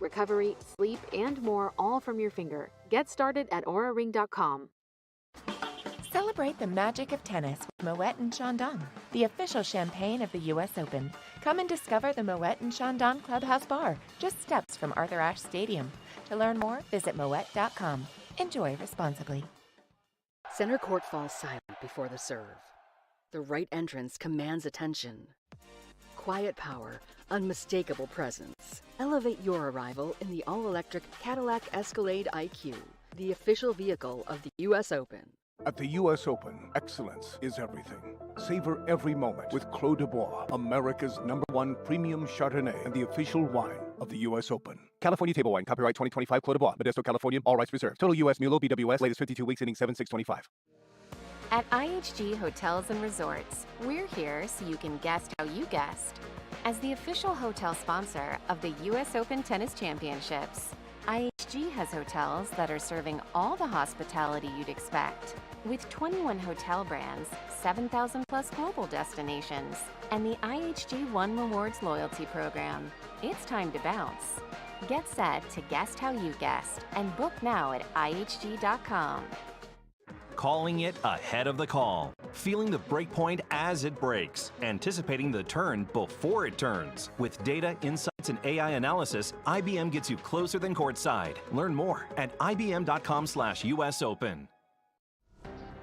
recovery, sleep, and more, all from your finger. Get started at auraring.com. Celebrate the magic of tennis with Moet and Chandon, the official champagne of the U.S. Open. Come and discover the Moet and Chandon Clubhouse Bar, just steps from Arthur Ashe Stadium. To learn more, visit moet.com. Enjoy responsibly. Center court falls silent before the serve. The right entrance commands attention. Quiet power, unmistakable presence. Elevate your arrival in the all-electric Cadillac Escalade IQ, the official vehicle of the U.S. Open. At the U.S. Open, excellence is everything. Savor every moment with Clos de Bois, America's #1 premium Chardonnay and the official wine of the U.S. Open. California Table Wine, copyright 2025 Clos de Bois, Modesto, California, all rights reserved. Total U.S. Mulo, BWS, latest 52 weeks ending 7/6/25. At IHG Hotels and Resorts, we're here so you can guest how you guessed. As the official hotel sponsor of the U.S. Open Tennis Championships, IHG has hotels that are serving all the hospitality you'd expect. With 21 hotel brands, 7,000 plus global destinations, and the IHG One Rewards loyalty program, it's time to bounce. Get set to guest how you guessed and book now at ihg.com. Calling it ahead of the call. Feeling the break point as it breaks. Anticipating the turn before it turns. With data, insights, and AI analysis, IBM gets you closer than courtside. Learn more at ibm.com/US Open.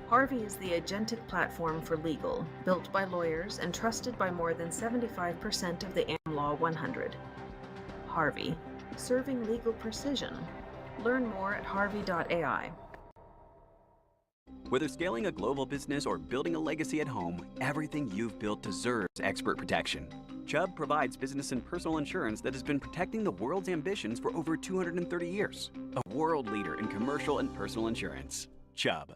Harvey is the agentic platform for legal, built by lawyers and trusted by more than 75% of the AmLaw 100. Harvey, serving legal precision. Learn more at harvey.ai. Whether scaling a global business or building a legacy at home, everything you've built deserves expert protection. Chubb provides business and personal insurance that has been protecting the world's ambitions for over 230 years. A world leader in commercial and personal insurance. Chubb.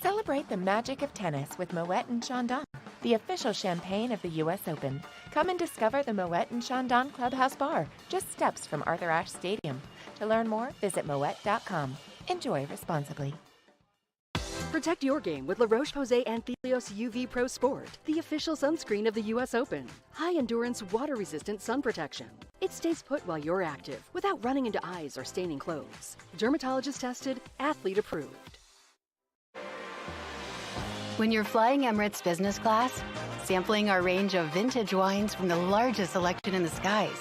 Celebrate the magic of tennis with Moet and Chandon, the official champagne of the U.S. Open. Come and discover the Moet and Chandon Clubhouse Bar, just steps from Arthur Ashe Stadium. To learn more, visit moet.com. Enjoy responsibly. Protect your game with La Roche-Posay Anthelios UV Pro Sport, the official sunscreen of the U.S. Open. High-endurance, water-resistant sun protection. It stays put while you're active, without running into eyes or staining clothes. Dermatologist tested, athlete approved. When you're flying Emirates business class, sampling our range of vintage wines from the largest selection in the skies,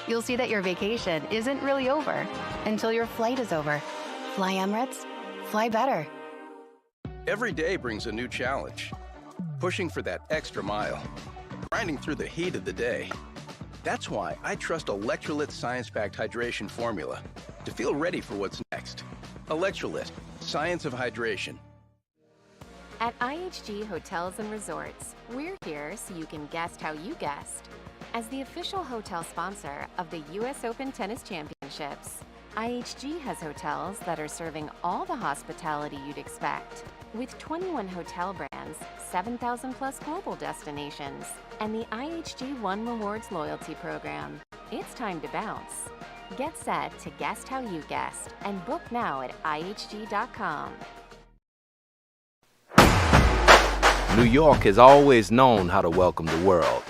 you'll see that your vacation isn't really over until your flight is over. Fly Emirates, fly better. Every day brings a new challenge. Pushing for that extra mile. Grinding through the heat of the day. That's why I trust Electrolyt's science-backed hydration formula to feel ready for what's next. Electrolyt, science of hydration. At IHG Hotels and Resorts, we're here so you can guest how you guessed. As the official hotel sponsor of the U.S. Open Tennis Championships, IHG has hotels that are serving all the hospitality you'd expect. With 21 hotel brands, 7,000 plus global destinations, and the IHG One Rewards loyalty program, it's time to bounce. Get set to guest how you guessed and book now at ihg.com. New York has always known how to welcome the world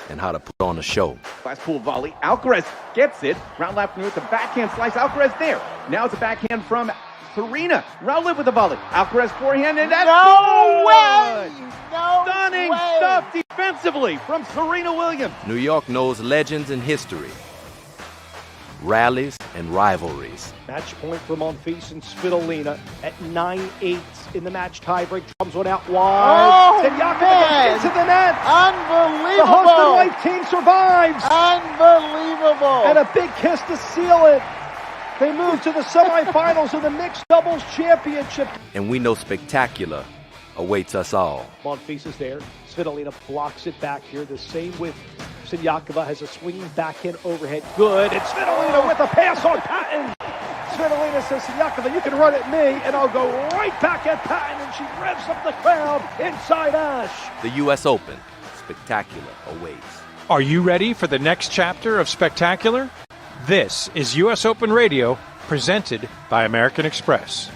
and how to put on a show. Glass pool volley. Alcaraz gets it. Round left with the backhand slice. Alcaraz there. Now it's a backhand from Serena. Rowlett with the volley. Alcaraz forehand, and that's no way! No stunning way! Stuff defensively from Serena Williams. New York knows legends and history, rallies and rivalries. Match point for Monfils and Svitolina at 9-8 in the match tiebreak. Drums one out wide. Oh, and Jakub into the net. Unbelievable. The husband-wife team survives. Unbelievable. And a big kiss to seal it. They move to the semifinals of the mixed doubles championship. And we know spectacular awaits us all. Monfils is there. Svitolina blocks it back here. The same with Sinyakova, has a swinging backhand overhead. Good. And Svitolina with a pass on Patton. Svitolina says, Sinyakova, you can run at me, and I'll go right back at Patton. And she revs up the crowd inside Ash. The U.S. Open. Spectacular awaits. Are you ready for the next chapter of Spectacular? This is U.S. Open Radio, presented by American Express.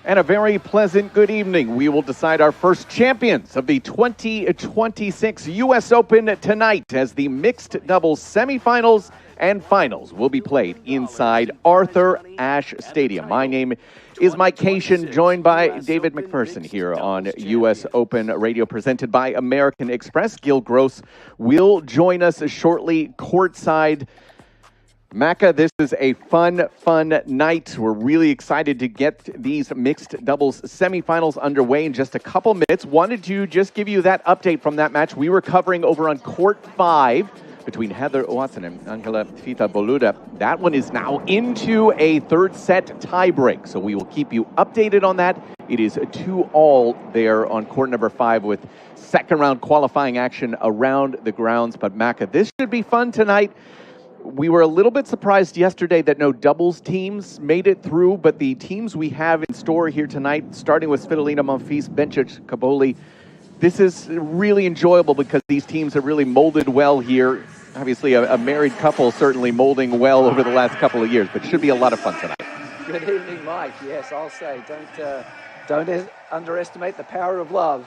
And a very pleasant good evening. We will decide our first champions of the 2026 U.S. Open tonight as the mixed doubles semifinals and finals will be played inside Arthur Ashe Stadium. My name is Mike Cation, joined by David McPherson here on U.S. Open Radio, presented by American Express. Gil Gross will join us shortly courtside. Macca, this is a fun night. We're really excited to get these mixed doubles semifinals underway in just a couple minutes. Wanted to just give you that update from that match we were covering over on Court 5 between Heather Watson and Angela Fita Boluda. That one is now into a third set tiebreak, so we will keep you updated on that. It is 2-all there on court number 5 with second round qualifying action around the grounds. But Macca, this should be fun tonight. We were a little bit surprised yesterday that no doubles teams made it through, but the teams we have in store here tonight, starting with Svitolina, Monfils, Bencic, Cobolli, this is really enjoyable because these teams have really molded well here. Obviously, a married couple certainly molding well over the last couple of years, but it should be a lot of fun tonight. Good evening, Mike. Yes, I'll say, don't underestimate the power of love.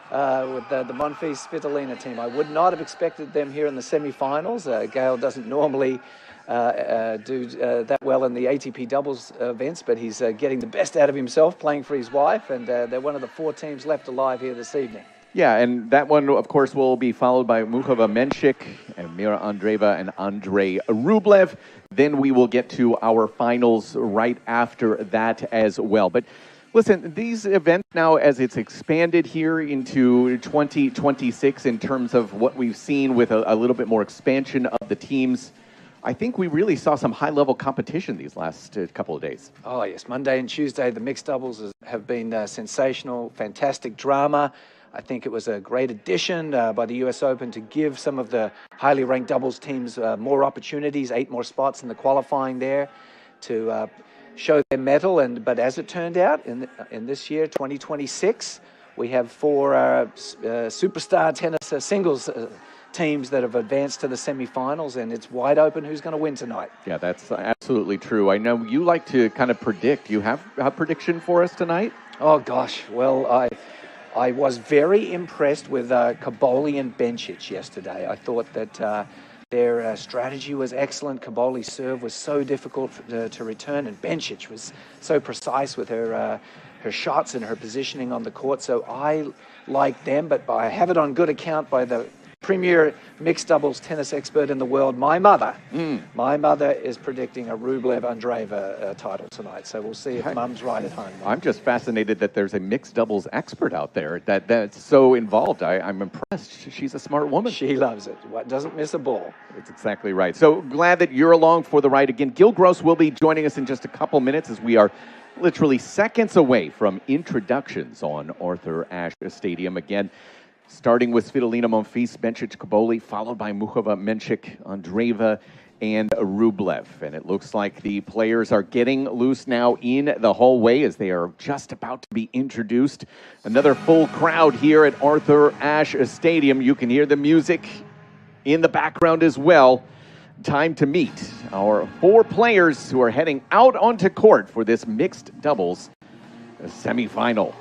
With the Monfils Svitolina team. I would not have expected them here in the semifinals. Gael doesn't normally do that well in the ATP doubles events, but he's getting the best out of himself playing for his wife, and they're one of the 4 teams left alive here this evening. Yeah, and that one, of course, will be followed by Muchova Mensik and Mira Andreeva and Andrei Rublev. Then we will get to our finals right after that as well. But listen, these events now, as it's expanded here into 2026 in terms of what we've seen with a little bit more expansion of the teams, I think we really saw some high-level competition these last couple of days. Oh, yes. Monday and Tuesday, the mixed doubles have been sensational, fantastic drama. I think it was a great addition by the U.S. Open to give some of the highly ranked doubles teams more opportunities, 8 more spots in the qualifying there to show their mettle. But as it turned out, in this year, 2026, we have 4 superstar tennis singles teams that have advanced to the semifinals, and it's wide open who's going to win tonight. Yeah, that's absolutely true. I know you like to kind of predict. You have a prediction for us tonight? Oh, gosh. Well, I was very impressed with Cobolli and Bencic yesterday. I thought that their strategy was excellent. Cobolli's serve was so difficult to return, and Bencic was so precise with her shots and her positioning on the court. So I like them, but I have it on good account by the premier mixed doubles tennis expert in the world, my mother. My mother is predicting a Rublev-Andreeva title tonight, so we'll see if Mum's right at home. I'm just fascinated that there's a mixed doubles expert out there that's so involved. I'm impressed. She's a smart woman. She loves it. Doesn't miss a ball. That's exactly right. So glad that you're along for the ride. Again, Gil Gross will be joining us in just a couple minutes as we are literally seconds away from introductions on Arthur Ashe Stadium. Again, starting with Svitolina, Monfils, Bencic, Cobolli, followed by Muchova, Mensik, Andreeva, and Rublev. And it looks like the players are getting loose now in the hallway as they are just about to be introduced. Another full crowd here at Arthur Ashe Stadium. You can hear the music in the background as well. Time to meet our 4 players who are heading out onto court for this mixed doubles semifinal.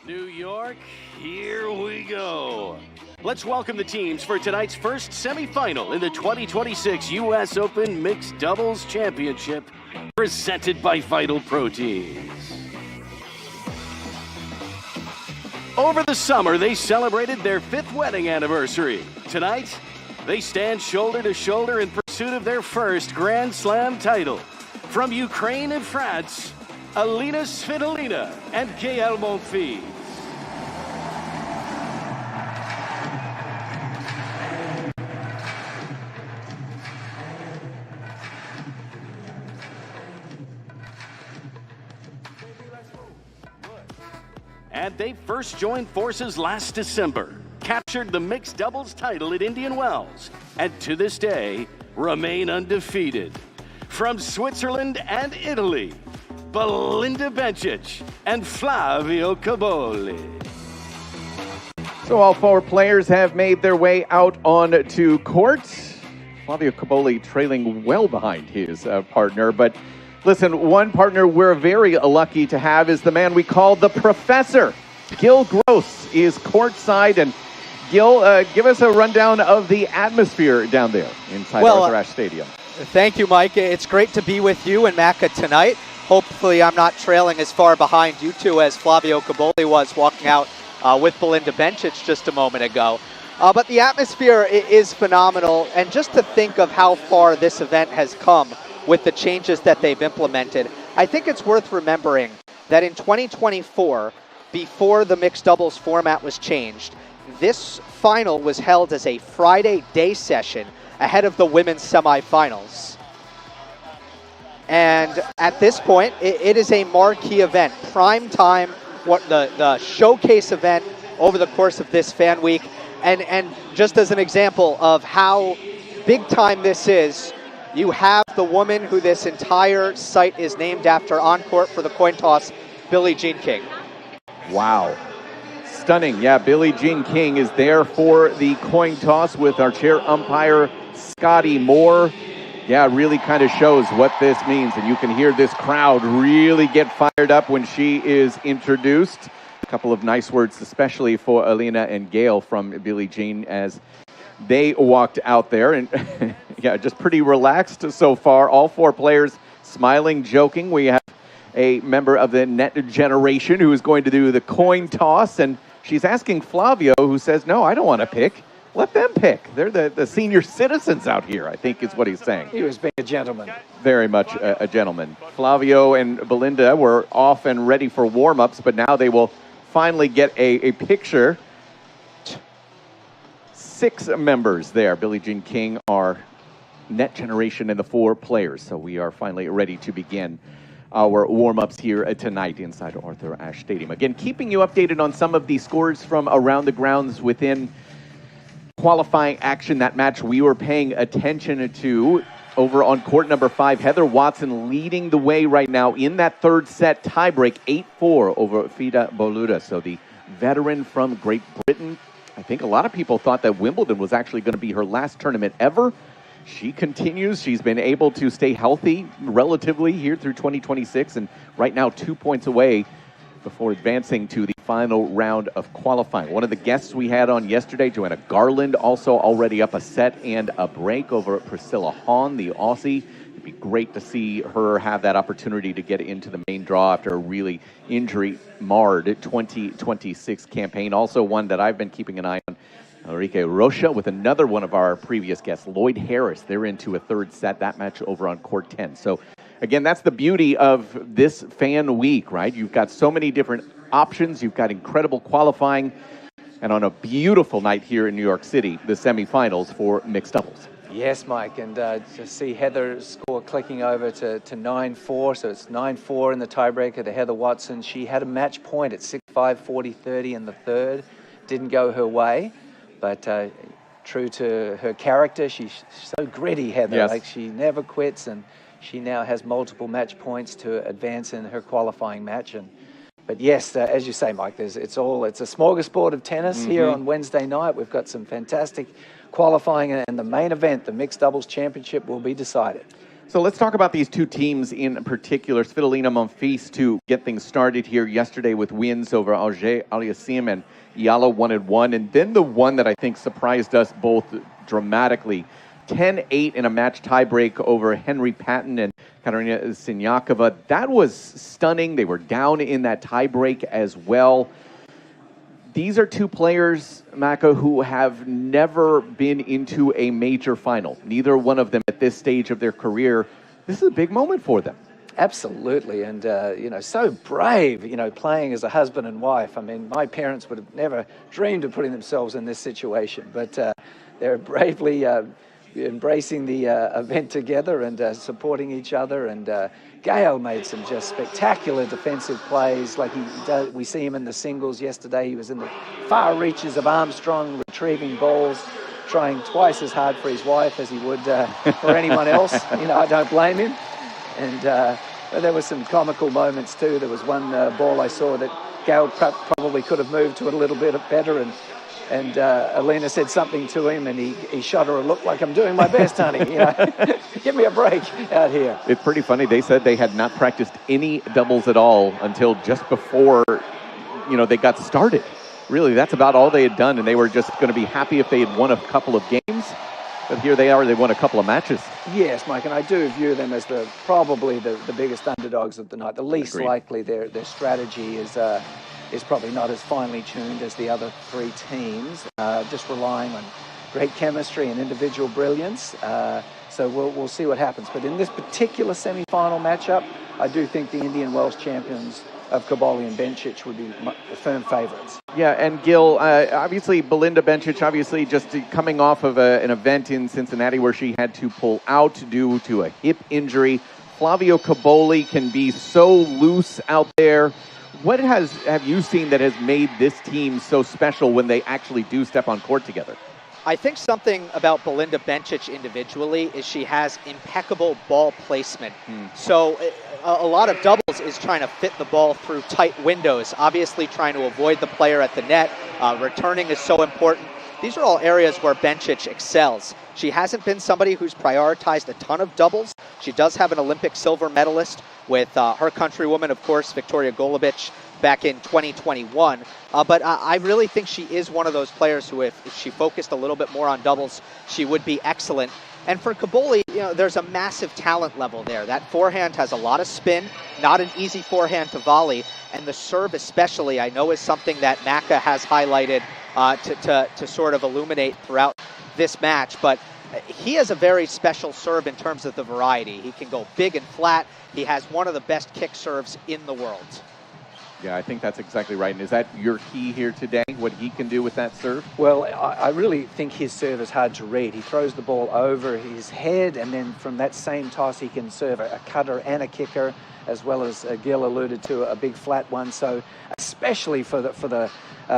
New York, here we go. Let's welcome the teams for tonight's first semifinal in the 2026 U.S. Open Mixed Doubles Championship, presented by Vital Proteins. Over the summer, they celebrated their 5th wedding anniversary. Tonight, they stand shoulder to shoulder in pursuit of their first Grand Slam title. From Ukraine and France, Alina Svitolina and Gael Monfils. And they first joined forces last December, captured the mixed doubles title at Indian Wells, and to this day remain undefeated. From Switzerland and Italy, Belinda Bencic and Flavio Cobolli. So all four players have made their way out onto court. Flavio Cobolli trailing well behind his partner. But listen, one partner we're very lucky to have is the man we call the Professor. Gil Gross is courtside. And Gil, give us a rundown of the atmosphere down there inside Arthur Ashe Stadium. Thank you, Mike. It's great to be with you and Macca tonight. Hopefully I'm not trailing as far behind you two as Flavio Cobolli was walking out with Belinda Bencic just a moment ago. But the atmosphere is phenomenal, and just to think of how far this event has come with the changes that they've implemented, I think it's worth remembering that in 2024, before the mixed doubles format was changed, this final was held as a Friday day session ahead of the women's semifinals. And at this point, it is a marquee event, prime time, the showcase event over the course of this fan week. And just as an example of how big time this is, you have the woman who this entire site is named after on court for the coin toss, Billie Jean King. Wow. Stunning. Yeah, Billie Jean King is there for the coin toss with our chair umpire, Scotty Moore. Yeah, it really kind of shows what this means. And you can hear this crowd really get fired up when she is introduced. A couple of nice words, especially for Alina and Gail from Billie Jean as they walked out there. And yeah, just pretty relaxed so far. All four players smiling, joking. We have a member of the Net Generation who is going to do the coin toss. And she's asking Flavio, who says, no, I don't want to pick. Let them pick. They're the senior citizens out here, I think is what he's saying. He was being a gentleman. Very much a gentleman. Flavio and Belinda were off and ready for warm-ups, but now they will finally get a picture. 6 members there. Billie Jean King, our Net Generation, and the 4 players. So we are finally ready to begin our warm-ups here tonight inside Arthur Ashe Stadium. Again, keeping you updated on some of the scores from around the grounds within qualifying action. That match we were paying attention to over on court number 5. Heather Watson leading the way right now in that third set tiebreak, 8-4 over Fida Boluda. So the veteran from Great Britain. I think a lot of people thought that Wimbledon was actually going to be her last tournament ever. She continues. She's been able to stay healthy relatively here through 2026, and right now 2 points away before advancing to the final round of qualifying. One of the guests we had on yesterday, Joanna Garland, also already up a set and a break over Priscilla Hahn, the Aussie. It'd be great to see her have that opportunity to get into the main draw after a really injury-marred 2026 campaign. Also one that I've been keeping an eye on, Enrique Rocha, with another one of our previous guests, Lloyd Harris. They're into a third set, that match over on court 10. So again, that's the beauty of this fan week, right? You've got so many different options. You've got incredible qualifying. And on a beautiful night here in New York City, the semifinals for mixed doubles. Yes, Mike, and to see Heather's score clicking over to 9-4, so it's 9-4 in the tiebreaker to Heather Watson. She had a match point at 6-5, 40-30 in the third. Didn't go her way, but true to her character, she's so gritty, Heather. Yes. Like, she never quits, and she now has multiple match points to advance in her qualifying match. But yes, as you say, Mike, it's a smorgasbord of tennis here on Wednesday night. We've got some fantastic qualifying, and the main event, the mixed doubles championship, will be decided. So let's talk about these two teams in particular. Svitolina Monfils to get things started here yesterday with wins over Auger Aliassime and Iala 1-1, and then the one that I think surprised us both dramatically, 10-8 in a match tiebreak over Henry Patton and Karolina Muchova. That was stunning. They were down in that tiebreak as well. These are two players, Maka, who have never been into a major final. Neither one of them at this stage of their career. This is a big moment for them. Absolutely, and so brave, playing as a husband and wife. I mean, my parents would have never dreamed of putting themselves in this situation, but they're bravely embracing the event together and supporting each other. And Gael made some just spectacular defensive plays. Like he does, we see him in the singles yesterday. He was in the far reaches of Armstrong, retrieving balls, trying twice as hard for his wife as he would for anyone else. I don't blame him. And there were some comical moments too. There was one ball I saw that Gael probably could have moved to it a little bit better, and Aryna said something to him, and he shot her a look like, "I'm doing my best, honey. Give me a break out here." It's pretty funny. They said they had not practiced any doubles at all until just before, they got started. Really, that's about all they had done, and they were just going to be happy if they had won a couple of games. But here they are, they won a couple of matches. Yes, Mike, and I do view them as probably the biggest underdogs of the night. The least Agreed. likely their strategy is probably not as finely tuned as the other three teams, just relying on great chemistry and individual brilliance. So we'll see what happens. But in this particular semi-final matchup, I do think the Indian Wells champions of Cobolli and Bencic would be firm favorites. Yeah, and Gil, obviously Belinda Bencic, obviously just coming off of an event in Cincinnati where she had to pull out due to a hip injury. Flavio Cobolli can be so loose out there. What have you seen that has made this team so special when they actually do step on court together? I think something about Belinda Bencic individually is she has impeccable ball placement. So a lot of doubles is trying to fit the ball through tight windows, obviously trying to avoid the player at the net. Returning is so important. These are all areas where Bencic excels. She hasn't been somebody who's prioritized a ton of doubles. She does have an Olympic silver medalist with her countrywoman, of course, Victoria Golubic, back in 2021. But I really think she is one of those players who, if she focused a little bit more on doubles, she would be excellent. And for Cobolli, there's a massive talent level there. That forehand has a lot of spin, not an easy forehand to volley. And the serve especially, I know, is something that Maka has highlighted to sort of illuminate throughout this match. But he has a very special serve in terms of the variety. He can go big and flat. He has one of the best kick serves in the world. Yeah, I think that's exactly right. And is that your key here today, what he can do with that serve? Well, I really think his serve is hard to read. He throws the ball over his head, and then from that same toss, he can serve a cutter and a kicker, as well as Gil alluded to, a big flat one. So especially for the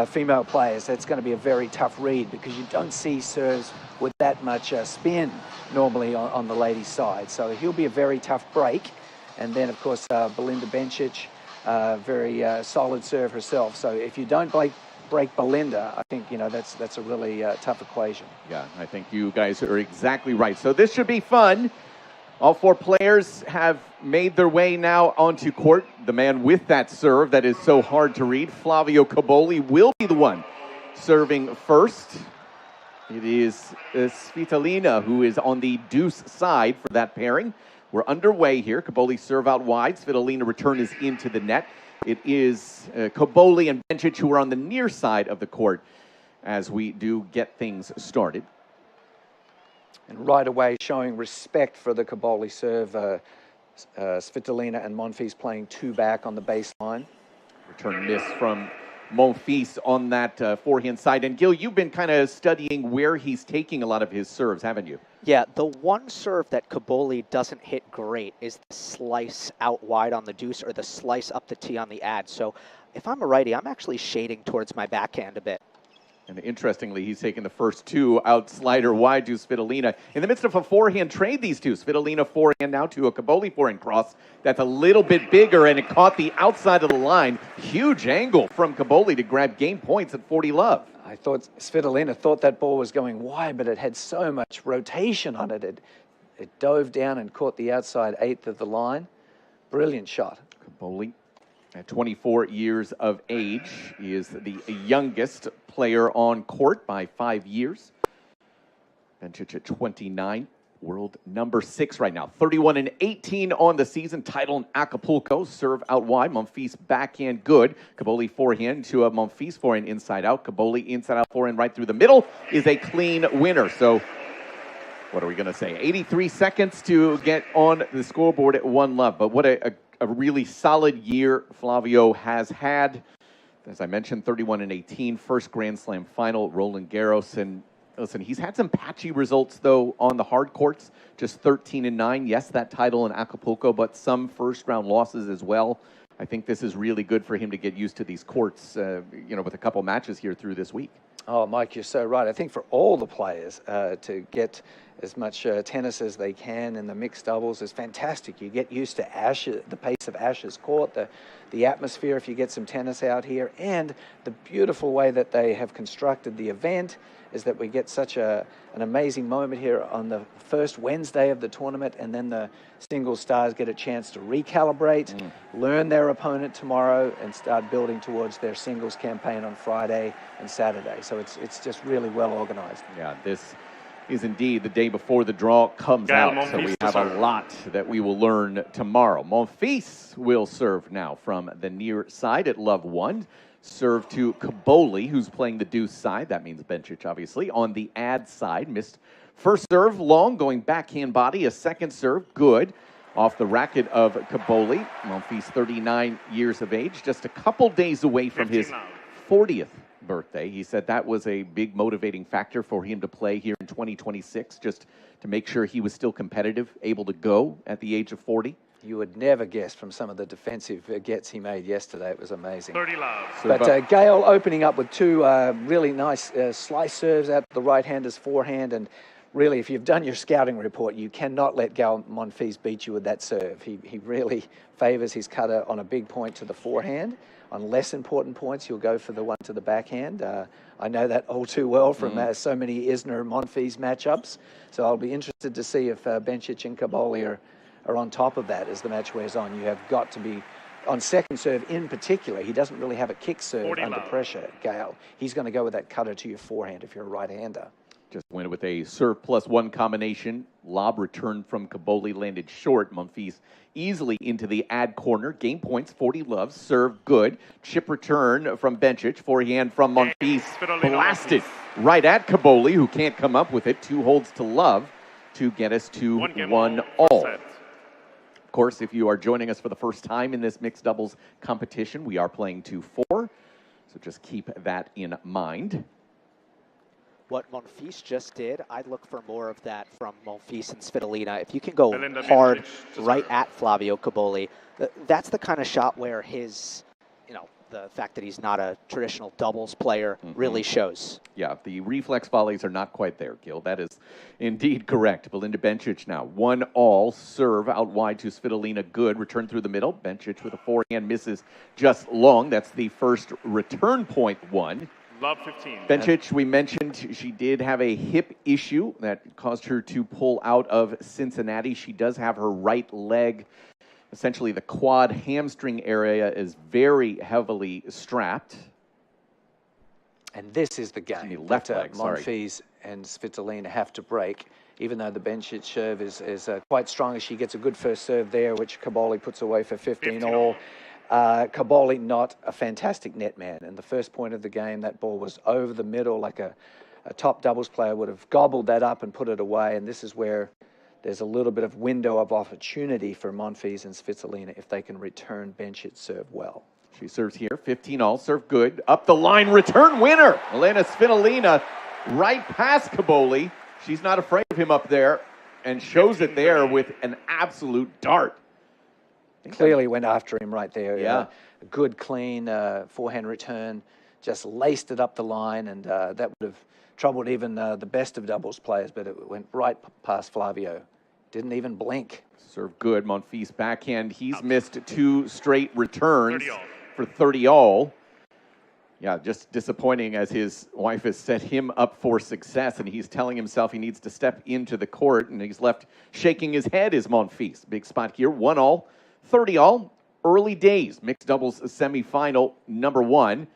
female players, that's going to be a very tough read, because you don't see serves with that much spin normally on the ladies' side. So he'll be a very tough break. And then, of course, Belinda Bencic, very solid serve herself. So if you don't break Belinda, I think that's a really tough equation. Yeah, I think you guys are exactly right. So this should be fun. All four players have made their way now onto court. The man with that serve that is so hard to read, Flavio Cobolli, will be the one serving first. It is Svitolina who is on the deuce side for that pairing. We're underway here. Cobolli serve out wide. Svitolina return is into the net. It is Cobolli and Bencic who are on the near side of the court as we do get things started. And right away, showing respect for the Cobolli serve, Svitolina and Monfils playing two back on the baseline. Return miss from Monfils on that forehand side. And Gil, you've been kind of studying where he's taking a lot of his serves, haven't you? Yeah, the one serve that Cobolli doesn't hit great is the slice out wide on the deuce or the slice up the tee on the ad. So if I'm a righty, I'm actually shading towards my backhand a bit. And interestingly, he's taken the first two out slider wide to Svitolina. In the midst of a forehand trade, these two. Svitolina forehand now to a Cobolli forehand cross. That's a little bit bigger, and it caught the outside of the line. Huge angle from Cobolli to grab game points at 40 love. I thought Svitolina thought that ball was going wide, but it had so much rotation on it. It dove down and caught the outside eighth of the line. Brilliant shot. Cobolli, at 24 years of age, he is the youngest player on court by 5 years. Bencic at 29, world number 6 right now. 31-18 on the season. Title in Acapulco. Serve out wide. Monfils backhand good. Cobolli forehand to a Monfils forehand inside out. Cobolli inside out forehand right through the middle is a clean winner. So what are we going to say? 83 seconds to get on the scoreboard at 1 love. But what a really solid year Flavio has had. As I mentioned, 31-18, first Grand Slam final, Roland Garros, and Listen, he's had some patchy results, though, on the hard courts, just 13-9. Yes, that title in Acapulco, but some first-round losses as well. I think this is really good for him to get used to these courts, with a couple matches here through this week. Oh, Mike, you're so right. I think for all the players to get as much tennis as they can in the mixed doubles is fantastic. You get used to the pace of Ash's court, the atmosphere if you get some tennis out here, and the beautiful way that they have constructed the event is that we get such an amazing moment here on the first Wednesday of the tournament, and then the single stars get a chance to recalibrate, learn their opponent tomorrow, and start building towards their singles campaign on Friday and Saturday. So it's just really well organized. Yeah, this is indeed the day before the draw comes out, so we have a lot that we will learn tomorrow. Monfils will serve now from the near side at love 1. Serve to Cobolli, who's playing the deuce side. That means Bencic, obviously. On the ad side, missed first serve, long, going backhand body. A second serve, good. Off the racket of Cobolli. Monfils, 39 years of age, just a couple days away from his 40th birthday. He said that was a big motivating factor for him to play here in 2026, just to make sure he was still competitive, able to go at the age of 40. You would never guess from some of the defensive gets he made yesterday. It was amazing. 30 love. But Gale opening up with two really nice slice serves at the right-hander's forehand. And really, if you've done your scouting report, you cannot let Gale Monfils beat you with that serve. He really favors his cutter on a big point to the forehand. On less important points, you'll go for the one to the backhand. I know that all too well from so many Isner-Monfils matchups. So I'll be interested to see if Bencic and Cobolli are on top of that as the match wears on. You have got to be, on second serve in particular, he doesn't really have a kick serve under pressure, Gale. He's going to go with that cutter to your forehand if you're a right-hander. Just went with a serve +1 combination. Lob return from Cobolli landed short. Monfils easily into the ad corner. Game points, 40 love. Serve good. Chip return from Bencic. Forehand from Monfils. Blasted right at Cobolli, who can't come up with it. 2 holds to love to get us to 1 all. Of course, if you are joining us for the first time in this mixed doubles competition, we are playing 2-4. So just keep that in mind. What Monfils just did, I'd look for more of that from Monfils and Svitolina. If you can go hard right at Flavio Cobolli, that's the kind of shot where his, the fact that he's not a traditional doubles player really shows. Yeah, the reflex volleys are not quite there, Gil. That is indeed correct. Belinda Bencic now, 1 all. Serve out wide to Svitolina, good. Return through the middle. Bencic with a forehand misses just long. That's the first return point won. Love 15. Bencic, we mentioned she did have a hip issue that caused her to pull out of Cincinnati. She does have her right leg, essentially the quad hamstring area, is very heavily strapped. And this is the game the left that leg, Monfils and Svitolina have to break, even though the Bencic serve is quite strong as she gets a good first serve there, which Cobolli puts away for 15 all. Cobolli, not a fantastic net man. And the first point of the game, that ball was over the middle, like a top doubles player would have gobbled that up and put it away. And this is where there's a little bit of window of opportunity for Monfils and Svitolina if they can return Bencic's serve well. She serves here, 15 all, serve good. Up the line, return winner. Elena Svitolina right past Cobolli. She's not afraid of him up there and shows it there with an absolute dart. Clearly went after him right there. Yeah. A good, clean forehand return. Just laced it up the line, and that would have troubled even the best of doubles players, but it went right past Flavio. Didn't even blink. Serve good. Monfils backhand. He's missed 2 straight returns for 30 all. Yeah, just disappointing as his wife has set him up for success, and he's telling himself he needs to step into the court, and he's left shaking his head is Monfils. Big spot here, 1 all, 30 all, early days. Mixed doubles semifinal number 1.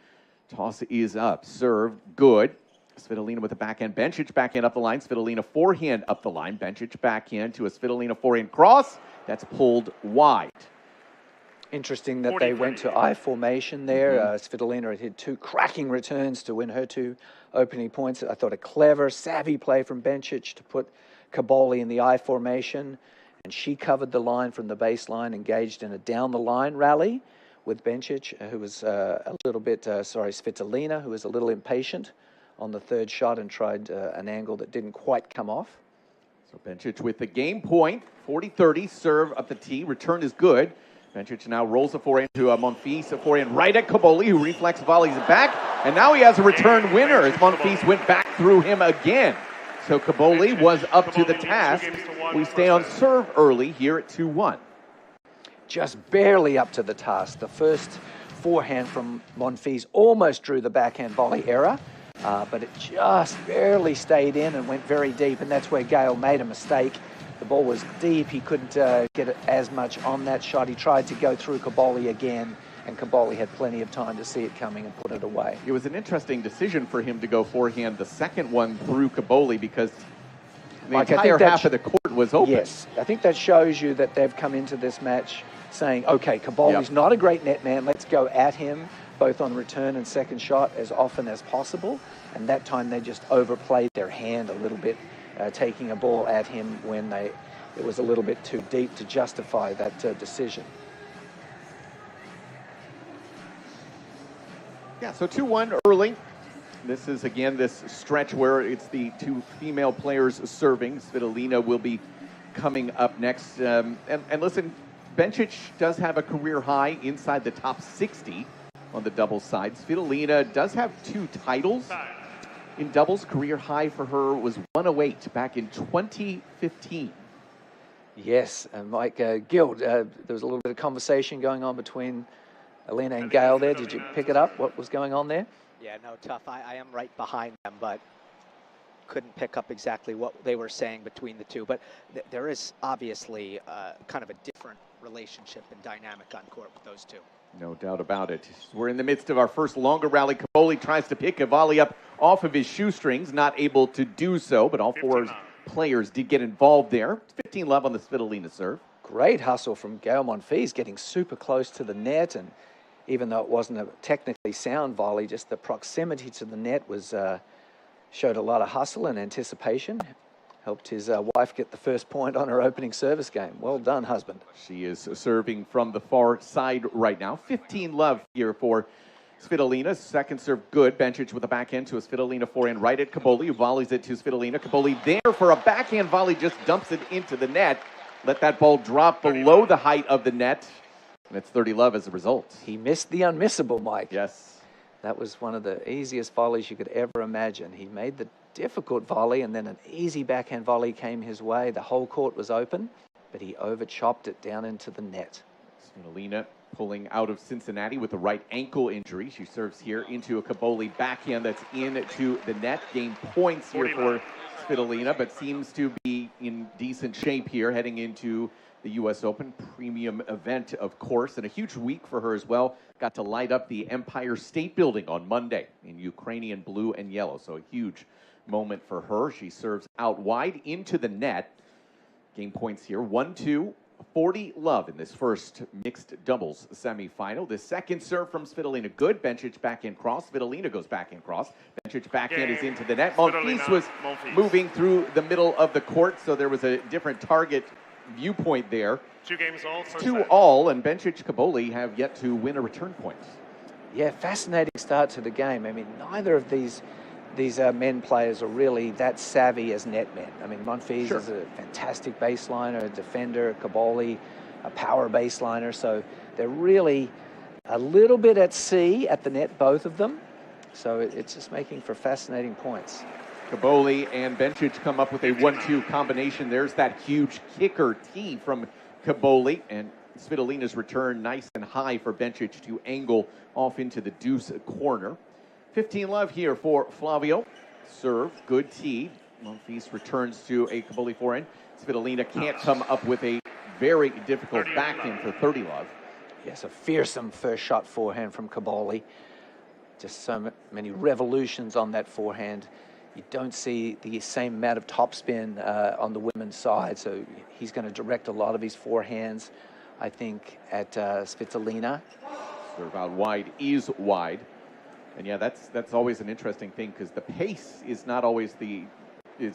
Toss is up, serve good. Svitolina with a backhand. Bencic backhand up the line. Svitolina forehand up the line. Bencic backhand to a Svitolina forehand cross. That's pulled wide. Interesting that they went to I formation there. Svitolina had hit 2 cracking returns to win her 2 opening points. I thought a clever, savvy play from Bencic to put Cobolli in the I formation. And she covered the line from the baseline, engaged in a down-the-line rally with Bencic, who was a little bit, Svitolina, who was a little impatient on the third shot and tried an angle that didn't quite come off. So Bencic with the game point, 40-30, serve up the tee, return is good. Bencic now rolls the forehand to Monfils, a forehand right at Cobolli, who reflex volleys it back, and now he has a return winner as Monfils went back through him again. So Cobolli was up to the task. We stay on serve early here at 2-1. Just barely up to the task. The first forehand from Monfils almost drew the backhand volley error, but it just barely stayed in and went very deep, and that's where Gale made a mistake. The ball was deep. He couldn't get it as much on that shot. He tried to go through Cobolli again, and Cobolli had plenty of time to see it coming and put it away. It was an interesting decision for him to go forehand the second one through Cobolli because the entire half of the court was open. Yes, I think that shows you that they've come into this match saying, okay, Cobolli's not a great net man. Let's go at him both on return and second shot as often as possible. And that time they just overplayed their hand a little bit, taking a ball at him when it was a little bit too deep to justify that decision. Yeah, so 2-1 early. This is, again, this stretch where it's the two female players serving. Svitolina will be coming up next. And listen, Bencic does have a career high inside the top 60 on the doubles side. Svitolina does have 2 titles in doubles. Career high for her was 108 back in 2015. Yes, and Mike Guild, there was a little bit of conversation going on between Alina and Gale there. Did you pick it up? What was going on there? Yeah, no, tough. I am right behind them, but couldn't pick up exactly what they were saying between the two. But there is obviously kind of a different relationship and dynamic on court with those two. No doubt about it. We're in the midst of our first longer rally. Cobolli tries to pick a volley up off of his shoestrings, not able to do so, but all 4 players did get involved there. 15-love on the Svitolina serve. Great hustle from Gale Monfils, getting super close to the net, and even though it wasn't a technically sound volley, just the proximity to the net was showed a lot of hustle and anticipation. Helped his wife get the first point on her opening service game. Well done, husband. She is serving from the far side right now. 15-love here for Svitolina. Second serve good. Bencic with a backhand to a Svitolina forehand right at Cobolli, who volleys it to Svitolina. Cobolli there for a backhand volley, just dumps it into the net. Let that ball drop below the height of the net. And it's 30-love as a result. He missed the unmissable, Mike. Yes. That was one of the easiest volleys you could ever imagine. He made the difficult volley, and then an easy backhand volley came his way. The whole court was open, but he over-chopped it down into the net. Svitolina pulling out of Cincinnati with a right ankle injury. She serves here into a Cobolli backhand that's into the net. Game points here for Svitolina, but seems to be in decent shape here heading into the U.S. Open premium event, of course, and a huge week for her as well. Got to light up the Empire State Building on Monday in Ukrainian blue and yellow, so a huge moment for her. She serves out wide into the net. Game points here, 1-2, 40-love in this first mixed doubles semifinal. The second serve from Svitolina, good. Bencic backhand cross. Svitolina goes backhand cross. Bencic backhand is into the net. Monfils was moving through the middle of the court, so there was a different target viewpoint there. 2 games all. 2-all, and Bencic Cobolli have yet to win a return point. Yeah, fascinating start to the game. I mean, neither of these men players are really that savvy as net men. I mean, Monfils is a fantastic baseliner, a defender, Cobolli, a power baseliner. So they're really a little bit at sea at the net, both of them. So it's just making for fascinating points. Cobolli and Bencic come up with a 1-2 combination. There's that huge kicker tee from Cobolli, and Svitolina's return nice and high for Bencic to angle off into the deuce corner. 15-love here for Flavio. Serve, good tee. Monfils returns to a Cobolli forehand. Svitolina can't come up with a very difficult backhand for 30-love. Yes, a fearsome first shot forehand from Cobolli. Just so many revolutions on that forehand. You don't see the same amount of topspin on the women's side, so he's going to direct a lot of his forehands, I think, at Svitolina. Serve out wide is wide. And yeah, that's always an interesting thing because the pace is not always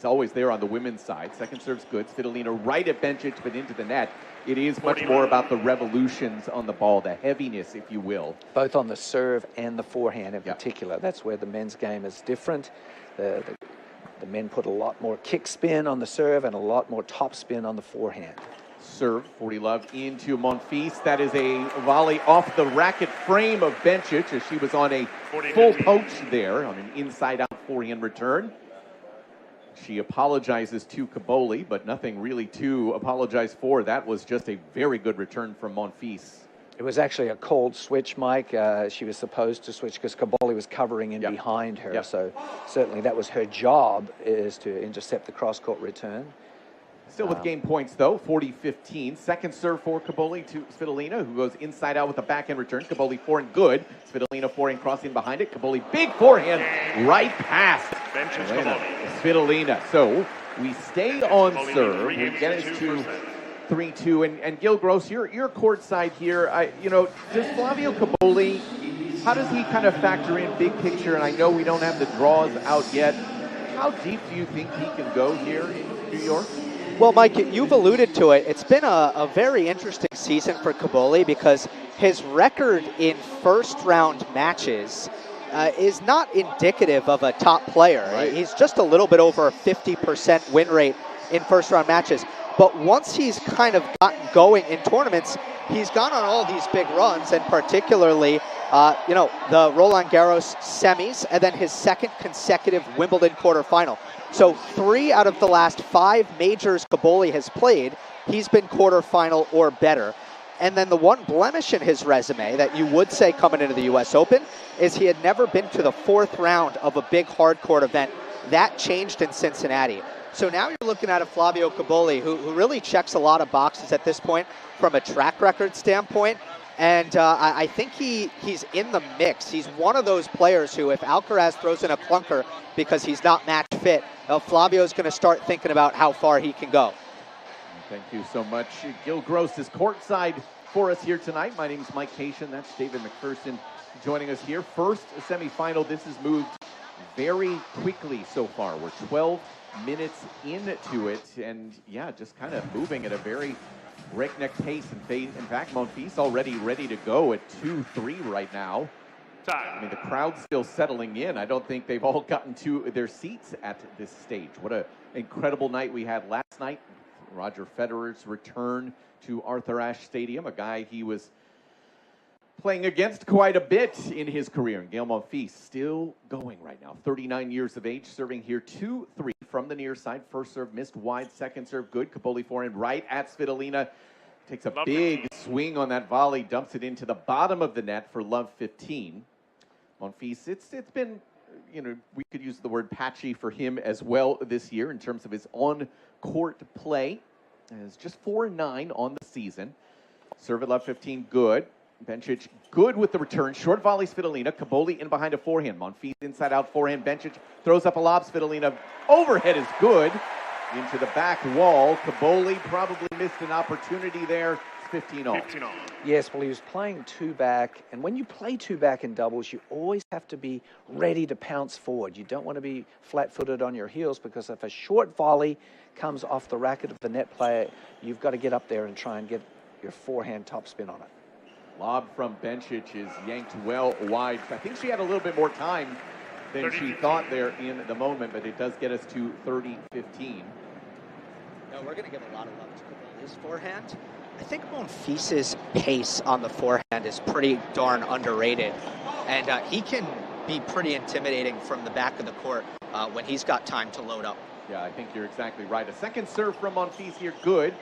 always there on the women's side. Second serve's good. Svitolina right at Bencic, but into the net. It is much more about the revolutions on the ball, the heaviness, if you will. Both on the serve and the forehand in particular. That's where the men's game is different. The men put a lot more kick spin on the serve and a lot more top spin on the forehand. Serve, 40 love into Monfils. That is a volley off the racket frame of Bencic as she was on a full poach there on an inside-out forehand return. She apologizes to Cobolli, but nothing really to apologize for. That was just a very good return from Monfils. It was actually a cold switch, Mike. She was supposed to switch because Cobolli was covering in behind her. So certainly that was her job, is to intercept the cross-court return. Still with game points, though, 40-15. Second serve for Cobolli to Svitolina, who goes inside out with a backhand return. Cobolli forehand good. Svitolina forehand crossing behind it. Cobolli big forehand right past Svitolina. So we stay on serve. We get it to 3-2. And Gil Gross, you're courtside here. Does Flavio Cobolli, how does he kind of factor in big picture? And I know we don't have the draws out yet. How deep do you think he can go here in New York? Well, Mike, you've alluded to it. It's been a very interesting season for Cobolli because his record in first-round matches is not indicative of a top player. Right. He's just a little bit over a 50% win rate in first-round matches. But once he's kind of gotten going in tournaments, he's gone on all these big runs, and particularly, the Roland Garros semis, and then his second consecutive Wimbledon quarterfinal. So 3 out of the last 5 majors Cobolli has played, he's been quarterfinal or better. And then the one blemish in his resume that you would say coming into the U.S. Open is he had never been to the 4th round of a big hardcourt event. That changed in Cincinnati. So now you're looking at a Flavio Cobolli who really checks a lot of boxes at this point from a track record standpoint. And I think he's in the mix. He's one of those players who, if Alcaraz throws in a clunker because he's not match fit, Flavio's going to start thinking about how far he can go. Thank you so much. Gil Gross is courtside for us here tonight. My name is Mike Cation. That's David McPherson joining us here. First semifinal. This has moved very quickly so far. We're 12 minutes into it. And, just kind of moving at a very breakneck pace. In fact, Monfils already ready to go at 2-3 right now. I mean, the crowd's still settling in. I don't think they've all gotten to their seats at this stage. What an incredible night we had last night. Roger Federer's return to Arthur Ashe Stadium, a guy he was playing against quite a bit in his career. And Gael Monfils still going right now. 39 years of age, serving here 2-3 from the near side. First serve missed wide, second serve good. Cobolli forehand right at Svitolina. Takes a big swing on that volley, dumps it into the bottom of the net for love 15. Monfils, it's been, we could use the word patchy for him as well this year in terms of his on-court play. It's just 4-9 on the season. Serve at love 15, good. Bencic, good with the return. Short volley, Svitolina. Cobolli in behind a forehand. Monfils inside out forehand. Bencic throws up a lob. Svitolina overhead is good. Into the back wall. Cobolli probably missed an opportunity there. It's 15-all. Yes, well, he was playing 2-back. And when you play 2-back in doubles, you always have to be ready to pounce forward. You don't want to be flat-footed on your heels because if a short volley comes off the racket of the net player, you've got to get up there and try and get your forehand topspin on it. Lob from Bencic is yanked well wide. I think she had a little bit more time than she thought there in the moment, but it does get us to 30-15. No, we're going to give a lot of love to Cobolli's forehand. I think Monfils' pace on the forehand is pretty darn underrated, and he can be pretty intimidating from the back of the court when he's got time to load up. Yeah, I think you're exactly right. A second serve from Monfils here, good.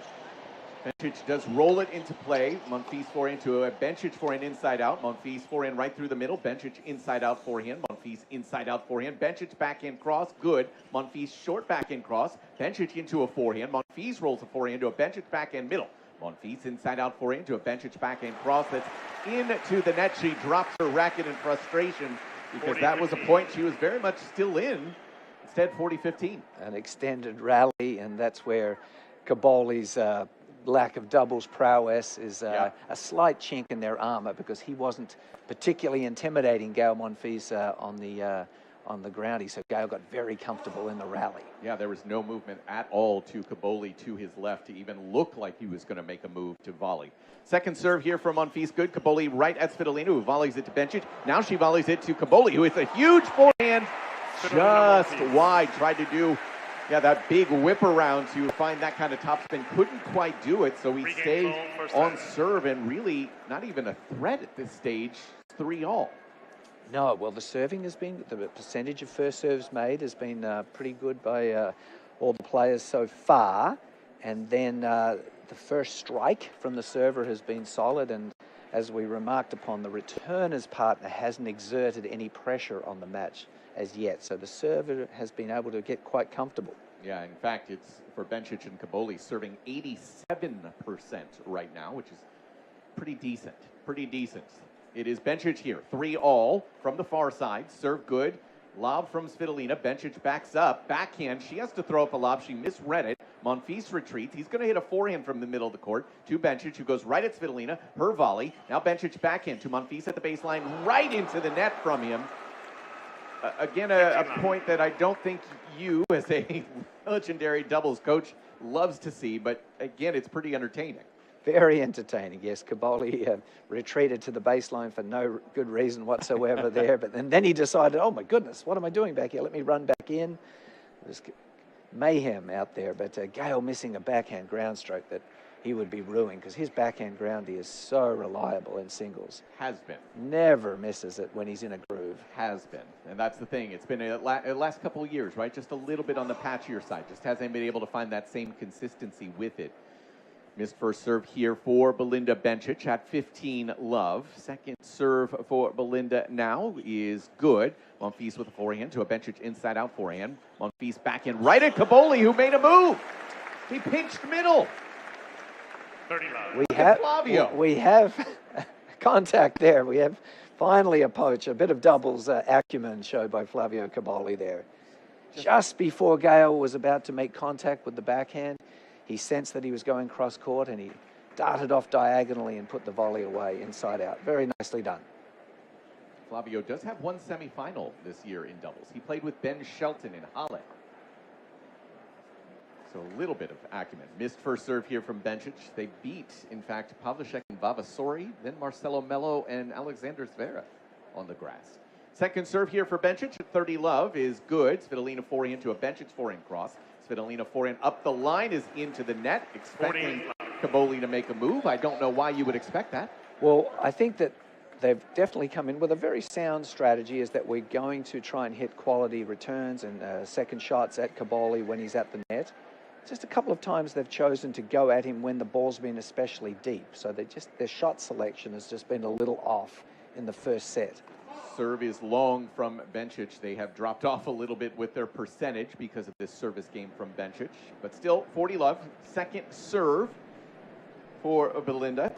Bencic does roll it into play. Monfils forehand to a Bencic forehand inside out. Monfils forehand right through the middle. Bencic inside out forehand. Monfils inside out forehand. Bencic backhand cross, good. Monfils short backhand cross. Bencic into a forehand. Monfils rolls a forehand to a Bencic backhand middle. Monfils inside out forehand to a Bencic backhand cross that's into the net. She drops her racket in frustration because that was a point she was very much still in. Instead, 40-15. An extended rally, and that's where Cobolli's lack of doubles prowess is a slight chink in their armor because he wasn't particularly intimidating Gael Monfils on on the ground. So Gale got very comfortable in the rally. Yeah, there was no movement at all to Cobolli to his left to even look like he was going to make a move to volley. Second serve here from Monfils, good. Cobolli right at Svitolina, who volleys it to Bencic. Now she volleys it to Cobolli, who hits a huge forehand just wide. Tried to do, that big whip around to find that kind of topspin. Couldn't quite do it, so he stays on serve and really not even a threat at this stage. 3-all. No, well, the serving has been, the percentage of first serves made has been pretty good by all the players so far. And then the first strike from the server has been solid. And as we remarked upon, the returner's partner hasn't exerted any pressure on the match as yet. So the server has been able to get quite comfortable. Yeah, in fact, it's for Bencic and Cobolli serving 87% right now, which is pretty decent. Pretty decent. It is Bencic here, 3-all from the far side. Serve good. Lob from Svitolina. Bencic backs up. Backhand. She has to throw up a lob. She misread it. Monfils retreats. He's going to hit a forehand from the middle of the court to Bencic, who goes right at Svitolina. Her volley. Now Bencic backhand to Monfils at the baseline, right into the net from him. Again, a point that I don't think you, as a legendary doubles coach, loves to see. But again, it's pretty entertaining. Very entertaining, yes. Cobolli retreated to the baseline for no good reason whatsoever there. But then he decided, oh my goodness, what am I doing back here? Let me run back in. It was mayhem out there. But Gale missing a backhand ground stroke that he would be ruined, because his backhand groundy is so reliable in singles. Has been. Never misses it when he's in a groove. Has been. And that's the thing. It's been a last couple of years, right? Just a little bit on the patchier side. Just hasn't been able to find that same consistency with it. Missed first serve here for Belinda Bencic at 15-love. Second serve for Belinda now is good. Monfils with a forehand to a Bencic inside-out forehand. Monfils back in right at Cobolli, who made a move. He pinched middle. 30-love. We have contact there. We have finally a poach, a bit of doubles acumen showed by Flavio Cobolli there. Just before Gale was about to make contact with the backhand, he sensed that he was going cross-court, and he darted off diagonally and put the volley away inside out. Very nicely done. Flavio does have one semifinal this year in doubles. He played with Ben Shelton in Halle. So a little bit of acumen. Missed first serve here from Bencic. They beat, in fact, Pavlicek and Vavasori, then Marcelo Melo and Alexander Zverev on the grass. Second serve here for Bencic at 30-love is good. Svitolina forehand to a Bencic forehand cross. Svitolina forehand up the line is into the net, expecting Cobolli to make a move. I don't know why you would expect that. Well, I think that they've definitely come in with a very sound strategy, is that we're going to try and hit quality returns and second shots at Cobolli when he's at the net. Just a couple of times they've chosen to go at him when the ball's been especially deep. So their shot selection has just been a little off in the first set. Serve is long from Bencic. They have dropped off a little bit with their percentage because of this service game from Bencic. But still, 40-love. Second serve for Belinda.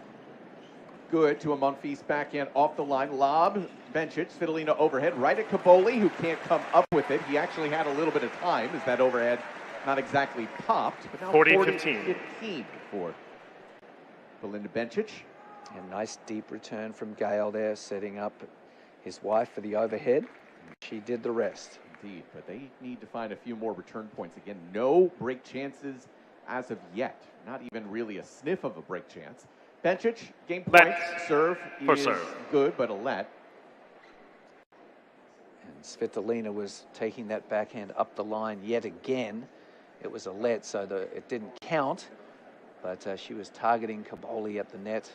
Good to a Monfils backhand off the line. Lob, Bencic, Svitolina overhead, right at Cobolli, who can't come up with it. He actually had a little bit of time as that overhead not exactly popped. But now 40-15 for Belinda Bencic. And nice deep return from Gale there, setting up his wife for the overhead. She did the rest. Indeed, but they need to find a few more return points. Again, no break chances as of yet. Not even really a sniff of a break chance. Bencic, game point, serve is good, but a let. And Svitolina was taking that backhand up the line yet again. It was a let, so it didn't count, but she was targeting Cobolli at the net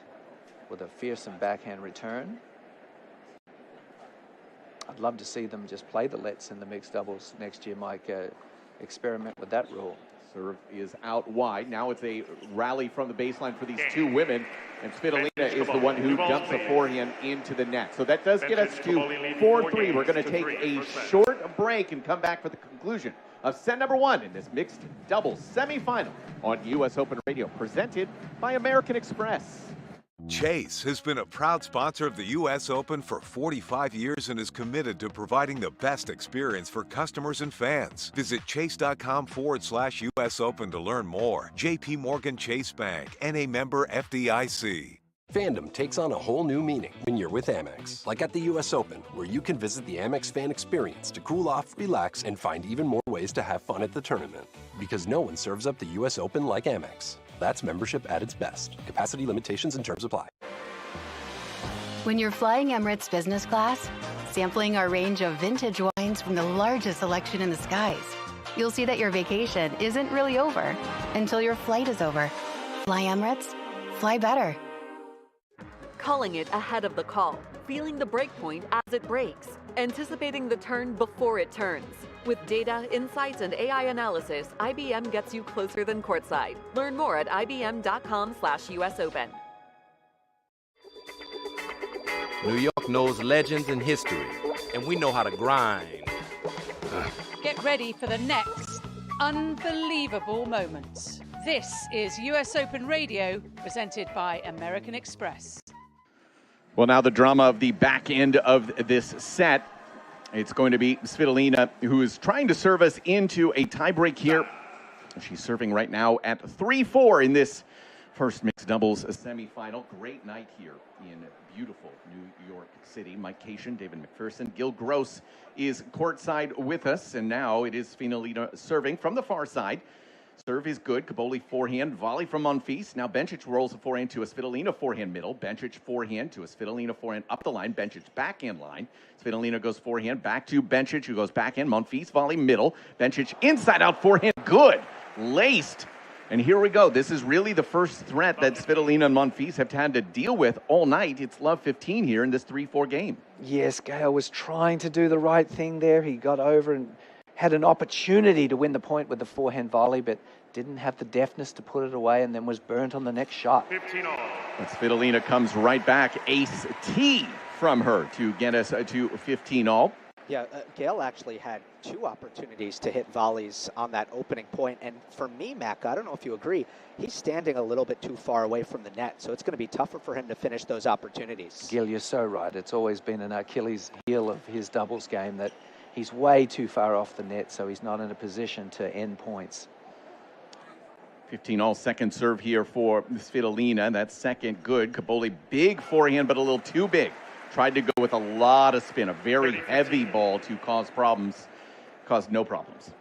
with a fearsome backhand return. I'd love to see them just play the lets in the mixed doubles next year, Mike. Experiment with that rule. Serve is out wide. Now it's a rally from the baseline for these two women, and Svitolina is the one who dumps a forehand into the net. So that does get us to 4-3. We're going to take a short break and come back for the conclusion of set number one in this mixed doubles semifinal on US Open Radio, presented by American Express. Chase has been a proud sponsor of the U.S. Open for 45 years and is committed to providing the best experience for customers and fans. Visit chase.com/US Open to learn more. J.P. Morgan Chase Bank, N.A. member FDIC. Fandom takes on a whole new meaning when you're with Amex. Like at the US Open, where you can visit the Amex fan experience to cool off, relax, and find even more ways to have fun at the tournament. Because no one serves up the US Open like Amex. That's membership at its best. Capacity limitations and terms apply. When you're flying Emirates business class, sampling our range of vintage wines from the largest selection in the skies, you'll see that your vacation isn't really over until your flight is over. Fly Emirates, fly better. Calling it ahead of the call, feeling the break point as it breaks, anticipating the turn before it turns. With data, insights, and AI analysis, IBM gets you closer than courtside. Learn more at ibm.com/US Open. New York knows legends and history, and we know how to grind. Get ready for the next unbelievable moments. This is US Open Radio, presented by American Express. Well, now the drama of the back end of this set. It's going to be Svitolina, who is trying to serve us into a tiebreak here. She's serving right now at 3-4 in this first mixed doubles semifinal. Great night here in beautiful New York City. Mike Cation, David McPherson, Gil Gross is courtside with us, and now it is Svitolina serving from the far side. Serve is good. Cobolli forehand, volley from Monfils. Now Bencic rolls a forehand to a Svitolina forehand middle. Bencic forehand to a Svitolina forehand up the line. Bencic backhand line. Svitolina goes forehand back to Bencic, who goes backhand. Monfils volley middle. Bencic inside out forehand. Good. Laced. And here we go. This is really the first threat that Svitolina and Monfils have had to deal with all night. It's love 15 here in this 3-4 game. Yes, Gael was trying to do the right thing there. He got over and had an opportunity to win the point with the forehand volley, but didn't have the deftness to put it away, and then was burnt on the next shot. 15-all. But Svitolina comes right back. Ace T from her to get us to 15-all. Yeah, Gail actually had 2 opportunities to hit volleys on that opening point. And for me, Mac, I don't know if you agree, he's standing a little bit too far away from the net. So it's going to be tougher for him to finish those opportunities. Gil, you're so right. It's always been an Achilles heel of his doubles game that he's way too far off the net, so he's not in a position to end points. 15-all, second serve here for Svitolina. That's second good. Cobolli, big forehand, but a little too big. Tried to go with a lot of spin, a very heavy ball to cause problems. Caused no problems.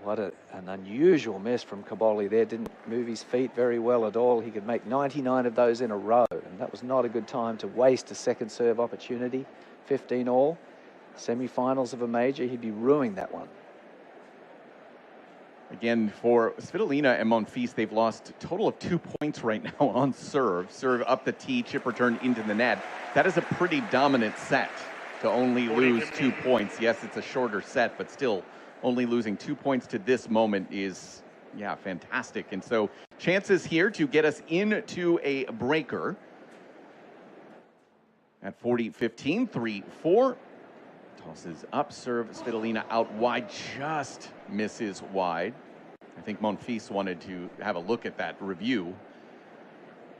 What an unusual miss from Cobolli there. Didn't move his feet very well at all. He could make 99 of those in a row, and that was not a good time to waste a second serve opportunity. 15-all. Semi-finals of a major, he'd be ruining that one. Again, for Svitolina and Monfils, they've lost a total of 2 points right now on serve. Serve up the tee, chip return into the net. That is a pretty dominant set to only lose 2 points. Yes, it's a shorter set, but still only losing 2 points to this moment is, yeah, fantastic. And so chances here to get us into a breaker at 40-15, 3-4. Tosses up, serve, Svitolina out wide, just misses wide. I think Monfils wanted to have a look at that review.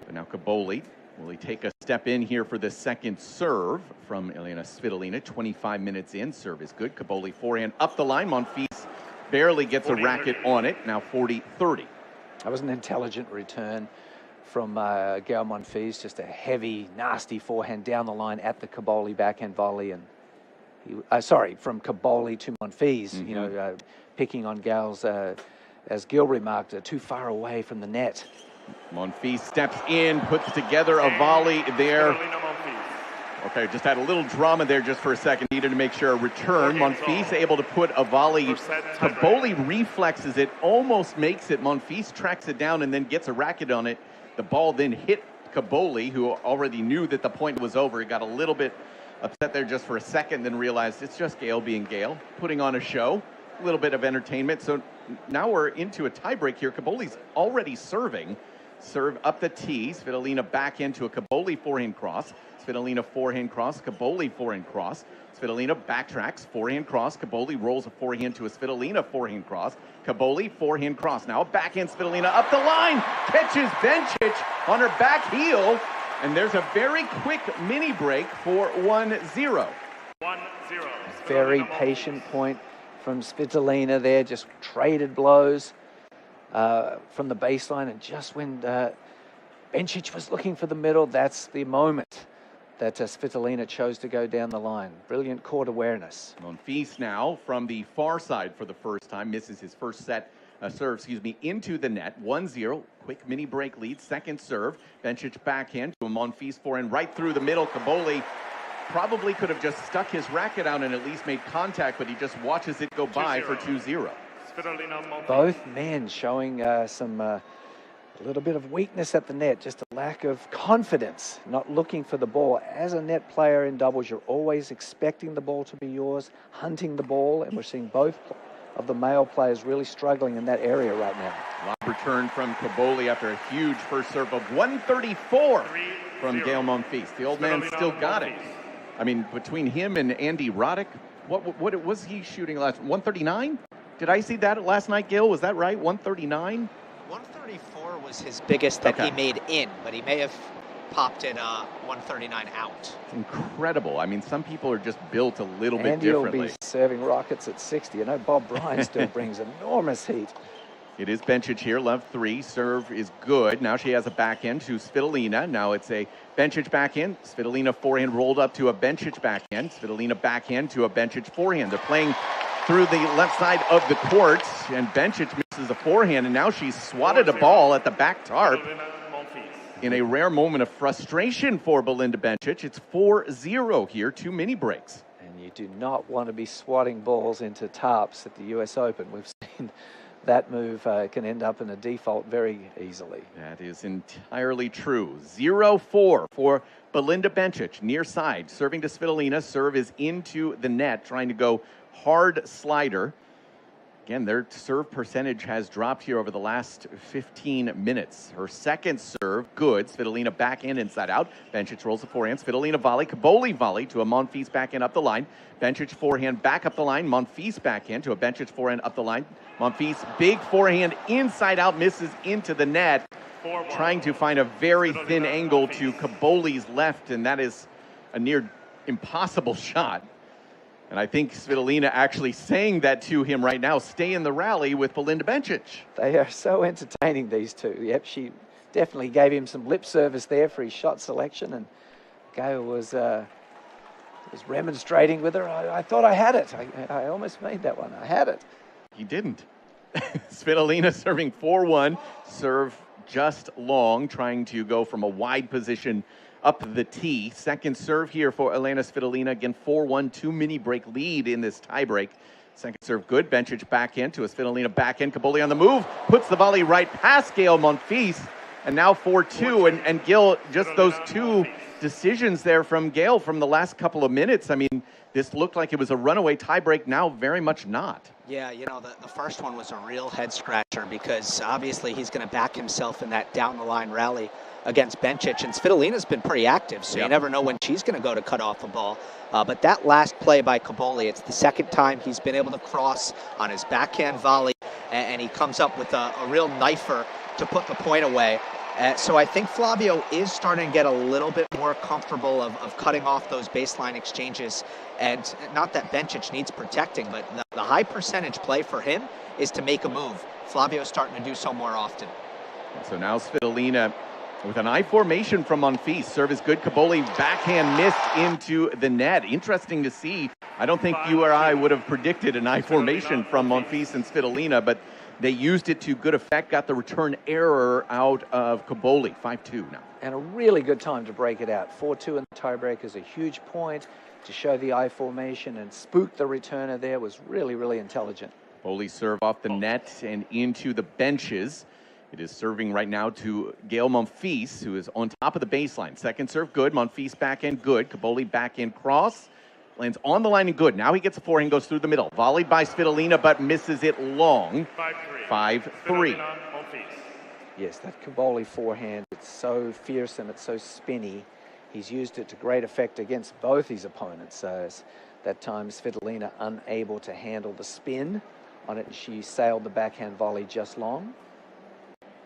But now Cobolli, will he take a step in here for the second serve from Elena Svitolina? 25 minutes in, serve is good. Cobolli forehand up the line. Monfils barely gets a racket on it. Now 40-30. That was an intelligent return from Gael Monfils. Just a heavy, nasty forehand down the line at the Cobolli backhand volley, and from Cobolli to Monfils, you know, picking on Gael's, as Gil remarked, too far away from the net. Monfils steps in, puts together a volley there. Okay, just had a little drama there just for a second. Needed to make sure a return. Monfils able to put a volley. Cobolli reflexes it, almost makes it. Monfils tracks it down and then gets a racket on it. The ball then hit Cobolli, who already knew that the point was over. He got a little bit upset there just for a second, then realized it's just Gael being Gael, putting on a show, a little bit of entertainment. So now we're into a tiebreak here. Cobolli's already serving. Serve up the tee. Svitolina back into a Cobolli forehand cross. Svitolina forehand cross. Cobolli forehand cross. Svitolina backtracks. Forehand cross. Cobolli rolls a forehand to a Svitolina forehand cross. Cobolli forehand cross. Now a backhand Svitolina up the line. Catches Bencic on her back heel. And there's a very quick mini break for 1-0. 1-0. Very patient point from Svitolina there. Just traded blows from the baseline. And just when Bencic was looking for the middle. That's the moment that Svitolina chose to go down the line. Brilliant court awareness. Monfils now from the far side for the first time, misses his first set serve, into the net. 1-0, quick mini break lead. Second serve, Bencic backhand to a Monfils forehand right through the middle. Cobolli probably could have just stuck his racket out and at least made contact, but he just watches it go by for 2-0. Both men showing a little bit of weakness at the net, just a lack of confidence, not looking for the ball. As a net player in doubles, you're always expecting the ball to be yours, hunting the ball, and we're seeing both of the male players really struggling in that area right now. Lob return from Cobolli after a huge first serve of 134 from Gael Monfils. The old man still got it. I mean, between him and Andy Roddick, what was he shooting last? 139? Did I see that last night, Gail? Was that right? 139? 134 was his biggest that he made in, but he may have popped it 139 out. It's incredible. I mean, some people are just built a little bit Andy differently. will be serving rockets at 60. I know Bob Bryan still brings enormous heat. It is Bencic here, love 3. Serve is good. Now she has a backhand to Svitolina. Now it's a Bencic backhand. Svitolina forehand rolled up to a Bencic backhand. Svitolina backhand to a Bencic forehand. They're playing through the left side of the court, and Bencic misses a forehand, and now she's swatted a ball at the back tarp in a rare moment of frustration for Belinda Bencic. It's 4-0 here, 2 mini breaks. And you do not want to be swatting balls into tarps at the US Open. We've seen that move can end up in a default very easily. That is entirely true. 0-4 for Belinda Bencic, near side, serving to Svitolina. Serve is into the net, trying to go hard slider. Again, their serve percentage has dropped here over the last 15 minutes. Her second serve, good. Svitolina backhand inside out. Bencic rolls the forehand. Svitolina volley. Cobolli volley to a Monfils backhand up the line. Bencic forehand back up the line. Monfils backhand to a Bencic forehand up the line. Monfils big forehand inside out, misses into the net. Trying to find a very thin angle to Cobolli's left, and that is a near impossible shot. And I think Svitolina actually saying that to him right now, stay in the rally with Belinda Bencic. They are so entertaining, these two. Yep, she definitely gave him some lip service there for his shot selection, and Gael was remonstrating with her. I thought I had it. I almost made that one. I had it. He didn't. Svitolina serving 4-1, serve just long, trying to go from a wide position up the tee. Second serve here for Elena Svitolina. Again, 4-1, 2 mini break lead in this tiebreak. Second serve good. Bencic backhand to a Svitolina backhand. Cobolli on the move. Puts the volley right past Gael Monfils. And now 4-2. And Gil, just those two decisions there from Gael from the last couple of minutes. I mean, this looked like it was a runaway tiebreak. Now very much not. Yeah, you know, the first one was a real head scratcher because obviously he's going to back himself in that down the line rally against Bencic, and Svitolina's been pretty active, so you never know when she's going to go to cut off a ball. But that last play by Cobolli, it's the second time he's been able to cross on his backhand volley, and he comes up with a real knifer to put the point away. So I think Flavio is starting to get a little bit more comfortable of cutting off those baseline exchanges, and not that Bencic needs protecting, but the high percentage play for him is to make a move. Flavio's starting to do so more often. So now Svitolina with an I formation from Monfils. Serve is good. Cobolli backhand missed into the net. Interesting to see. I don't think you or I would have predicted an I formation from Monfils and Svitolina, but they used it to good effect. Got the return error out of Cobolli. 5-2 now. And a really good time to break it out. 4-2 in the tiebreak is a huge point to show the I formation and spook the returner there. Was really, really intelligent. Cobolli serve off the net and into the benches. It is serving right now to Gael Monfils, who is on top of the baseline. Second serve, good. Monfils backhand, good. Cobolli backhand cross. Lands on the line and good. Now he gets a forehand, goes through the middle. Volleyed by Svitolina, but misses it long. 5-3. Yes, that Cobolli forehand, it's so fearsome, it's so spinny. He's used it to great effect against both his opponents. So that time Svitolina unable to handle the spin on it. She sailed the backhand volley just long.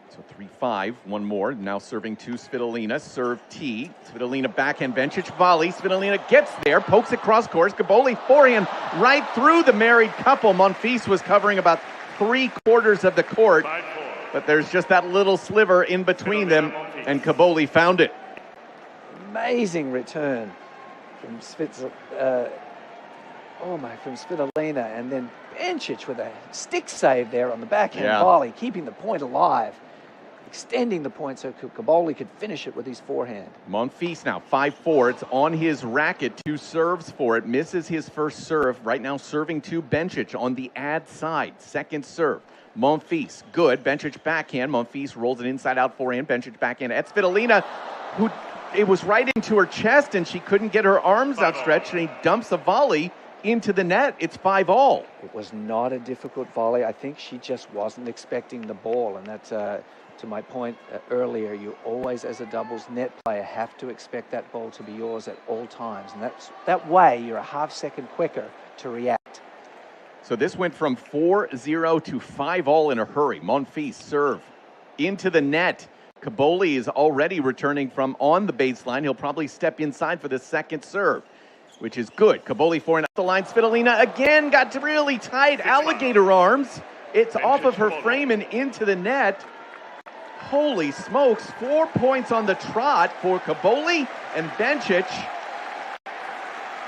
So 3-5, one more. Now serving to Svitolina. Serve T. Svitolina backhand Bencic volley. Svitolina gets there, pokes it cross course. Cobolli forehand right through the married couple. Monfils was covering about 3/4 of the court. But there's just that little sliver in between them. And Cobolli found it. Amazing return from from Svitolina, and then Bencic with a stick save there on the backhand volley, keeping the point alive, extending the point so Cobolli could finish it with his forehand. Monfils now 5-4. It's on his racket. 2 serves for it. Misses his first serve. Right now serving to Bencic on the ad side. Second serve. Monfils, good. Bencic backhand. Monfils rolls it inside out forehand. Bencic backhand at Svitolina, who it was right into her chest and she couldn't get her arms outstretched, and he dumps a volley into the net. It's 5-all. It was not a difficult volley. I think she just wasn't expecting the ball, and that's to my point earlier. You always, as a doubles net player, have to expect that ball to be yours at all times, and that way you're a half second quicker to react. So this went from 4-0 to 5-all in a hurry. Monfils serve into the net. Cobolli is already returning from on the baseline. He'll probably step inside for the second serve, which is good. Cobolli forehand up the line. Svitolina again got really tight. Alligator arms. It's off of her frame and into the net. Holy smokes. 4 points on the trot for Cobolli and Bencic.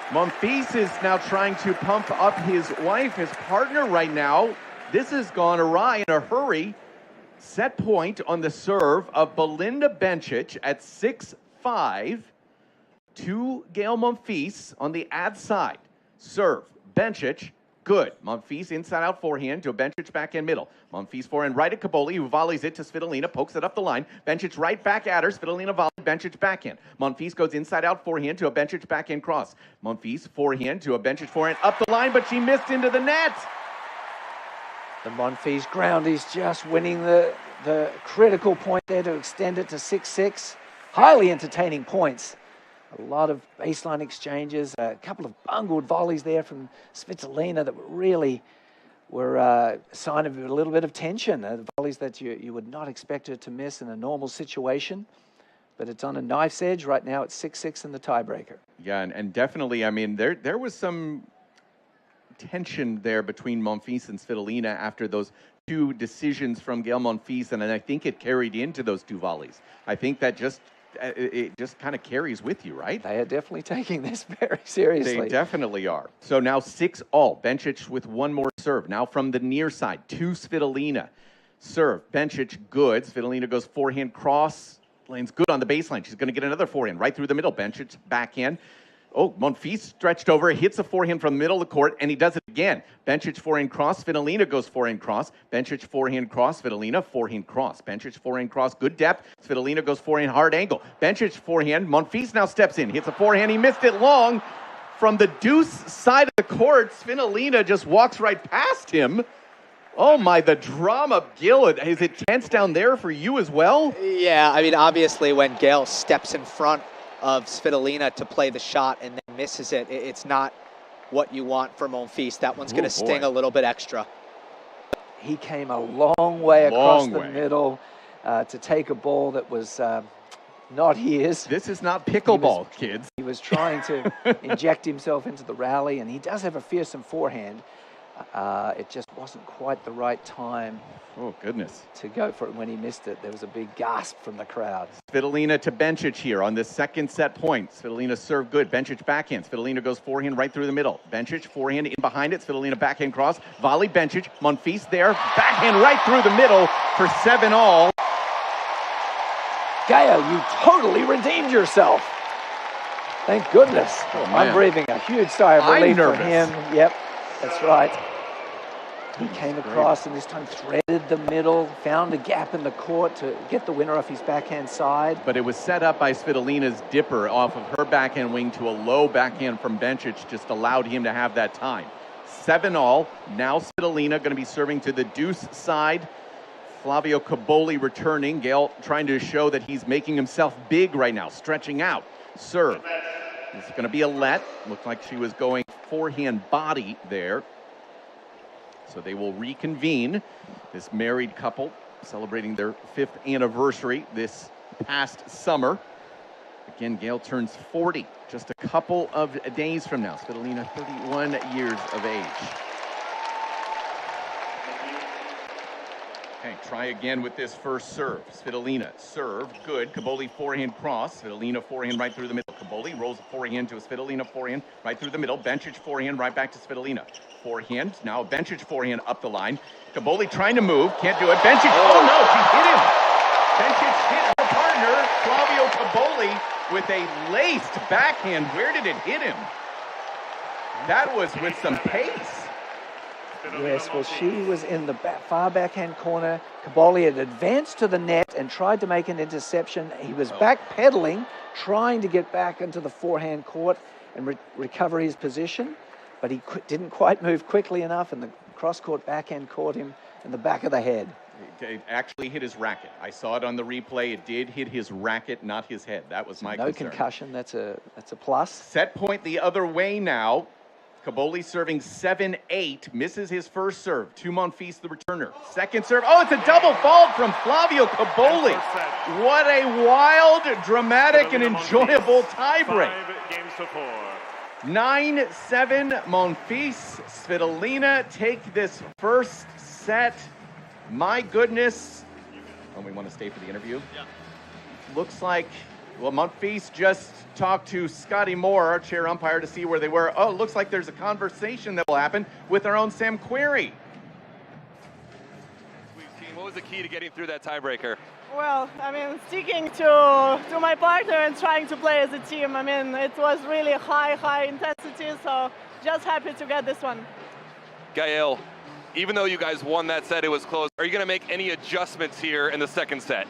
Monfils is now trying to pump up his wife, his partner right now. This has gone awry in a hurry. Set point on the serve of Belinda Bencic at 6-5 to Gail Monfils on the ad side. Serve, Bencic, good. Monfils inside out forehand to a Bencic backhand middle. Monfils forehand right at Cobolli, who volleys it to Svitolina, pokes it up the line. Bencic right back at her. Svitolina volley, Bencic backhand. Monfils goes inside out forehand to a Bencic backhand cross. Monfils forehand to a Bencic forehand up the line, but she missed into the net. The Monfils ground is just winning the critical point there to extend it to 6-6. Highly entertaining points. A lot of baseline exchanges, a couple of bungled volleys there from Svitolina that really were a sign of a little bit of tension. Volleys that you would not expect her to miss in a normal situation. But it's on a knife's edge. Right now it's 6-6 in the tiebreaker. Yeah, and definitely, I mean, there was some tension there between Monfils and Svitolina after those 2 decisions from Gail Monfils, and I think it carried into those 2 volleys. I think that it just kind of carries with you, right? They are definitely taking this very seriously. They definitely are. So now 6-all. Bencic with 1 more serve. Now from the near side to Svitolina. Serve. Bencic good. Svitolina goes forehand cross. Lane's good on the baseline. She's going to get another forehand right through the middle. Bencic backhand. Oh, Monfils stretched over, hits a forehand from the middle of the court, and he does it again. Bencic forehand cross, Svitolina goes forehand cross. Bencic forehand cross, Svitolina forehand cross. Bencic forehand cross, good depth. Svitolina goes forehand hard angle. Bencic forehand, Monfils now steps in, hits a forehand, he missed it long. From the deuce side of the court, Svitolina just walks right past him. Oh my, the drama, Gil. Is it tense down there for you as well? Yeah, I mean, obviously when Gail steps in front of Svitolina to play the shot and then misses it, it's not what you want for Monfils. That one's going to sting a little bit extra. He came a long way across the middle to take a ball that was not his. This is not pickleball, kids. He was trying to inject himself into the rally, and he does have a fearsome forehand. It just wasn't quite the right time. Oh, goodness. To go for it when he missed it. There was a big gasp from the crowd. Svitolina to Bencic here on the second set point. Svitolina served good. Bencic backhand. Svitolina goes forehand right through the middle. Bencic forehand in behind it. Svitolina backhand cross. Volley Bencic. Monfils there. Backhand right through the middle for 7-all. Gail, you totally redeemed yourself. Thank goodness. Oh, I'm breathing a huge sigh of relief for him. Yep, that's right. He came across and this time threaded the middle, found a gap in the court to get the winner off his backhand side. But it was set up by Svitolina's dipper off of her backhand wing to a low backhand from Bencic, just allowed him to have that time. 7-all. Now Svitolina going to be serving to the deuce side. Flavio Cobolli returning. Gail trying to show that he's making himself big right now, stretching out. Serve. It's going to be a let. Looked like she was going forehand body there. So they will reconvene, this married couple celebrating their 5th anniversary this past summer. Again, Gail turns 40 just a couple of days from now. Svitolina, 31 years of age. Okay, try again with this first serve. Svitolina, serve, good. Cobolli forehand cross. Svitolina forehand right through the middle. Cobolli rolls a forehand to a Svitolina forehand right through the middle. Bencic forehand right back to Svitolina. Forehand, now a Bencic forehand up the line. Cobolli trying to move, can't do it. Bencic, oh no, she hit him. Bencic hit her partner, Flavio Cobolli, with a laced backhand. Where did it hit him? That was with some pace. Yes, well, she was in the far backhand corner. Cobolli had advanced to the net and tried to make an interception. He was backpedaling, trying to get back into the forehand court and recover his position, but he didn't quite move quickly enough, and the cross-court backhand caught him in the back of the head. It actually hit his racket. I saw it on the replay. It did hit his racket, not his head. That was my concern. No concussion. That's a plus. Set point the other way now. Cobolli serving 7-8, misses his first serve. To Monfils, the returner. Second serve. Oh, it's a double fault from Flavio Cobolli. What a wild, dramatic, and enjoyable tiebreak. 9-7, Monfils. Svitolina take this first set. My goodness. Oh, we want to stay for the interview? Yeah. Looks like, well, Monfils just talked to Scotty Moore, our chair umpire, to see where they were. Oh, it looks like there's a conversation that will happen with our own Sam Querrey. What was the key to getting through that tiebreaker? Well, I mean, sticking to my partner and trying to play as a team. I mean, it was really high intensity, so just happy to get this one. Gael, even though you guys won that set, it was close. Are you going to make any adjustments here in the second set?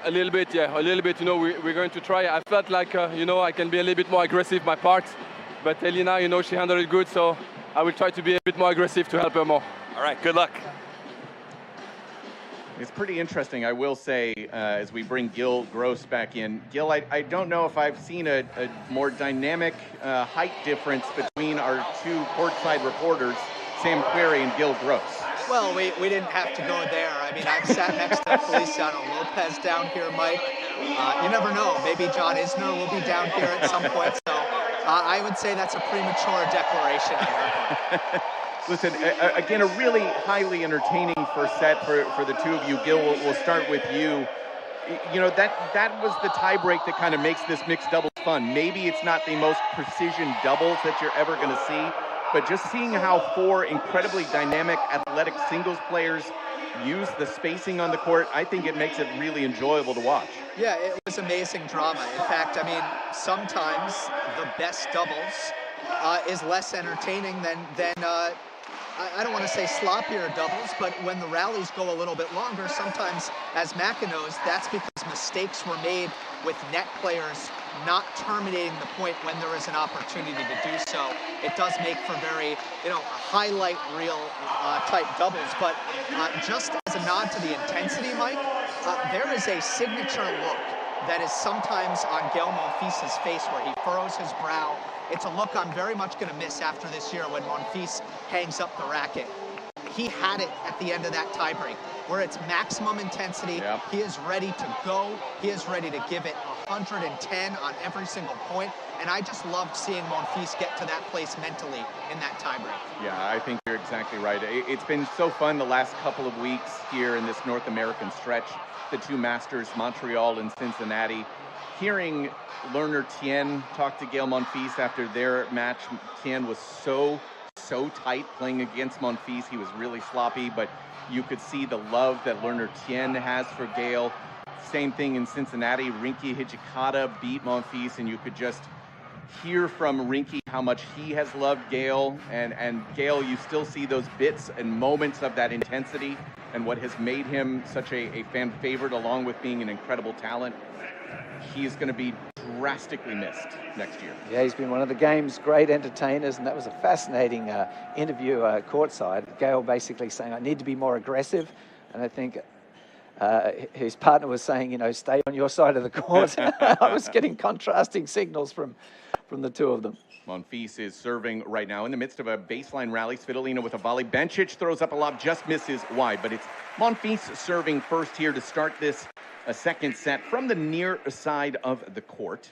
A little bit, yeah, a little bit. You know, we're going to try. I felt like, you know, I can be a little bit more aggressive, my part. But Elina, you know, she handled it good, so I will try to be a bit more aggressive to help her more. All right, good luck. It's pretty interesting, I will say, as we bring Gil Gross back in. Gil, I don't know if I've seen a more dynamic height difference between our two courtside reporters, Sam Querrey and Gil Gross. Well, we didn't have to go there. I mean, I've sat next to Feliciano Lopez down here, Mike. You never know. Maybe John Isner will be down here at some point. So I would say that's a premature declaration on your part. Listen, again, a really highly entertaining first set for the two of you. Gil, we'll start with you. You know, that was the tiebreak that kind of makes this mixed doubles fun. Maybe it's not the most precision doubles that you're ever going to see, but just seeing how four incredibly dynamic athletic singles players use the spacing on the court, I think it makes it really enjoyable to watch. Yeah, it was amazing drama. In fact, I mean, sometimes the best doubles is less entertaining than I don't want to say sloppier doubles, but when the rallies go a little bit longer, sometimes, as Macca knows, that's because mistakes were made with net players not terminating the point when there is an opportunity to do so. It does make for very, you know, highlight reel type doubles. But just as a nod to the intensity, Mike, there is a signature look that is sometimes on Gael Monfils' face where he furrows his brow. It's a look I'm very much going to miss after this year when Monfils hangs up the racket. He had it at the end of that tiebreak, where it's maximum intensity. Yep. He is ready to go. He is ready to give it 110 on every single point. And I just loved seeing Monfils get to that place mentally in that tiebreak. Yeah, I think you're exactly right. It's been so fun the last couple of weeks here in this North American stretch. The two Masters, Montreal and Cincinnati. Hearing Lerner Tien talk to Gael Monfils after their match. Tien was so tight playing against Monfils. He was really sloppy, but you could see the love that Lerner Tien has for Gael. Same thing in Cincinnati. Rinky Hijikata beat Monfils, and you could just hear from Rinky how much he has loved Gael. And Gael, you still see those bits and moments of that intensity and what has made him such a fan favorite, along with being an incredible talent. He's going to be drastically missed next year. Yeah, he's been one of the game's great entertainers, and that was a fascinating interview courtside. Gael basically saying, I need to be more aggressive, and I think his partner was saying, you know, stay on your side of the court. I was getting contrasting signals from the two of them. Monfils is serving right now in the midst of a baseline rally. Svitolina with a volley. Bencic throws up a lob, just misses wide, but it's Monfils serving first here to start this second set from the near side of the court.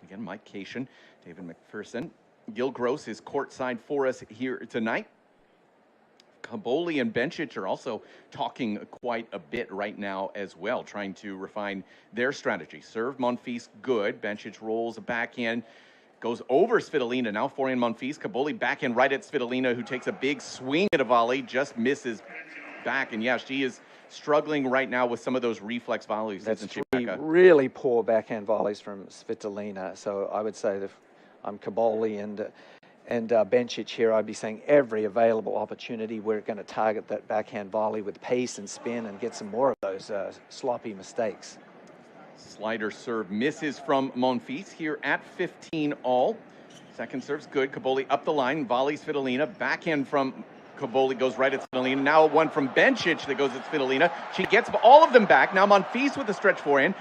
Again, Mike Cation, David McPherson. Gil Gross is courtside for us here tonight. Cobolli and Bencic are also talking quite a bit right now as well, trying to refine their strategy. Serve, Monfils, good. Bencic rolls a backhand, goes over Svitolina. Now forehand Monfils. Cobolli backhand right at Svitolina, who takes a big swing at a volley, just misses back. And yeah, she is struggling right now with some of those reflex volleys. That's three really poor backhand volleys from Svitolina. So I would say that I'm Cobolli and Bencic here, I'd be saying every available opportunity, we're going to target that backhand volley with pace and spin and get some more of those sloppy mistakes. Slider serve misses from Monfils here at 15 all. Second serve's good. Cobolli up the line, volleys Svitolina. Backhand from Cobolli goes right at Svitolina. Now one from Bencic that goes at Svitolina. She gets all of them back. Now Monfils with the stretch forehand.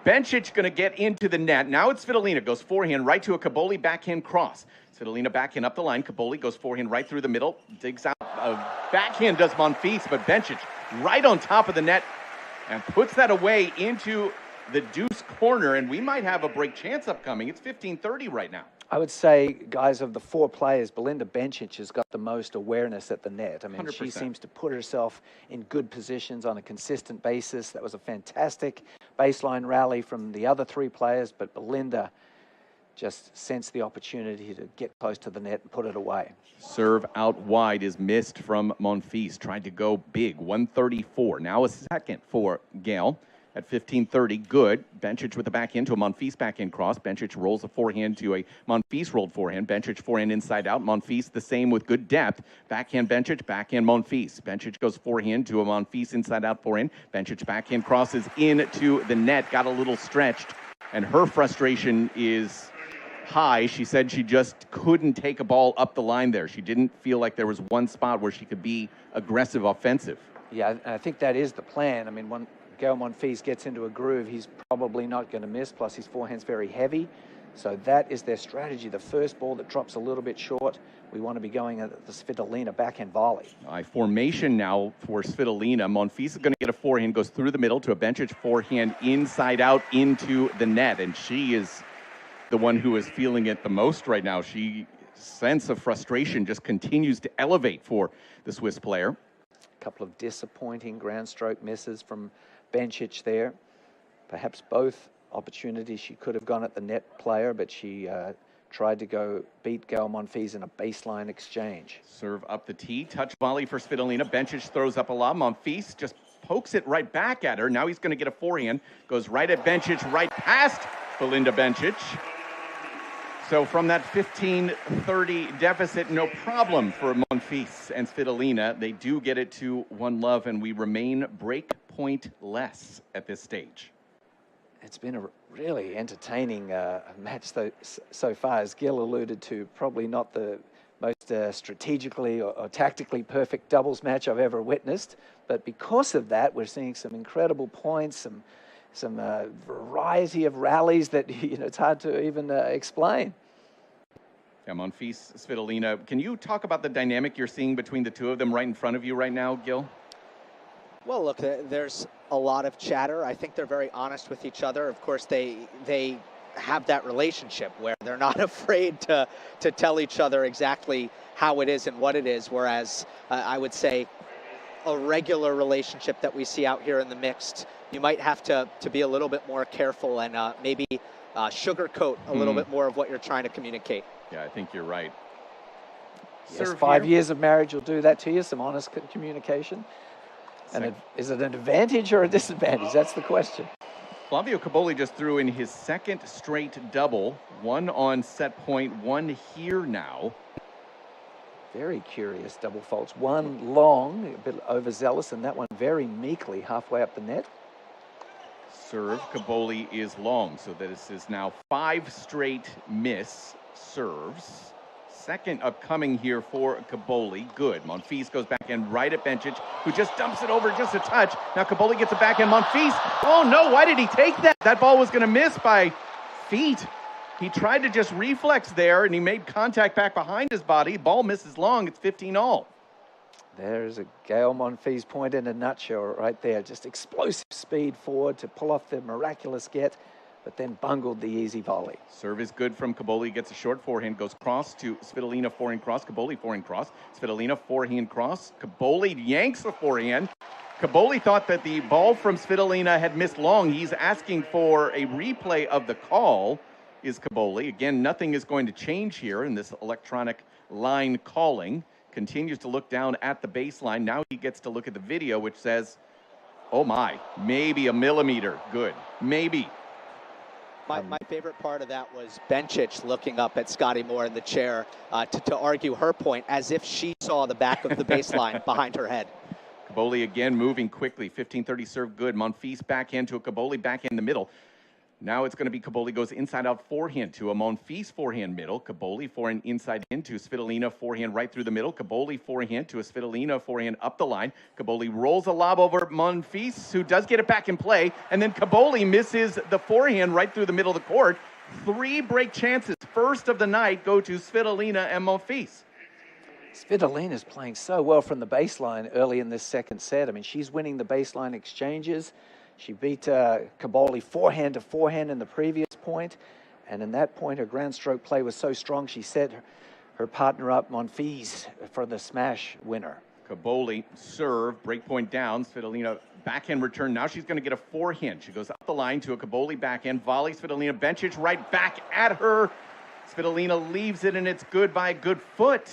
Bencic going to get into the net. Now it's Svitolina, goes forehand right to a Cobolli backhand cross. Svitolina backhand up the line. Cobolli goes forehand right through the middle. Digs out. Backhand does Monfils, but Bencic right on top of the net and puts that away into the deuce corner. And we might have a break chance upcoming. It's 15-30 right now. I would say, guys, of the four players, Belinda Bencic has got the most awareness at the net. I mean, 100%. She seems to put herself in good positions on a consistent basis. That was a fantastic baseline rally from the other three players, but Belinda just sensed the opportunity to get close to the net and put it away. Serve out wide is missed from Monfils. Tried to go big, 134. Now a second for Gail. At 15-30, good. Bencic with the backhand to a Monfils backhand cross. Bencic rolls a forehand to a Monfils rolled forehand. Bencic forehand inside out. Monfils the same with good depth. Backhand Bencic, backhand Monfils. Bencic goes forehand to a Monfils inside out forehand. Bencic backhand crosses into the net. Got a little stretched, and her frustration is high. She said she just couldn't take a ball up the line there. She didn't feel like there was one spot where she could be aggressive offensive. Yeah, I think that is the plan. I mean, when Gael Monfils gets into a groove, he's probably not going to miss, plus his forehand's very heavy. So that is their strategy. The first ball that drops a little bit short, we want to be going at the Svitolina backhand volley. Formation now for Svitolina. Monfils is going to get a forehand, goes through the middle to a Bencic forehand inside out into the net. And she is the one who is feeling it the most right now. She sense of frustration just continues to elevate for the Swiss player. A couple of disappointing ground stroke misses from Bencic there. Perhaps both opportunities she could have gone at the net player, but she tried to go beat Gael Monfils in a baseline exchange. Serve up the tee, touch volley for Svitolina. Bencic throws up a lob. Monfils just pokes it right back at her. Now he's going to get a forehand. Goes right at Bencic, right past Belinda Bencic. So from that 15-30 deficit, no problem for Monfils and Svitolina. They do get it to 1-love, and we remain break point less at this stage. It's been a really entertaining match so far. As Gil alluded to, probably not the most strategically or tactically perfect doubles match I've ever witnessed. But because of that, we're seeing some incredible points, some variety of rallies that it's hard to even explain. Yeah, Monfils, Svitolina. Can you talk about the dynamic you're seeing between the two of them right in front of you right now, Gil? Well, look, there's a lot of chatter. I think they're very honest with each other. Of course, they have that relationship where they're not afraid to tell each other exactly how it is and what it is, whereas I would say a regular relationship that we see out here in the mixed, you might have to be a little bit more careful and maybe sugarcoat a little bit more of what you're trying to communicate. Yeah, I think you're right. Yes, 5 years of marriage will do that to you, some honest communication. And is it an advantage or a disadvantage? That's the question. Flavio Cobolli just threw in his second straight double, one on set point, one here now. Very curious double faults. One long, a bit overzealous, and that one very meekly halfway up the net. Serve, Cobolli is long, so this is now 5 straight miss serves. Second upcoming here for Cobolli. Good. Monfils goes back and right at Bencic, who just dumps it over just a touch. Now Cobolli gets it back, and Monfils. Oh no, why did he take that? That ball was going to miss by feet. He tried to just reflex there, and he made contact back behind his body. Ball misses long. It's 15-all. There's a Gael Monfils point in a nutshell right there. Just explosive speed forward to pull off the miraculous get. but then bungled the easy volley. Serve is good from Cobolli. Gets a short forehand, goes cross to Svitolina, forehand cross. Cobolli, forehand cross. Svitolina, forehand cross. Cobolli yanks a forehand. Cobolli thought that the ball from Svitolina had missed long. He's asking for a replay of the call, is Cobolli. Again, nothing is going to change here in this electronic line calling. Continues to look down at the baseline. Now he gets to look at the video, which says, oh my, maybe a millimeter. Good. Maybe. My favorite part of that was Bencic looking up at Scotty Moore in the chair to argue her point as if she saw the back of the baseline behind her head. Cobolli again moving quickly. 15-30 serve good. Monfils backhand to a Cobolli backhand in the middle. Now it's going to be Cobolli goes inside out forehand to a Monfils forehand middle. Cobolli forehand inside into Svitolina forehand right through the middle. Cobolli forehand to a Svitolina forehand up the line. Cobolli rolls a lob over Monfils, who does get it back in play. And then Cobolli misses the forehand right through the middle of the court. 3 break chances, first of the night, go to Svitolina and Monfils. Svitolina's playing so well from the baseline early in this second set. I mean, she's winning the baseline exchanges. She beat Cobolli forehand to forehand in the previous point. And in that point, her grand stroke play was so strong, she set her partner up, Monfils, for the smash winner. Cobolli serve, break point down. Svitolina backhand return. Now she's going to get a forehand. She goes up the line to a Cobolli backhand. Volley, Svitolina, Bencic right back at her. Svitolina leaves it, and it's good by a good foot.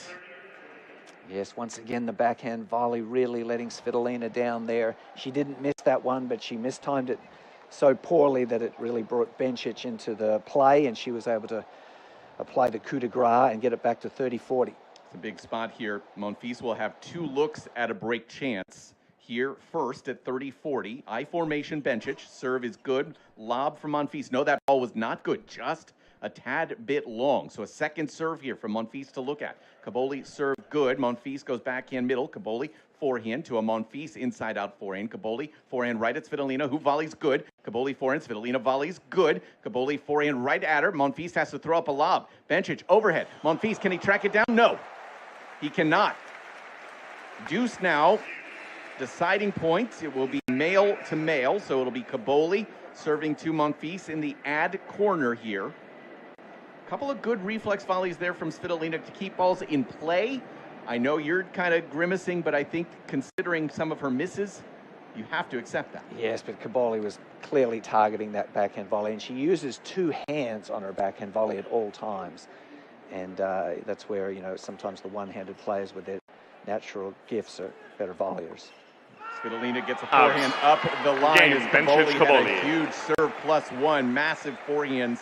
Yes, once again, the backhand volley really letting Svitolina down there. She didn't miss that one, but she mistimed it so poorly that it really brought Bencic into the play, and she was able to apply the coup de grace and get it back to 30-40. It's a big spot here. Monfils will have 2 looks at a break chance here first at 30-40. I formation Bencic. Serve is good. Lob from Monfils. No, that ball was not good. Just a tad bit long. So a second serve here from Monfils to look at. Cobolli serve good. Monfils goes backhand middle. Cobolli forehand to a Monfils inside out forehand. Cobolli forehand right at Svitolina, who volleys good. Cobolli forehand, Svitolina volleys good. Cobolli forehand right at her. Monfils has to throw up a lob. Bencic overhead. Monfils, can he track it down? No, he cannot. Deuce now. Deciding point. It will be male to male, so it'll be Cobolli serving to Monfils in the ad corner here. Couple of good reflex volleys there from Svitolina to keep balls in play. I know you're kind of grimacing, but I think considering some of her misses, you have to accept that. Yes, but Cobolli was clearly targeting that backhand volley, and she uses 2 hands on her backhand volley at all times. And that's where, you know, sometimes the one-handed players with their natural gifts are better volleyers. Svitolina gets a forehand up the line as Cobolli had a huge serve +1, massive forehands.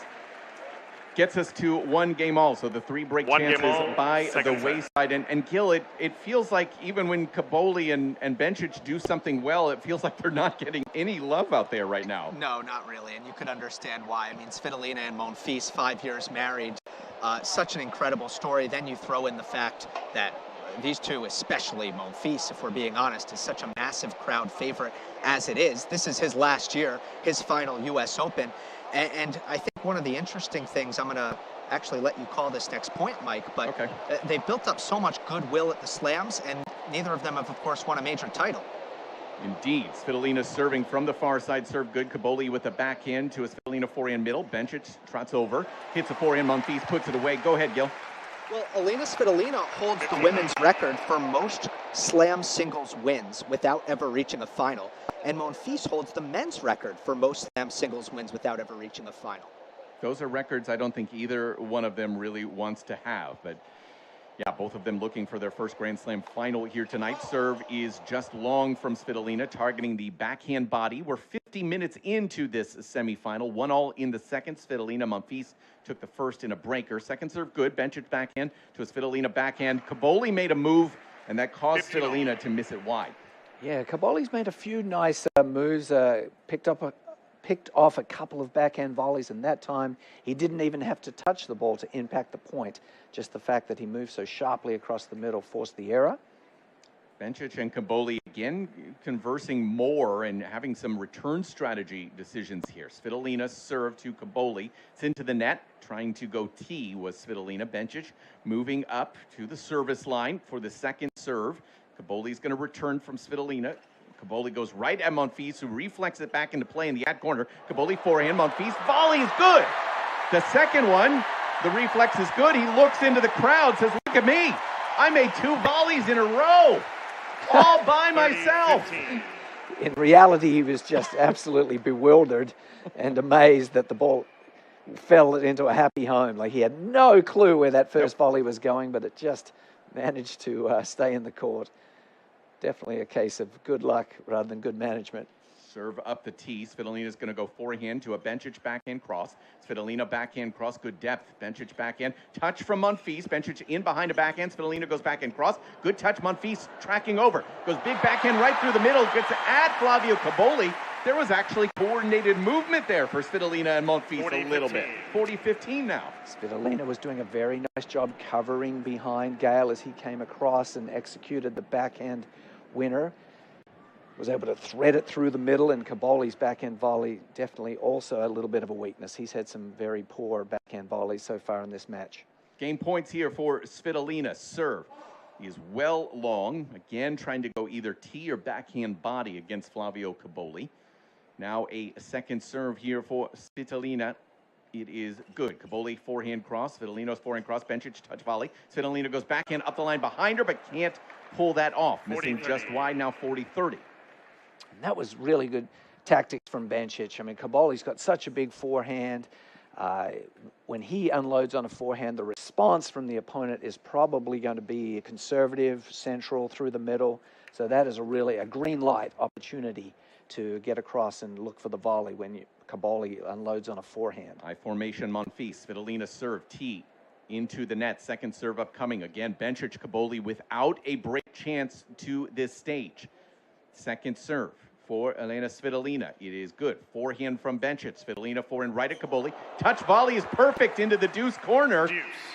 Gets us to 1 game all, so the 3 break chances by the wayside. And Gil, it feels like even when Cobolli and Bencic do something well, it feels like they're not getting any love out there right now. No, not really, and you could understand why. I mean, Svitolina and Monfils, 5 years married, such an incredible story. Then you throw in the fact that these two, especially Monfils, if we're being honest, is such a massive crowd favorite as it is. This is his last year, his final U.S. Open. And I think one of the interesting things, I'm going to actually let you call this next point, Mike, but they've built up so much goodwill at the slams, and neither of them have, of course, won a major title. Indeed. Svitolina serving from the far side, serve good. Cobolli with a backhand to a Svitolina forehand middle. Bencic trots over, hits a forehand. Monfils puts it away. Go ahead, Gil. Well, Aryna Svitolina holds the women's record for most slam singles wins without ever reaching a final. And Monfils holds the men's record for most slam singles wins without ever reaching a final. Those are records I don't think either one of them really wants to have. But yeah, both of them looking for their first Grand Slam final here tonight. Serve is just long from Svitolina, targeting the backhand body. We're 50 minutes into this semifinal. 1-1 in the second. Svitolina, Monfils took the first in a breaker. Second serve good. Bencic backhand to a Svitolina backhand. Cobolli made a move, and that caused Svitolina to miss it wide. Yeah, Cobolli's made a few nice moves, picked off a couple of backhand volleys, and that time he didn't even have to touch the ball to impact the point. Just the fact that he moved so sharply across the middle forced the error. Bencic and Cobolli again conversing more and having some return strategy decisions here. Svitolina serve to Cobolli. It's into the net. Trying to go T was Svitolina. Bencic moving up to the service line for the second serve. Cobolli's going to return from Svitolina. Cobolli goes right at Monfils, who reflects it back into play in the ad corner. Cobolli forehand, Monfils volley is good. The second one, the reflex is good. He looks into the crowd, says, look at me. I made 2 volleys in a row, all by myself. In reality, he was just absolutely bewildered and amazed that the ball fell into a happy home. Like he had no clue where that first volley was going, but it just managed to stay in the court. Definitely a case of good luck rather than good management. Serve up the tee. Svitolina's going to go forehand to a Bencic backhand cross. Svitolina backhand cross, good depth. Bencic backhand. Touch from Monfils. Bencic in behind a backhand. Svitolina goes backhand cross. Good touch. Monfils tracking over. Goes big backhand right through the middle. Gets at Flavio Cobolli. There was actually coordinated movement there for Svitolina and Monfils a little bit. 40-15 now. Svitolina was doing a very nice job covering behind Gale as he came across and executed the backhand winner. Was able to thread it through the middle, and Cobolli's backhand volley definitely also a little bit of a weakness. He's had some very poor backhand volleys so far in this match. Game points here for Svitolina. Serve. He is well long. Again, trying to go either tee or backhand body against Flavio Cobolli. Now a second serve here for Svitolina. It is good. Cobolli forehand cross. Svitolina's forehand cross. Bencic touch volley. Svitolina goes backhand up the line behind her, but can't pull that off. Missing just wide now, 40-30. And that was really good tactics from Bencic. I mean, Cobolli's got such a big forehand. When he unloads on a forehand, the response from the opponent is probably going to be conservative, central, through the middle. So that is a green light opportunity to get across and look for the volley when Cobolli unloads on a forehand. High formation, Monfils. Svitolina serve, tee into the net. Second serve upcoming. Again, Bencic, Cobolli without a break chance to this stage. Second serve for Aryna Svitolina. It is good. Forehand from Bencic. Svitolina forehand right at Cobolli. Touch volley is perfect into the deuce corner.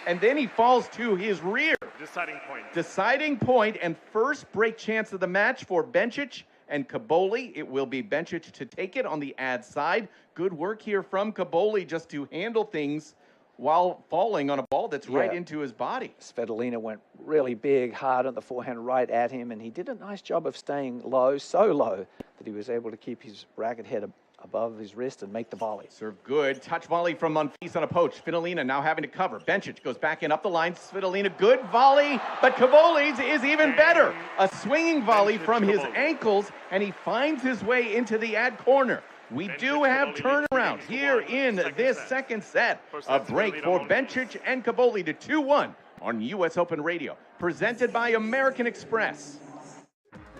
And then he falls to his rear. Deciding point. Deciding point and first break chance of the match for Bencic and Cobolli. It will be Bencic to take it on the ad side. Good work here from Cobolli just to handle things while falling on a ball that's right into his body. Svitolina went really big, hard on the forehand right at him, and he did a nice job of staying low, so low that he was able to keep his racket head above his wrist and make the volley. Serve good. Touch volley from Monfils on a poach. Svitolina now having to cover. Bencic goes back in up the line. Svitolina, good volley, but Cobolli's is even better. A swinging volley from his ankles, and he finds his way into the ad corner. We do have turnaround here in this second set. A break for Bencic and Cobolli to 2-1 on US Open Radio. Presented by American Express.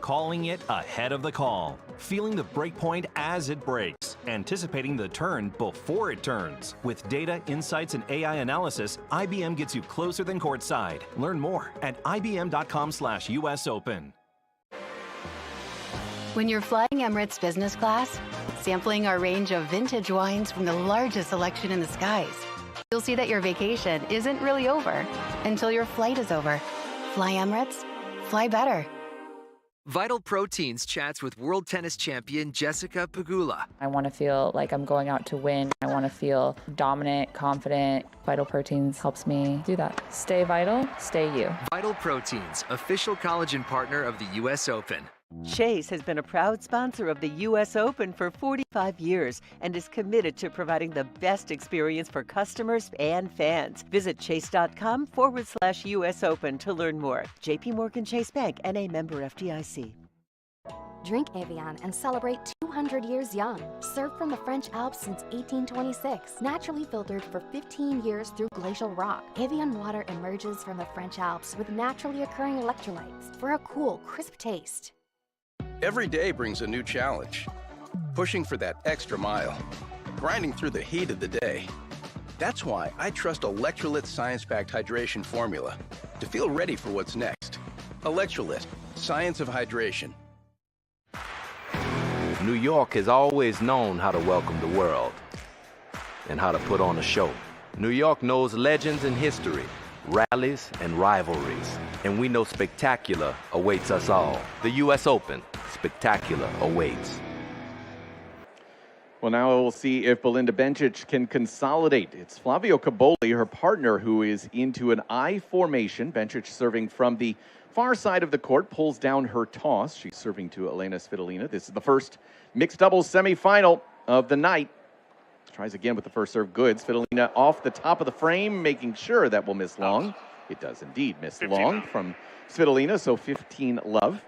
Calling it ahead of the call. Feeling the break point as it breaks. Anticipating the turn before it turns. With data, insights, and AI analysis, IBM gets you closer than courtside. Learn more at ibm.com/US Open. When you're flying Emirates business class, sampling our range of vintage wines from the largest selection in the skies, you'll see that your vacation isn't really over until your flight is over. Fly Emirates, fly better. Vital Proteins chats with world tennis champion Jessica Pegula. I want to feel like I'm going out to win. I want to feel dominant, confident. Vital Proteins helps me do that. Stay vital, stay you. Vital Proteins, official collagen partner of the US Open. Chase has been a proud sponsor of the U.S. Open for 45 years and is committed to providing the best experience for customers and fans. Visit chase.com/US Open to learn more. JP Morgan Chase Bank, N.A. member FDIC. Drink Evian and celebrate 200 years young. Served from the French Alps since 1826. Naturally filtered for 15 years through glacial rock. Evian water emerges from the French Alps with naturally occurring electrolytes for a cool, crisp taste. Every day brings a new challenge. Pushing for that extra mile. Grinding through the heat of the day. That's why I trust Electrolyt's science-backed hydration formula to feel ready for what's next. Electrolyt, science of hydration. New York has always known how to welcome the world and how to put on a show. New York knows legends and history, rallies and rivalries, and we know spectacular awaits us all. The US Open, spectacular awaits. Well, now we'll see if Belinda Bencic can consolidate. It's Flavio Cobolli, her partner, who is into an I formation. Bencic serving from the far side of the court, pulls down her toss. She's serving to Aryna Sabalenka. This is the first mixed doubles semifinal of the night. Tries again with the first serve. Good. Svitolina off the top of the frame, making sure that will miss long. It does indeed miss long from Svitolina, so 15 love.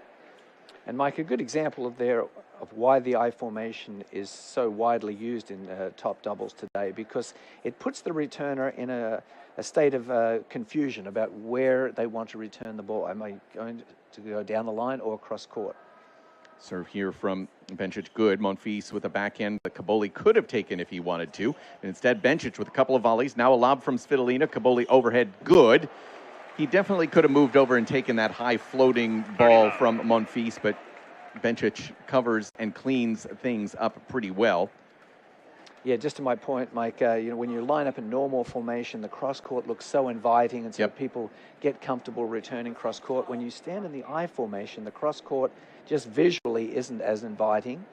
And Mike, a good example of why the I formation is so widely used in top doubles today, because it puts the returner in a state of confusion about where they want to return the ball. Am I going to go down the line or across court? Serve here from Bencic. Good. Monfils with a backhand that Cobolli could have taken if he wanted to. And instead, Bencic with a couple of volleys. Now a lob from Svitolina. Cobolli overhead. Good. He definitely could have moved over and taken that high floating ball from Monfils, but Bencic covers and cleans things up pretty well. Yeah, just to my point, Mike, when you line up in normal formation, the cross-court looks so inviting, and so people get comfortable returning cross-court. When you stand in the I formation, the cross-court just visually isn't as inviting,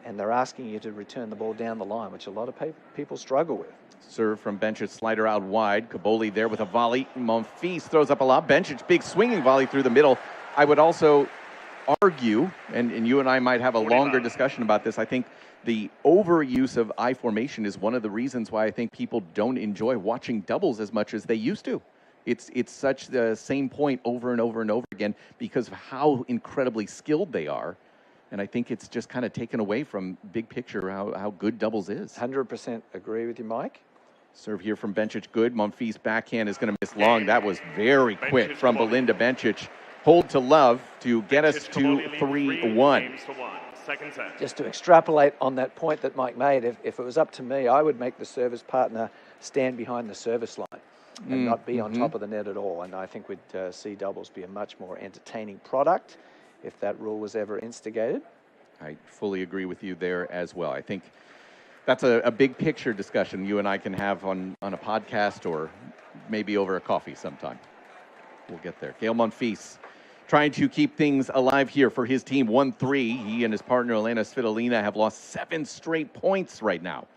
and they're asking you to return the ball down the line, which a lot of people struggle with. Serve from Bencic, slider out wide. Cobolli there with a volley. Monfils throws up a lob. Bencic, big swinging volley through the middle. I would also argue, and you and I might have a longer discussion about this, I think the overuse of I formation is one of the reasons why I think people don't enjoy watching doubles as much as they used to. It's such the same point over and over and over again because of how incredibly skilled they are. And I think it's just kind of taken away from big picture how good doubles is. 100% agree with you, Mike. Serve here from Bencic. Good. Monfils backhand is going to miss long. That was very quick from Belinda Bencic. Hold to love to get us to 3-1. Just to extrapolate on that point that Mike made, if it was up to me, I would make the service partner stand behind the service line and not be on top of the net at all. And I think we'd see doubles be a much more entertaining product if that rule was ever instigated. I fully agree with you there as well. I think that's a big picture discussion you and I can have on a podcast or maybe over a coffee sometime. We'll get there. Gael Monfils trying to keep things alive here for his team. 1-3. He and his partner, Aryna Svitolina, have lost 7 straight points right now.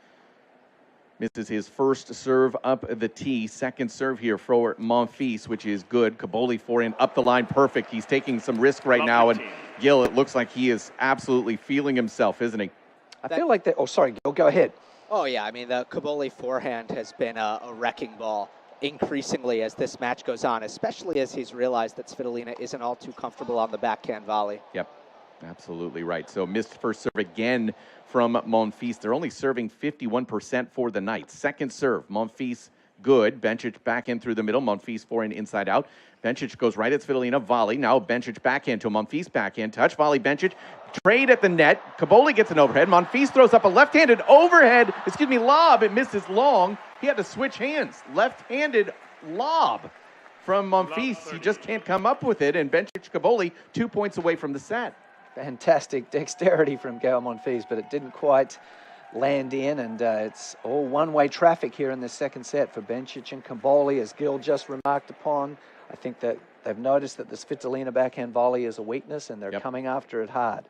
Misses his first serve up the tee. Second serve here for Monfils, which is good. Cobolli forehand up the line. Perfect. He's taking some risk right now. And Gil, it looks like he is absolutely feeling himself, isn't he? I feel like that. Oh, sorry, Gil. Go ahead. Oh, yeah. I mean, the Cobolli forehand has been a wrecking ball increasingly as this match goes on, especially as he's realized that Svitolina isn't all too comfortable on the backhand volley. Yep, absolutely right. So missed first serve again from Monfils. They're only serving 51% for the night. Second serve, Monfils, good. Bencic back in through the middle. Monfils forehand inside out. Bencic goes right at Svitolina. Volley. Now Bencic backhand to Monfils backhand. Touch volley. Bencic. Trade at the net. Cobolli gets an overhead. Monfils throws up a left-handed lob. It misses long. He had to switch hands. Left-handed lob from Monfils. He just can't come up with it. And Bencic Cobolli 2 points away from the set. Fantastic dexterity from Gael Monfils, but it didn't quite land in. And it's all one-way traffic here in the second set for Bencic and Cobolli, as Gil just remarked upon. I think that they've noticed that the Svitolina backhand volley is a weakness, and they're coming after it hard.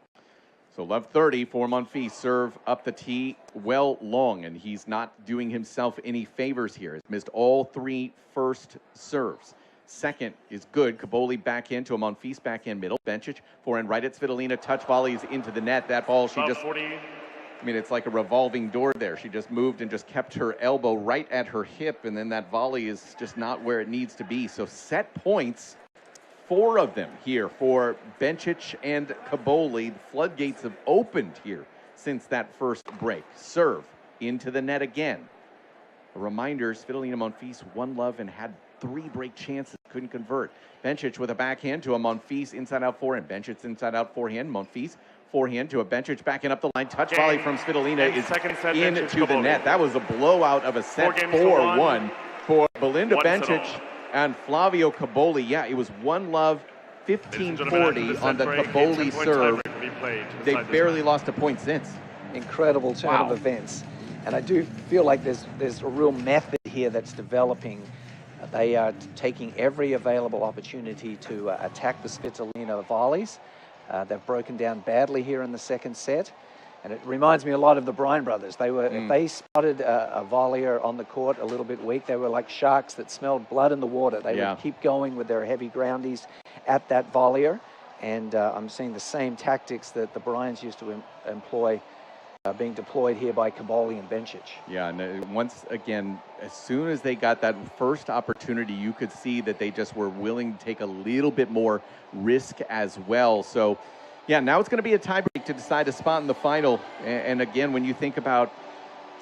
So love 30 for Monfils. Serve up the tee well long, and he's not doing himself any favors here. He's missed all 3 first serves. Second is good. Cobolli backhand to a Monfils backhand middle. Bencic forehand right at Svitolina. Touch volleys into the net. That ball, she just... 40. I mean, it's like a revolving door there. She just moved and just kept her elbow right at her hip, and then that volley is just not where it needs to be. So set points, 4 of them here for Bencic and Cobolli. The floodgates have opened here since that first break. Serve into the net again. A reminder, Svitolina Monfils 1 love and had 3 break chances, couldn't convert. Bencic with a backhand to a Monfils inside-out forehand. Bencic inside-out forehand. Monfils forehand to a Bencic backing up the line. Touch volley from Svitolina is into the net. That was a blowout of a set 4-1 for Belinda Bencic and Flavio Cobolli. Yeah, it was 1 love, 15-40 on the Cobolli serve. They barely lost a point since. Incredible turn of events. And I do feel like there's a real method here that's developing. They are taking every available opportunity to attack the Svitolina volleys. They've broken down badly here in the second set. And it reminds me a lot of the Bryan brothers. They were, if they spotted a volleyer on the court a little bit weak, they were like sharks that smelled blood in the water. They would keep going with their heavy groundies at that volleyer. And I'm seeing the same tactics that the Bryans used to employ being deployed here by Cobolli and Bencic. Yeah, and once again, as soon as they got that first opportunity, you could see that they just were willing to take a little bit more risk as well. So, yeah, now it's going to be a tiebreak to decide a spot in the final. And again, when you think about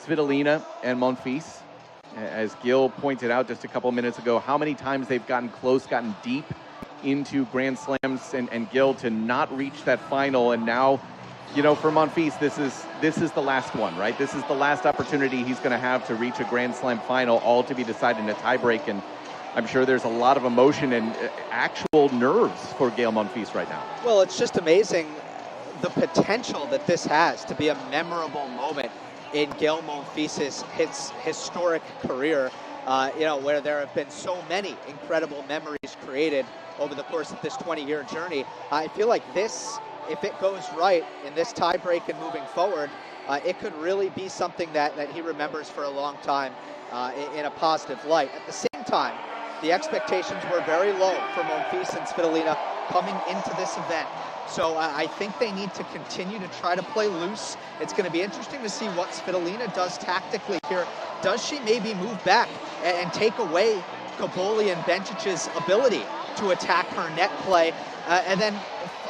Svitolina and Monfils, as Gil pointed out just a couple minutes ago, how many times they've gotten close, gotten deep into Grand Slams, and Gil to not reach that final. And now, you know, for Monfils, this is the last one, right? This is the last opportunity he's going to have to reach a Grand Slam final, all to be decided in a tiebreak. And I'm sure there's a lot of emotion and actual nerves for Gael Monfils right now. Well, it's just amazing the potential that this has to be a memorable moment in Gael Monfils' historic career, you know, where there have been so many incredible memories created over the course of this 20-year journey. I feel like this, if it goes right in this tiebreak and moving forward, it could really be something that he remembers for a long time in a positive light. At the same time, the expectations were very low for Monfils and Svitolina coming into this event. So I think they need to continue to try to play loose. It's going to be interesting to see what Svitolina does tactically here. Does she maybe move back and take away Cobolli and Bencic's ability to attack her net play? And then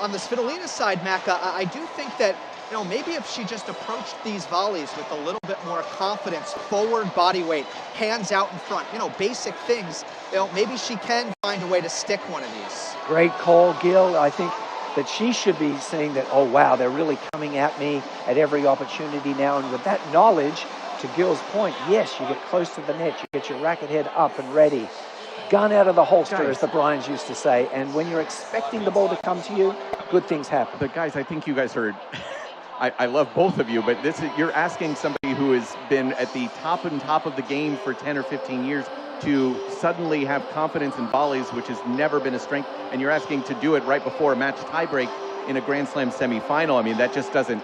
on the Svitolina side, Macca, I do think that, you know, maybe if she just approached these volleys with a little bit more confidence, forward body weight, hands out in front, you know, basic things, you know, maybe she can find a way to stick one of these. Great call, Gil. I think that she should be saying that, oh, wow, they're really coming at me at every opportunity now. And with that knowledge, to Gil's point, yes, you get close to the net, you get your racket head up and ready. Gun out of the holster, as the Bryans used to say. And when you're expecting the ball to come to you, good things happen. But guys, I think you guys heard, I love both of you, but you're asking somebody who has been at the top of the game for 10 or 15 years to suddenly have confidence in volleys, which has never been a strength, and you're asking to do it right before a match tiebreak in a Grand Slam semifinal. I mean, that just doesn't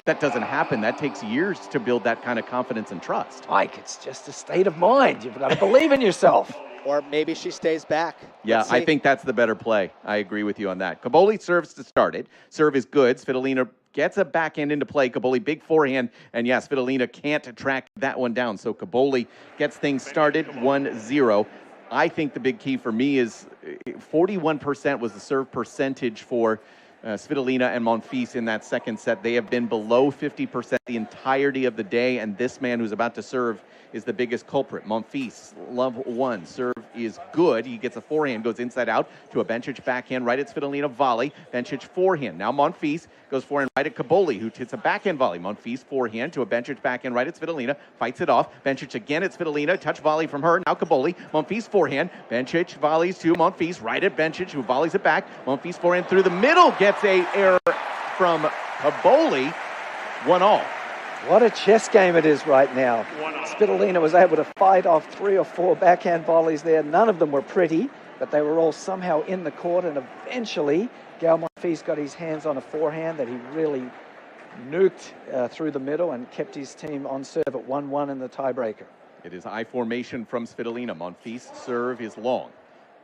happen. That takes years to build that kind of confidence and trust. Mike, it's just a state of mind. You've got to believe in yourself. Or maybe she stays back. Yeah, I think that's the better play. I agree with you on that. Cobolli serves to start it. Serve is good. Svitolina gets a backhand into play. Cobolli, big forehand. And yeah, Svitolina can't track that one down. So Cobolli gets things started 1-0. I think the big key for me is 41% was the serve percentage for Svitolina and Monfils in that second set. They have been below 50% the entirety of the day, and this man who's about to serve is the biggest culprit. Monfils, love one. Serve is good. He gets a forehand, goes inside out to a Bencic backhand right at Svitolina, volley. Bencic forehand. Now Monfils goes forehand right at Cobolli, who hits a backhand volley. Monfils forehand to a Bencic backhand right at Svitolina, fights it off. Bencic again at Svitolina, touch volley from her. Now Cobolli, Monfils forehand. Bencic volleys to Monfils right at Bencic, who volleys it back. Monfils forehand through the middle, gets a error from Cobolli. 1-1. What a chess game it is right now. Svitolina was able to fight off 3 or 4 backhand volleys there. None of them were pretty, but they were all somehow in the court, and eventually Gael Monfils got his hands on a forehand that he really nuked through the middle and kept his team on serve at 1-1 in the tiebreaker. It is I formation from Svitolina. Monfils' serve is long.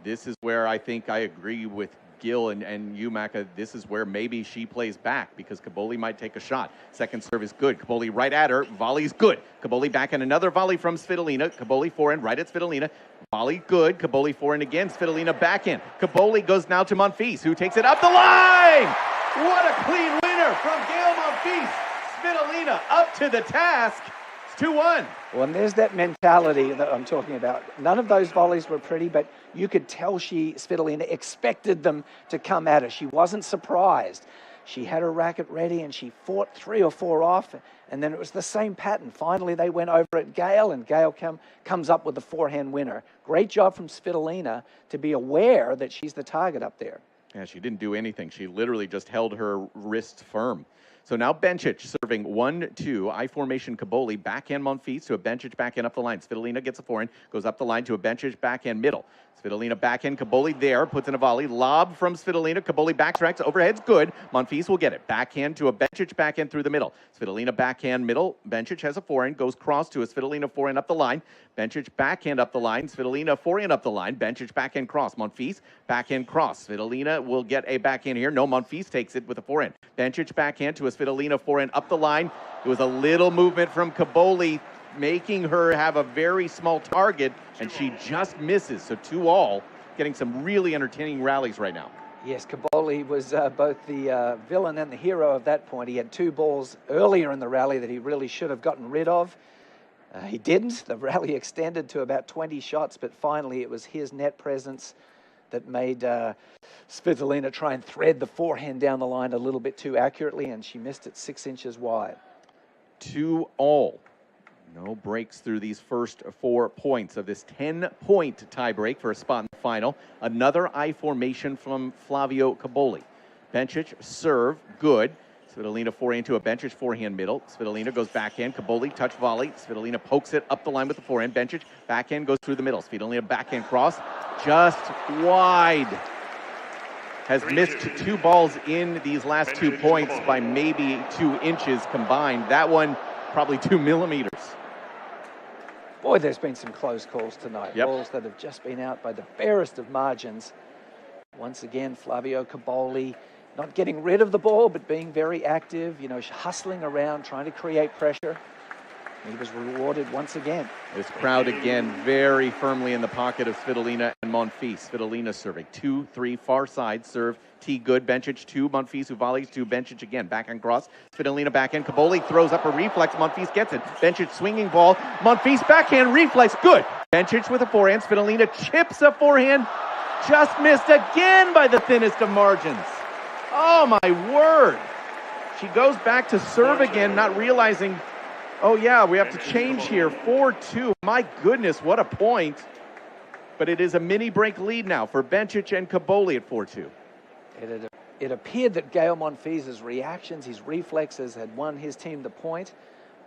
This is where I think I agree with Gil and you, Macca. This is where maybe she plays back because Cobolli might take a shot. Second serve is good. Cobolli right at her. Volley's good. Cobolli back and another volley from Svitolina. Cobolli forehand right at Svitolina. Volley good. Cobolli forehand again. Svitolina backhand. Cobolli goes now to Monfils, who takes it up the line. What a clean winner from Gael Monfils. Svitolina up to the task. It's 2-1. Well, and there's that mentality that I'm talking about. None of those volleys were pretty, but you could tell Svitolina expected them to come at her. She wasn't surprised. She had her racket ready and she fought 3 or 4 off, and then it was the same pattern. Finally, they went over at Gael, and Gael comes up with the forehand winner. Great job from Svitolina to be aware that she's the target up there. Yeah, she didn't do anything. She literally just held her wrist firm. So now Bencic serving 1-2, I-formation Cobolli, backhand Monfils to a Bencic backhand up the line. Svitolina gets a forehand, goes up the line to a Bencic backhand middle. Svitolina backhand, Cobolli there, puts in a volley, lob from Svitolina, Cobolli backtracks, overhead's good, Monfils will get it. Backhand to a Bencic backhand through the middle. Svitolina backhand middle, Bencic has a forehand, goes cross to a Svitolina forehand up the line. Bencic backhand up the line, Svitolina forehand up the line, Bencic backhand cross, Monfils backhand cross. Svitolina will get a backhand here, no, Monfils takes it with a forehand. Bencic backhand to a Svitolina forehand up the line. It was a little movement from Cobolli, making her have a very small target, and she just misses. So 2-all, getting some really entertaining rallies right now. Yes, Cobolli was both the villain and the hero of that point. He had 2 balls earlier in the rally that he really should have gotten rid of. He didn't. The rally extended to about 20 shots, but finally it was his net presence that made Svitolina try and thread the forehand down the line a little bit too accurately, and she missed it 6 inches wide. 2-all. No breaks through these first 4 points of this 10-point tiebreak for a spot in the final. Another I formation from Flavio Cobolli. Bencic serve, good. Svitolina forehand to a Bencic forehand middle. Svitolina goes backhand. Cobolli touch volley. Svitolina pokes it up the line with the forehand. Bencic backhand goes through the middle. Svitolina backhand cross, just wide. Has missed 2 balls in these last 2 points by maybe 2 inches combined. That one probably 2 millimeters. Boy, there's been some close calls tonight. Yep. Balls that have just been out by the barest of margins. Once again, Flavio Cobolli not getting rid of the ball, but being very active, you know, hustling around, trying to create pressure. He was rewarded once again. This crowd again very firmly in the pocket of Svitolina and Monfils. Svitolina serving 2-3 far side serve. T good. Bencic 2. Monfils who volleys 2. Bencic again. Backhand cross. Svitolina backhand. Cobolli throws up a reflex. Monfils gets it. Bencic swinging ball. Monfils backhand reflex. Good. Bencic with a forehand. Svitolina chips a forehand. Just missed again by the thinnest of margins. Oh my word. She goes back to serve again, not realizing, oh yeah, we have to change here. 4-2. My goodness, what a point. But it is a mini break lead now for Bencic and Cobolli at 4-2. It appeared that Gael Monfils' reactions, his reflexes had won his team the point,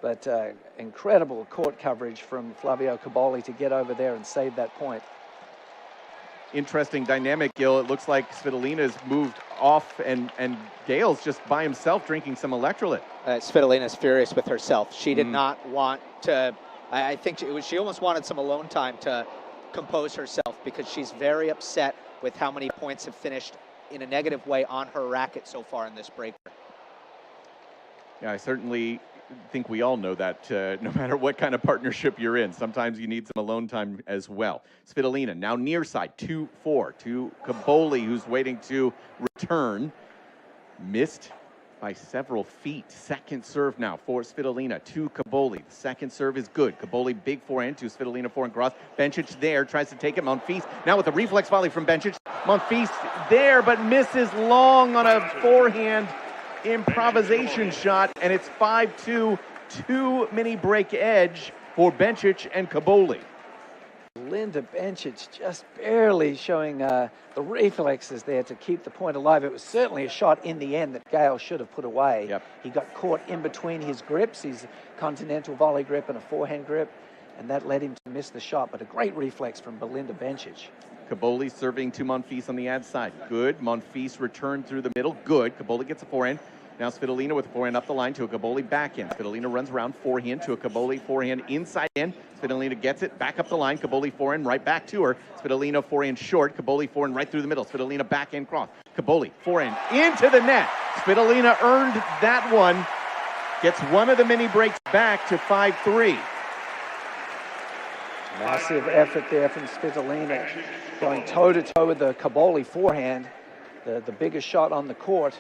but incredible court coverage from Flavio Cobolli to get over there and save that point. Interesting dynamic, Gil. It looks like Svitolina's moved off and Gail's just by himself drinking some electrolyte. Svitolina's furious with herself. She did not want to, I think she almost wanted some alone time to compose herself because she's very upset with how many points have finished in a negative way on her racket so far in this break. Yeah, I certainly think we all know that no matter what kind of partnership you're in, sometimes you need some alone time as well. Svitolina now near side, 2-4 to Cobolli, who's waiting to return. Missed by several feet. Second serve now for Svitolina to Cobolli. The second serve is good. Cobolli big forehand to Svitolina forehand cross. Bencic there, tries to take it. Monfils now with a reflex volley from Bencic. Monfils there, but misses long on a forehand improvisation shot, and it's 5-2, 2 mini break edge for Bencic and Cobolli. Belinda Bencic just barely showing the reflexes there to keep the point alive. It was certainly a shot in the end that Gael should have put away. Yep. He got caught in between his grips, his continental volley grip and a forehand grip, and that led him to miss the shot, but a great reflex from Belinda Bencic. Cobolli serving to Monfils on the ad side. Good. Monfils returned through the middle. Good. Cobolli gets a forehand. Now Svitolina with a forehand up the line to a Cobolli backhand. Svitolina runs around forehand to a Cobolli forehand inside in. Svitolina gets it back up the line. Cobolli forehand right back to her. Svitolina forehand short. Cobolli forehand right through the middle. Svitolina backhand cross. Cobolli forehand into the net. Svitolina earned that one. Gets one of the mini breaks back to 5-3. Massive effort there from Svitolina, going toe-to-toe with the Cobolli forehand, the biggest shot on the court.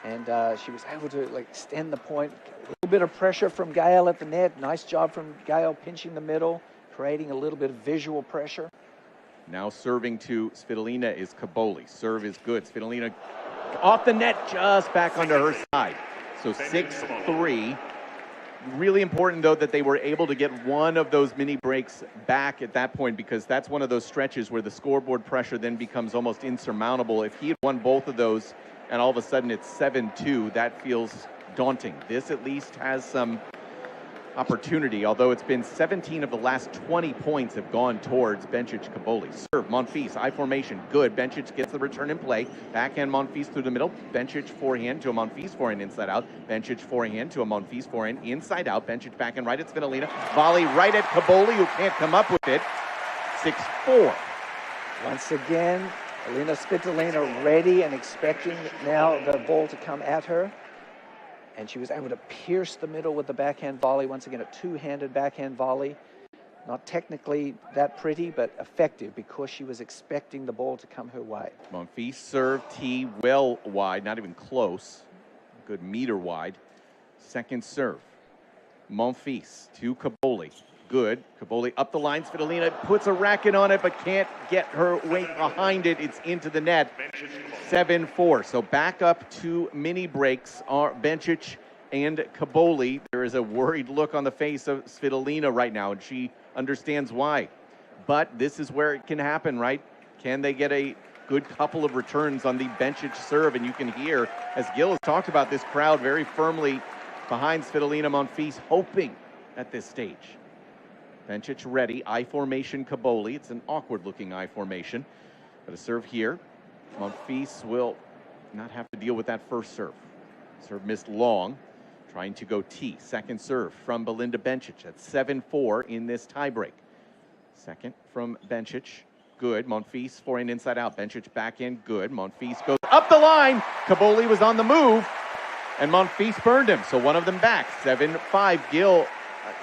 And she was able to extend the point. A little bit of pressure from Gael at the net. Nice job from Gael pinching the middle, creating a little bit of visual pressure. Now serving to Svitolina is Cobolli. Serve is good. Svitolina off the net, just back onto her side. So 6-3. Really important, though, that they were able to get one of those mini breaks back at that point, because that's one of those stretches where the scoreboard pressure then becomes almost insurmountable. If he had won both of those and all of a sudden it's 7-2, that feels daunting. This at least has some opportunity, although it's been 17 of the last 20 points have gone towards Bencic Cobolli. Serve, Monfils, I formation, good. Bencic gets the return in play. Backhand Monfils through the middle. Bencic forehand to a Monfils forehand inside out. Bencic forehand to a Monfils forehand inside out. Bencic backhand right at Svitolina. Volley right at Cobolli, who can't come up with it. 6-4. Once again, Aryna Svitolina ready and expecting now the ball to come at her. And she was able to pierce the middle with the backhand volley. Once again, a two-handed backhand volley. Not technically that pretty, but effective because she was expecting the ball to come her way. Monfils serve, tee well wide, not even close. Good meter wide. Second serve. Monfils to Cobolli. Good. Cobolli up the line. Svitolina puts a racket on it, but can't get her weight behind it. It's into the net. 7-4. So back up to mini breaks are Bencic and Cobolli. There is a worried look on the face of Svitolina right now, and she understands why. But this is where it can happen, right? Can they get a good couple of returns on the Bencic serve? And you can hear, as Gil has talked about, this crowd very firmly behind Svitolina Monfils, hoping at this stage. Bencic ready, I formation Cobolli. It's an awkward-looking I formation. But a serve here. Monfils will not have to deal with that first serve. Serve missed long. Trying to go T. Second serve from Belinda Bencic. That's 7-4 in this tiebreak. Second from Bencic. Good. Monfils forehand inside out. Bencic backhand. Good. Monfils goes up the line. Cobolli was on the move. And Monfils burned him. So one of them back. 7-5. Gil,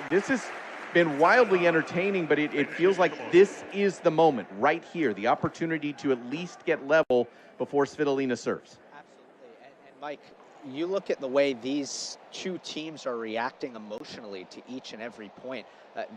this has been wildly entertaining, but it feels like this is the moment right here. The opportunity to at least get level before Svitolina serves. Absolutely. And Mike, you look at the way these two teams are reacting emotionally to each and every point.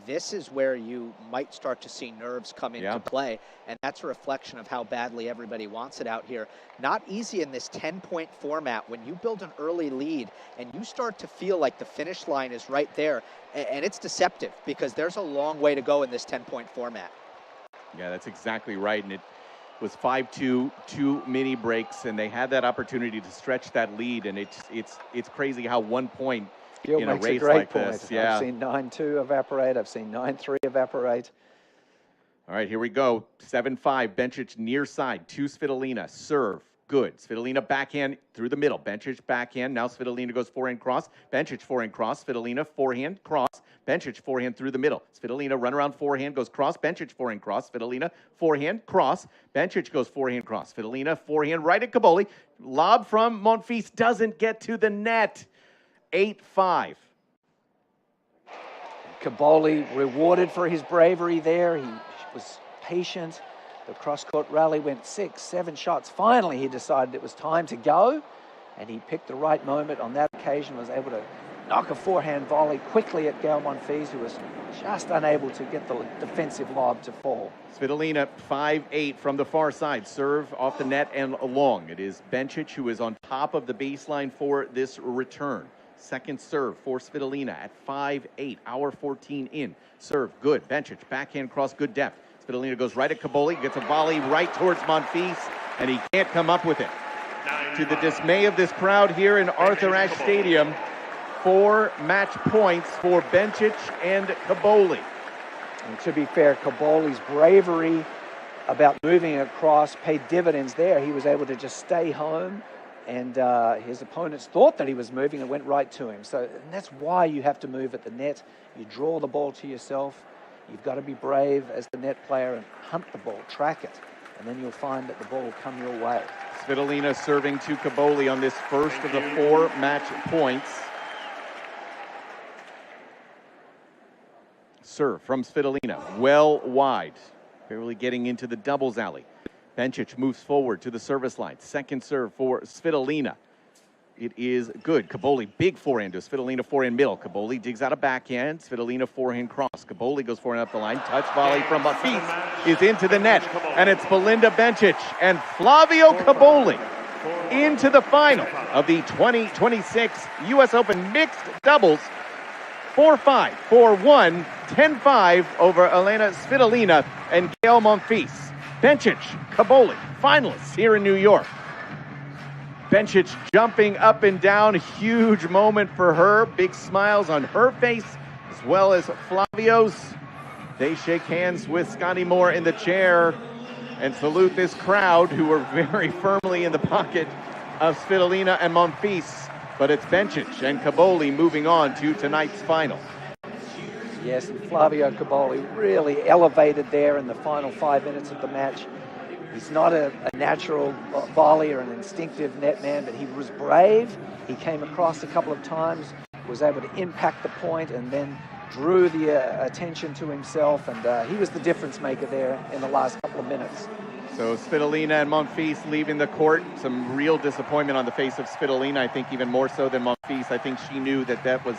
This is where you might start to see nerves come into play, and that's a reflection of how badly everybody wants it out here. Not easy in this 10-point format when you build an early lead and you start to feel like the finish line is right there, and it's deceptive because there's a long way to go in this 10-point format. Yeah, that's exactly right, and it was 5-2, 2 mini breaks, and they had that opportunity to stretch that lead, and it's crazy how 1 point in a race like this. Yeah. I've seen 9-2 evaporate. I've seen 9-3 evaporate. All right, here we go. 7-5. Bencic near side to Svitolina. Serve. Good. Svitolina backhand through the middle. Bencic backhand. Now Svitolina goes forehand cross. Bencic forehand cross. Svitolina forehand cross. Bencic forehand through the middle. Svitolina run around forehand goes cross. Bencic forehand cross. Svitolina forehand cross. Bencic goes forehand cross. Svitolina forehand right at Cobolli. Lob from Monfils doesn't get to the net. 8-5. Cobolli rewarded for his bravery there. He was patient. The cross-court rally went 6, 7 shots. Finally, he decided it was time to go, and he picked the right moment on that occasion, was able to knock a forehand volley quickly at Gael Monfils, who was just unable to get the defensive lob to fall. Svitolina 5-8 from the far side. Serve off the net and along. It is Bencic who is on top of the baseline for this return. Second serve for Svitolina at 5-8. Hour 14 in. Serve, good. Bencic, backhand cross, good depth. Svitolina goes right at Cobolli, gets a volley right towards Monfils, and he can't come up with it. To the dismay of this crowd here in Arthur Ashe Stadium, 4 match points for Bencic and Cobolli. And to be fair, Cobolli's bravery about moving across paid dividends there. He was able to just stay home, and his opponents thought that he was moving and went right to him. So and that's why you have to move at the net. You draw the ball to yourself. You've got to be brave as the net player and hunt the ball, track it, and then you'll find that the ball will come your way. Svitolina serving to Cobolli on this first of the 4 match points. Serve from Svitolina, well wide, barely getting into the doubles alley. Bencic moves forward to the service line. Second serve for Svitolina. It is good. Cobolli, big forehand to Svitolina, forehand middle. Cobolli digs out a backhand. Svitolina forehand cross. Cobolli goes forehand up the line. Touch volley from Monfils is into the net. And it's Belinda Bencic and Flavio Cobolli into the final of the 2026 U.S. Open Mixed Doubles. 4-5, 4-1, 10-5 over Aryna Svitolina and Gael Monfils. Bencic, Cobolli, finalists here in New York. Bencic jumping up and down. Huge moment for her. Big smiles on her face, as well as Flavio's. They shake hands with Scotty Moore in the chair and salute this crowd who are very firmly in the pocket of Svitolina and Monfils. But it's Bencic and Cobolli moving on to tonight's final. Yes, and Flavio Cobolli really elevated there in the final 5 minutes of the match. He's not a natural volley or an instinctive net man, but he was brave. He came across a couple of times, was able to impact the point, and then drew the attention to himself, and he was the difference maker there in the last couple of minutes. So Svitolina and Monfils leaving the court. Some real disappointment on the face of Svitolina, I think even more so than Monfils. I think she knew that that was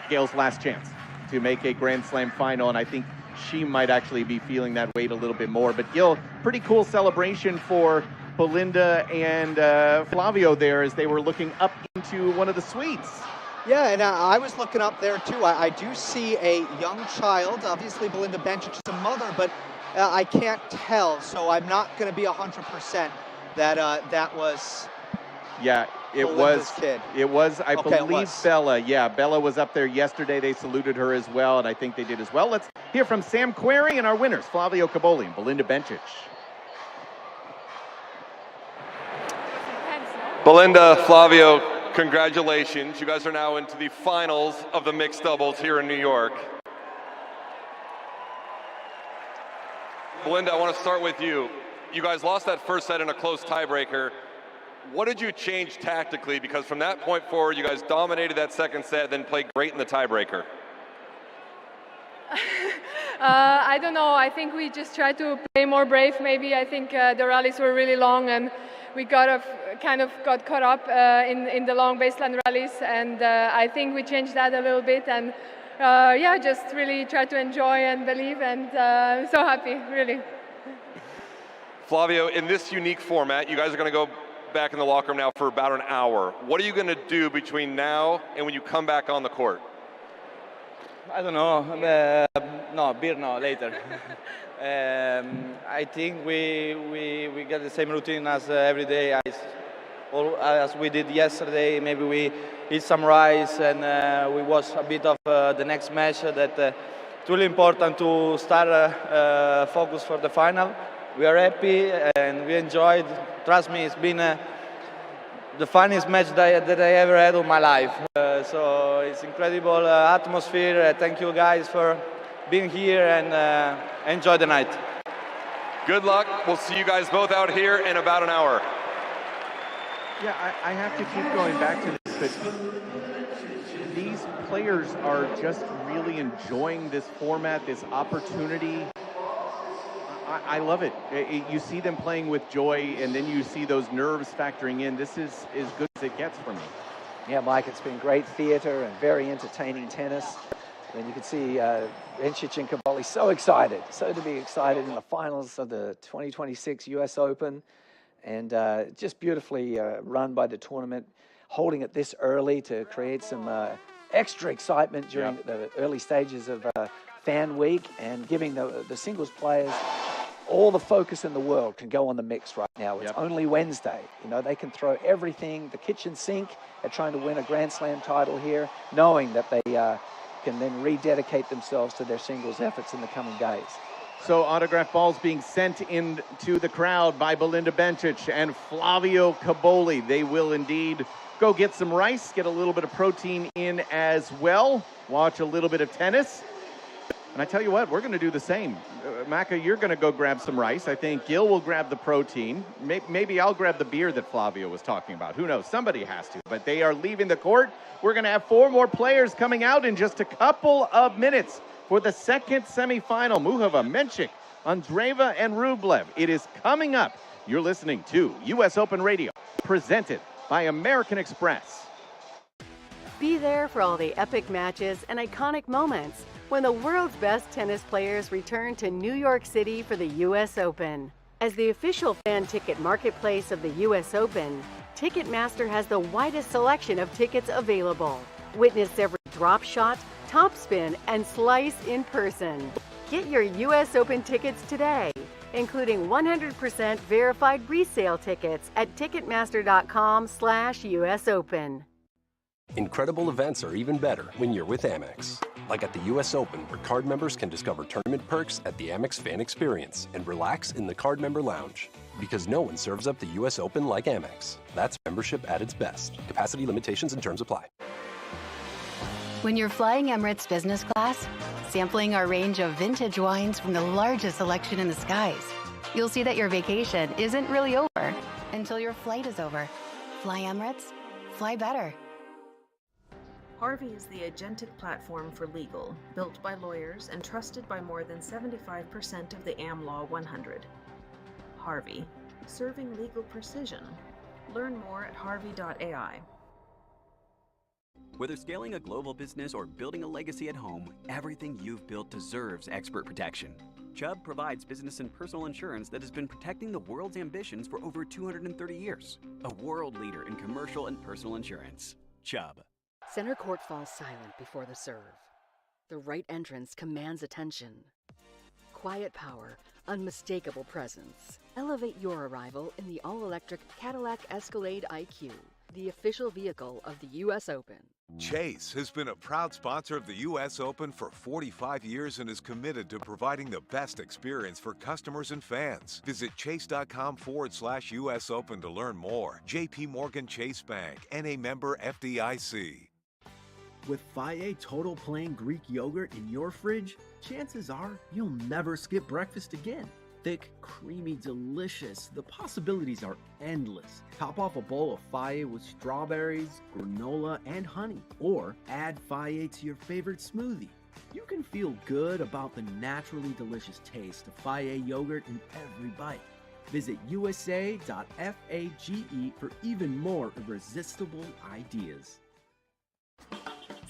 Gail's last chance to make a Grand Slam final, and I think she might actually be feeling that weight a little bit more. But Gil, pretty cool celebration for Belinda and Flavio there as they were looking up into one of the suites. Yeah, and I was looking up there too. I do see a young child. Obviously, Belinda Bencic is a mother, but I can't tell, so I'm not going to be 100% that that was. Yeah, it Belinda's was. Kid. It was, I Okay, believe, Bella. Yeah, Bella was up there yesterday. They saluted her as well, and I think they did as well. Let's hear from Sam Querrey and our winners, Flavio Cobolli and Belinda Bencic. Belinda, Flavio, congratulations. You guys are now into the finals of the mixed doubles here in New York. Belinda, I want to start with you. You guys lost that first set in a close tiebreaker. What did you change tactically? Because from that point forward, you guys dominated that second set, then played great in the tiebreaker. I don't know. I think we just tried to play more brave. Maybe I think the rallies were really long, and we kind of got caught up in the long baseline rallies. And I think we changed that a little bit, and yeah, just really try to enjoy and believe, and I'm so happy, really. Flavio, in this unique format, you guys are going to go back in the locker room now for about an hour. What are you going to do between now and when you come back on the court? I don't know. No, beer no, later. I think we get the same routine as every day, as we did yesterday. Maybe we eat some rice and we watch a bit of the next match. That it's really important to start focus for the final. We are happy and we enjoyed. Trust me, it's been the funniest match that I ever had in my life. So it's incredible atmosphere. Thank you guys for being here, and enjoy the night. Good luck. We'll see you guys both out here in about an hour. Yeah, I have to keep going back to this, but these players are just really enjoying this format, this opportunity. I love it. You see them playing with joy, and then you see those nerves factoring in. This is as good as it gets for me. Yeah, Mike, it's been great theater and very entertaining tennis. And you can see Bencic and Cobolli so excited, so to be excited in the finals of the 2026 US Open. And just beautifully run by the tournament, holding it this early to create some extra excitement during the early stages of Fan Week, and giving the singles players all the focus in the world can go on the mix right now. It's only Wednesday. You know, they can throw everything, the kitchen sink, at trying to win a Grand Slam title here, knowing that they can then rededicate themselves to their singles efforts in the coming days. So autograph balls being sent into the crowd by Belinda Bencic and Flavio Cobolli. They will indeed go get some rice, get a little bit of protein in as well, watch a little bit of tennis. And I tell you what, we're going to do the same. Maka, you're going to go grab some rice. I think Gil will grab the protein. Maybe I'll grab the beer that Flavio was talking about. Who knows? Somebody has to. But they are leaving the court. We're going to have 4 more players coming out in just a couple of minutes for the second semifinal. Muchova, Mensik, Andreeva, and Rublev. It is coming up. You're listening to US Open Radio, presented by American Express. Be there for all the epic matches and iconic moments when the world's best tennis players return to New York City for the US Open. As the official fan ticket marketplace of the US Open, Ticketmaster has the widest selection of tickets available. Witness every drop shot, topspin, and slice in person. Get your US Open tickets today. including 100% verified resale tickets at Ticketmaster.com/US Open. Incredible events are even better when you're with Amex. Like at the US Open, where card members can discover tournament perks at the Amex Fan Experience and relax in the card member lounge. Because no one serves up the US Open like Amex. That's membership at its best. Capacity limitations and terms apply. When you're flying Emirates business class, sampling our range of vintage wines from the largest selection in the skies, you'll see that your vacation isn't really over until your flight is over. Fly Emirates, fly better. Harvey is the agentic platform for legal, built by lawyers and trusted by more than 75% of the AmLaw 100. Harvey, serving legal precision. Learn more at harvey.ai. Whether scaling a global business or building a legacy at home, everything you've built deserves expert protection. Chubb provides business and personal insurance that has been protecting the world's ambitions for over 230 years. A world leader in commercial and personal insurance. Chubb. Center court falls silent before the serve. The right entrance commands attention. Quiet power, unmistakable presence. Elevate your arrival in the all-electric Cadillac Escalade IQ, the official vehicle of the U.S. Open. Chase has been a proud sponsor of the U.S. Open for 45 years and is committed to providing the best experience for customers and fans. Visit chase.com/US Open to learn more. J.P. Morgan Chase Bank, N.A. member FDIC. With Fage Total Plain Greek yogurt in your fridge, chances are you'll never skip breakfast again. Thick, creamy, delicious. The possibilities are endless. Top off a bowl of Fage with strawberries, granola, and honey. Or add Fage to your favorite smoothie. You can feel good about the naturally delicious taste of Fage yogurt in every bite. Visit USA.fage for even more irresistible ideas.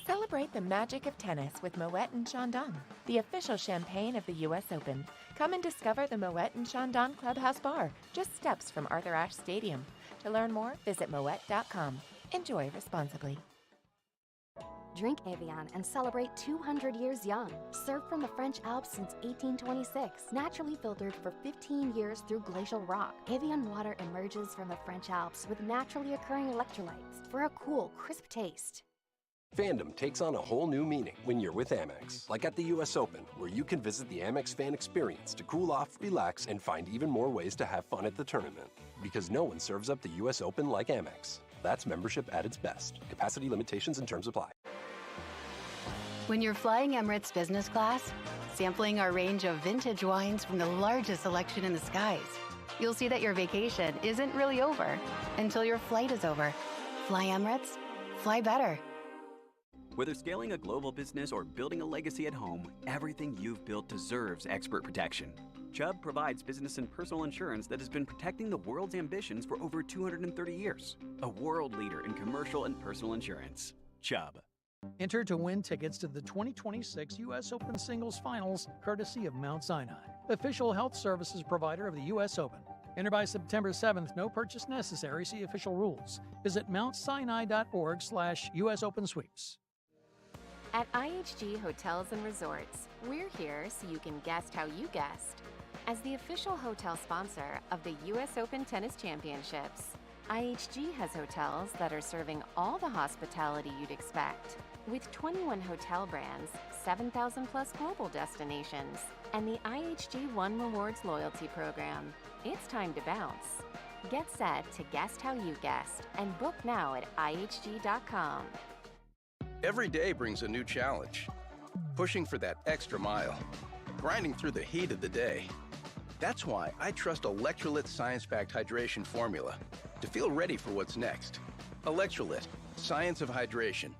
Celebrate the magic of tennis with Moet and Chandon, the official champagne of the U.S. Open. Come and discover the Moet and Chandon Clubhouse Bar, just steps from Arthur Ashe Stadium. To learn more, visit Moet.com. Enjoy responsibly. Drink Evian and celebrate 200 years young. Served from the French Alps since 1826. Naturally filtered for 15 years through glacial rock. Evian water emerges from the French Alps with naturally occurring electrolytes for a cool, crisp taste. Fandom takes on a whole new meaning when you're with Amex. Like at the US Open, where you can visit the Amex Fan Experience to cool off, relax, and find even more ways to have fun at the tournament. Because no one serves up the US Open like Amex. That's membership at its best. Capacity limitations and terms apply. When you're flying Emirates business class, sampling our range of vintage wines from the largest selection in the skies, you'll see that your vacation isn't really over until your flight is over. Fly Emirates, fly better. Whether scaling a global business or building a legacy at home, everything you've built deserves expert protection. Chubb provides business and personal insurance that has been protecting the world's ambitions for over 230 years. A world leader in commercial and personal insurance. Chubb. Enter to win tickets to the 2026 U.S. Open Singles Finals, courtesy of Mount Sinai, official health services provider of the U.S. Open. Enter by September 7th. No purchase necessary. See official rules. Visit mountsinai.org/US Open Sweeps. At IHG Hotels and Resorts, we're here so you can guest how you guessed. As the official hotel sponsor of the U.S. Open Tennis Championships, IHG has hotels that are serving all the hospitality you'd expect. With 21 hotel brands, 7,000 plus global destinations, and the IHG One Rewards loyalty program, it's time to bounce. Get set to guest how you guessed and book now at ihg.com. Every day brings a new challenge. Pushing for that extra mile. Grinding through the heat of the day. That's why I trust Electrolyt's science-backed hydration formula to feel ready for what's next. Electrolyt, science of hydration.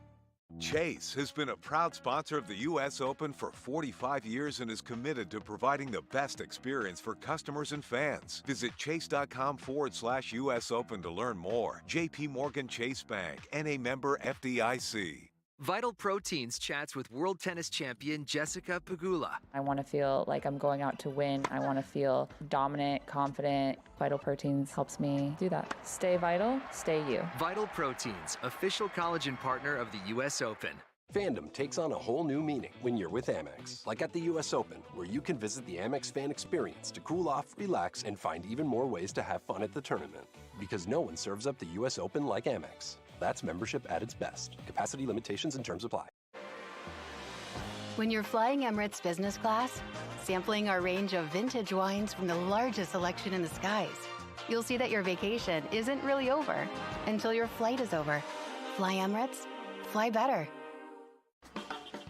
Chase has been a proud sponsor of the U.S. Open for 45 years and is committed to providing the best experience for customers and fans. Visit chase.com/US Open to learn more. J.P. Morgan Chase Bank, N.A. member FDIC. Vital Proteins chats with world tennis champion Jessica Pegula. I want to feel like I'm going out to win. I want to feel dominant, confident. Vital Proteins helps me do that. Stay vital, stay you. Vital Proteins, official collagen partner of the U.S. Open. Fandom takes on a whole new meaning when you're with Amex. Like at the US Open, where you can visit the Amex fan experience to cool off, relax, and find even more ways to have fun at the tournament. Because no one serves up the US Open like Amex. That's membership at its best. Capacity limitations and terms apply. When you're flying Emirates business class, sampling our range of vintage wines from the largest selection in the skies, you'll see that your vacation isn't really over until your flight is over. Fly Emirates, fly better.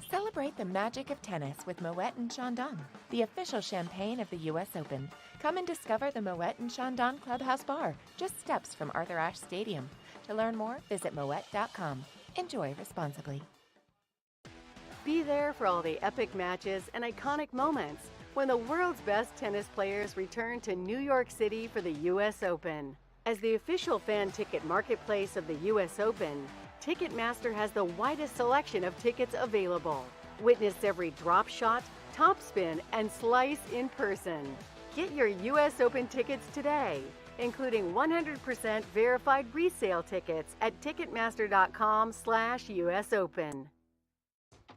Celebrate the magic of tennis with Moet and Chandon, the official champagne of the U.S. Open. Come and discover the Moet and Chandon Clubhouse Bar, just steps from Arthur Ashe Stadium. To learn more, visit moet.com. Enjoy responsibly. Be there for all the epic matches and iconic moments when the world's best tennis players return to New York City for the U.S. Open. As the official fan ticket marketplace of the U.S. Open, Ticketmaster has the widest selection of tickets available. Witness every drop shot, topspin, and slice in person. Get your U.S. Open tickets today, including 100% verified resale tickets at Ticketmaster.com/US Open.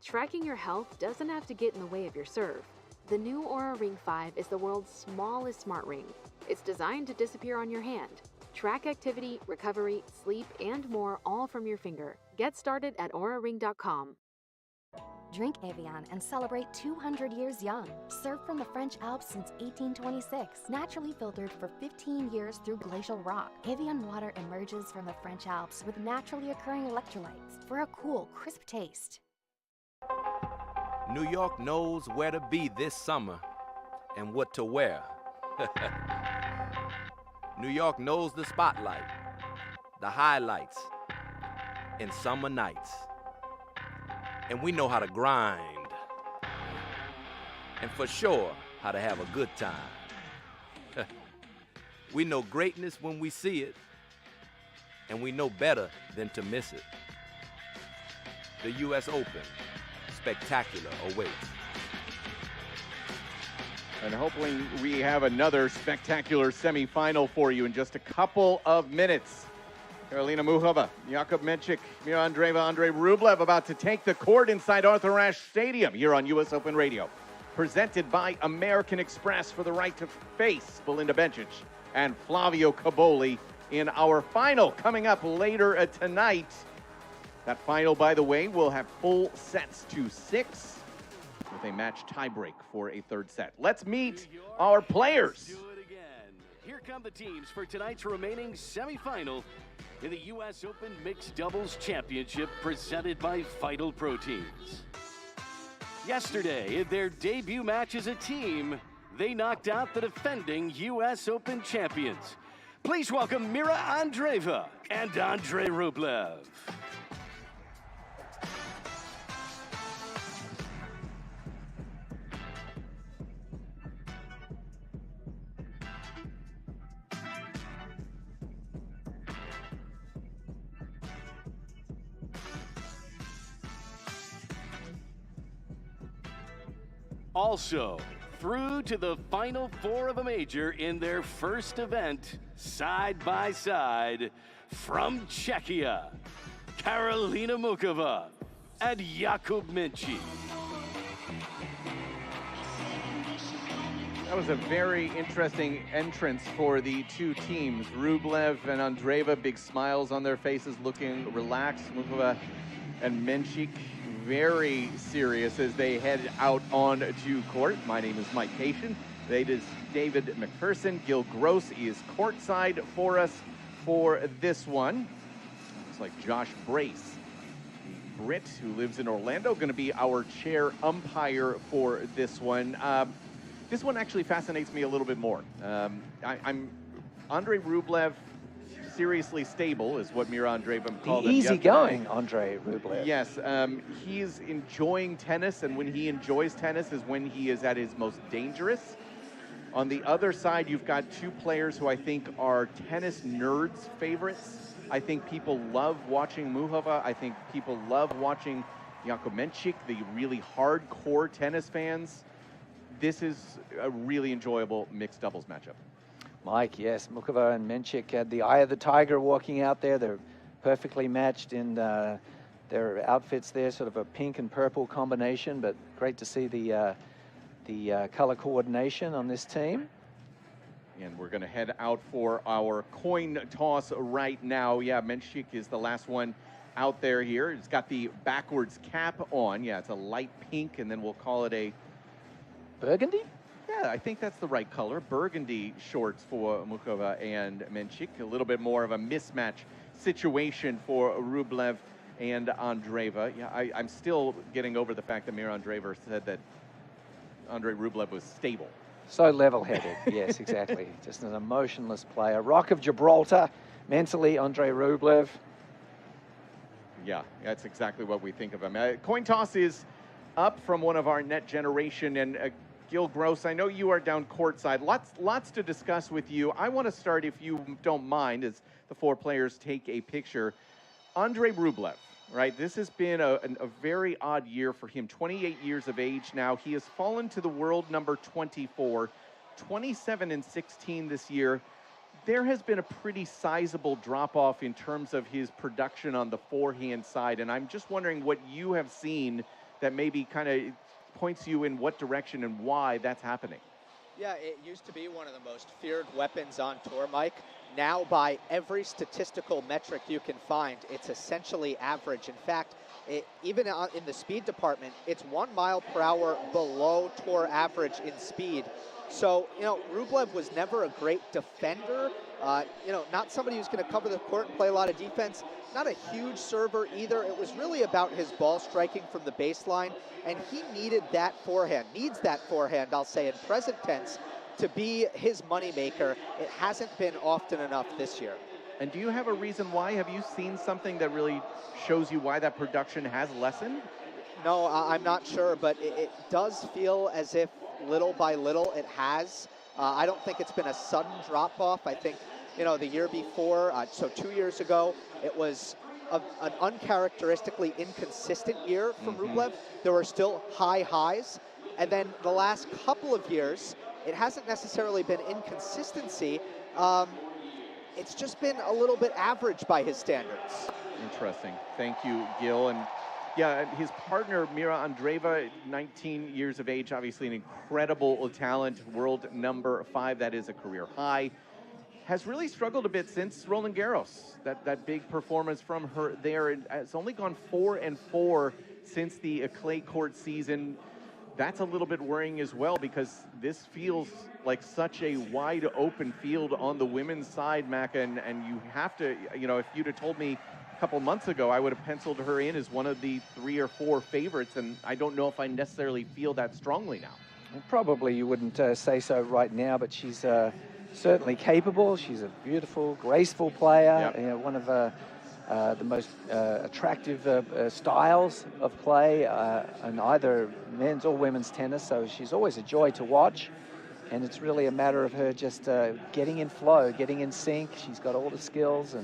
Tracking your health doesn't have to get in the way of your serve. The new Oura Ring 5 is the world's smallest smart ring. It's designed to disappear on your hand. Track activity, recovery, sleep, and more all from your finger. Get started at auraring.com. Drink Evian and celebrate 200 years young. Served from the French Alps since 1826. Naturally filtered for 15 years through glacial rock. Evian water emerges from the French Alps with naturally occurring electrolytes for a cool, crisp taste. New York knows where to be this summer and what to wear. New York knows the spotlight, the highlights, and summer nights. And we know how to grind. And for sure, how to have a good time. We know greatness when we see it, and we know better than to miss it. The U.S. Open, spectacular awaits. And hopefully we have another spectacular semifinal for you in just a couple of minutes. Karolina Muchova, Jakub Mensik, Mira Andreeva, Andrei Rublev about to take the court inside Arthur Ashe Stadium here on US Open Radio. Presented by American Express for the right to face Belinda Bencic and Flavio Cobolli in our final coming up later tonight. That final, by the way, will have full sets to 6 with a match tiebreak for a third set. Let's meet our players. Do it again. Here come the teams for tonight's remaining semifinal in the U.S. Open Mixed Doubles Championship presented by Vital Proteins. Yesterday, in their debut match as a team, they knocked out the defending U.S. Open champions. Please welcome Mira Andreeva and Andrei Rublev. Also, through to the Final Four of a major in their first event, side by side, from Czechia, Karolina Muchova and Jakub Mensik. That was a very interesting entrance for the two teams. Rublev and Andreeva, big smiles on their faces, looking relaxed. Muchova and Mensik, very serious as they head out on to court. My name is Mike Cation. That is David McPherson. Gil Gross is courtside for us for this one. Looks like Josh Brace, the Brit who lives in Orlando, going to be our chair umpire for this one. This one actually fascinates me a little bit more. I'm Andrei Rublev, seriously stable, is what Mira Andreeva called him. Easygoing Andrei Rublev. Yes, he's enjoying tennis, and when he enjoys tennis is when he is at his most dangerous. On the other side, you've got two players who I think are tennis nerds' favorites. I think people love watching Muchova. I think people love watching Jakub Mensik, the really hardcore tennis fans. This is a really enjoyable mixed doubles matchup. Mike, yes, Muchova and Mensik had the eye of the tiger walking out there. They're perfectly matched in their outfits there, sort of a pink and purple combination, but great to see the color coordination on this team. And we're going to head out for our coin toss right now. Yeah, Mensik is the last one out there here. It's got the backwards cap on. Yeah, it's a light pink, and then we'll call it a burgundy? Yeah, I think that's the right color. Burgundy shorts for Muchova and Mensik. A little bit more of a mismatch situation for Rublev and Andreeva. Yeah, I'm still getting over the fact that Mira Andreeva said that Andrei Rublev was stable. So level-headed, yes, exactly. Just an emotionless player. Rock of Gibraltar, mentally, Andrei Rublev. Yeah, that's exactly what we think of him. Coin toss is up from one of our net generation, and Gil Gross, I know you are down courtside. Lots to discuss with you. I want to start, if you don't mind, as the four players take a picture. Andrei Rublev, right? This has been a very odd year for him. 28 years of age now. He has fallen to the world number 24, 27-16 this year. There has been a pretty sizable drop-off in terms of his production on the forehand side, and I'm just wondering what you have seen that maybe kind of points you in what direction and why that's happening. Yeah, it used to be one of the most feared weapons on tour, Mike. Now, by every statistical metric you can find, it's essentially average. In fact, even in the speed department, it's 1 mile per hour below tour average in speed. So, Rublev was never a great defender. Not somebody who's going to cover the court and play a lot of defense. Not a huge server either. It was really about his ball striking from the baseline, and he needed that forehand, I'll say in present tense, to be his moneymaker. It hasn't been often enough this year. And do you have a reason why? Have you seen something that really shows you why that production has lessened? No, I'm not sure, but it does feel as if little by little it has. I don't think it's been a sudden drop-off. I think, the year before, so 2 years ago, it was an uncharacteristically inconsistent year from Rublev. There were still high highs. And then the last couple of years, it hasn't necessarily been inconsistency. It's just been a little bit average by his standards. Interesting. Thank you, Gil. And yeah, his partner, Mira Andreeva, 19 years of age, obviously an incredible talent, world number 5, that is a career high, has really struggled a bit since Roland Garros. That big performance from her there. It's only gone 4-4 since the clay court season. That's a little bit worrying as well, because this feels like such a wide open field on the women's side, Macca, and you have to, if you'd have told me a couple months ago, I would have penciled her in as one of the 3 or 4 favorites, and I don't know if I necessarily feel that strongly now. Well, probably you wouldn't say so right now, but she's certainly capable. She's a beautiful, graceful player. Yep. One of the most attractive styles of play in either men's or women's tennis. So she's always a joy to watch. And it's really a matter of her just getting in flow, getting in sync. She's got all the skills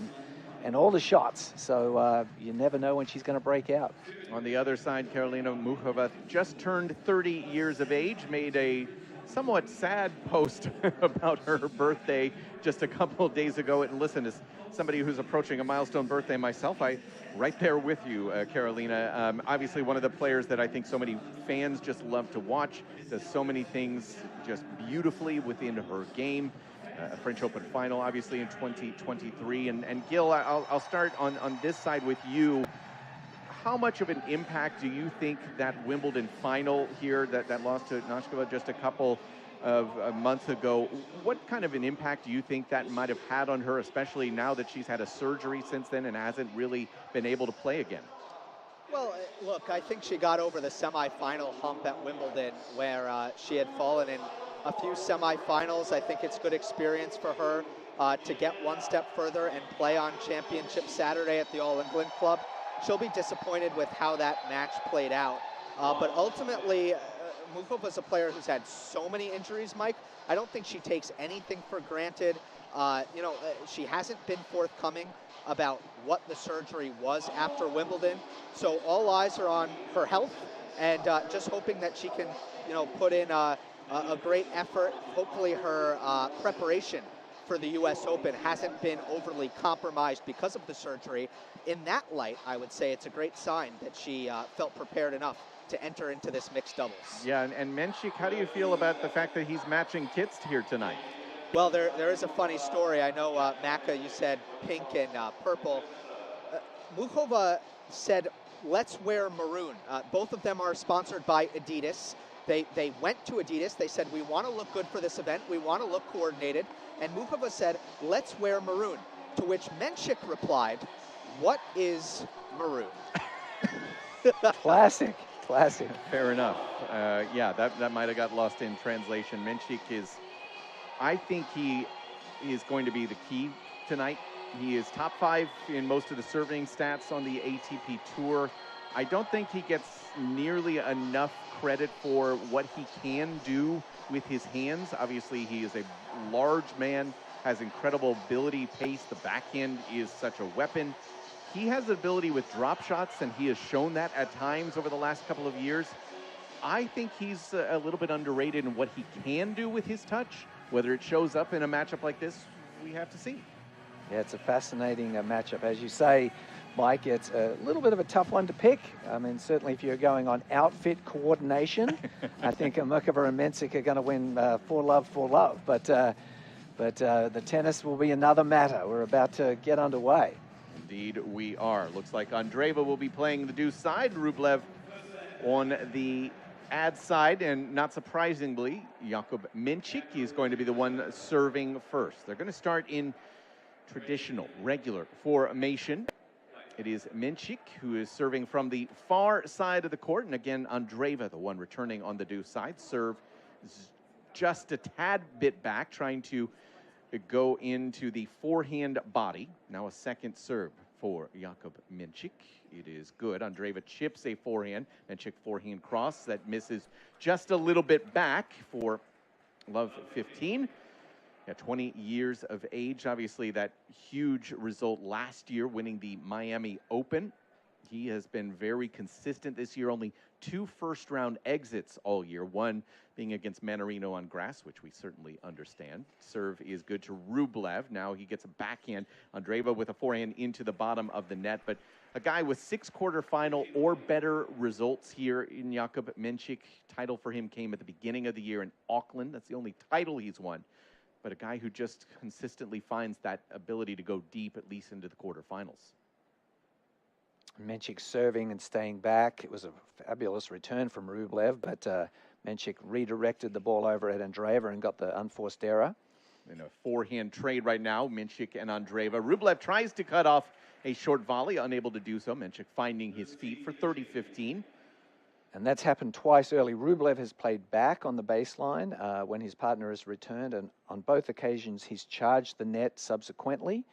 and all the shots. So you never know when she's going to break out. On the other side, Karolina Muchova just turned 30 years of age, made a somewhat sad post about her birthday just a couple of days ago. And listen, as somebody who's approaching a milestone birthday myself, I right there with you, Karolina. Obviously one of the players that I think so many fans just love to watch, does so many things just beautifully within her game. A French Open final, obviously, in 2023. And Gil, I'll start on this side with you. How much of an impact do you think that Wimbledon final here, that loss to Noskova just a couple of months ago, what kind of an impact do you think that might have had on her, especially now that she's had a surgery since then and hasn't really been able to play again? Well, look, I think she got over the semifinal hump at Wimbledon, where she had fallen in a few semifinals. I think it's good experience for her to get one step further and play on Championship Saturday at the All England Club. She'll be disappointed with how that match played out. But ultimately, Muchova's a player who's had so many injuries, Mike. I don't think she takes anything for granted. She hasn't been forthcoming about what the surgery was after Wimbledon. So all eyes are on her health, and just hoping that she can, put in a great effort. Hopefully her preparation for the U.S. Open hasn't been overly compromised because of the surgery. In that light, I would say it's a great sign that she felt prepared enough to enter into this mixed doubles. Yeah, and Mensik, how do you feel about the fact that he's matching kits here tonight? Well, there is a funny story. I know, Maka, you said pink and purple. Muchova said, let's wear maroon. Both of them are sponsored by Adidas. They went to Adidas. They said, we want to look good for this event. We want to look coordinated. And Muchova said, let's wear maroon. To which Mensik replied, what is maroon? Classic. Fair enough. Yeah, that might have got lost in translation. Mensik I think he is going to be the key tonight. He is top 5 in most of the serving stats on the ATP Tour. I don't think he gets nearly enough credit for what he can do with his hands. Obviously, he is a large man, has incredible ability, pace. The backhand is such a weapon. He has the ability with drop shots, and he has shown that at times over the last couple of years. I think he's a little bit underrated in what he can do with his touch. Whether it shows up in a matchup like this, we have to see. Yeah, it's a fascinating matchup. As you say, Mike, it's a little bit of a tough one to pick. I mean, certainly if you're going on outfit coordination, I think Muchova and Mensik are going to win for love. But the tennis will be another matter. We're about to get underway. Indeed, we are. Looks like Andreeva will be playing the deuce side. Rublev on the ad side, and not surprisingly, Jakub Mensik is going to be the one serving first. They're going to start in traditional, regular formation. It is Mensik who is serving from the far side of the court, and again, Andreeva, the one returning on the deuce side. Serve just a tad bit back, trying to go into the forehand body. Now a second serve for Jakub Mensik. It is good. Andreeva chips a forehand. Mensik forehand cross that misses just a little bit back for love 15. Yeah, 20 years of age. Obviously, that huge result last year, winning the Miami Open. He has been very consistent this year. Only 2 first-round exits all year. One being against Mannarino on grass, which we certainly understand. Serve is good to Rublev. Now he gets a backhand. Andreeva with a forehand into the bottom of the net. But a guy with 6 quarterfinal or better results here in Jakub Mensik. Title for him came at the beginning of the year in Auckland. That's the only title he's won. But a guy who just consistently finds that ability to go deep, at least into the quarterfinals. Mensik serving and staying back. It was a fabulous return from Rublev, but Mensik redirected the ball over at Andreeva and got the unforced error. In a forehand trade right now, Mensik and Andreeva. Rublev tries to cut off a short volley, unable to do so. Mensik finding his feet for 30-15. And that's happened twice early. Rublev has played back on the baseline when his partner has returned, and on both occasions he's charged the net subsequently.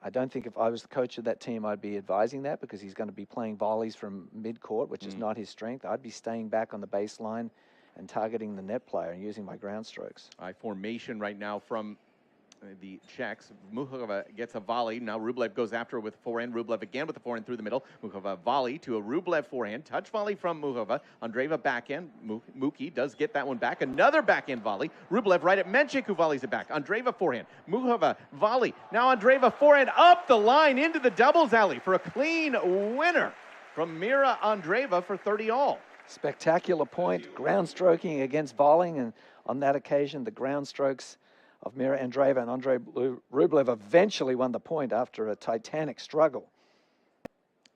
I don't think if I was the coach of that team, I'd be advising that, because he's going to be playing volleys from mid-court, which is not his strength. I'd be staying back on the baseline and targeting the net player and using my ground strokes. Formation right now from the Czechs. Muchova gets a volley. Now Rublev goes after her with forehand. Rublev again with the forehand through the middle. Muchova volley to a Rublev forehand. Touch volley from Muchova. Andreeva backhand. Muki does get that one back. Another backhand volley. Rublev right at Mensik, who volleys it back. Andreeva forehand. Muchova volley. Now Andreeva forehand up the line into the doubles alley for a clean winner from Mira Andreeva for 30-all. Spectacular point. Ground stroking against volleying, and on that occasion, the ground strokes of Mira Andreeva and Andrei Rublev eventually won the point after a titanic struggle.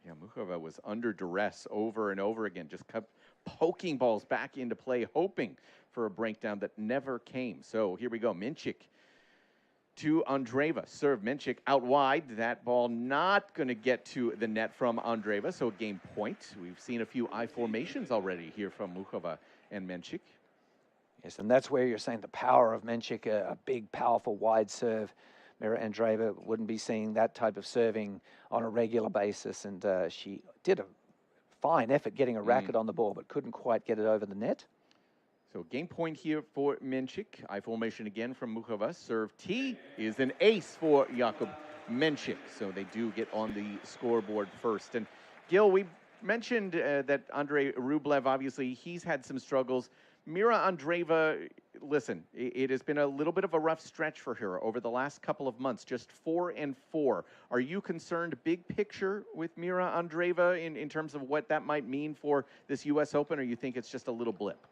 Yeah, Muchova was under duress over and over again, just kept poking balls back into play, hoping for a breakdown that never came. So here we go, Mensik to Andreeva. Serve Mensik out wide. That ball not going to get to the net from Andreeva, so a game point. We've seen a few I formations already here from Muchova and Mensik. Yes, and that's where you're saying the power of Mensik, a big, powerful, wide serve. Mira Andreeva wouldn't be seeing that type of serving on a regular basis, and she did a fine effort getting a racket on the ball, but couldn't quite get it over the net. So game point here for Mensik. I formation again from Muchova. Serve T is an ace for Jakub Mensik. So they do get on the scoreboard first. And Gil, we mentioned that Andrei Rublev, obviously, he's had some struggles. Mira Andreeva, listen, it has been a little bit of a rough stretch for her over the last couple of months, just 4-4. Are you concerned big picture with Mira Andreeva in terms of what that might mean for this U.S. Open, or you think it's just a little blip?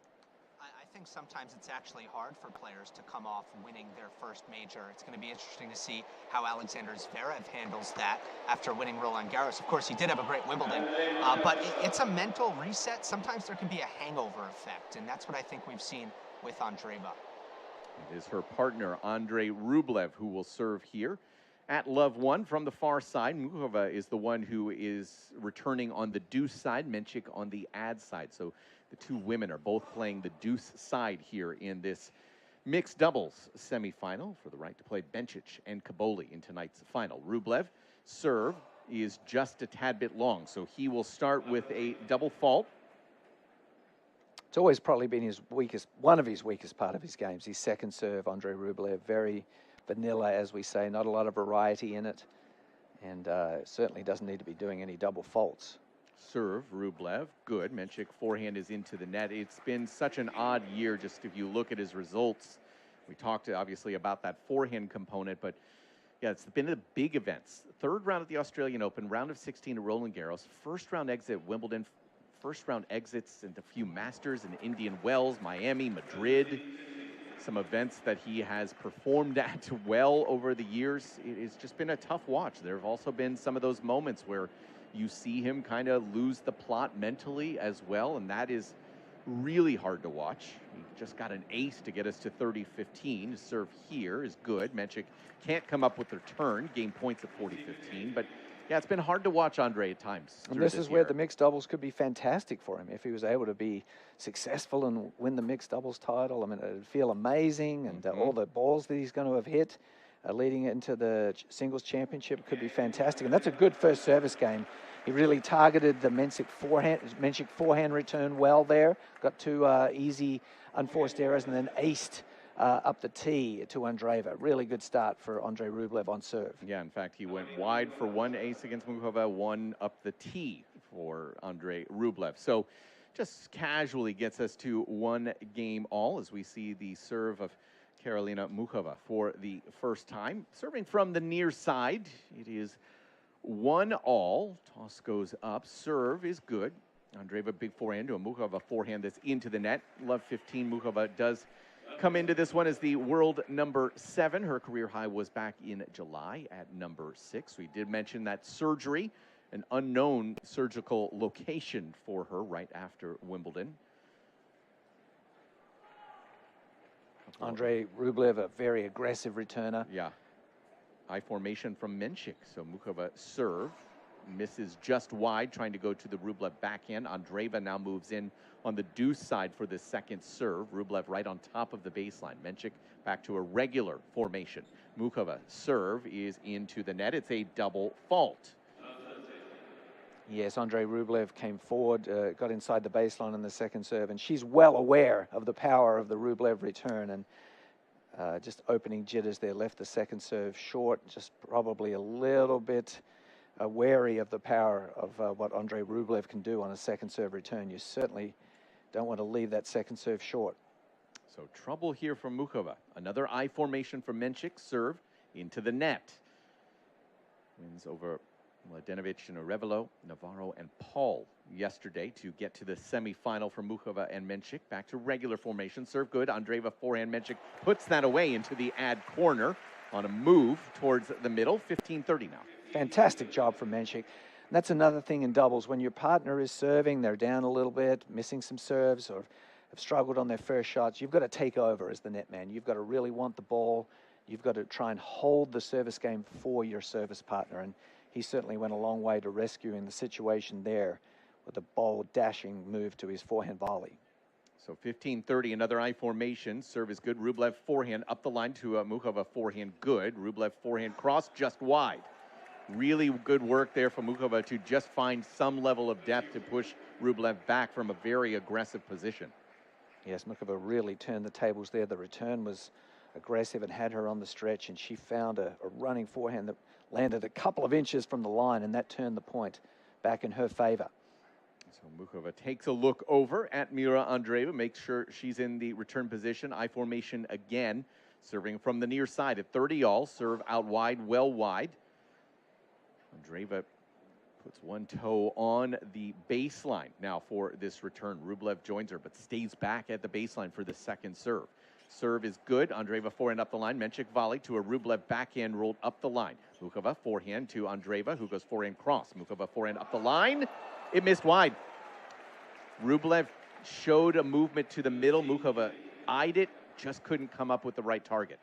I think sometimes it's actually hard for players to come off winning their first major. It's going to be interesting to see how Alexander Zverev handles that after winning Roland Garros. Of course, he did have a great Wimbledon, but it's a mental reset. Sometimes there can be a hangover effect, and that's what I think we've seen with Andreeva. It is her partner, Andrei Rublev, who will serve here at Love 1 from the far side. Muchova is the one who is returning on the deuce side, Mensik on the ad side. So the two women are both playing the deuce side here in this mixed doubles semifinal for the right to play Bencic and Cobolli in tonight's final. Rublev serve is just a tad bit long, so he will start with a double fault. It's always probably been his weakest, one of his weakest part of his games. His second serve, Andrei Rublev, very vanilla, as we say, not a lot of variety in it, and certainly doesn't need to be doing any double faults. Serve, Rublev, good. Mensik forehand is into the net. It's been such an odd year, just if you look at his results. We talked obviously about that forehand component, but yeah, it's been the big events. Third round of the Australian Open, round of 16 at Roland Garros, first round exit at Wimbledon, first round exits into a few Masters in Indian Wells, Miami, Madrid. Some events that he has performed at well over the years. It's just been a tough watch. There have also been some of those moments where you see him kind of lose the plot mentally as well, and that is really hard to watch. He just got an ace to get us to 30-15. His serve here is good. Mensik can't come up with the return, gain points at 40-15, but yeah, it's been hard to watch Andre at times. And this is where the mixed doubles could be fantastic for him if he was able to be successful and win the mixed doubles title. I mean, it would feel amazing, and all the balls that he's going to have hit leading into the singles championship could be fantastic. And that's a good first service game. He really targeted the Mensik forehand return well there. Got two easy unforced errors and then aced up the tee to Andreeva. Really good start for Andrei Rublev on serve. Yeah, in fact, he went wide for one ace against Muchova, one up the tee for Andrei Rublev. So just casually gets us to 1 game all as we see the serve of Karolina Muchova for the first time. Serving from the near side, it is 1-all. Toss goes up. Serve is good. Andreeva big forehand to a Muchova forehand that's into the net. Love 15. Muchova does come into this one as the world number 7. Her career high was back in July at number 6. We did mention that surgery, an unknown surgical location for her right after Wimbledon. Andrei Rublev, a very aggressive returner. Yeah. I formation from Mensik. So Muchova serve. Misses just wide, trying to go to the Rublev backhand. Andreeva now moves in on the deuce side for the second serve. Rublev right on top of the baseline. Mensik back to a regular formation. Muchova serve is into the net. It's a double fault. Yes, Andrei Rublev came forward, got inside the baseline in the second serve, and she's well aware of the power of the Rublev return, and just opening jitters there, left the second serve short, just probably a little bit wary of the power of what Andrei Rublev can do on a second serve return. You certainly don't want to leave that second serve short. So trouble here from Muchova. Another I formation from Mensik. Serve into the net. Wins over Mladenovic and Arevalo, Navarro, and Paul yesterday to get to the semifinal for Muchova and Mensik. Back to regular formation. Serve good. Andreeva forehand. Mensik puts that away into the ad corner on a move towards the middle. 15-30 now. Fantastic job from Mensik. And that's another thing in doubles. When your partner is serving, they're down a little bit, missing some serves, or have struggled on their first shots, you've got to take over as the net man. You've got to really want the ball. You've got to try and hold the service game for your service partner. And he certainly went a long way to rescuing the situation there with a bold, dashing move to his forehand volley. So 15-30, another I formation. Serve is good. Rublev forehand up the line to Muchova forehand good. Rublev forehand cross just wide. Really good work there from Muchova to just find some level of depth to push Rublev back from a very aggressive position. Yes, Muchova really turned the tables there. The return was aggressive and had her on the stretch, and she found a running forehand that landed a couple of inches from the line, and that turned the point back in her favor. So Muchova takes a look over at Mira Andreeva, makes sure she's in the return position. I formation again, serving from the near side at 30 all. Serve out wide, well wide. Andreeva puts one toe on the baseline now for this return. Rublev joins her, but stays back at the baseline for the second serve. Serve is good. Andreeva forehand up the line. Mensik volley to a Rublev backhand rolled up the line. Muchova forehand to Andreeva, who goes forehand cross. Muchova forehand up the line. It missed wide. Rublev showed a movement to the middle. Muchova eyed it, just couldn't come up with the right target.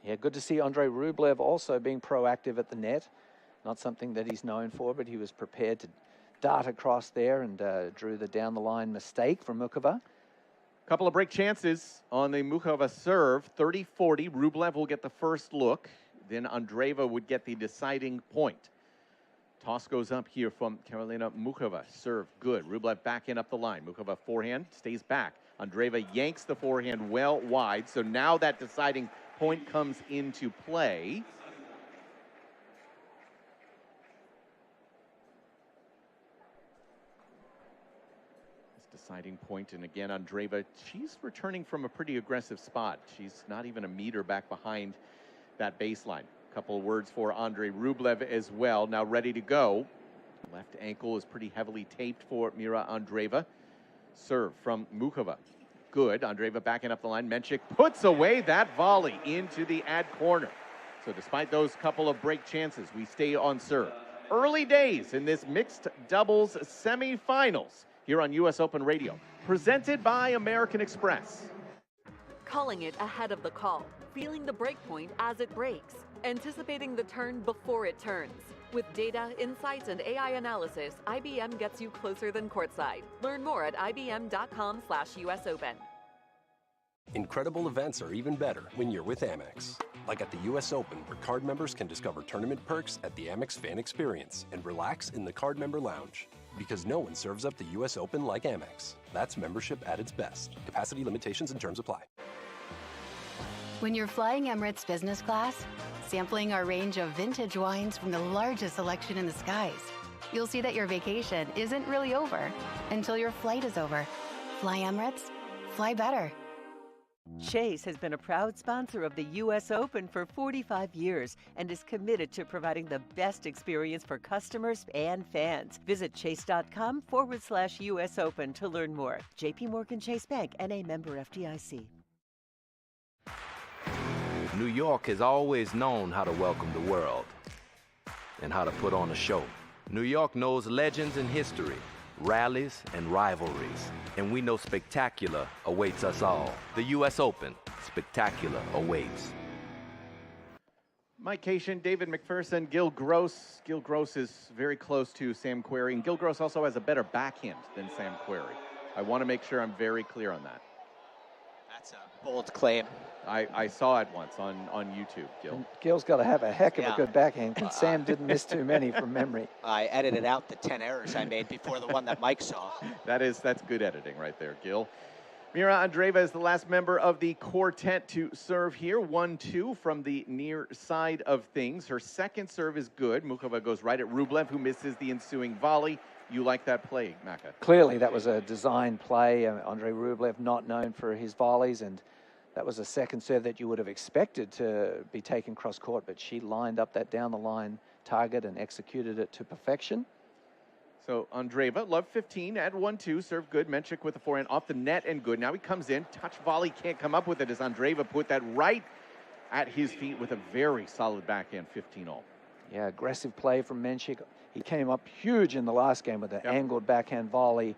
Yeah, good to see Andrei Rublev also being proactive at the net. Not something that he's known for, but he was prepared to dart across there and drew the down-the-line mistake from Muchova. Couple of break chances on the Muchova serve. 30-40. Rublev will get the first look. Then Andreeva would get the deciding point. Toss goes up here from Karolina Muchova. Serve good. Rublev back in up the line. Muchova forehand stays back. Andreeva yanks the forehand well wide. So now that deciding point comes into play. Deciding point, and again, Andreeva, she's returning from a pretty aggressive spot. She's not even a meter back behind that baseline. A couple of words for Andrei Rublev as well, now ready to go. Left ankle is pretty heavily taped for Mira Andreeva. Serve from Muchova. Good. Andreeva backing up the line. Mensik puts away that volley into the ad corner. So despite those couple of break chances, we stay on serve. Early days in this mixed doubles semifinals here on US Open Radio, presented by American Express. Calling it ahead of the call, feeling the break point as it breaks, anticipating the turn before it turns. With data, insights, and AI analysis, IBM gets you closer than courtside. Learn more at ibm.com/US Open. Incredible events are even better when you're with Amex. Like at the US Open, where card members can discover tournament perks at the Amex Fan Experience and relax in the card member lounge. Because no one serves up the US Open like Amex. That's membership at its best. Capacity limitations and terms apply. When you're flying Emirates business class, sampling our range of vintage wines from the largest selection in the skies, you'll see that your vacation isn't really over until your flight is over. Fly Emirates, fly better. Chase has been a proud sponsor of the U.S. Open for 45 years and is committed to providing the best experience for customers and fans. Visit chase.com/US Open to learn more. J.P. Morgan Chase Bank, N.A. member FDIC. New York has always known how to welcome the world and how to put on a show. New York knows legends and history, rallies and rivalries, and we know spectacular awaits us all. The U.S. Open, spectacular awaits. Mike Cation, David McPherson, Gil Gross. Gil Gross is very close to Sam Querrey, and Gil Gross also has a better backhand than Sam Querrey. I want to make sure I'm very clear on that. That's a bold claim. I saw it once on YouTube, Gil. And Gil's got to have a heck of a good backhand. Sam didn't miss too many from memory. I edited out the 10 errors I made before the one that Mike saw. That's good editing right there, Gil. Mira Andreeva is the last member of the quartet to serve here. 1-2 from the near side of things. Her second serve is good. Muchova goes right at Rublev, who misses the ensuing volley. You like that play, Maka? Clearly, that was a design play. Andrei Rublev not known for his volleys, and that was a second serve that you would have expected to be taken cross court, but she lined up that down the line target and executed it to perfection. So Andreeva, love 15 at 1-2, serve good. Mensik with the forehand off the net and good. Now he comes in, touch volley, can't come up with it as Andreeva put that right at his feet with a very solid backhand 15-all. Yeah, aggressive play from Mensik. He came up huge in the last game with an angled backhand volley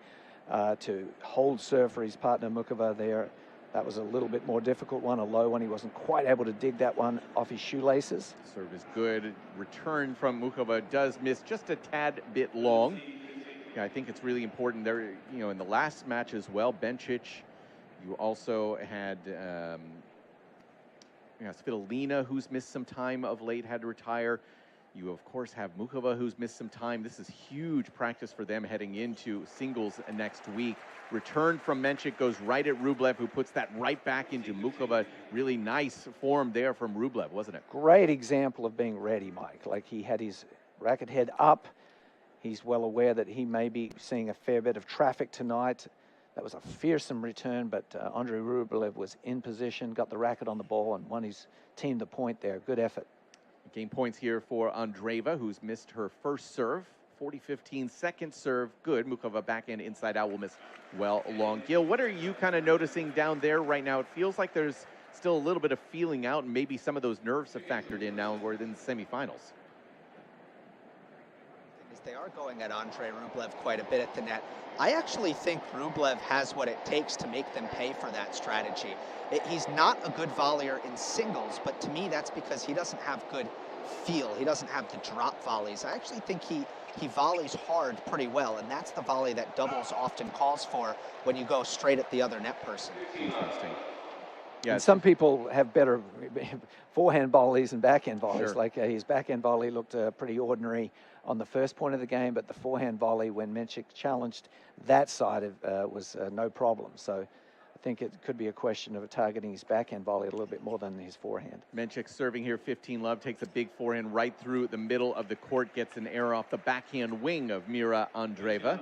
to hold serve for his partner Muchova there. That was a little bit more difficult one, a low one. He wasn't quite able to dig that one off his shoelaces. Serve is good. Return from Muchova does miss just a tad bit long. Yeah, I think it's really important there, you know, in the last match as well, Bencic, you also had Svitolina, who's missed some time of late, had to retire. You, of course, have Muchova, who's missed some time. This is huge practice for them heading into singles next week. Return from Mensik goes right at Rublev, who puts that right back into Muchova. Really nice form there from Rublev, wasn't it? Great example of being ready, Mike. Like, he had his racket head up. He's well aware that he may be seeing a fair bit of traffic tonight. That was a fearsome return, but Andrei Rublev was in position, got the racket on the ball, and won his team the point there. Good effort. Game points here for Andreeva, who's missed her first serve. 40-15, second serve, good. Muchova backhand inside out will miss well long. Gil, what are you kind of noticing down there right now? It feels like there's still a little bit of feeling out, and maybe some of those nerves have factored in now we're in the semifinals. They are going at Andrei Rublev quite a bit at the net. I actually think Rublev has what it takes to make them pay for that strategy. He's not a good volleyer in singles, but to me that's because he doesn't have good feel. He doesn't have the drop volleys. I actually think he volleys hard pretty well, and that's the volley that doubles often calls for when you go straight at the other net person. Interesting. Yeah, and some people have better forehand volleys and backhand volleys. Sure. Like his backhand volley looked pretty ordinary on the first point of the game, but the forehand volley, when Mensik challenged that side, was no problem. So I think it could be a question of targeting his backhand volley a little bit more than his forehand. Mensik serving here, 15-love, takes a big forehand right through the middle of the court, gets an error off the backhand wing of Mira Andreeva.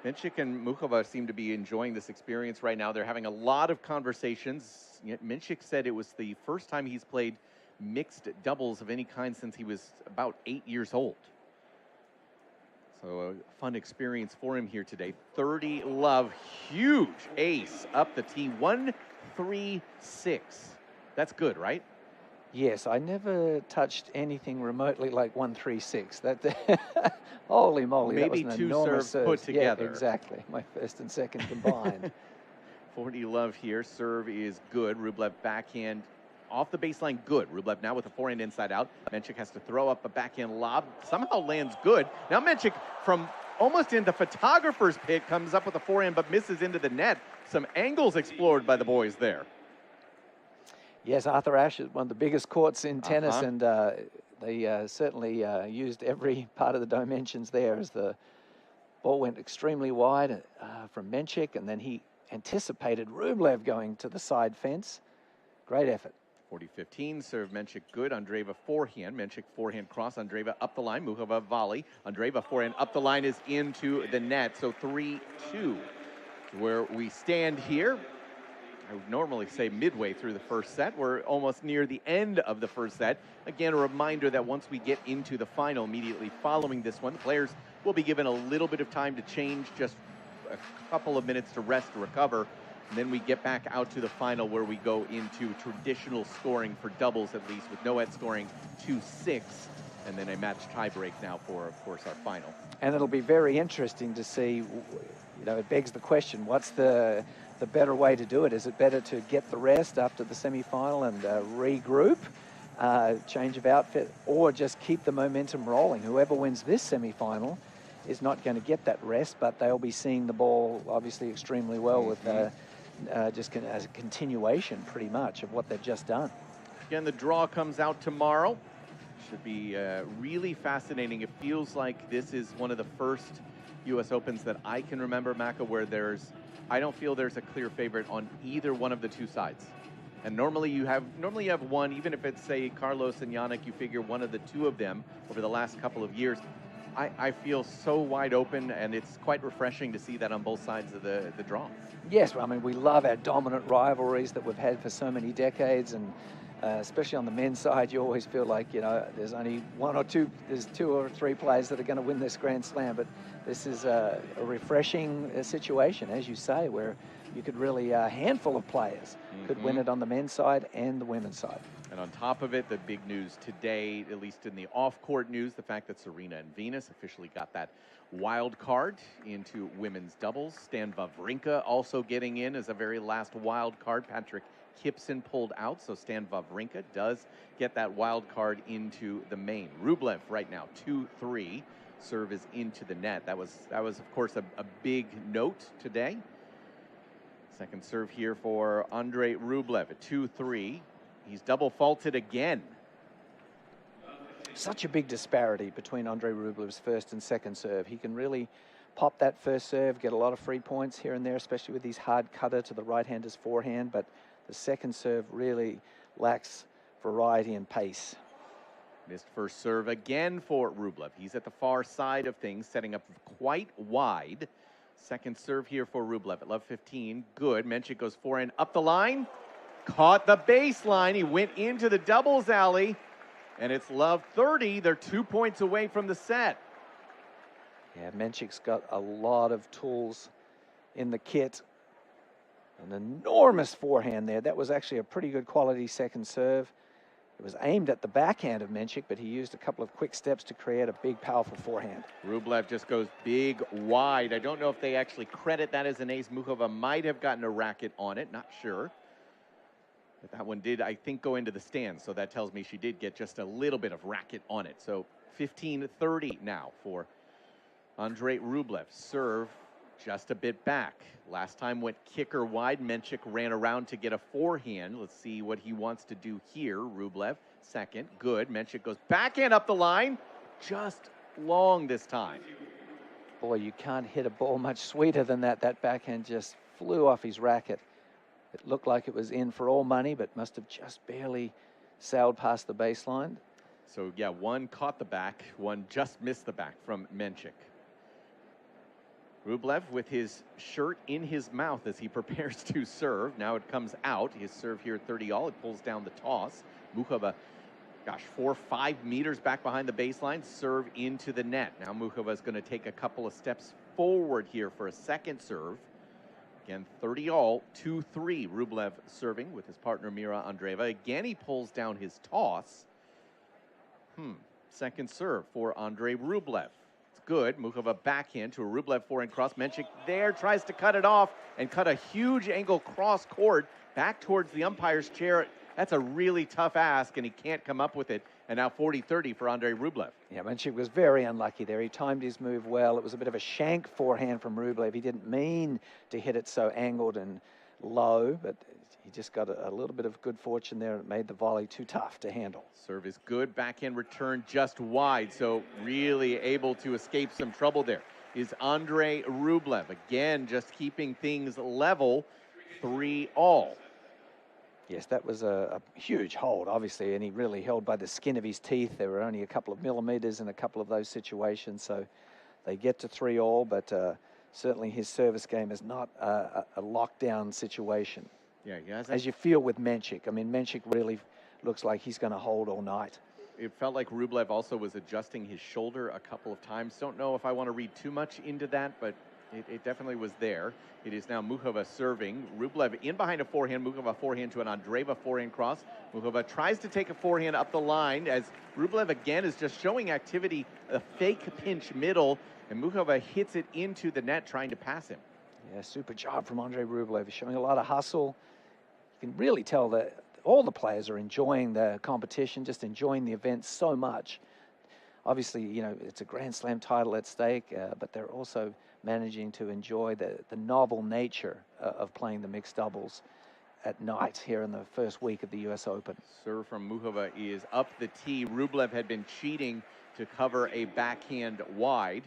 Mensik and Muchova seem to be enjoying this experience right now. They're having a lot of conversations. Mensik said it was the first time he's played mixed doubles of any kind since he was about 8 years old. So a fun experience for him here today. 30-love, huge ace up the tee, 1-3-6. That's good, right? Yes, I never touched anything remotely like 1-3-6. That holy moly, maybe that was an two enormous serves put together. Yeah, exactly. My first and second combined. 40-love here. Serve is good. Rublev backhand off the baseline, good. Rublev now with a forehand inside out. Mensik has to throw up a backhand lob. Somehow lands good. Now Mensik from almost in the photographer's pit comes up with a forehand but misses into the net. Some angles explored by the boys there. Yes, Arthur Ashe is one of the biggest courts in tennis, and they certainly used every part of the dimensions there as the ball went extremely wide from Mensik, and then he anticipated Rublev going to the side fence. Great effort. 40-15, serve Mensik good. Andreeva forehand. Mensik forehand cross. Andreeva up the line. Muchova volley. Andreeva forehand up the line is into the net. So 3-2 where we stand here. I would normally say midway through the first set. We're almost near the end of the first set. Again, a reminder that once we get into the final immediately following this one, the players will be given a little bit of time to change, just a couple of minutes to rest, to recover. And then we get back out to the final where we go into traditional scoring for doubles, at least, with Noet scoring 2-6, and then a match tiebreak now for, of course, our final. And it'll be very interesting to see, you know, it begs the question, what's the better way to do it? Is it better to get the rest after the semi-final and regroup, change of outfit, or just keep the momentum rolling? Whoever wins this semi-final is not going to get that rest, but they'll be seeing the ball obviously extremely well with just as a continuation pretty much of what they've just done. Again, the draw comes out tomorrow. Should be really fascinating. It feels like this is one of the first U.S. Opens that I can remember, Maka, where I don't feel there's a clear favorite on either one of the two sides. And normally you have one, even if it's, say, Carlos and Yannick, you figure one of the two of them over the last couple of years. I feel so wide open, and it's quite refreshing to see that on both sides of the draw. Yes, I mean, we love our dominant rivalries that we've had for so many decades, and especially on the men's side, you always feel like, you know, there's only there's two or three players that are going to win this Grand Slam, but this is a refreshing situation, as you say, where you could really, a handful of players could win it on the men's side and the women's side. And on top of it, the big news today, at least in the off-court news, the fact that Serena and Venus officially got that wild card into women's doubles. Stan Wawrinka also getting in as a very last wild card. Patrick Kipson pulled out, so Stan Wawrinka does get that wild card into the main. Rublev right now, 2-3. Serve is into the net. That was of course, a big note today. Second serve here for Andrei Rublev at 2-3. He's double faulted again. Such a big disparity between Andrei Rublev's first and second serve. He can really pop that first serve, get a lot of free points here and there, especially with his hard cutter to the right-hander's forehand, but the second serve really lacks variety and pace. Missed first serve again for Rublev. He's at the far side of things, setting up quite wide. Second serve here for Rublev at love 15. Good. Mensik goes forehand up the line. Caught the baseline. He went into the doubles alley. And it's love 30. They're 2 points away from the set. Yeah, Menchik's got a lot of tools in the kit. An enormous forehand there. That was actually a pretty good quality second serve. It was aimed at the backhand of Mensik, but he used a couple of quick steps to create a big, powerful forehand. Rublev just goes big, wide. I don't know if they actually credit that as an ace. Muchova might have gotten a racket on it, not sure. But that one did, I think, go into the stands, so that tells me she did get just a little bit of racket on it. So 15-30 now for Andrei Rublev. Serve just a bit back. Last time went kicker wide. Mensik ran around to get a forehand. Let's see what he wants to do here. Rublev, second. Good. Mensik goes backhand up the line. Just long this time. Boy, you can't hit a ball much sweeter than that. That backhand just flew off his racket. It looked like it was in for all money, but must have just barely sailed past the baseline. So, yeah, one caught the back, one just missed the back from Mensik. Rublev with his shirt in his mouth as he prepares to serve. Now it comes out. His serve here at 30-all. It pulls down the toss. Muchova, gosh, 4 or 5 meters back behind the baseline. Serve into the net. Now Muchova is going to take a couple of steps forward here for a second serve. Again, 30-all, 2-3. Rublev serving with his partner Mira Andreeva. Again, he pulls down his toss. Second serve for Andrei Rublev. Good. Muchova backhand to a Rublev forehand cross. Mensik there tries to cut it off and cut a huge angle cross court back towards the umpire's chair. That's a really tough ask, and he can't come up with it. And now 40-30 for Andrei Rublev. Yeah, Mensik was very unlucky there. He timed his move well. It was a bit of a shank forehand from Rublev. He didn't mean to hit it so angled and low, but he just got a little bit of good fortune there. It made the volley too tough to handle. Serve is good. Backhand return just wide, so really able to escape some trouble there is Andrei Rublev. Again, just keeping things level, 3-all. Yes, that was a huge hold, obviously, and he really held by the skin of his teeth. There were only a couple of millimeters in a couple of those situations, so they get to 3-all, but certainly his service game is not a lockdown situation. Yeah, he has as you feel with Mensik. I mean, Mensik really looks like he's going to hold all night. It felt like Rublev also was adjusting his shoulder a couple of times. Don't know if I want to read too much into that, but it definitely was there. It is now Muchova serving. Rublev in behind a forehand. Muchova forehand to an Andreeva forehand cross. Muchova tries to take a forehand up the line as Rublev again is just showing activity, a fake pinch middle, and Muchova hits it into the net trying to pass him. Yeah, super job from Andrei Rublev. He's showing a lot of hustle. You can really tell that all the players are enjoying the competition, just enjoying the event so much. Obviously, you know, it's a Grand Slam title at stake, but they're also managing to enjoy the novel nature of playing the mixed doubles at night here in the first week of the U.S. Open. Serve from Muchova is up the tee. Rublev had been cheating to cover a backhand wide.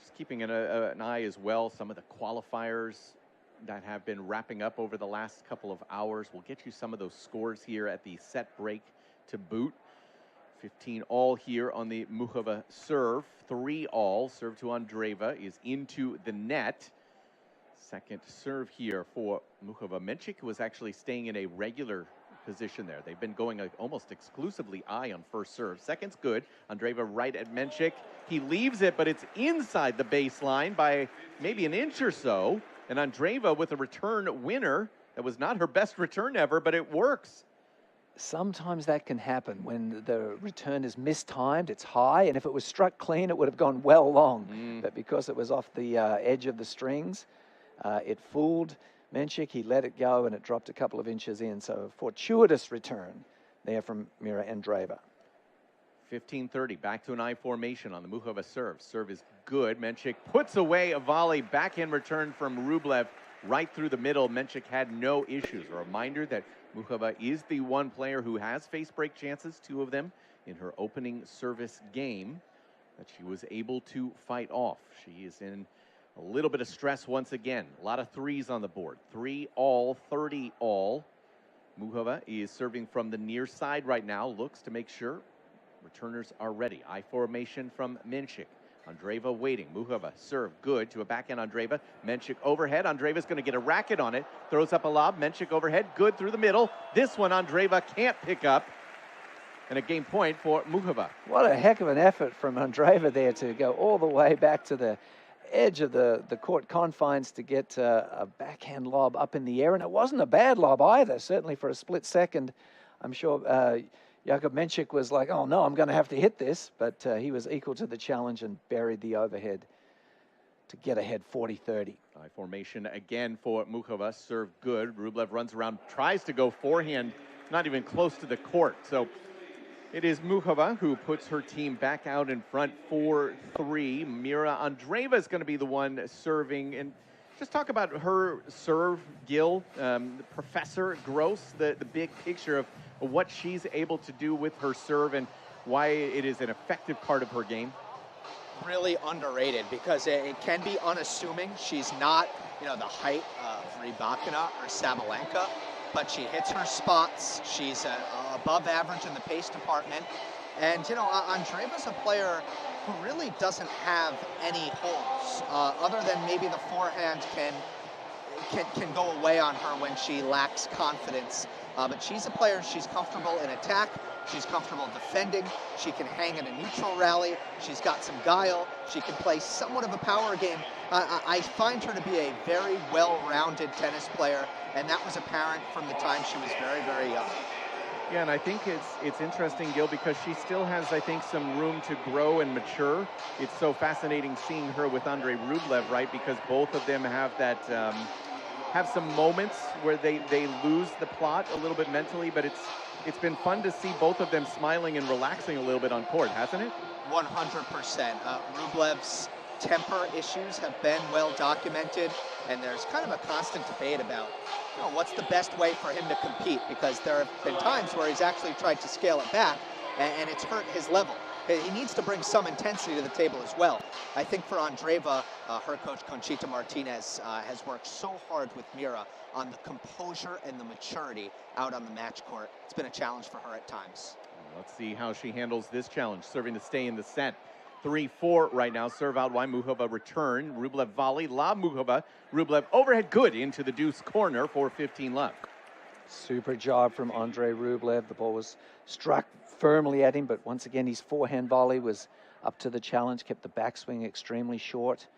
Just keeping an eye as well, some of the qualifiers that have been wrapping up over the last couple of hours. We'll get you some of those scores here at the set break to boot. 15-all here on the Muchova serve. 3-all. Serve to Andreeva is into the net. Second serve here for Muchova. Mensik was actually staying in a regular position there. They've been going almost exclusively eye on first serve. Second's good. Andreeva right at Mensik. He leaves it, but it's inside the baseline by maybe an inch or so. And Andreeva with a return winner. That was not her best return ever, but it works. Sometimes that can happen when the return is mistimed. It's high, and if it was struck clean, it would have gone well long. But because it was off the edge of the strings, it fooled Mensik. He let it go, and it dropped a couple of inches in. So a fortuitous return there from Mira Andreeva. 15-30, back to an I formation on the Muchova serve. Serve is good. Mensik puts away a volley. Backhand return from Rublev right through the middle. Mensik had no issues. A reminder that Muchova is the one player who has faced break chances, 2 of them in her opening service game, that she was able to fight off. She is in a little bit of stress once again. A lot of threes on the board. 3-all, 30-all. Muchova is serving from the near side right now. Looks to make sure Returners are ready. I formation from Mensik. Andreeva waiting. Muchova serve good to a backhand Andreeva. Mensik overhead. Andreeva's going to get a racket on it. Throws up a lob. Mensik overhead. Good through the middle. This one Andreeva can't pick up. And a game point for Muchova. What a heck of an effort from Andreeva there to go all the way back to the edge of the court confines to get a backhand lob up in the air. And it wasn't a bad lob either, certainly for a split second. I'm sure Jakub Mensik was like, oh no, I'm going to have to hit this. But he was equal to the challenge and buried the overhead to get ahead 40-30. High formation again for Muchova. Serve good. Rublev runs around, tries to go forehand, not even close to the court. So it is Muchova who puts her team back out in front 4-3. Mira Andreeva is going to be the one serving. And just talk about her serve, Gil, Professor Gross, the big picture of what she's able to do with her serve and why it is an effective part of her game. Really underrated because it can be unassuming. She's not, the height of Rybakina or Sabalenka, but she hits her spots. She's above average in the pace department. And, Andreeva's a player who really doesn't have any holes, other than maybe the forehand can go away on her when she lacks confidence. But she's a player, she's comfortable in attack, she's comfortable defending, she can hang in a neutral rally, she's got some guile, she can play somewhat of a power game. I find her to be a very well-rounded tennis player, and that was apparent from the time she was very, very young. Yeah, and I think it's interesting, Gil, because she still has, I think, some room to grow and mature. It's so fascinating seeing her with Andrei Rublev, right? Because both of them have that, have some moments where they lose the plot a little bit mentally, but it's been fun to see both of them smiling and relaxing a little bit on court, hasn't it? 100%. Rublev's temper issues have been well documented, and there's kind of a constant debate about what's the best way for him to compete, because there have been times where he's actually tried to scale it back, and it's hurt his level. He needs to bring some intensity to the table as well. I think for Andreeva, her coach Conchita Martinez has worked so hard with Mira on the composure and the maturity out on the match court. It's been a challenge for her at times. Let's see how she handles this challenge, serving to stay in the set. 3-4 right now. Serve out wide. Muchova return. Rublev volley. Lob Muchova. Rublev overhead good into the deuce corner for 15 love. Super job from Andrei Rublev. The ball was struck firmly at him, but once again his forehand volley was up to the challenge, kept the backswing extremely short,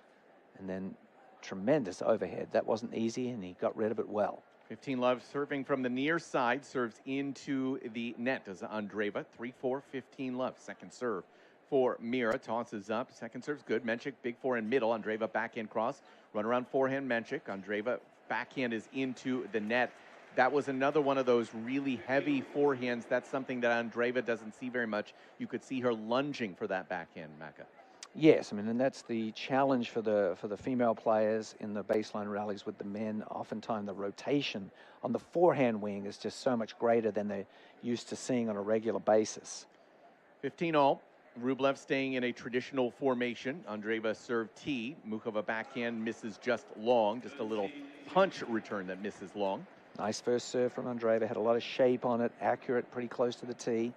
and then tremendous overhead. That wasn't easy, and he got rid of it well. 15 love serving from the near side, serves into the net as Andreeva. 3-4, 15 love. Second serve for Mira, tosses up. Second serve's good. Mensik, big forehand middle. Andreeva backhand cross. Run around forehand Mensik. Andreeva backhand is into the net. That was another one of those really heavy forehands. That's something that Andreeva doesn't see very much. You could see her lunging for that backhand, Macca. Yes, I mean, and that's the challenge for the female players in the baseline rallies with the men. Oftentimes the rotation on the forehand wing is just so much greater than they're used to seeing on a regular basis. 15-all. Rublev staying in a traditional formation. Andreeva serve T. Muchova backhand misses just long. Just a little punch return that misses long. Nice first serve from Andreeva. Had a lot of shape on it. Accurate, pretty close to the tee.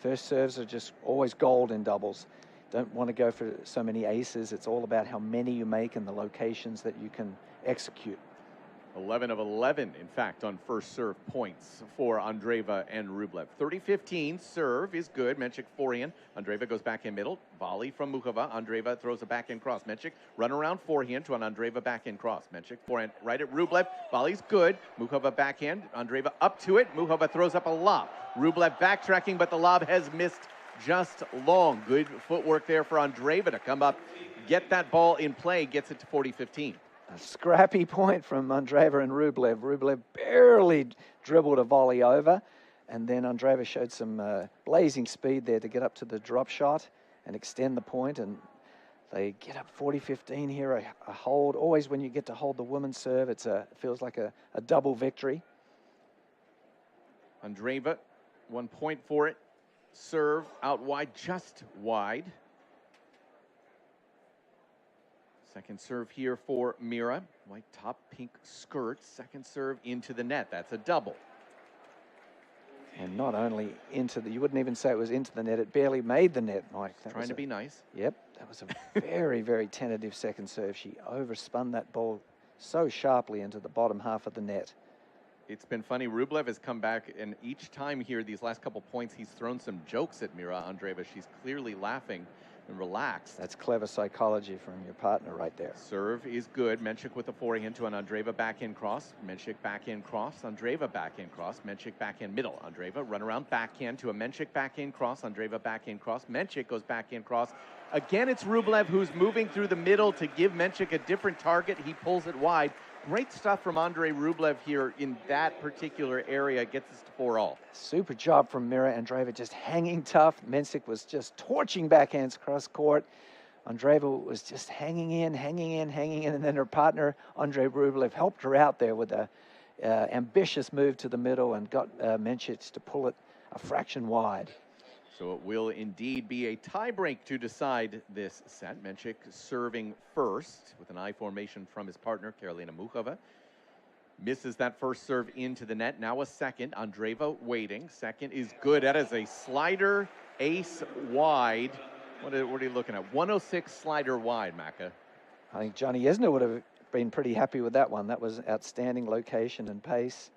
First serves are just always gold in doubles. Don't want to go for so many aces. It's all about how many you make and the locations that you can execute. 11 of 11, in fact, on first serve points for Andreeva and Rublev. 30-15, serve is good. Mensik forehand. Andreeva goes backhand middle. Volley from Muchova. Andreeva throws a backhand cross. Mensik run around forehand to an Andreeva backhand cross. Mensik forehand right at Rublev. Volley's good. Muchova backhand. Andreeva up to it. Muchova throws up a lob. Rublev backtracking, but the lob has missed just long. Good footwork there for Andreeva to come up, get that ball in play, gets it to 40-15. A scrappy point from Andreeva and Rublev. Rublev barely dribbled a volley over, and then Andreeva showed some blazing speed there to get up to the drop shot and extend the point, and they get up 40-15 here, a hold. Always when you get to hold the women's serve, it feels like a double victory. Andreeva, 1 point for it. Serve out wide, just wide. Second serve here for Mira. White top, pink skirt. Second serve into the net. That's a double. And not only into the, you wouldn't even say it was into the net, it barely made the net, Mike. Trying to be nice. Yep, that was a very, very tentative second serve. She overspun that ball so sharply into the bottom half of the net. It's been funny. Rublev has come back, and each time here, these last couple points, he's thrown some jokes at Mira Andreeva. She's clearly laughing and relaxed. That's clever psychology from your partner right there. Serve is good. Mensik with a forehand to an Andreeva backhand cross. Mensik backhand cross. Andreeva backhand cross. Mensik backhand middle. Andreeva run around backhand to a Mensik backhand cross. Andreeva backhand cross. Mensik goes backhand cross. Again, it's Rublev who's moving through the middle to give Mensik a different target. He pulls it wide. Great stuff from Andrei Rublev here in that particular area. Gets us to 4-all. Super job from Mira Andreeva, just hanging tough. Mensik was just torching backhands across court. Andreeva was just hanging in, and then her partner, Andrei Rublev, helped her out there with a ambitious move to the middle and got Mensik to pull it a fraction wide. So it will indeed be a tiebreak to decide this set. Mensik serving first with an I formation from his partner, Karolina Muchova. Misses that first serve into the net. Now a second. Andreeva waiting. Second is good. That is a slider ace wide. What are you looking at? 106 slider wide, Macca. I think Johnny Isner would have been pretty happy with that one. That was outstanding location and pace,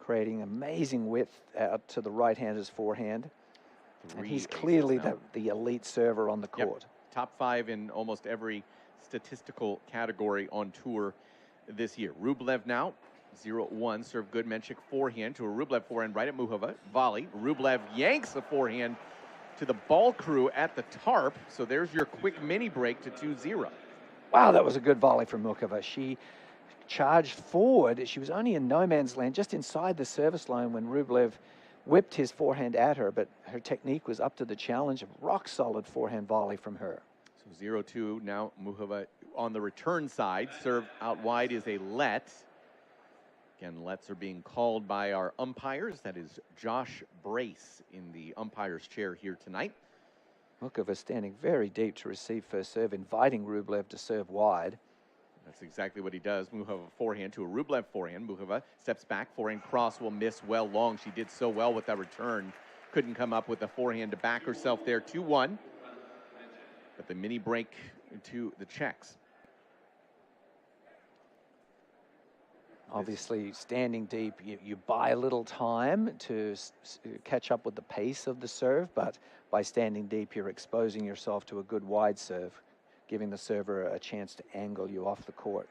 creating amazing width out to the right-hander's forehand. And he's clearly the elite server on the court. Yep. Top 5 in almost every statistical category on tour this year. Rublev now, 0-1, serve good. Mensik forehand to a Rublev forehand right at Muchova. Volley. Rublev yanks a forehand to the ball crew at the tarp. So there's your quick mini break to 2-0. Wow, that was a good volley from Muchova. She charged forward. She was only in no man's land, just inside the service line when Rublev whipped his forehand at her, but her technique was up to the challenge. A rock-solid forehand volley from her. So 0-2 now. Muchova on the return side. Serve out wide is a let. Again, lets are being called by our umpires. That is Josh Brace in the umpire's chair here tonight. Muchova standing very deep to receive first serve, inviting Rublev to serve wide. That's exactly what he does. Muchova forehand to a Rublev forehand. Muchova steps back. Forehand cross will miss well long. She did so well with that return. Couldn't come up with a forehand to back herself there. 2-1. But the mini break into the Czechs. Obviously, standing deep, you buy a little time to catch up with the pace of the serve, but by standing deep, you're exposing yourself to a good wide serve, giving the server a chance to angle you off the court.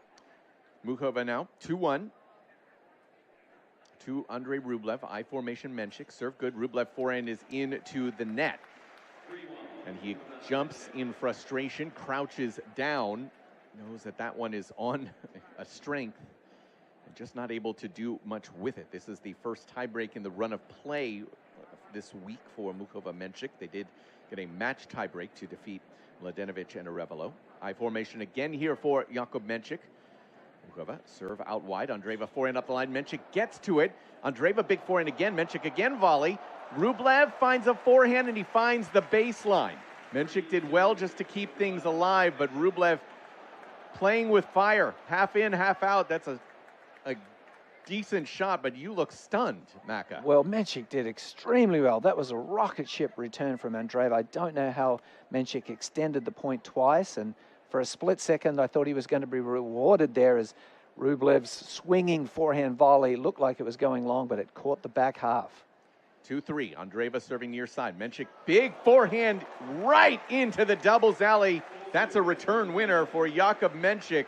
Muchova now, 2-1. To Andrei Rublev, I formation Mensik, serve good. Rublev forehand is into the net. And he jumps in frustration, crouches down, knows that that one is on a strength, and just not able to do much with it. This is the first tiebreak in the run of play this week for Muchova Mensik. They did get a match tiebreak to defeat Mladenovic and Arevalo. I formation again here for Jakub Mensik. Muchova serve out wide. Andreeva forehand up the line. Mensik gets to it. Andreeva big forehand again. Mensik again volley. Rublev finds a forehand and he finds the baseline. Mensik did well just to keep things alive, but Rublev playing with fire. Half in, half out. That's a decent shot, but you look stunned, Macca. Well, Mensik did extremely well. That was a rocket ship return from Andreeva. I don't know how Mensik extended the point twice, and for a split second, I thought he was going to be rewarded there as Rublev's swinging forehand volley looked like it was going long, but it caught the back half. 2-3. Andreeva serving near side. Mensik, big forehand right into the doubles alley. That's a return winner for Jakub Mensik.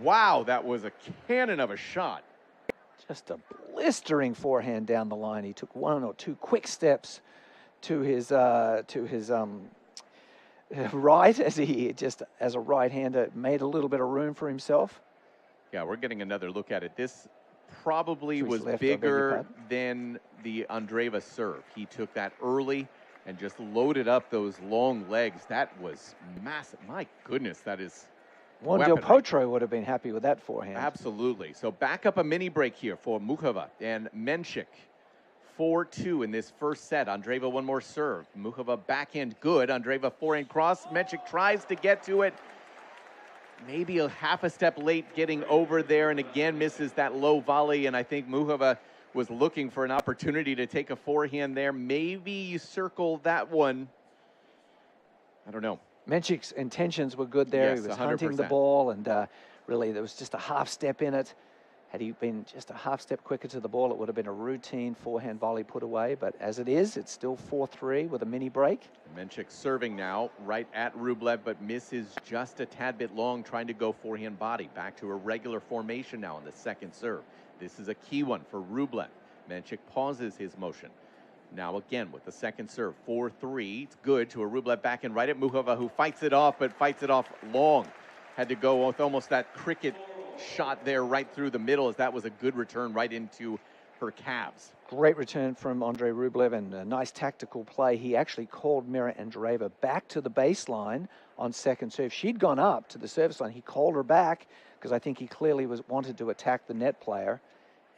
Wow, that was a cannon of a shot. Just a blistering forehand down the line. He took one or two quick steps to his right as he just, as a right-hander, made a little bit of room for himself. Yeah, we're getting another look at it. This probably was bigger than the Andreeva serve. He took that early and just loaded up those long legs. That was massive. My goodness, that is Juan Del Potro would have been happy with that forehand. Absolutely. So back up a mini break here for Muchova and Mensik. 4-2 in this first set. Andreeva one more serve. Muchova backhand good. Andreeva forehand cross. Mensik tries to get to it. Maybe a half a step late getting over there, and again misses that low volley, and I think Muchova was looking for an opportunity to take a forehand there. Maybe you circle that one. I don't know. Mencik's intentions were good there. Yes, he was 100%. hunting the ball, and really there was just a half step in it. Had he been just a half step quicker to the ball, it would have been a routine forehand volley put away. But as it is, it's still 4-3 with a mini break. Mensik serving now right at Rublev, but misses just a tad bit long, trying to go forehand body. Back to a regular formation now on the second serve. This is a key one for Rublev. Mensik pauses his motion. Now again with the second serve, 4-3. It's good to a Rublev back in right at Muchova, who fights it off, but fights it off long. Had to go with almost that cricket shot there right through the middle, as that was a good return right into her calves. Great return from Andrei Rublev, and a nice tactical play. He actually called Mira Andreeva back to the baseline on second serve. She'd gone up to the service line. He called her back because I think he clearly wanted to attack the net player,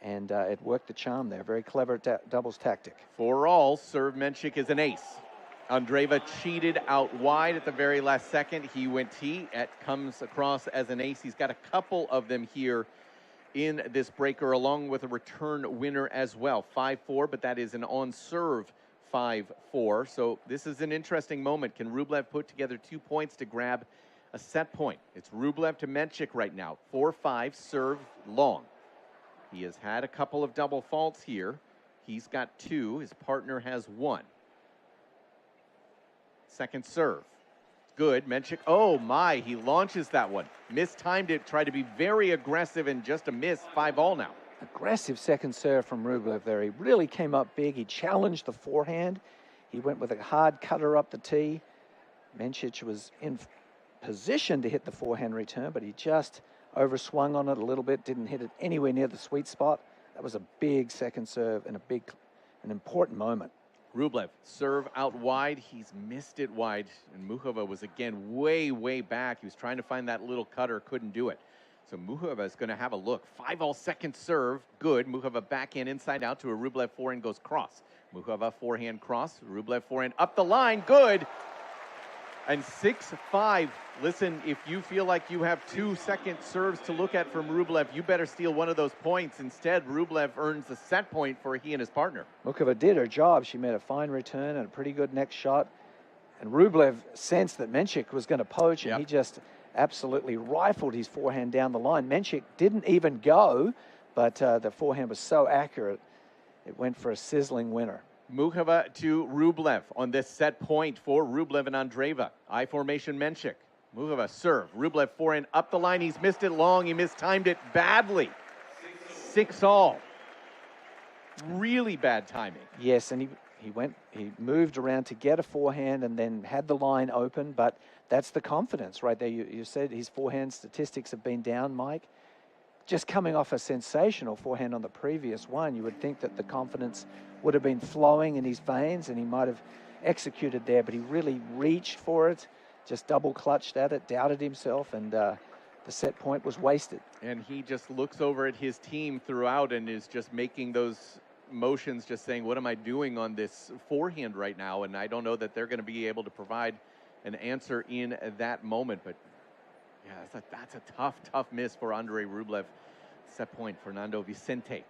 and it worked the charm there. Very clever doubles tactic. For all, serve Mensik is an ace. Andreeva cheated out wide at the very last second. He went tee. It comes across as an ace. He's got a couple of them here in this breaker, along with a return winner as well. 5-4, but that is an on-serve 5-4. So this is an interesting moment. Can Rublev put together 2 points to grab a set point? It's Rublev to Mensik right now. 4-5, serve long. He has had a couple of double faults here. He's got 2. His partner has 1. Second serve. Good. Mensik. Oh, my. He launches that one. Mistimed it. Tried to be very aggressive and just a miss. 5-all now. Aggressive second serve from Rublev there. He really came up big. He challenged the forehand. He went with a hard cutter up the tee. Mensik was in position to hit the forehand return, but he just overswung on it a little bit. Didn't hit it anywhere near the sweet spot. That was a big second serve and an important moment. Rublev, serve out wide. He's missed it wide. And Muchova was, again, way, way back. He was trying to find that little cutter, couldn't do it. So Muchova is going to have a look. 5-all second serve, good. Muchova backhand inside out to a Rublev forehand, goes cross. Muchova forehand cross. Rublev forehand up the line, good. And 6-5. Listen, if you feel like you have 2 second serves to look at from Rublev, you better steal one of those points. Instead, Rublev earns the set point for he and his partner. Muchova did her job. She made a fine return and a pretty good next shot. And Rublev sensed that Mensik was going to poach, and he just absolutely rifled his forehand down the line. Mensik didn't even go, but the forehand was so accurate, it went for a sizzling winner. Muchova to Rublev on this set point for Rublev and Andreeva. I formation Mensik. Muchova serve. Rublev forehand up the line. He's missed it long. He mistimed it badly. 6-all. Really bad timing. Yes, and he moved around to get a forehand and then had the line open, but that's the confidence right there. You said his forehand statistics have been down, Mike. Just coming off a sensational forehand on the previous one, you would think that the confidence would have been flowing in his veins and he might have executed there, but he really reached for it, just double clutched at it, doubted himself, and the set point was wasted. And he just looks over at his team throughout and is just making those motions, just saying, what am I doing on this forehand right now? And I don't know that they're going to be able to provide an answer in that moment, but yeah, that's a tough miss for Andrei Rublev. Set point, Fernando Vicente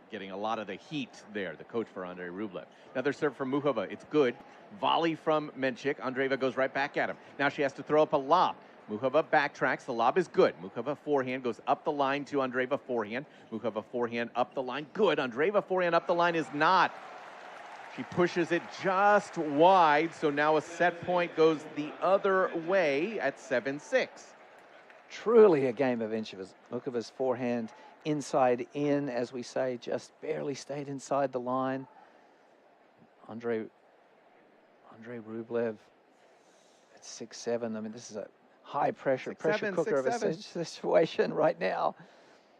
getting a lot of the heat there, the coach for Andrei Rublev. Another serve from Muchova. It's good. Volley from Mensik. Andreeva goes right back at him. Now she has to throw up a lob. Muchova backtracks. The lob is good. Muchova forehand goes up the line to Andreeva forehand. Muchova forehand up the line. Good. Andreeva forehand up the line is not. She pushes it just wide, so now a set point goes the other way at 7-6. Truly a game of inches. Muchova's forehand inside in, as we say, just barely stayed inside the line. Andrei Rublev at 6-7. I mean, this is a high pressure cooker of a situation right now.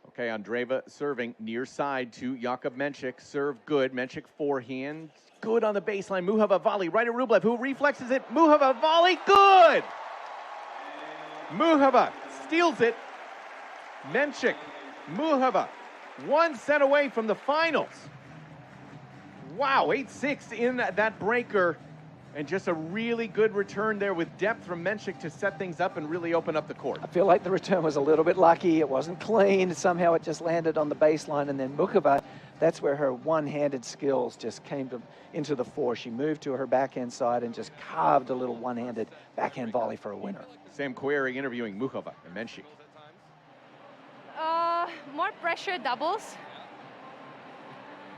Okay, Andreeva serving near side to Jakub Mensik. Serve good. Mensik forehand. Good on the baseline. Muchova volley right at Rublev, who reflexes it. Muchova volley. Good! Muchova steals it. Mensik, Muchova, 1 set away from the finals. Wow, 8-6 in that breaker. And just a really good return there with depth from Mensik to set things up and really open up the court. I feel like the return was a little bit lucky. It wasn't clean. Somehow it just landed on the baseline. And then Muchova that's where her one-handed skills just came into the fore. She moved to her backhand side and just carved a little one-handed backhand volley for a winner. Sam Query interviewing Muchova and Mensik. More pressure doubles.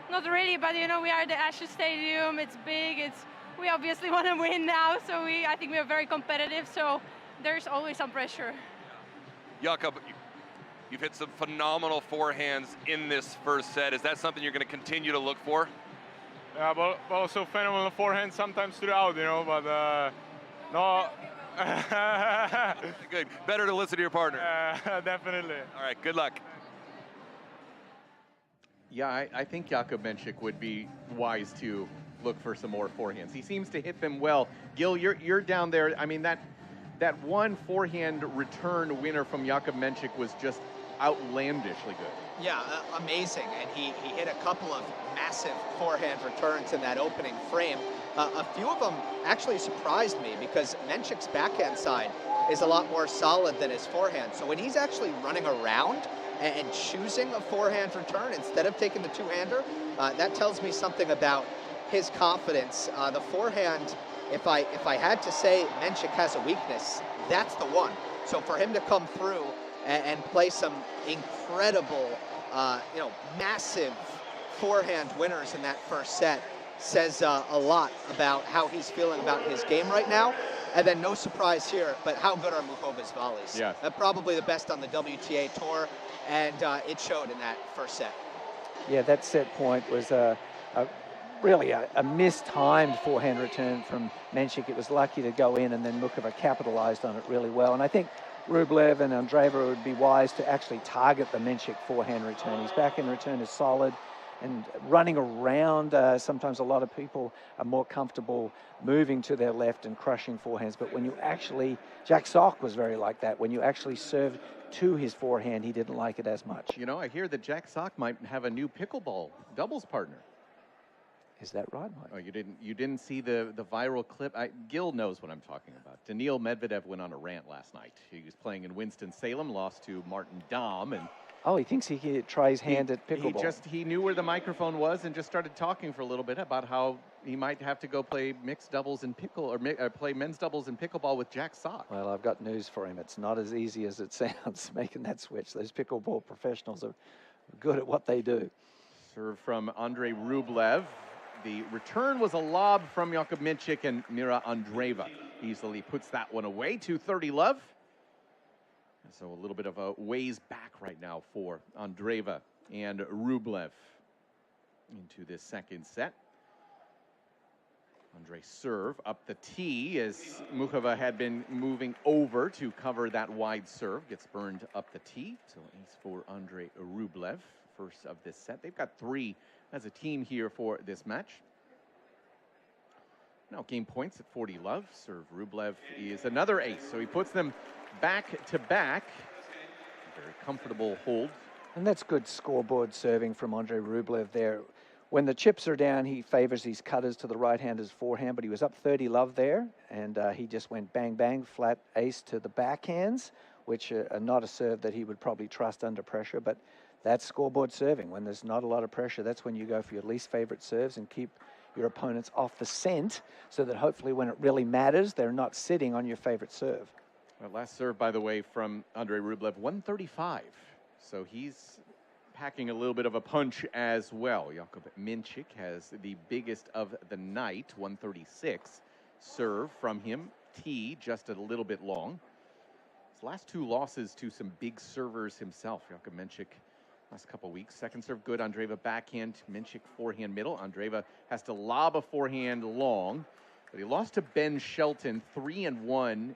Not really, but you know, we are at the Ashes Stadium. It's big. We obviously want to win now, so I think we are very competitive. So there's always some pressure. Jakub, you've hit some phenomenal forehands in this first set. Is that something you're going to continue to look for? Yeah, but also phenomenal forehand sometimes throughout, you know, but no. Good. Better to listen to your partner. Definitely. All right, good luck. Yeah, I think Jakub Mensik would be wise to look for some more forehands. He seems to hit them well. Gil, you're down there. I mean, that one forehand return winner from Jakub Mensik was just outlandishly good. Yeah, amazing. And he hit a couple of massive forehand returns in that opening frame. A few of them actually surprised me because Menchik's backhand side is a lot more solid than his forehand. So when he's actually running around and choosing a forehand return instead of taking the two-hander, that tells me something about his confidence. The forehand, if I had to say Mensik has a weakness, that's the one. So for him to come through and play some incredible, massive forehand winners in that first set says a lot about how he's feeling about his game right now. And then no surprise here, but how good are Muchova's volleys? Yeah. Probably the best on the WTA tour, and it showed in that first set. Yeah, that set point was really a mistimed forehand return from Mensik. It was lucky to go in, and then Muchova capitalized on it really well. And I think Rublev and Andreeva would be wise to actually target the Mensik forehand return. His backhand return is solid, and running around, sometimes a lot of people are more comfortable moving to their left and crushing forehands. But when you actually, Jack Sock was very like that. When you actually served to his forehand, he didn't like it as much. You know, I hear that Jack Sock might have a new pickleball doubles partner. Is that right, Mike? Oh, you didn't see the viral clip? Gil knows what I'm talking about. Daniil Medvedev went on a rant last night. He was playing in Winston-Salem, lost to Martin Dahm, and oh, he thinks he can try his hand at pickleball. He knew where the microphone was and just started talking for a little bit about how he might have to go play mixed doubles and play men's doubles and pickleball with Jack Sock. Well, I've got news for him. It's not as easy as it sounds making that switch. Those pickleball professionals are good at what they do. Serve from Andrei Rublev. The return was a lob from Jakub Mensik, and Mira Andreeva easily puts that one away. 2:30 love. So a little bit of a ways back right now for Andreeva and Rublev into this second set. Andrei serve up the tee as Muchova had been moving over to cover that wide serve. Gets burned up the tee. So ace for Andrei Rublev, first of this set. They've got 3 as a team here for this match. Now game points at 40 love. Serve Rublev is another ace. So he puts them back to back. Very comfortable hold. And that's good scoreboard serving from Andrei Rublev there. When the chips are down, he favors these cutters to the right-hander's forehand, but he was up 30 love there, and he just went bang, bang, flat ace to the backhands, which are not a serve that he would probably trust under pressure, but that's scoreboard serving. When there's not a lot of pressure, that's when you go for your least favorite serves and keep your opponents off the scent so that hopefully when it really matters, they're not sitting on your favorite serve. Well, last serve, by the way, from Andrei Rublev, 135. So he's packing a little bit of a punch as well. Jakub Mensik has the biggest of the night, 136. Serve from him, tee just a little bit long. His last 2 losses to some big servers himself. Jakub Mensik last couple weeks. Second serve good, Andreeva backhand, Mensik forehand middle. Andreeva has to lob a forehand long, but he lost to Ben Shelton 3-1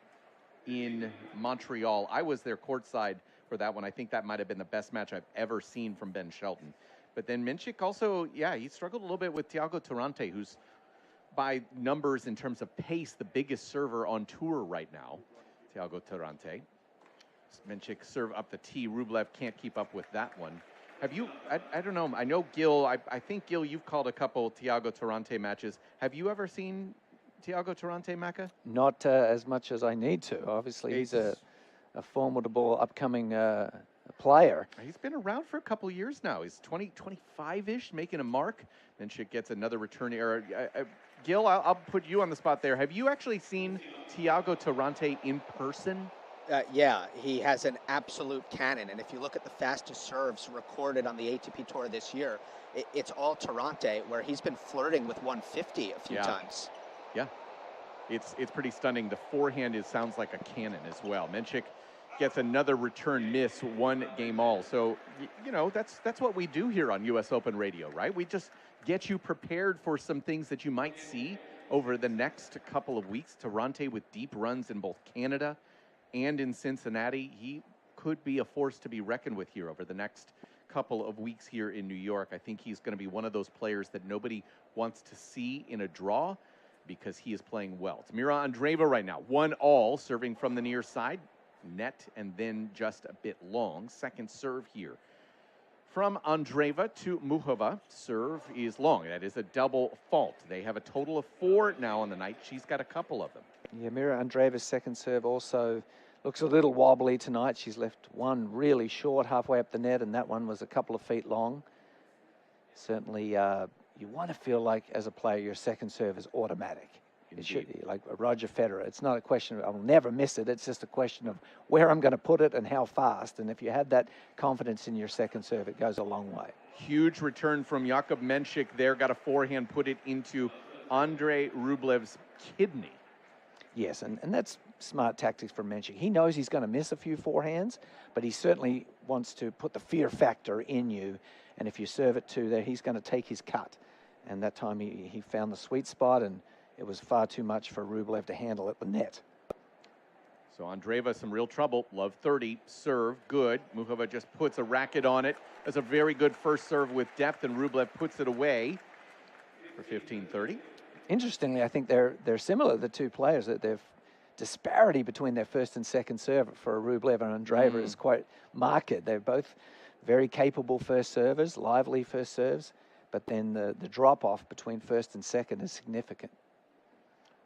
in Montreal. I was there courtside for that one. I think that might have been the best match I've ever seen from Ben Shelton. But then Mensik also, he struggled a little bit with Thiago Turante, who's by numbers in terms of pace, the biggest server on tour right now, Thiago Turante. Mensik serve up the tee. Rublev can't keep up with that one. Have you, I don't know, I know Gil, I think Gil, you've called a couple Thiago Turante matches. Have you ever seen Thiago Turante, Macca? Not as much as I need to. Obviously, he's a formidable upcoming player. He's been around for a couple of years now. He's 25-ish, making a mark. Mensik gets another return error. Gil, I'll put you on the spot there. Have you actually seen Thiago Tirante in person? Yeah, he has an absolute cannon. And if you look at the fastest serves recorded on the ATP Tour this year, it's all Tirante, where he's been flirting with 150 a few times. Yeah, it's pretty stunning. The forehand sounds like a cannon as well. Mensik gets another return miss, 1 game all. So, you know, that's what we do here on US Open Radio, right? We just get you prepared for some things that you might see over the next couple of weeks. Tirante with deep runs in both Canada and in Cincinnati. He could be a force to be reckoned with here over the next couple of weeks here in New York. I think he's going to be one of those players that nobody wants to see in a draw because he is playing well. It's Mira Andreeva right now, 1-all, serving from the near side. Net and then just a bit long. Second serve here from Andreeva to Muchova. Serve is long. That is a double fault. They have a total of 4 now on the night. She's got a couple of them. Yeah, Mira Andreeva's second serve also looks a little wobbly tonight. She's left one really short halfway up the net, and that one was a couple of feet long. Certainly, you want to feel like, as a player, your second serve is automatic. It should be like Roger Federer. It's not a question of I'll never miss it. It's just a question of where I'm going to put it and how fast. And if you have that confidence in your second serve, it goes a long way. Huge return from Jakub Mensik there. Got a forehand, put it into Andrei Rublev's kidney. Yes, and that's smart tactics from Mensik. He knows he's going to miss a few forehands, but he certainly wants to put the fear factor in you. And if you serve it to there, he's going to take his cut. And that time he found the sweet spot, and it was far too much for Rublev to handle at the net. So Andreeva, some real trouble. Love 30, serve, good. Muchova just puts a racket on it. That's a very good first serve with depth, and Rublev puts it away for 15-30. Interestingly, I think they're similar, the two players. That their disparity between their first and second serve for Rublev and Andreeva is quite marked. They're both very capable first servers, lively first serves, but then the drop-off between first and second is significant.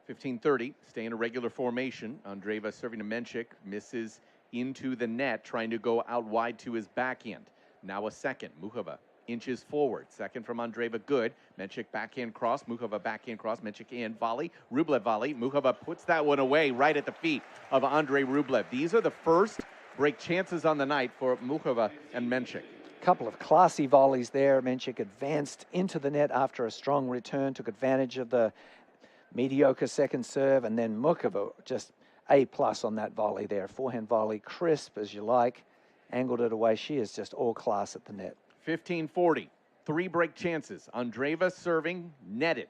15-30, stay in a regular formation. Andreeva serving to Mensik, misses into the net, trying to go out wide to his backhand. Now a second, Muchova inches forward. Second from Andreeva, good. Mensik backhand cross, Muchova backhand cross, Mensik in, volley, Rublev volley. Muchova puts that one away right at the feet of Andrei Rublev. These are the first break chances on the night for Muchova and Mensik. Couple of classy volleys there. Mensik advanced into the net after a strong return, took advantage of the mediocre second serve, and then Muchova just A+ on that volley there. Forehand volley, crisp as you like, angled it away. She is just all class at the net. 15-40, 3 break chances. Andreeva serving, netted.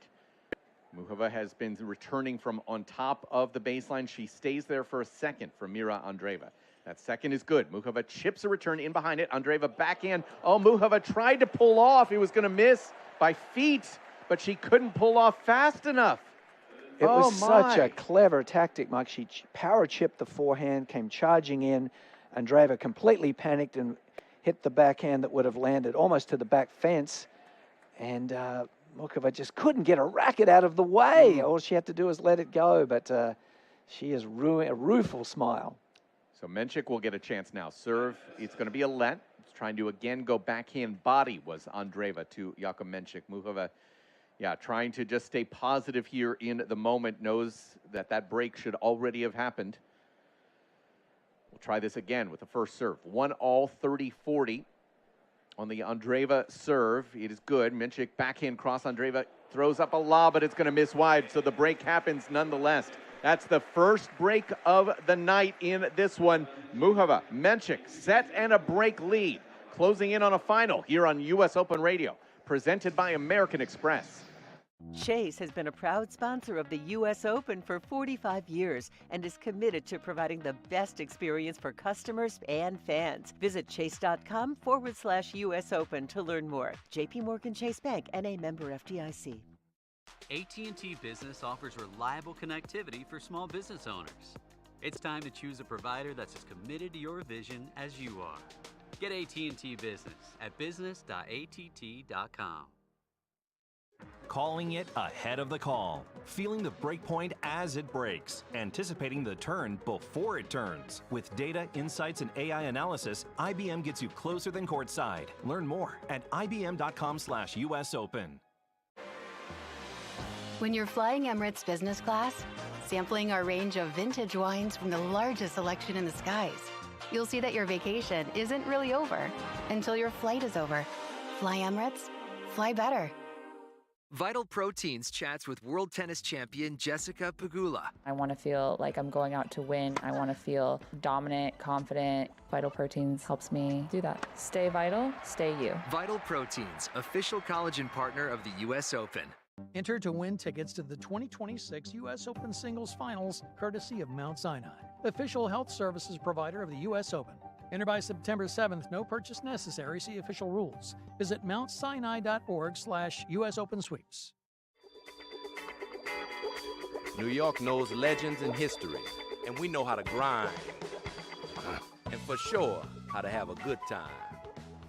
Muchova has been returning from on top of the baseline. She stays there for a second for Mira Andreeva. That second is good. Muchova chips a return in behind it. Andreeva backhand. Oh, Muchova tried to pull off. It was going to miss by feet, but she couldn't pull off fast enough. It was such a clever tactic, Mike. She power chipped the forehand, came charging in. Andreeva completely panicked and hit the backhand that would have landed almost to the back fence. And Muchova just couldn't get a racket out of the way. All she had to do was let it go, but she is a rueful smile. So Mensik will get a chance now. Serve, it's going to be a let. It's trying to again go backhand body was Andreeva to Jakub Mensik. Muchova, yeah, trying to just stay positive here in the moment, knows that that break should already have happened. We'll try this again with the first serve. 1-all, 30-40 on the Andreeva serve. It is good. Mensik backhand cross. Andreeva throws up a lob, but it's going to miss wide, so the break happens nonetheless. That's the first break of the night in this one. Muchova, Mensik, set and a break lead. Closing in on a final here on US Open Radio, presented by American Express. Chase has been a proud sponsor of the U.S. Open for 45 years and is committed to providing the best experience for customers and fans. Visit chase.com/US Open to learn more. J.P. Morgan Chase Bank, N.A. member FDIC. AT&T Business offers reliable connectivity for small business owners. It's time to choose a provider that's as committed to your vision as you are. Get AT&T Business at business.att.com. calling it ahead of the call, feeling the break point as it breaks, anticipating the turn before it turns. With data, insights, and AI analysis, IBM gets you closer than courtside. Learn more at ibm.com/US Open. When you're flying Emirates business class, sampling our range of vintage wines from the largest selection in the skies, you'll see that your vacation isn't really over until your flight is over. Fly Emirates, fly better. Vital Proteins chats with world tennis champion Jessica Pegula. I want to feel like I'm going out to win. I want to feel dominant, confident. Vital Proteins helps me do that. Stay vital, stay you. Vital Proteins, official collagen partner of the US Open. Enter to win tickets to the 2026 U.S. Open Singles Finals, courtesy of Mount Sinai, official health services provider of the U.S. Open. Enter by September 7th. No purchase necessary. See official rules. Visit mountsinai.org/US Open Sweeps. New York knows legends and history, and we know how to grind. And for sure, how to have a good time.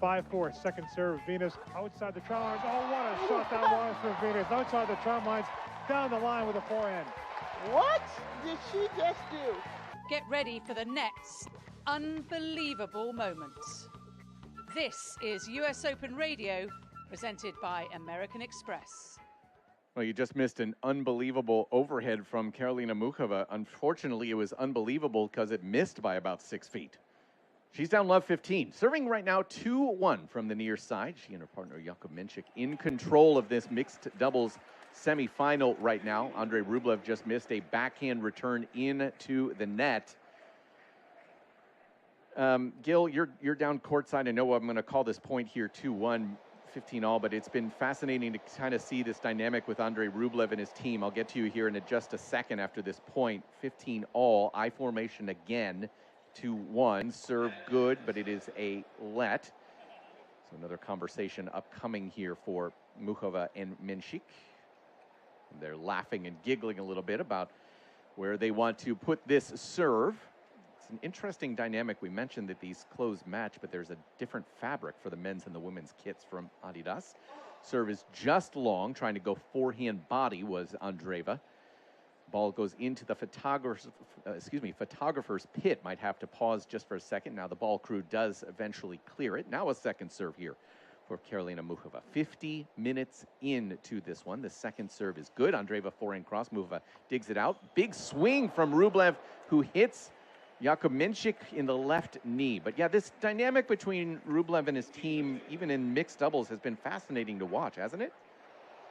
5-4, second serve, Venus outside the try lines. Oh, what a shot that was from Venus. Outside the try lines, down the line with a forehand. What did she just do? Get ready for the next unbelievable moments. This is US Open Radio, presented by American Express. Well, you just missed an unbelievable overhead from Karolina Muchova. Unfortunately, it was unbelievable because it missed by about 6 feet. She's down love 15. Serving right now 2-1 from the near side. She and her partner Jakub Mensik in control of this mixed doubles semifinal right now. Andrei Rublev just missed a backhand return into the net. Gil, you're down courtside. I know I'm going to call this point here 2-1, 15-all, but it's been fascinating to kind of see this dynamic with Andrei Rublev and his team. I'll get to you here in just a second after this point. 15-all, I formation again. 2-1, serve good, but it is a let. So another conversation upcoming here for Muchova and Mensik. They're laughing and giggling a little bit about where they want to put this serve. It's an interesting dynamic. We mentioned that these closed match, but there's a different fabric for the men's and the women's kits from Adidas. Serve is just long, trying to go forehand body was Andreeva. Ball goes into the photographer's pit. Might have to pause just for a second. Now the ball crew does eventually clear it. Now a second serve here for Karolina Muchova. 50 minutes into this one. The second serve is good. Andreeva forehand cross. Muchova digs it out. Big swing from Rublev, who hits Jakub Mensik in the left knee. But yeah, this dynamic between Rublev and his team, even in mixed doubles, has been fascinating to watch, hasn't it?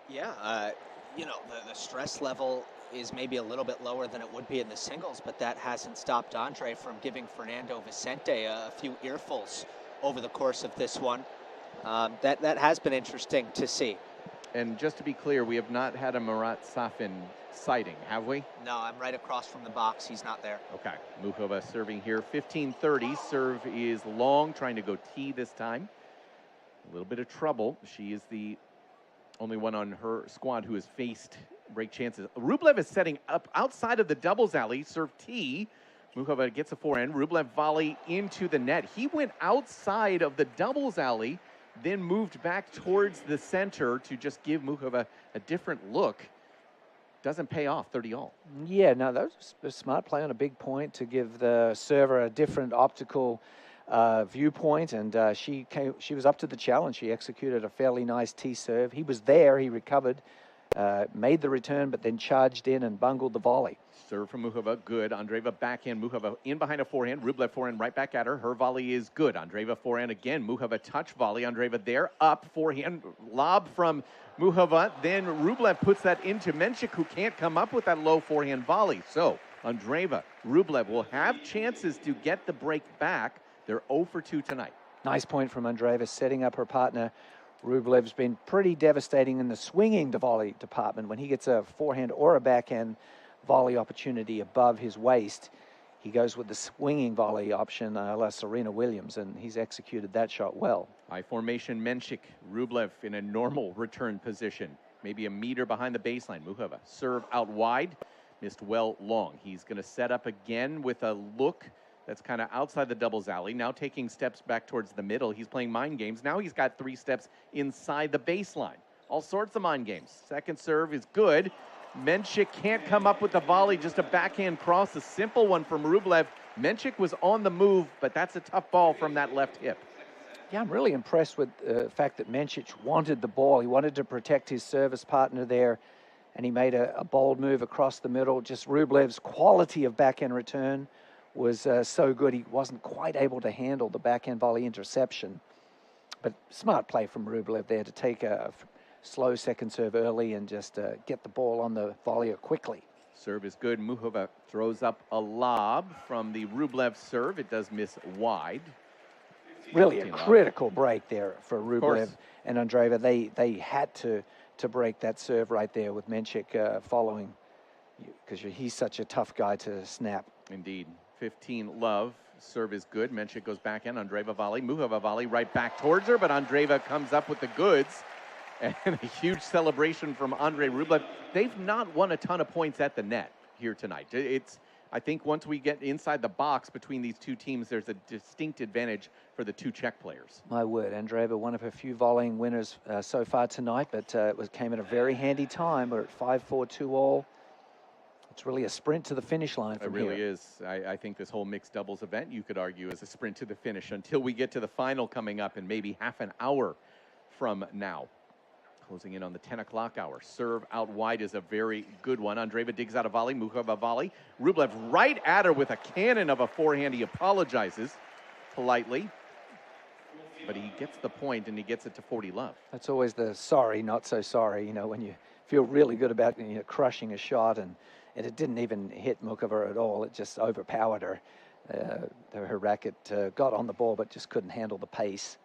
Yeah, you know, the stress level is maybe a little bit lower than it would be in the singles, but that hasn't stopped Andre from giving Fernando Vicente a few earfuls over the course of this one. That has been interesting to see. And just to be clear, we have not had a Marat Safin sighting, have we? No, I'm right across from the box. He's not there. Okay, Muchova serving here. 15-30, serve is long, trying to go tee this time. A little bit of trouble. She is the only one on her squad who has faced break chances. Rublev is setting up outside of the doubles alley, serve tee. Muchova gets a forehand. Rublev volley into the net. He went outside of the doubles alley, then moved back towards the center to just give Muchova a different look. Doesn't pay off, 30-all. Yeah, no, that was a smart play on a big point to give the server a different optical viewpoint, and she was up to the challenge. She executed a fairly nice tee serve. He was there, he recovered, made the return, but then charged in and bungled the volley. Serve from Muchova, good. Andreeva backhand, Muchova in behind a forehand. Rublev forehand right back at her. Her volley is good. Andreeva forehand again. Muchova touch volley. Andreeva there, up, forehand, lob from Muchova. Then Rublev puts that into Mensik, who can't come up with that low forehand volley. So Andreeva, Rublev will have chances to get the break back. They're 0 for 2 tonight. Nice point from Andreeva, setting up her partner. Rublev's been pretty devastating in the swinging volley department. When he gets a forehand or a backhand volley opportunity above his waist, he goes with the swinging volley option, la Serena Williams, and he's executed that shot well. High formation Mensik, Rublev in a normal return position, maybe a meter behind the baseline. Muchova serve out wide, missed well long. He's going to set up again with a look that's kind of outside the doubles alley. Now taking steps back towards the middle. He's playing mind games. Now he's got 3 steps inside the baseline. all sorts of mind games. Second serve is good. Mensik can't come up with the volley, just a backhand cross, a simple one from Rublev. Mensik was on the move, but that's a tough ball from that left hip. Yeah, I'm really impressed with the fact that Mensik wanted the ball. He wanted to protect his service partner there, and he made a bold move across the middle. Just Rublev's quality of backhand return was so good. He wasn't quite able to handle the backhand volley interception. But smart play from Rublev there to take a slow second serve early and just get the ball on the volleyer quickly. Serve is good. Muchova throws up a lob from the Rublev serve. It does miss wide. Really a critical break there for Rublev and Andreeva. They had to break that serve right there with Mensik following, because he's such a tough guy to snap. Indeed. 15 love. Serve is good. Mensik goes back in. Andreeva volley. Muchova volley right back towards her, but Andreeva comes up with the goods. And a huge celebration from Andrei Rublev. They've not won a ton of points at the net here tonight. I think once we get inside the box between these two teams, there's a distinct advantage for the two Czech players. My word, Andreeva, one of her few volleying winners so far tonight, but came at a very handy time. We're at 5-4, 2-all. It's really a sprint to the finish line from here. It really is. I think this whole mixed doubles event, you could argue, is a sprint to the finish until we get to the final coming up in maybe half an hour from now. Closing in on the 10 o'clock hour. Serve out wide is a very good one. Andreeva digs out a volley. Muchova volley. Rublev right at her with a cannon of a forehand. He apologizes politely, but he gets the point and he gets it to 40 love. That's always the sorry, not so sorry. You know, when you feel really good about crushing a shot and it didn't even hit Muchova at all. It just overpowered her. Her racket got on the ball but just couldn't handle the pace.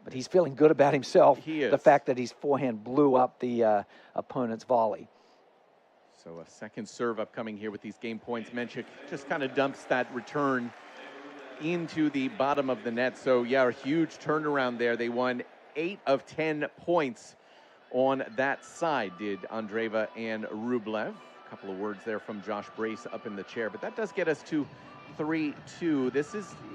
But he's feeling good about himself. He is. The fact that his forehand blew up the opponent's volley. So a second serve upcoming here with these game points. Mensik just kind of dumps that return into the bottom of the net. So yeah, a huge turnaround there. They won 8 of 10 points on that side, did Andreeva and Rublev. A couple of words there from Josh Brace up in the chair, but that does get us to 3-2.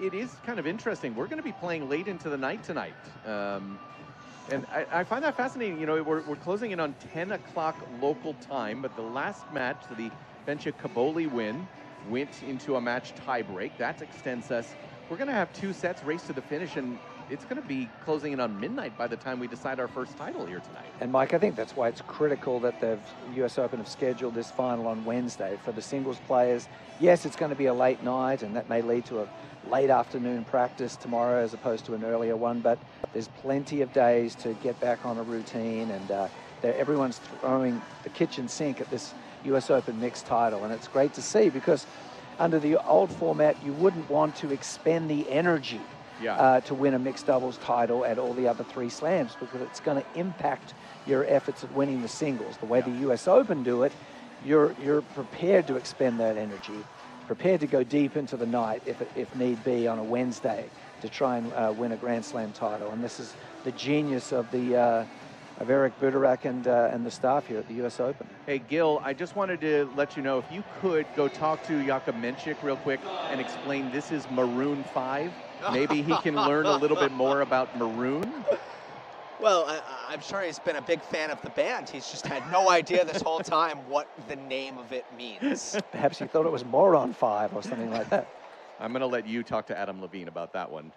It is kind of interesting. We're going to be playing late into the night tonight. And I find that fascinating. You know, we're closing in on 10 o'clock local time, but the last match, the Bencic Cobolli win, went into a match tiebreak. That extends us. We're going to have 2 sets race to the finish, and it's going to be closing in on midnight by the time we decide our first title here tonight. And Mike, I think that's why it's critical that the US Open have scheduled this final on Wednesday for the singles players. Yes, it's going to be a late night, and that may lead to a late afternoon practice tomorrow as opposed to an earlier one, but there's plenty of days to get back on a routine, and everyone's throwing the kitchen sink at this US Open mixed title, and it's great to see, because under the old format, you wouldn't want to expend the energy to win a mixed doubles title at all the other 3 slams, because it's going to impact your efforts at winning the singles. The way the US Open do it, you're prepared to expend that energy, prepared to go deep into the night if need be on a Wednesday to try and win a Grand Slam title. And this is the genius of Eric Buderak and the staff here at the US Open. Hey, Gil, I just wanted to let you know, if you could go talk to Jakub Mensik real quick and explain this is Maroon 5. Maybe he can learn a little bit more about Maroon. Well, I'm sure he's been a big fan of the band. He's just had no idea this whole time what the name of it means. Perhaps he thought it was Moron 5 or something like that. I'm going to let you talk to Adam Levine about that one.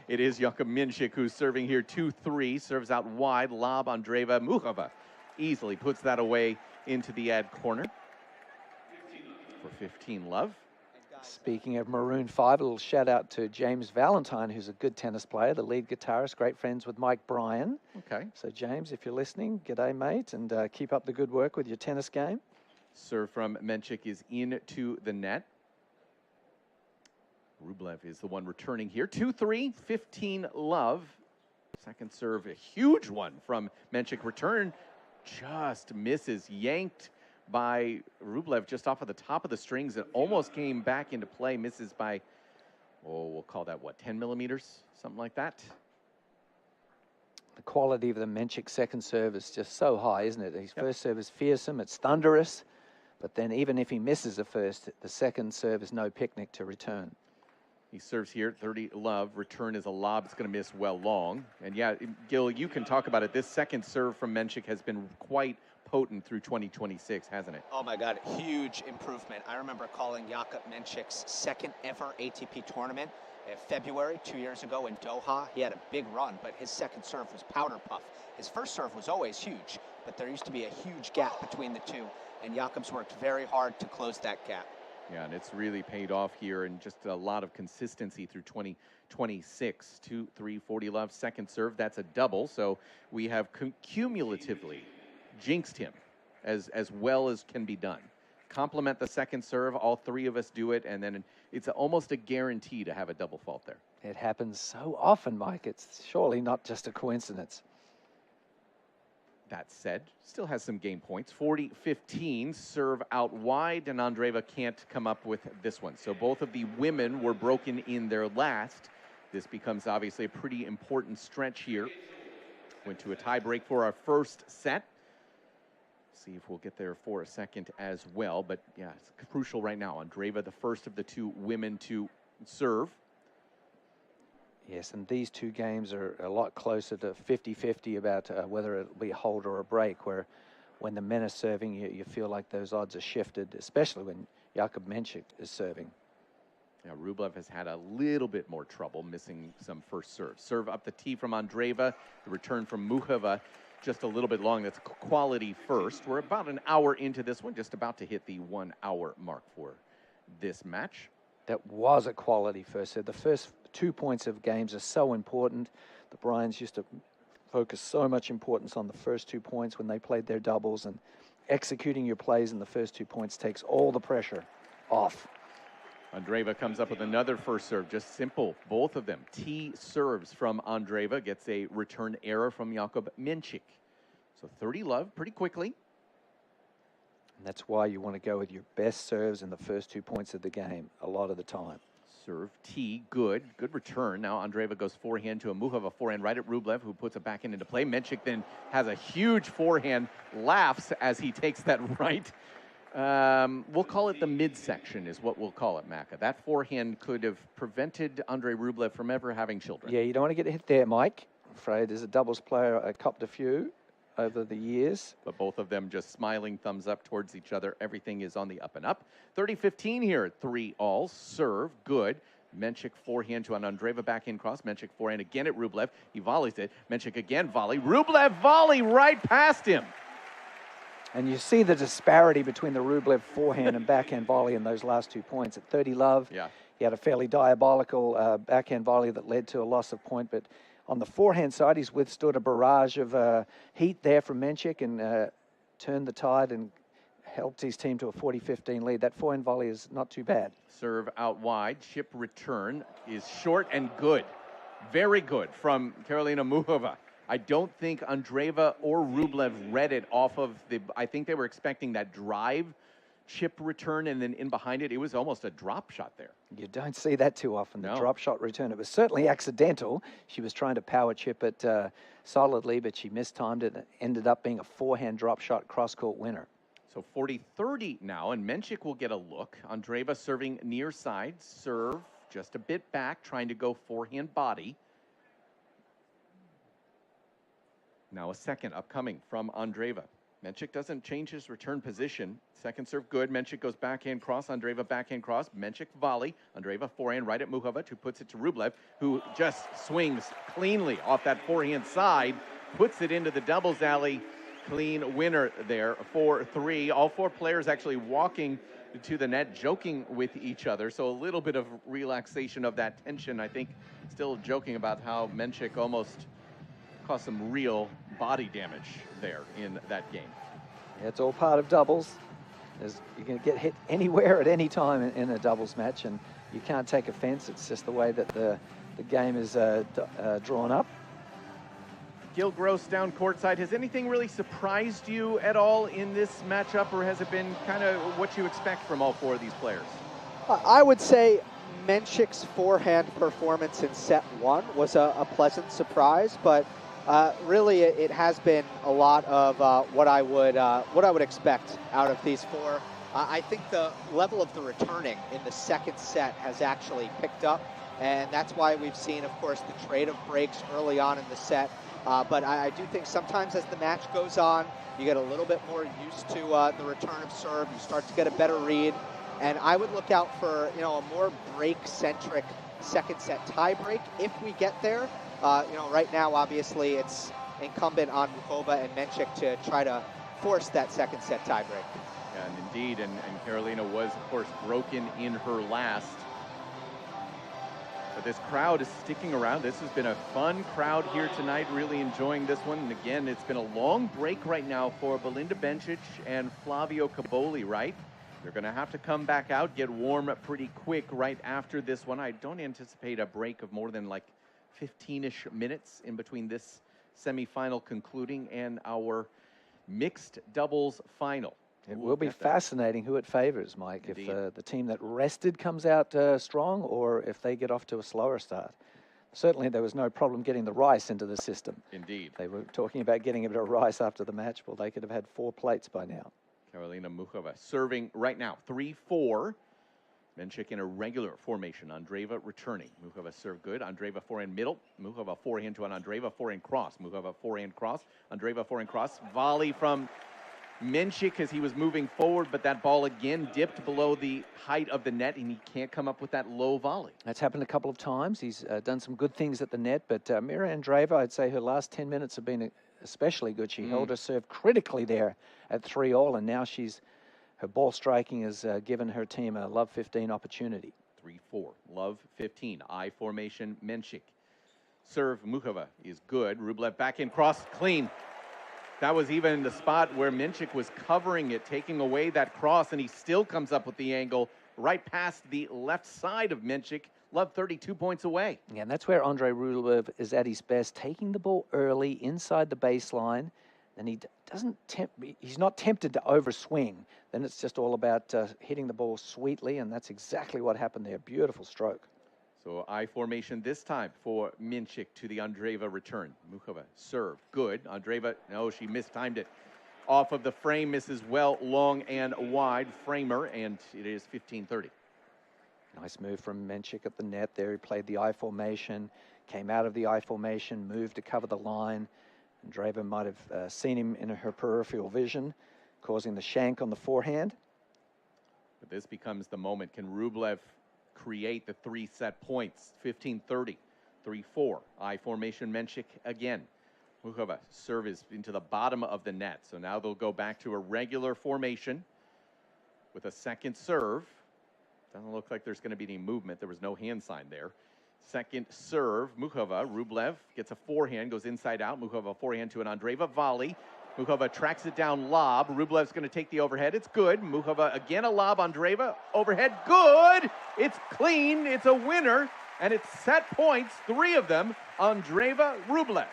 It is Jakub Mensik who's serving here 2-3, serves out wide, lob Andreeva. Muchova easily puts that away into the ad corner for 15 love. Speaking of Maroon 5, a little shout out to James Valentine, who's a good tennis player, the lead guitarist, great friends with Mike Bryan. Okay. So James, if you're listening, g'day mate, and keep up the good work with your tennis game. Serve from Mensik is into the net. Rublev is the one returning here. 2-3, 15 love. Second serve, a huge one from Mensik. Return just misses, yanked by Rublev just off of the top of the strings. It almost came back into play, misses by, we'll call that, 10 millimeters? Something like that. The quality of the Mensik second serve is just so high, isn't it? His first serve is fearsome, it's thunderous, but then even if he misses the first, the second serve is no picnic to return. He serves here, 30 love. Return is a lob. It's going to miss well long. And yeah, Gil, you can talk about it. This second serve from Mensik has been quite potent through 2026, hasn't it? Oh my God, huge improvement. I remember calling Jakub Mensik's second ever ATP tournament in February 2 years ago in Doha. He had a big run, but his second serve was powder puff. His first serve was always huge, but there used to be a huge gap between the two, and Jakub's worked very hard to close that gap. Yeah, and it's really paid off here, and just a lot of consistency through 2026. 2, 3, 40 love, second serve. That's a double, so we have cumulatively jinxed him as well as can be done. Complement the second serve. All three of us do it, and then it's almost a guarantee to have a double fault there. It happens so often, Mike. It's surely not just a coincidence. That said, still has some game points. 40-15, serve out wide, and Andreeva can't come up with this one. So both of the women were broken in their last. This becomes obviously a pretty important stretch here. Went to a tie break for our first set. See if we'll get there for a second as well. But yeah, it's crucial right now. Andreeva, the first of the two women to serve. Yes, and these two games are a lot closer to 50-50 about whether it'll be a hold or a break, where when the men are serving, you feel like those odds are shifted, especially when Jakub Mensik is serving. Yeah, Rublev has had a little bit more trouble missing some first serve. Serve up the tee from Andreeva, the return from Muchova, just a little bit long. That's quality first. We're about an hour into this one, just about to hit the 1 hour mark for this match. That was a quality first serve. The first 2 points of games are so important. The Bryans used to focus so much importance on the first 2 points when they played their doubles, and executing your plays in the first 2 points takes all the pressure off. Andreeva comes up with another first serve, just simple, both of them. T serves from Andreeva, gets a return error from Jakub Mensik. So 30 love pretty quickly. And that's why you want to go with your best serves in the first 2 points of the game a lot of the time. Serve T, good return. Now Andreeva goes forehand to a Muchova forehand right at Rublev, who puts a backhand into play. Mensik then has a huge forehand, laughs as he takes that right. We'll call it the midsection is what we'll call it, Maka. That forehand could have prevented Andrei Rublev from ever having children. Yeah, you don't want to get hit there, Mike. I'm afraid as a doubles player, I copped a few over the years. But both of them just smiling, thumbs up towards each other. Everything is on the up and up. 30-15 here at 3-all. Serve, good. Mensik forehand to an Andreeva backhand cross. Mensik forehand again at Rublev. He volleys it. Mensik again volley. Rublev volley right past him. And you see the disparity between the Rublev forehand and backhand volley in those last 2 points. At 30 love, he had a fairly diabolical backhand volley that led to a loss of point, but on the forehand side, he's withstood a barrage of heat there from Mensik and turned the tide and helped his team to a 40-15 lead. That forehand volley is not too bad. Serve out wide. Chip return is short and good. Very good from Karolina Muchova. I don't think Andreeva or Rublev read it off of the... I think they were expecting that drive chip return, and then in behind it, it was almost a drop shot there. You don't see that too often, the drop shot return. It was certainly accidental. She was trying to power chip it solidly, but she mistimed it and ended up being a forehand drop shot cross-court winner. So 40-30 now, and Mensik will get a look. Andreeva serving near side, serve just a bit back, trying to go forehand body. Now a second upcoming from Andreeva. Mensik doesn't change his return position. Second serve good. Mensik goes backhand cross. Andreeva backhand cross. Mensik volley. Andreeva forehand right at Muchova, who puts it to Rublev, who just swings cleanly off that forehand side, puts it into the doubles alley. Clean winner there, 4-3. All four players actually walking to the net, joking with each other. So a little bit of relaxation of that tension. I think still joking about how Mensik almost caused some real body damage there in that game. Yeah, it's all part of doubles. You can get hit anywhere at any time in a doubles match, and you can't take offense. It's just the way that the game is drawn up. Gil Gross down courtside. Has anything really surprised you at all in this matchup, or has it been kind of what you expect from all four of these players? I would say Mensik's forehand performance in set one was a pleasant surprise, but really it has been a lot of what I would expect out of these four. I think the level of the returning in the second set has actually picked up And that's why we've seen, of course, the trade of breaks early on in the set. But I do think sometimes as the match goes on, you get a little bit more used to the return of serve. You start to get a better read. And I would look out for, a more break-centric second set tie break if we get there. Right now, obviously, it's incumbent on Muchova and Mensik to try to force that second set tie break. Yeah, and indeed, and Karolina was, of course, broken in her last. But this crowd is sticking around. This has been a fun crowd here tonight, really enjoying this one. And again, it's been a long break right now for Belinda Bencic and Flavio Cobolli, right? They're going to have to come back out, get warm pretty quick right after this one. I don't anticipate a break of more than like 15-ish minutes in between this semifinal concluding and our mixed doubles final. It will be fascinating who it favors, Mike, Indeed. if the team that rested comes out strong or if they get off to a slower start. Certainly there was no problem getting the rice into the system. Indeed. They were talking about getting a bit of rice after the match. Well, they could have had 4 plates by now. Karolina Muchova serving right now, 3-4. Mensik in a regular formation. Andreeva returning. Muchova serve good. Andreeva forehand middle. Muchova forehand to an Andreeva forehand cross. Muchova forehand cross. Andreeva forehand cross. Volley from Mensik as he was moving forward, but that ball again dipped below the height of the net, and he can't come up with that low volley. That's happened a couple of times. He's done some good things at the net, but Mira Andreeva, I'd say her last 10 minutes have been especially good. She held her serve critically there at 3-all, and now her ball striking has given her team a love 15 opportunity. 3-4, love 15, I formation, Mensik. Serve, Muchova is good. Rublev back in cross, clean. That was even the spot where Mensik was covering it, taking away that cross, and he still comes up with the angle right past the left side of Mensik. Love 32 points away. Yeah, and that's where Andrei Rublev is at his best, taking the ball early inside the baseline, and he's not tempted to overswing. Then it's just all about hitting the ball sweetly, and that's exactly what happened there. Beautiful stroke. So I formation this time for Mensik to the Andreeva return. Muchova serve, good. Andreeva, no, she mistimed it. Off of the frame, misses well, long and wide. Framer, and it is 15-30. Nice move from Mensik at the net there. He played the I formation, came out of the I formation, moved to cover the line. Andreeva might have seen him in her peripheral vision, causing the shank on the forehand. But this becomes the moment. Can Rublev create the 3-set points? 15-30, 3-4. I formation, Mensik again. Muchova serve is into the bottom of the net. So now they'll go back to a regular formation with a second serve. Doesn't look like there's going to be any movement. There was no hand sign there. Second serve, Muchova. Rublev gets a forehand, goes inside out. Muchova forehand to an Andreeva volley. Muchova tracks it down, lob. Rublev's going to take the overhead. It's good. Muchova again a lob. Andreeva overhead, good. It's clean. It's a winner, and it's set points. 3 of them. Andreeva, Rublev.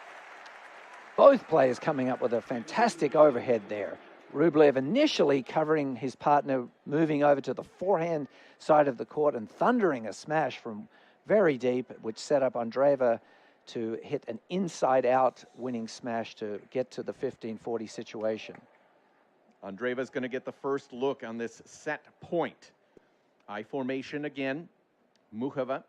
Both players coming up with a fantastic overhead there. Rublev initially covering his partner, moving over to the forehand side of the court and thundering a smash from very deep, which set up Andreeva to hit an inside-out winning smash to get to the 15-40 situation. Andreeva's going to get the first look on this set point. I formation again. Muchova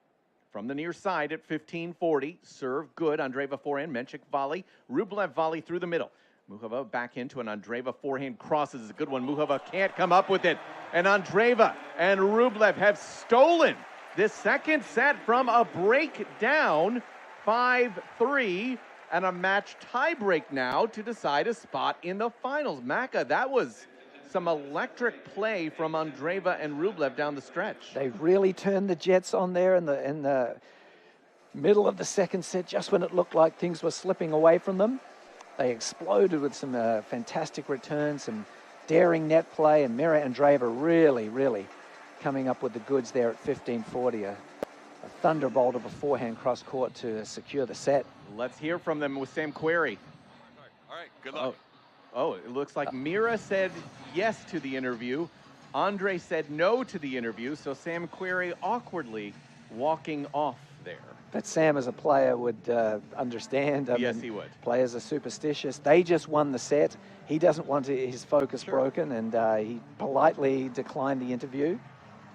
from the near side at 15-40. Serve good. Andreeva forehand. Mensik volley. Rublev volley through the middle. Muchova back into an Andreeva forehand crosses. A good one. Muchova can't come up with it. And Andreeva and Rublev have stolen this second set from a breakdown. 5-3 and a match tiebreak now to decide a spot in the finals. Maka, that was some electric play from Andreeva and Rublev down the stretch. They really turned the Jets on there in the middle of the second set, just when it looked like things were slipping away from them. They exploded with some fantastic returns, some daring net play, and Mira Andreeva really coming up with the goods there at 15-40. A thunderbolt of a forehand cross court to secure the set. Let's hear from them with Sam Querrey. All right, good luck. Oh, it looks like Mira said yes to the interview. Andre said no to the interview, so Sam Querrey awkwardly walking off there. But Sam, as a player, would understand. Yes, he would. Players are superstitious. They just won the set. He doesn't want his focus broken, and he politely declined the interview.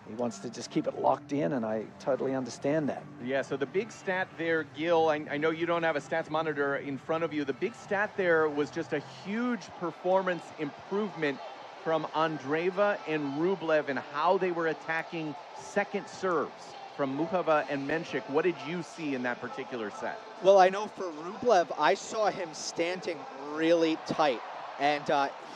he wants to just keep it locked in, and I totally understand that. Yeah, so the big stat there, Gil, I know you don't have a stats monitor in front of you. The big stat there was just a huge performance improvement from Andreeva and Rublev and how they were attacking second serves from Muchova and Mensik. What did you see in that particular set? Well, I know for Rublev, I saw him standing really tight, and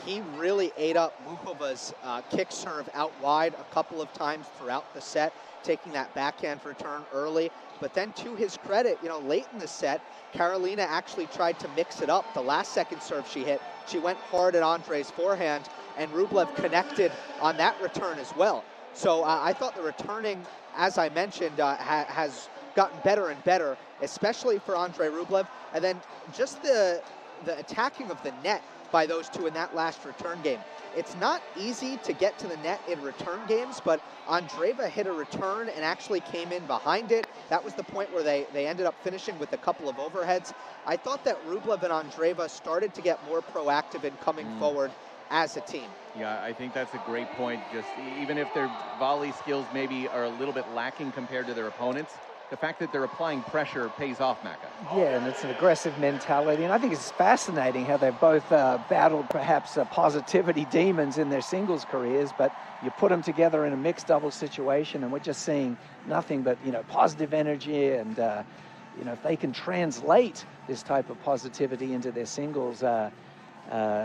he really ate up Muchova's kick serve out wide a couple of times throughout the set, taking that backhand return early. But then to his credit, late in the set, Karolina actually tried to mix it up. The last second serve she hit, she went hard at Andre's forehand, and Rublev connected on that return as well. So I thought the returning, as I mentioned, has gotten better and better, especially for Andre Rublev. And then just the attacking of the net by those two in that last return game. It's not easy to get to the net in return games, but Andreeva hit a return and actually came in behind it. That was the point where they ended up finishing with a couple of overheads. I thought that Rublev and Andreeva started to get more proactive in coming forward as a team. Yeah, I think that's a great point. Just even if their volley skills maybe are a little bit lacking compared to their opponents, the fact that they're applying pressure pays off, Maka. Yeah, and it's an aggressive mentality. And I think it's fascinating how they've both battled perhaps positivity demons in their singles careers, but you put them together in a mixed doubles situation, and we're just seeing nothing but, positive energy. And, if they can translate this type of positivity into their singles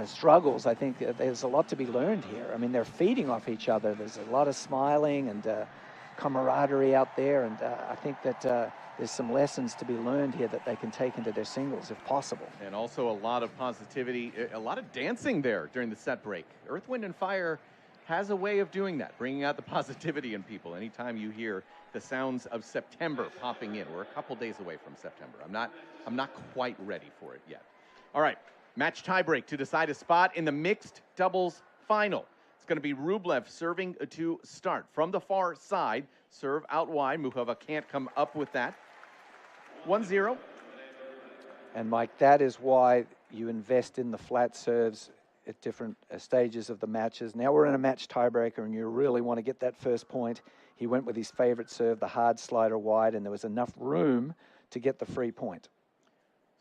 struggles, I think there's a lot to be learned here. I mean, they're feeding off each other. There's a lot of smiling and camaraderie out there, and I think that there's some lessons to be learned here that they can take into their singles if possible. And also a lot of positivity, a lot of dancing there during the set break. Earth, Wind, and Fire has a way of doing that, bringing out the positivity in people. Anytime you hear the sounds of September popping in, we're a couple days away from September. I'm not quite ready for it yet. All right, match tiebreak to decide a spot in the mixed doubles final. It's going to be Rublev serving to start. From the far side, serve out wide. Muchova can't come up with that. 1-0. And Mike, that is why you invest in the flat serves at different stages of the matches. Now we're in a match tiebreaker, and you really want to get that first point. He went with his favorite serve, the hard slider wide, and there was enough room to get the free point.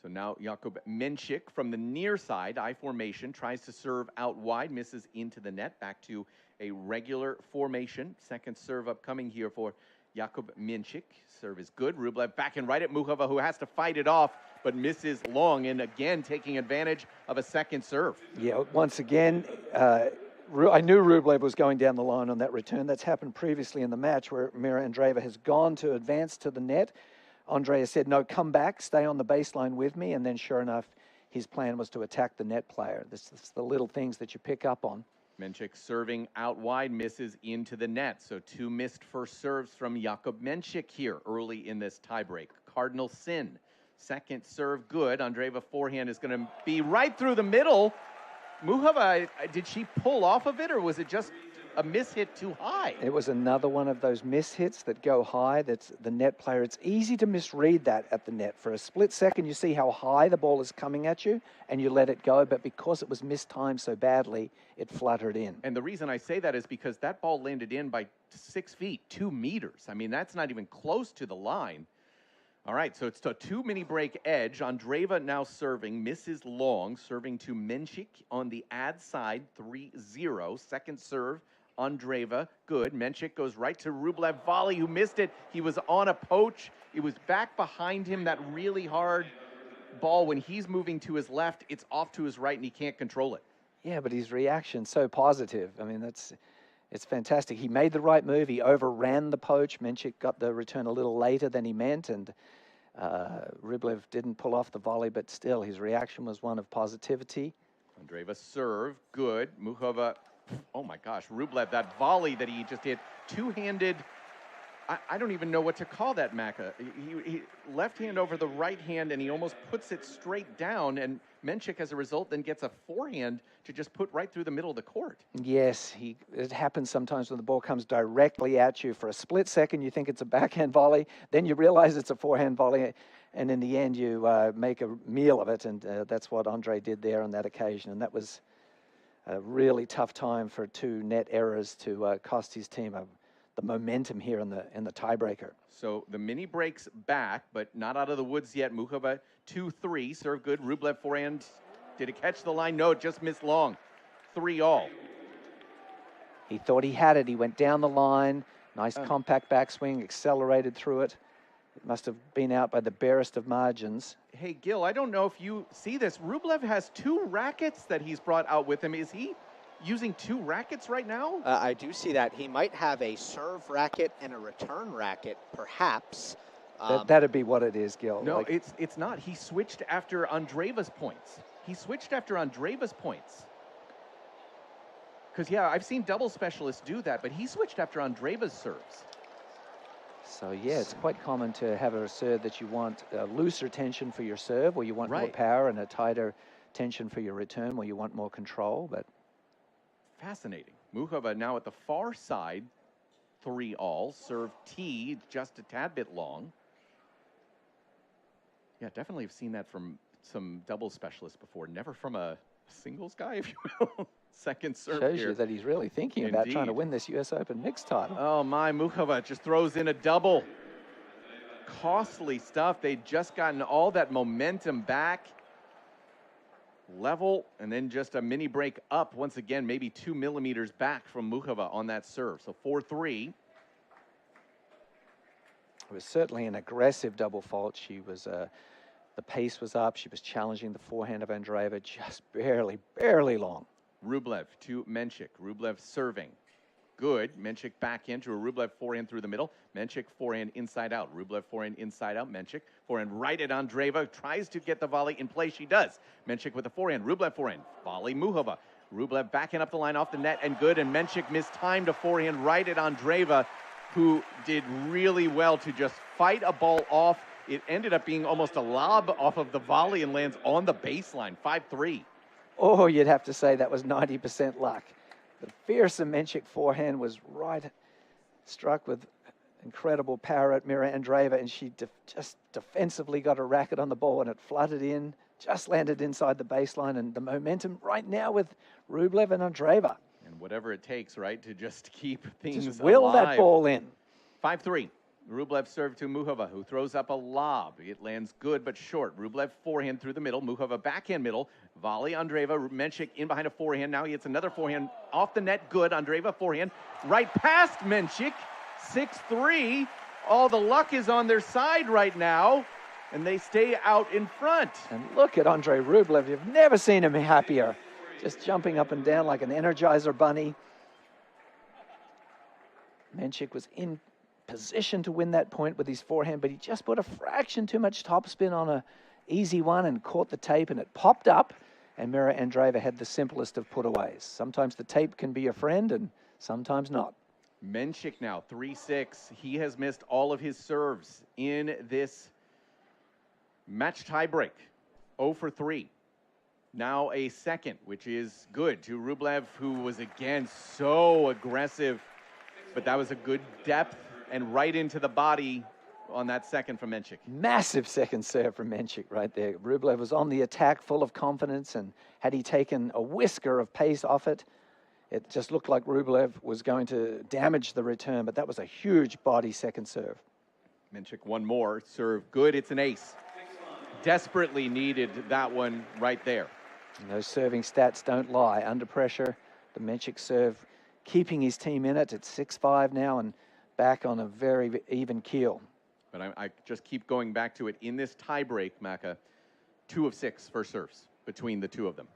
So now Jakub Mensik from the near side, I formation, tries to serve out wide, misses into the net. Back to a regular formation. Second serve upcoming here for Jakub Mensik. Serve is good. Rublev back and right at Muchova, who has to fight it off, but misses long, and again taking advantage of a second serve. Yeah, once again, I knew Rublev was going down the line on that return. That's happened previously in the match where Mira Andreeva has gone to advance to the net. Andrea said, no, come back, stay on the baseline with me. And then sure enough, his plan was to attack the net player. This is the little things that you pick up on. Mensik serving out wide, misses into the net. So two missed first serves from Jakub Mensik here early in this tiebreak. Cardinal sin. Second serve good. Andreeva forehand is going to be right through the middle. Muchova, did she pull off of it, or was it just a miss hit too high? It was another one of those miss hits that go high. That's the net player. It's easy to misread that at the net. For a split second, you see how high the ball is coming at you, and you let it go. But because it was mistimed so badly, it fluttered in. And the reason I say that is because that ball landed in by 6 feet, 2 meters. I mean, that's not even close to the line. All right, so it's a 2-mini break edge. Andreeva now serving, misses long, serving to Mensik on the ad side, 3-0. Second serve, Andreeva, good. Mensik goes right to Rublev, volley, who missed it. He was on a poach. It was back behind him, that really hard ball. When he's moving to his left, it's off to his right, and he can't control it. Yeah, but his reaction so positive. I mean, it's fantastic. He made the right move. He overran the poach. Mensik got the return a little later than he meant, and Rublev didn't pull off the volley, but still, his reaction was one of positivity. Andreeva serve, good. Muchova, oh my gosh, Rublev, that volley that he just hit, two-handed, I don't even know what to call that, Maka. He left hand over the right hand, and he almost puts it straight down, and Mensik, as a result, then gets a forehand to just put right through the middle of the court. Yes, it happens sometimes when the ball comes directly at you. For a split second, you think it's a backhand volley. Then you realize it's a forehand volley, and in the end, you make a meal of it, and that's what Andre did there on that occasion. And that was a really tough time for two net errors to cost his team the momentum here in the tiebreaker. So the mini breaks back, but not out of the woods yet. Muchova 2-3, serve good. Rublev forehand. Did it catch the line? No, it just missed long. 3-all. He thought he had it. He went down the line. Nice compact backswing, accelerated through it. It must have been out by the barest of margins. Hey, Gil, I don't know if you see this. Rublev has 2 rackets that he's brought out with him. Is he using 2 rackets right now? I do see that. He might have a serve racket and a return racket, perhaps. That'd be what it is, Gil. No, it's not. He switched after Andreeva's points. Because, yeah, I've seen double specialists do that, but he switched after Andreeva's serves. So, yeah, it's quite common to have a serve that you want a looser tension for your serve, or you want more power, and a tighter tension for your return, where you want more control. But fascinating. Muchova now at the far side, 3-all. Serve T, just a tad bit long. Yeah, definitely have seen that from some double specialists before. Never from a singles guy, if you will. Second serve shows here. you that he's really thinking about trying to win this U.S. Open mixed title. Oh, my. Muchova just throws in a double. Costly stuff. They'd just gotten all that momentum back. Level, and then just a mini break up once again, maybe 2 millimeters back from Muchova on that serve. So 4-3. It was certainly an aggressive double fault. She was, the pace was up. She was challenging the forehand of Andreeva, just barely long. Rublev to Mensik. Rublev serving. Good. Mensik back into a Rublev forehand through the middle. Mensik forehand inside out. Rublev forehand inside out. Mensik forehand right at Andreeva. Tries to get the volley in play. She does. Mensik with the forehand. Rublev forehand. Volley Muchova. Rublev backing up the line off the net and good. And Mensik mistimed a forehand right at Andreeva, who did really well to just fight a ball off. It ended up being almost a lob off of the volley and lands on the baseline. 5-3. Oh, you'd have to say that was 90% luck. The fearsome Mensik forehand was struck with incredible power at Mira Andreeva, and she just defensively got a racket on the ball, and it flooded in, just landed inside the baseline, and the momentum right now with Rublev and Andreeva. And whatever it takes, right, to just keep things just will alive. that ball in. 5-3. Rublev serve to Muchova, who throws up a lob. It lands good but short. Rublev forehand through the middle. Muchova backhand middle. Volley Andreeva. Mensik in behind a forehand. Now he hits another forehand off the net. Good. Andreeva forehand. Right past Mensik. 6-3. All the luck is on their side right now, and they stay out in front. And look at Andrei Rublev. You've never seen him happier. Just jumping up and down like an Energizer bunny. Mensik was in position to win that point with his forehand, but he just put a fraction too much topspin on a easy one and caught the tape, and it popped up, and Mira Andreeva had the simplest of putaways. Sometimes the tape can be a friend, and sometimes not. Mensik now 3-6. He has missed all of his serves in this match tiebreak. 0-for-3. Now a second, which is good to Rublev, who was again so aggressive, but that was a good depth and right into the body on that second from Mensik. Massive second serve from Mensik right there. Rublev was on the attack, full of confidence, and had he taken a whisker of pace off it, it just looked like Rublev was going to damage the return, but that was a huge body second serve. Mensik one more serve. Good, it's an ace. Desperately needed that one right there. And those serving stats don't lie. Under pressure, the Mensik serve keeping his team in it. It's 6-5 now and back on a very even keel. But I just keep going back to it. In this tiebreak, Maka, 2 of 6 first serves between the two of them.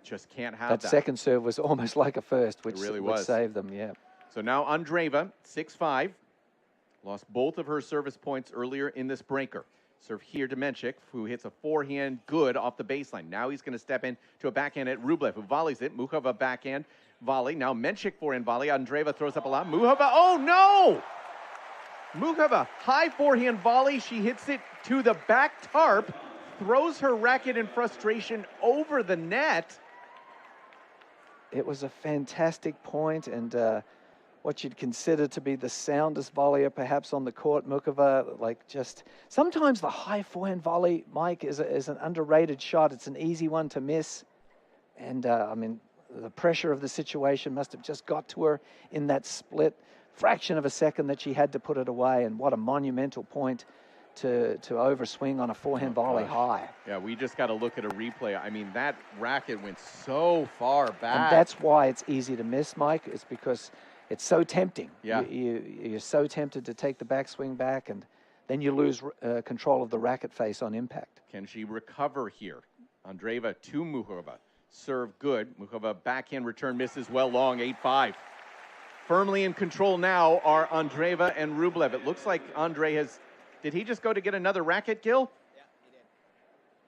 Just can't have that. That second serve was almost like a first, which really would save them, yeah. So now Andreeva, 6-5. Lost both of her service points earlier in this breaker. Serve here to Mensik, who hits a forehand good off the baseline. Now he's going to step in to a backhand at Rublev, who volleys it. Muchova backhand volley. Now Mensik forehand volley. Andreeva throws up a lot. Muchova, oh no! Muchova, high forehand volley. She hits it to the back tarp, throws her racket in frustration over the net. It was a fantastic point, and what you'd consider to be the soundest volleyer perhaps on the court. Muchova, like just, sometimes the high forehand volley, Mike, is an underrated shot. It's an easy one to miss. And I mean, the pressure of the situation must have just got to her in that split. fraction of a second that she had to put it away, and what a monumental point to overswing on a forehand volley high. Yeah, we just got to look at a replay. I mean, that racket went so far back. And that's why it's easy to miss, Mike. It's because it's so tempting. Yeah. You're so tempted to take the backswing back, and then you lose control of the racket face on impact. Can she recover here? Andreeva to Muchova. Serve good. Muchova backhand return misses well long, 8-5. Firmly in control now are Andreeva and Rublev. It looks like Andre has... Did he just go to get another racket, Gil? Yeah,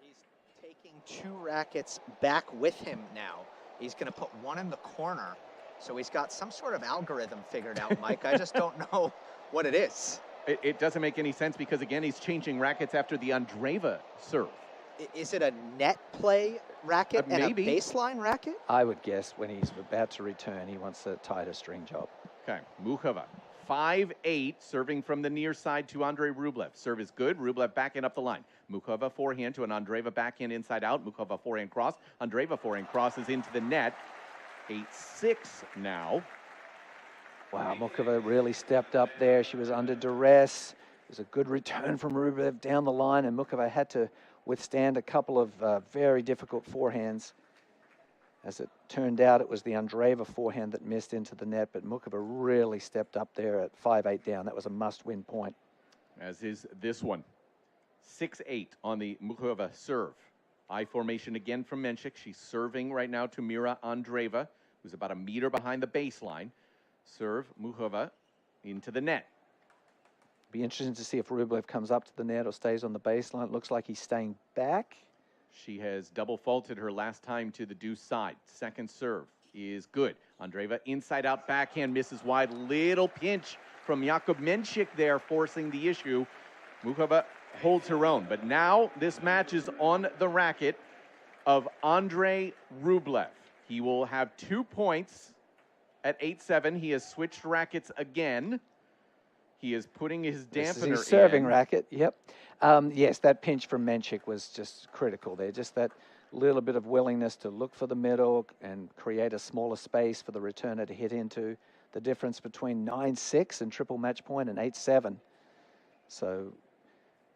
he did. He's taking 2 rackets back with him now. He's going to put one in the corner. So he's got some sort of algorithm figured out, Mike. I just don't know what it is. It doesn't make any sense because, again, he's changing rackets after the Andreeva serve. Is it a net play racket and a baseline racket? I would guess when he's about to return, he wants a tighter string job. Okay, Muchova, 5-8, serving from the near side to Andrei Rublev. Serve is good. Rublev backing up the line. Muchova forehand to an Andreeva backhand inside out. Muchova forehand cross. Andreeva forehand crosses into the net. 8-6 now. Wow, Muchova really stepped up there. She was under duress. It was a good return from Rublev down the line, and Muchova had to withstand a couple of very difficult forehands. As it turned out, it was the Andreeva forehand that missed into the net, but Muchova really stepped up there at 5-8 down. That was a must-win point. As is this one. 6-8 on the Muchova serve. I formation again from Mensik. She's serving right now to Mira Andreeva, who's about a meter behind the baseline. Serve, Muchova, into the net. Be interesting to see if Rublev comes up to the net or stays on the baseline. It looks like he's staying back. She has double faulted her last time to the deuce side. Second serve is good. Andreeva inside out backhand misses wide. Little pinch from Jakub Mensik there, forcing the issue. Muchova holds her own. But now this match is on the racket of Andrei Rublev. He will have 2 points at 8-7. He has switched rackets again. He is putting his dampener This is his serving in. racket, yep. Yes, that pinch from Mensik was just critical there. Just that little bit of willingness to look for the middle and create a smaller space for the returner to hit into. The difference between 9-6 and triple match point and 8-7. So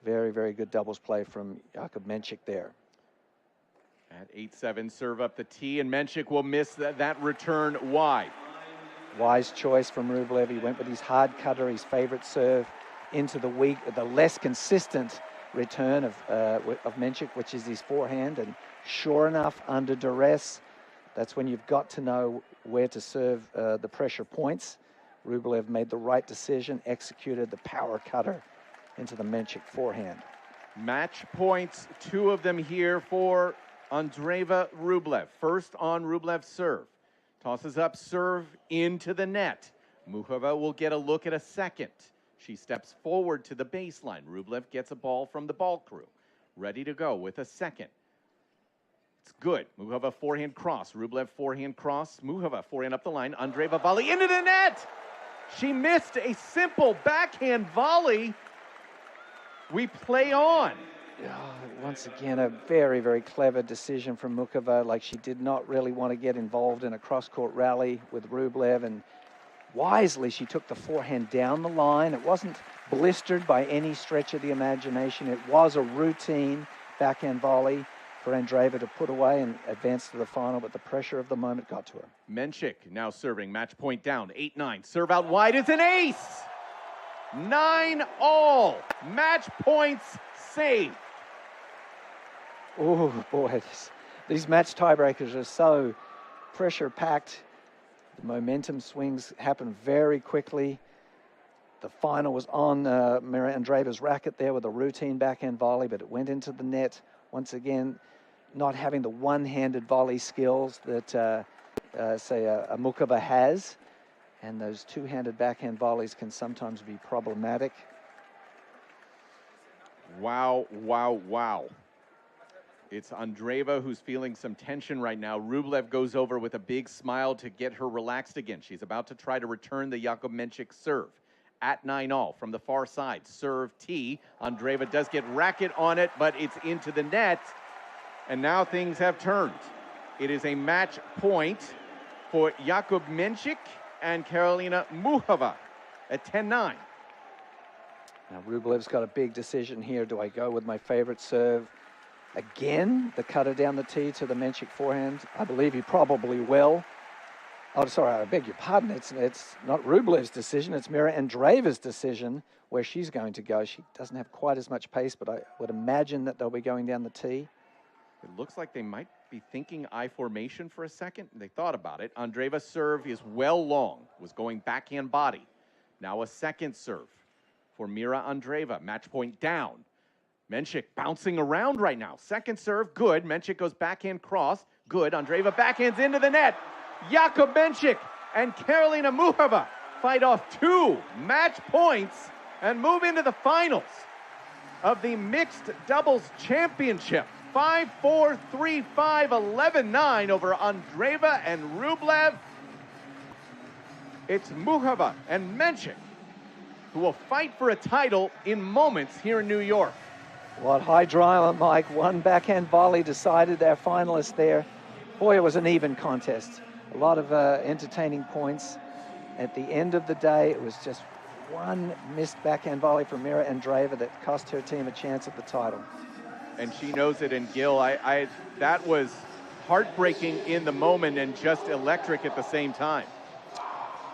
very, very good doubles play from Jakub Mensik there. At 8-7, serve up the tee, and Mensik will miss that return wide. Wise choice from Rublev. He went with his hard cutter, his favorite serve, into the less consistent return of Mensik, which is his forehand. And sure enough, under duress, that's when you've got to know where to serve the pressure points. Rublev made the right decision, executed the power cutter into the Mensik forehand. Match points, 2 of them here for Andreeva Rublev. First on Rublev's serve. Tosses up serve into the net. Muchova will get a look at a second. She steps forward to the baseline. Rublev gets a ball from the ball crew. Ready to go with a second. It's good. Muchova forehand cross. Rublev forehand cross. Muchova forehand up the line. Andreeva volley into the net. She missed a simple backhand volley. We play on. Once again, a very, very clever decision from Muchova. Like, she did not really want to get involved in a cross-court rally with Rublev, and wisely she took the forehand down the line. It wasn't blistered by any stretch of the imagination. It was a routine backhand volley for Andreeva to put away and advance to the final, but the pressure of the moment got to her. Mensik now serving, match point down, 8-9. Serve out wide, it's an ace! 9-all, match points saved. Oh, boy, these match tiebreakers are so pressure-packed. The momentum swings happen very quickly. The final was on Mira Andreeva's racket there with a routine backhand volley, but it went into the net. Once again, not having the one-handed volley skills that, say, a Muchova has. And those two-handed backhand volleys can sometimes be problematic. Wow, wow, wow. It's Andreeva who's feeling some tension right now. Rublev goes over with a big smile to get her relaxed again. She's about to try to return the Jakub Mensik serve. At 9-all from the far side. Serve T. Andreeva does get racket on it, but it's into the net. And now things have turned. It is a match point for Jakub Mensik and Karolina Muchova. at 10-9. Now Rublev's got a big decision here. Do I go with my favorite serve again, the cutter down the tee to the Mensik forehand? I believe he probably will. Oh, sorry, I beg your pardon. It's not Rublev's decision. It's Mira Andreeva's decision where she's going to go. She doesn't have quite as much pace, but I would imagine that they'll be going down the tee. It looks like they might be thinking I formation for a second. They thought about it. Andreeva's serve is well long, was going backhand body. Now a second serve for Mira Andreeva. Match point down. Mensik bouncing around right now. Second serve, good. Mensik goes backhand cross, good. Andreeva backhands into the net. Jakub Mensik and Karolina Muchova fight off 2 match points and move into the finals of the mixed doubles championship. 5-4, 3-5, 11-9 over Andreeva and Rublev. It's Muchova and Mensik who will fight for a title in moments here in New York. A lot high drama, Mike. One backhand volley decided our finalists there. Boy, it was an even contest. A lot of entertaining points. At the end of the day, it was just one missed backhand volley from Mira Andreeva that cost her team a chance at the title. And she knows it. And Gil, that was heartbreaking in the moment and just electric at the same time.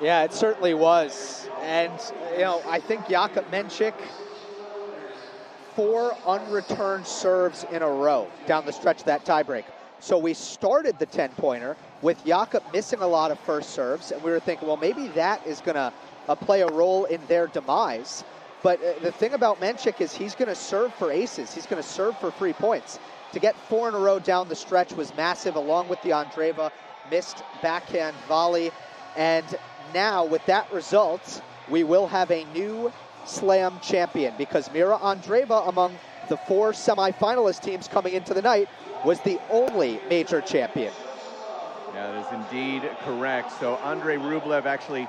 Yeah, it certainly was. And, you know, I think Jakub Mensik, 4 unreturned serves in a row down the stretch of that tiebreak. So we started the 10-pointer with Jakub missing a lot of first serves, and we were thinking, well, maybe that is going to play a role in their demise. But the thing about Mensik is he's going to serve for aces. He's going to serve for free points. To get 4 in a row down the stretch was massive, along with the Andreeva missed backhand volley. And now, with that result, we will have a new Slam champion, because Mira Andreeva, among the 4 semifinalist teams coming into the night, was the only major champion. Yeah, that is indeed correct. So Andrei Rublev actually,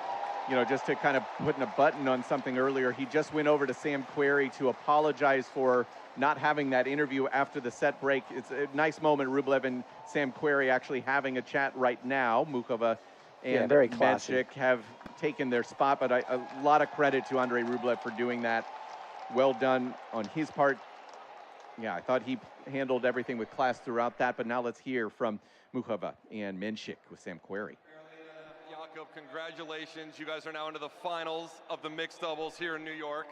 you know, just to kind of putting a button on something earlier, he just went over to Sam Querrey to apologize for not having that interview after the set break. It's a nice moment, Rublev and Sam Querrey actually having a chat right now. Muchova and Mensik have taken their spot, but a lot of credit to Andrei Rublev for doing that. Well done on his part. Yeah, I thought he handled everything with class throughout that, but now let's hear from Muchova and Mensik with Sam Querrey. Jakub, congratulations. You guys are now into the finals of the mixed doubles here in New York.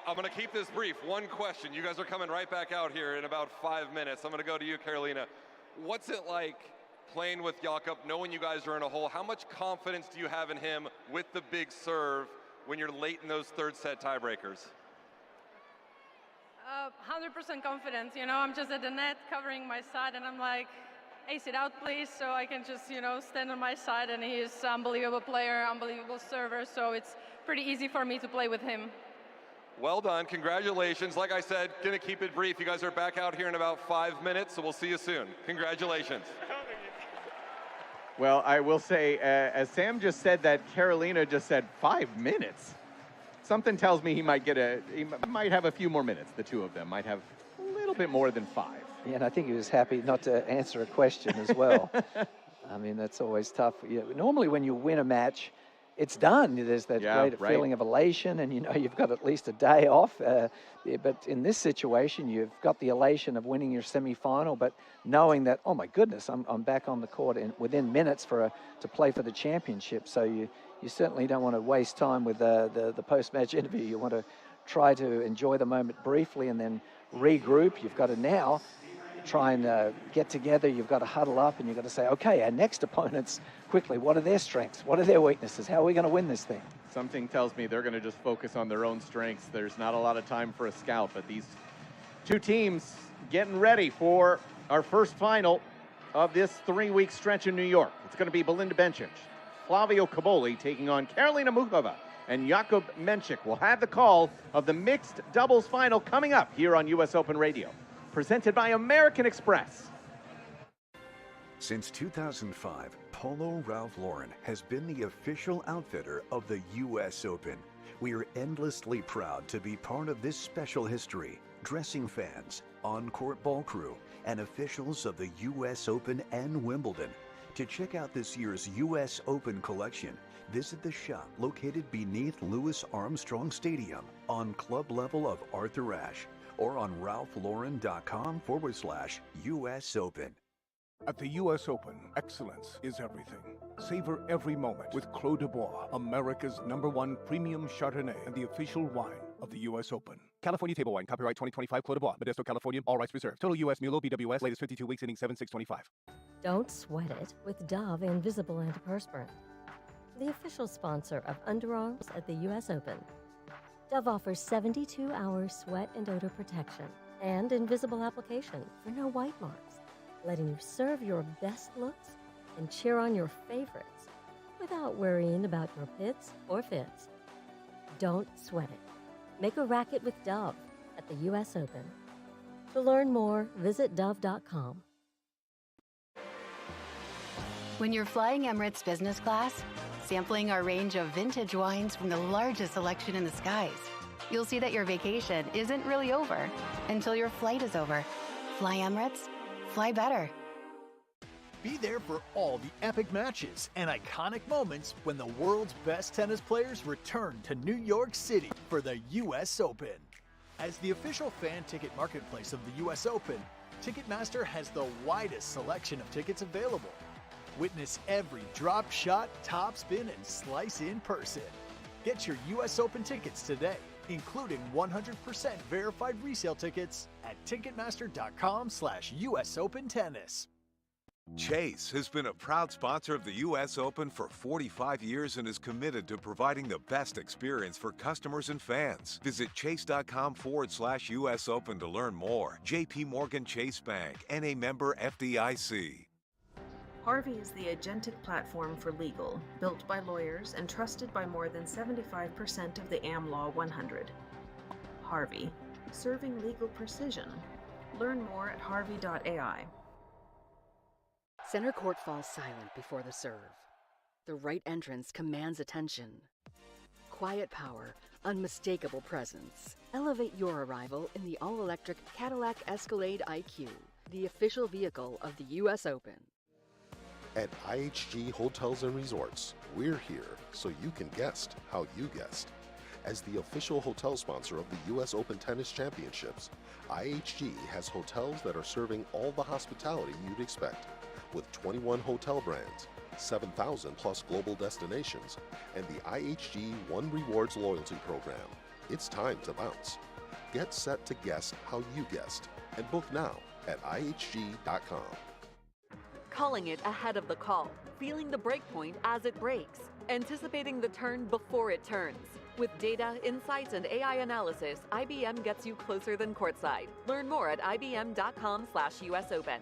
I'm going to keep this brief. One question. You guys are coming right back out here in about 5 minutes. I'm going to go to you, Karolina. What's it like playing with Jakub, knowing you guys are in a hole? How much confidence do you have in him with the big serve when you're late in those third set tiebreakers? 100% confidence. You know, I'm just at the net covering my side, and I'm like, ace it out, please, so I can just, you know, stand on my side. And he is an unbelievable player, unbelievable server, so it's pretty easy for me to play with him. Well done. Congratulations. Like I said, going to keep it brief. You guys are back out here in about 5 minutes, so we'll see you soon. Congratulations. Well, I will say, as Sam just said that, Karolina just said 5 minutes. Something tells me he might have a few more minutes. The two of them might have a little bit more than 5. Yeah, and I think he was happy not to answer a question as well. I mean, that's always tough. Yeah, normally when you win a match, it's done. There's that great feeling of elation, and you know you've got at least a day off. But in this situation, you've got the elation of winning your semi-final, but knowing that, oh my goodness, I'm back on the court within minutes to play for the championship. So you certainly don't want to waste time with the post-match interview. You want to try to enjoy the moment briefly and then regroup. You've got to now try and get together. You've got to huddle up, and you've got to say, okay, our next opponents, quickly, what are their strengths? What are their weaknesses? How are we going to win this thing? Something tells me they're going to just focus on their own strengths. There's not a lot of time for a scout, but these two teams getting ready for our first final of this 3-week stretch in New York. It's going to be Belinda Bencic, Flavio Cobolli taking on Karolina Muchova, and Jakub Mensik. Will have the call of the mixed doubles final coming up here on US Open Radio. Presented by American Express. Since 2005, Polo Ralph Lauren has been the official outfitter of the U.S. Open. We are endlessly proud to be part of this special history. Dressing fans, on-court ball crew, and officials of the U.S. Open and Wimbledon. To check out this year's U.S. Open collection, visit the shop located beneath Louis Armstrong Stadium on club level of Arthur Ashe or on ralphlauren.com/US Open. At the U.S. Open, excellence is everything. Savor every moment with Clos de Bois, America's #1 premium Chardonnay and the official wine of the U.S. Open. California Table Wine, copyright 2025, Clos de Bois, Modesto, California, all rights reserved. Total U.S. Mulo, BWS, latest 52 weeks, ending 7/6/25. Don't sweat it with Dove Invisible Antiperspirant, the official sponsor of underarms at the U.S. Open. Dove offers 72-hour sweat and odor protection and invisible application for no white marks, letting you serve your best looks and cheer on your favorites without worrying about your pits or fits. Don't sweat it. Make a racket with Dove at the U.S. Open. To learn more, visit dove.com. When you're flying Emirates business class, sampling our range of vintage wines from the largest selection in the skies, you'll see that your vacation isn't really over until your flight is over. Fly Emirates, fly better. Be there for all the epic matches and iconic moments when the world's best tennis players return to New York City for the U.S. Open. As the official fan ticket marketplace of the U.S. Open, Ticketmaster has the widest selection of tickets available. Witness every drop shot, top spin, and slice in person. Get your U.S. Open tickets today, including 100% verified resale tickets at Ticketmaster.com/US Open Tennis. Chase has been a proud sponsor of the U.S. Open for 45 years and is committed to providing the best experience for customers and fans. Visit chase.com/US Open to learn more. J.P. Morgan Chase Bank, N.A. member FDIC. Harvey is the agentic platform for legal, built by lawyers and trusted by more than 75% of the AmLaw 100. Harvey, serving legal precision. Learn more at harvey.ai. Center court falls silent before the serve. The right entrance commands attention. Quiet power, unmistakable presence. Elevate your arrival in the all-electric Cadillac Escalade IQ, the official vehicle of the U.S. Open. At IHG Hotels and Resorts, we're here so you can guest how you guest. As the official hotel sponsor of the U.S. Open Tennis Championships, IHG has hotels that are serving all the hospitality you'd expect, with 21 hotel brands, 7,000 plus global destinations, and the IHG One Rewards loyalty program. It's time to bounce. Get set to guest how you guest and book now at ihg.com. Calling it ahead of the call, feeling the breakpoint as it breaks, anticipating the turn before it turns. With data, insights, and AI analysis, IBM gets you closer than courtside. Learn more at ibm.com/US Open.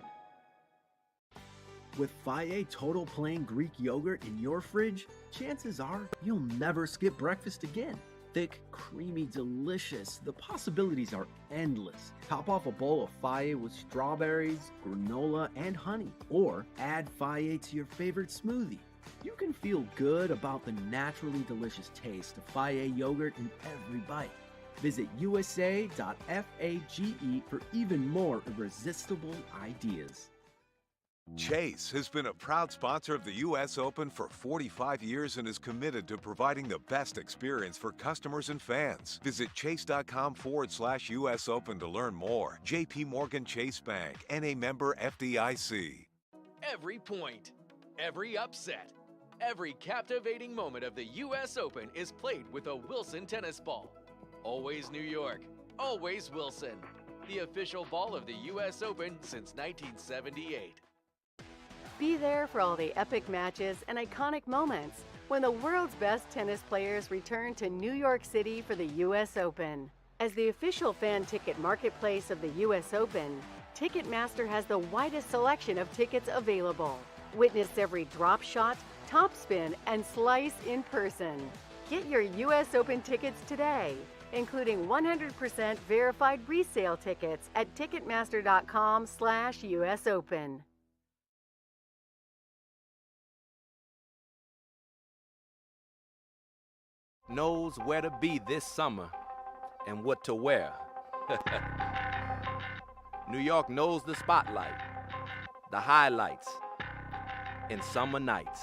With Faye Total Plain Greek Yogurt in your fridge, chances are you'll never skip breakfast again. Thick, creamy, delicious, the possibilities are endless. Top off a bowl of Faye with strawberries, granola, and honey, or add Faye to your favorite smoothie. You can feel good about the naturally delicious taste of Faye yogurt in every bite. Visit usa.fage for even more irresistible ideas. Chase has been a proud sponsor of the U.S. Open for 45 years and is committed to providing the best experience for customers and fans. Visit chase.com/US Open to learn more. J.P. Morgan Chase Bank, N.A. member FDIC. Every point, every upset, every captivating moment of the U.S. Open is played with a Wilson tennis ball. Always New York, always Wilson. The official ball of the U.S. Open since 1978. Be there for all the epic matches and iconic moments when the world's best tennis players return to New York City for the U.S. Open. As the official fan ticket marketplace of the U.S. Open, Ticketmaster has the widest selection of tickets available. Witness every drop shot, top spin, and slice in person. Get your U.S. Open tickets today, including 100% verified resale tickets at Ticketmaster.com/US Open. Knows where to be this summer and what to wear. New York knows the spotlight, the highlights, and summer nights.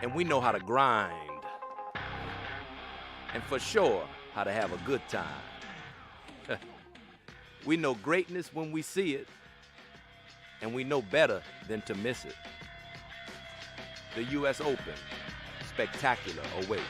And we know how to grind. And for sure, how to have a good time. We know greatness when we see it, and we know better than to miss it. The U.S. Open, spectacular awaits.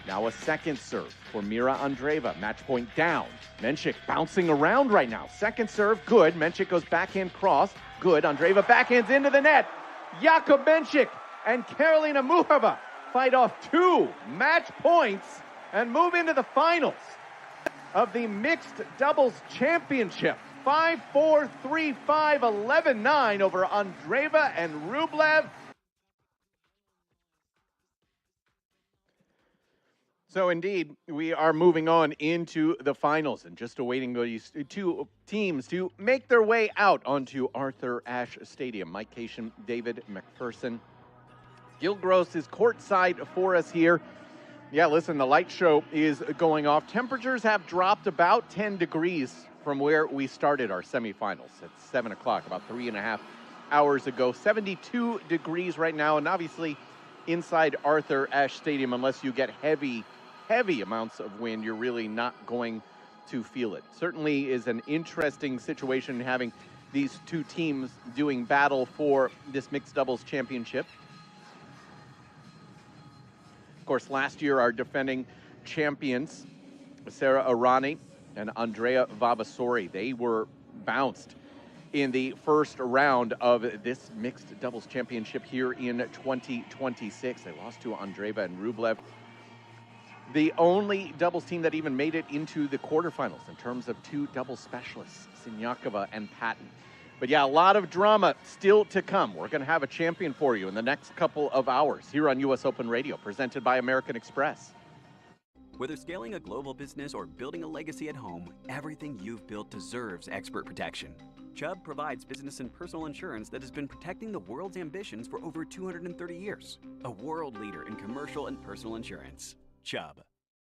Now a second serve for Mira Andreeva. Match point down. Mensik bouncing around right now. Second serve, good. Mensik goes backhand cross. Good. Andreeva backhands into the net. Jakub Mensik and Karolina Muchova fight off 2 match points and move into the finals of the mixed doubles championship. 5-4, 3-5, 11-9 over Andreeva and Rublev. So indeed, we are moving on into the finals and just awaiting these 2 teams to make their way out onto Arthur Ashe Stadium. Mike Cation, David McPherson. Gil Gross is courtside for us here. Yeah, listen, the light show is going off. Temperatures have dropped about 10 degrees from where we started our semifinals at 7 o'clock, about 3.5 hours ago. 72 degrees right now, and obviously inside Arthur Ashe Stadium, unless you get heavy amounts of wind, you're really not going to feel it. Certainly is an interesting situation having these 2 teams doing battle for this mixed doubles championship. Of course, last year our defending champions, Sara Errani and Andrea Vavasori, they were bounced in the first round of this mixed doubles championship here in 2026. They lost to Andreeva and Rublev. The only doubles team that even made it into the quarterfinals in terms of 2 doubles specialists, Siniakova and Patton. But yeah, a lot of drama still to come. We're going to have a champion for you in the next couple of hours here on US Open Radio, presented by American Express. Whether scaling a global business or building a legacy at home, everything you've built deserves expert protection. Chubb provides business and personal insurance that has been protecting the world's ambitions for over 230 years. A world leader in commercial and personal insurance. Chubb.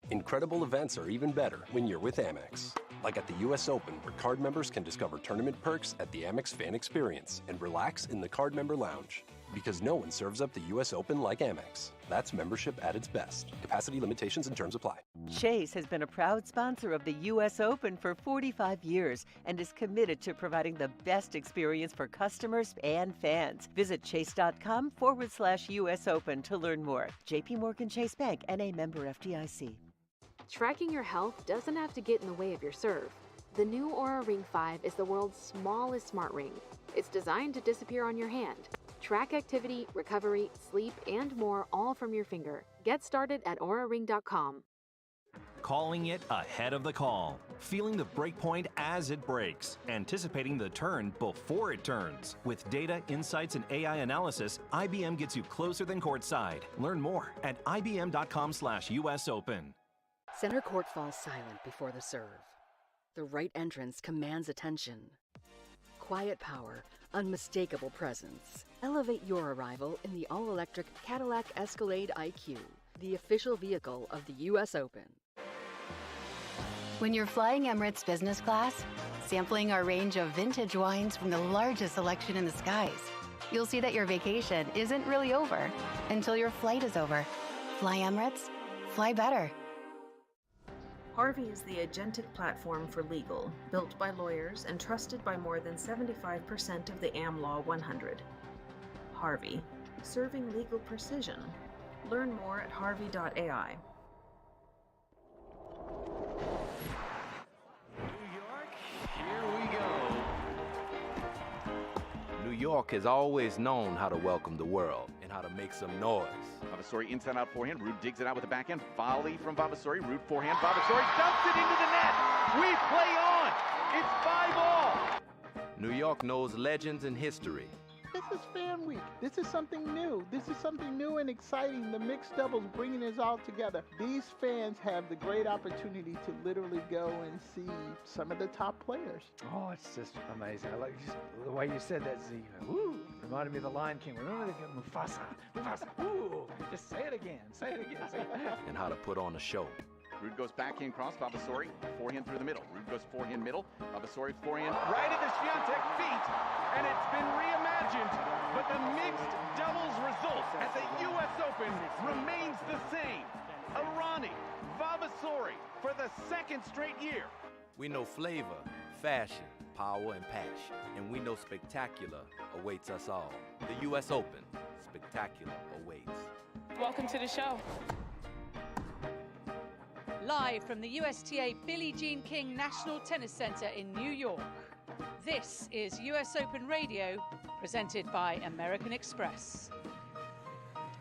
Incredible events are even better when you're with Amex. Like at the US Open, where card members can discover tournament perks at the Amex Fan Experience and relax in the card member lounge. Because no one serves up the US Open like Amex. That's membership at its best. Capacity limitations and terms apply. Chase has been a proud sponsor of the US Open for 45 years and is committed to providing the best experience for customers and fans. Visit chase.com/US Open to learn more. JP Morgan Chase Bank, N.A. member FDIC. Tracking your health doesn't have to get in the way of your serve. The new Oura Ring 5 is the world's smallest smart ring. It's designed to disappear on your hand. Track activity, recovery, sleep, and more all from your finger. Get started at auraring.com. Calling it ahead of the call. Feeling the break point as it breaks. Anticipating the turn before it turns. With data, insights, and AI analysis, IBM gets you closer than courtside. Learn more at ibm.com/US Open. Center court falls silent before the serve. The right entrance commands attention. Quiet power, unmistakable presence. Elevate your arrival in the all-electric Cadillac Escalade IQ, the official vehicle of the U.S. Open. When you're flying Emirates business class, sampling our range of vintage wines from the largest selection in the skies, you'll see that your vacation isn't really over until your flight is over. Fly Emirates, fly better. Harvey is the agentic platform for legal, built by lawyers and trusted by more than 75% of the AmLaw 100. Harvey, serving legal precision. Learn more at harvey.ai. Here we go. New York has always known how to welcome the world and how to make some noise. Vavasori inside out forehand. Ruud digs it out with the backhand. Volley from Vavasori. Ruud forehand. Vavasori dumps it into the net. We play on. It's 5-all. New York knows legends and history. This is Fan Week. This is something new. This is something new and exciting. The mixed doubles bringing us all together. These fans have the great opportunity to literally go and see some of the top players. Oh, it's just amazing. I like just the way you said that, Z. Woo! Reminded me of the Lion King. Remember the Mufasa? Mufasa. Ooh! Just say it again. Say it again. Say it again. And how to put on a show. Ruud goes backhand cross, Vavasori, forehand through the middle. Ruud goes forehand middle, Vavasori forehand right at the Swiatek feet, and it's been reimagined, but the mixed doubles result at the U.S. Open remains the same. Aryna, Vavasori for the second straight year. We know flavor, fashion, power, and passion, and we know spectacular awaits us all. The U.S. Open, spectacular awaits. Welcome to the show. Live from the USTA Billie Jean King National Tennis Center in New York, this is US Open Radio, presented by American Express.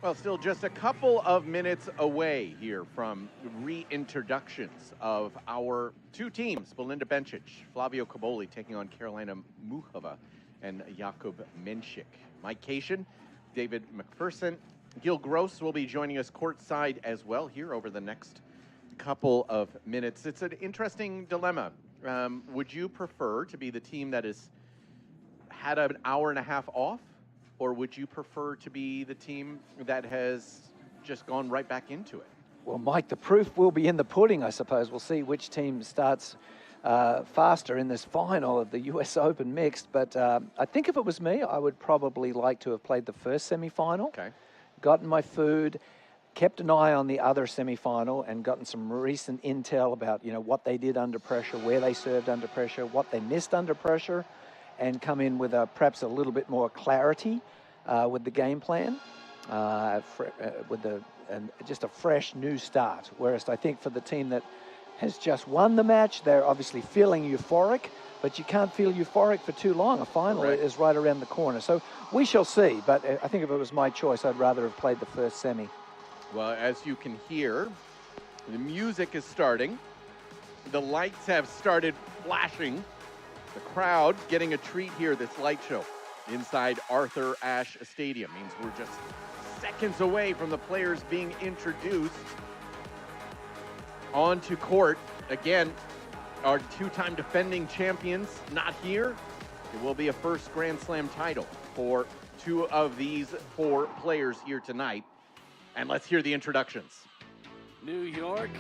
Well, still just a couple of minutes away here from reintroductions of our two teams, Belinda Bencic, Flavio Cobolli taking on Karolina Muchova and Jakub Mensik. Mike Cation, David McPherson, Gil Gross will be joining us courtside as well here over the next couple of minutes. It's an interesting dilemma. Would you prefer to be the team that has had an hour and a half off, or would you prefer to be the team that has just gone right back into it? Well, Mike, the proof will be in the pudding, I suppose. We'll see which team starts faster in this final of the US Open mixed. But I think if it was me, I would probably like to have played the first semi-final, gotten my food, kept an eye on the other semi-final, and gotten some recent intel about, you know, what they did under pressure, where they served under pressure, what they missed under pressure, and come in with perhaps a little bit more clarity with the game plan, just a fresh new start. Whereas I think for the team that has just won the match, they're obviously feeling euphoric, but you can't feel euphoric for too long. A final is right around the corner. So we shall see, but I think if it was my choice, I'd rather have played the first semi. Well, as you can hear, the music is starting. The lights have started flashing. The crowd getting a treat here, this light show inside Arthur Ashe Stadium. Means we're just seconds away from the players being introduced onto court. Again, our two-time defending champions not here. It will be a first Grand Slam title for two of these four players here tonight. And let's hear the introductions. New York,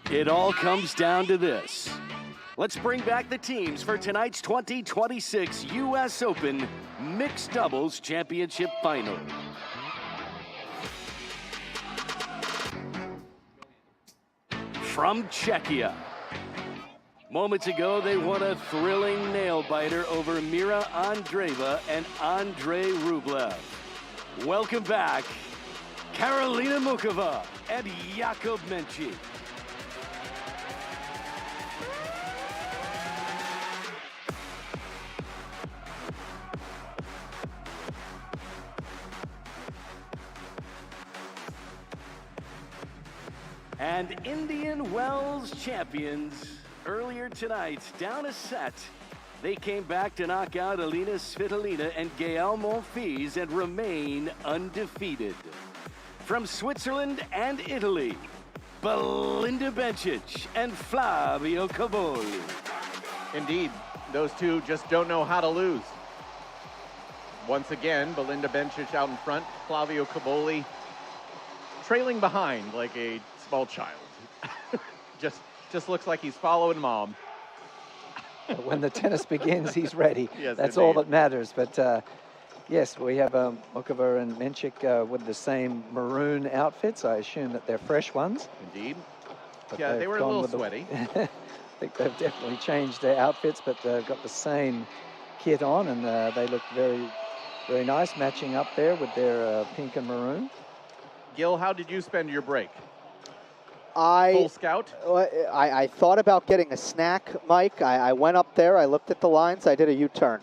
it all comes down to this. Let's bring back the teams for tonight's 2026 U.S. Open Mixed Doubles Championship Final. From Czechia. Moments ago, they won a thrilling nail-biter over Mira Andreeva and Andrei Rublev. Welcome back, Karolina Muchova and Jakub Mensik. And Indian Wells champions earlier tonight, down a set. They came back to knock out Alina Svitolina and Gael Monfils and remain undefeated. From Switzerland and Italy, Belinda Bencic and Flavio Cobolli. Indeed, those two just don't know how to lose. Once again, Belinda Bencic out in front, Flavio Cobolli trailing behind like a small child. just looks like he's following mom. When the tennis begins, he's ready. Yes, that's indeed. all that matters. But yes, we have Muchova and Mensik with the same maroon outfits. I assume that they're fresh ones. Indeed. But yeah, they were a little sweaty. I think they've definitely changed their outfits, but they've got the same kit on, and they look very, very nice, matching up there with their pink and maroon. Gil, how did you spend your break? Full scout? I thought about getting a snack, Mike. I went up there, I looked at the lines, I did a U-turn.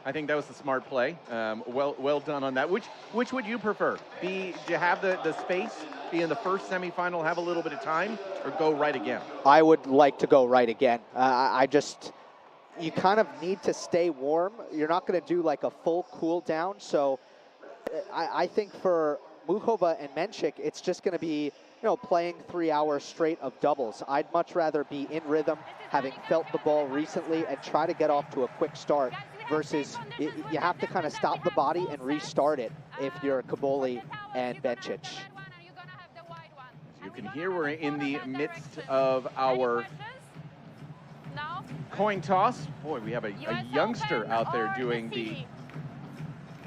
I think that was the smart play. Well done on that. Which would you prefer? Do you have the space, be in the first semifinal, have a little bit of time, or go right again? I would like to go right again. You kind of need to stay warm. You're not going to do like a full cool down. So I think for Muchova and Mensik, it's just going to be, playing 3 hours straight of doubles. I'd much rather be in rhythm, having felt the ball recently, and try to get off to a quick start versus you have to kind of stop the body and restart it if you're Cobolli and Bencic. You can hear we're in the midst of our coin toss. Boy, we have a youngster out there doing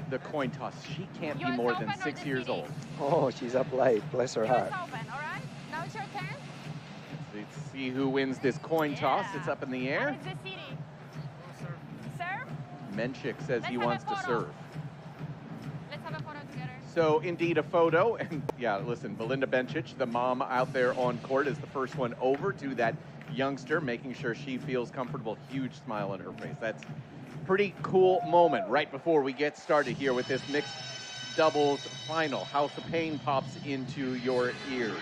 the coin toss. She can't be more than 6 years old. Oh, she's up late. Bless her heart. Now it's your turn. Let's see who wins this coin toss. It's up in the air. And it's the city. Serve. Mensik says he wants to serve. Let's have a photo together. So indeed a photo, and yeah, listen, Belinda Bencic, the mom out there on court, is the first one over to that youngster, making sure she feels comfortable. Huge smile on her face. That's a pretty cool moment right before we get started here with this mixed doubles final. House of Pain pops into your ears.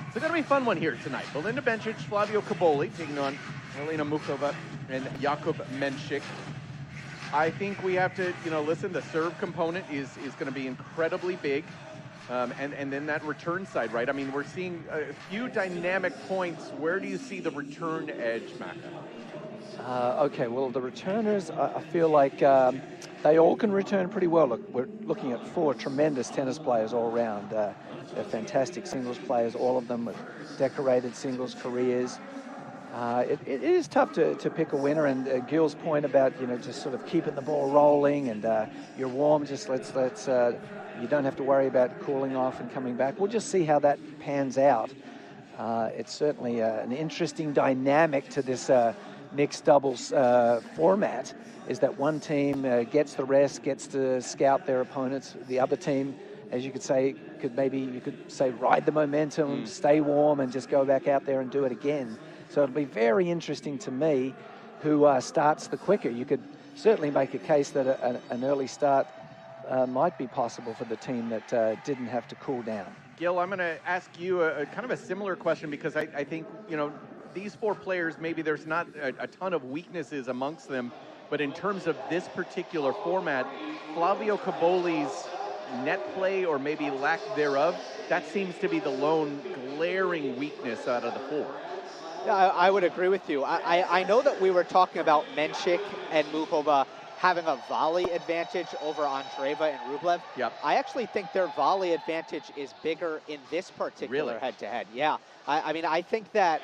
It's going to be a fun one here tonight. Belinda Bencic, Flavio Cobolli taking on Karolina Muchova and Jakub Mensik. I think we have to, listen, the serve component is going to be incredibly big. And then that return side, right? I mean, we're seeing a few dynamic points. Where do you see the return edge, Maka? Okay, well, the returners, I feel like they all can return pretty well. Look, we're looking at 4 tremendous tennis players all around. They're fantastic singles players, all of them with decorated singles careers. It is tough to pick a winner, and Gil's point about, just sort of keeping the ball rolling and you're warm, just let's you don't have to worry about cooling off and coming back. We'll just see how that pans out. It's certainly an interesting dynamic to this mixed doubles format, is that one team gets the rest, gets to scout their opponents. The other team, as you could say, you could say ride the momentum, stay warm, and just go back out there and do it again. So it'll be very interesting to me who starts the quicker. You could certainly make a case that an early start might be possible for the team that didn't have to cool down. Gil, I'm going to ask you a kind of a similar question, because I think, these 4 players, maybe there's not a ton of weaknesses amongst them, but in terms of this particular format, Flavio Cobolli's net play, or maybe lack thereof, that seems to be the lone glaring weakness out of the 4. Yeah, I would agree with you. I know that we were talking about Mensik and Muchova having a volley advantage over Andreeva and Rublev. Yep. I actually think their volley advantage is bigger in this particular head-to-head. Yeah, I mean, I think that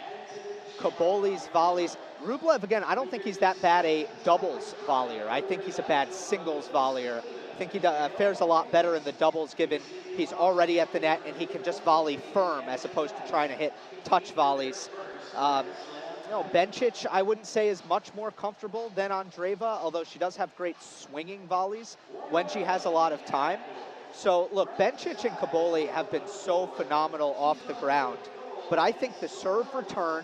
Cobolli's volleys, Rublev, again, I don't think he's that bad a doubles volleyer. I think he's a bad singles volleyer. I think he fares a lot better in the doubles, given he's already at the net and he can just volley firm as opposed to trying to hit touch volleys. Bencic, I wouldn't say is much more comfortable than Andreeva, although she does have great swinging volleys when she has a lot of time. So look, Bencic and Cobolli have been so phenomenal off the ground, but I think the serve return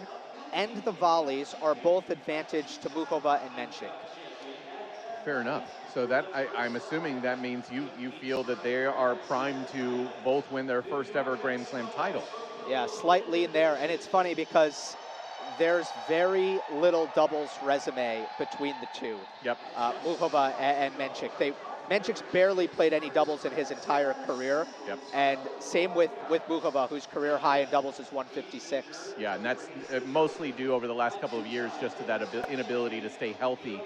and the volleys are both advantage to Muchova and Mensik. Fair enough. So that I'm assuming that means you feel that they are primed to both win their first ever Grand Slam title. Yeah, slightly in there, and it's funny because there's very little doubles resume between the two. Yep. Muchova and Mensik. Mensik's barely played any doubles in his entire career. Yep. And same with Muchova, whose career high in doubles is 156. Yeah, and that's mostly due over the last couple of years just to that inability to stay healthy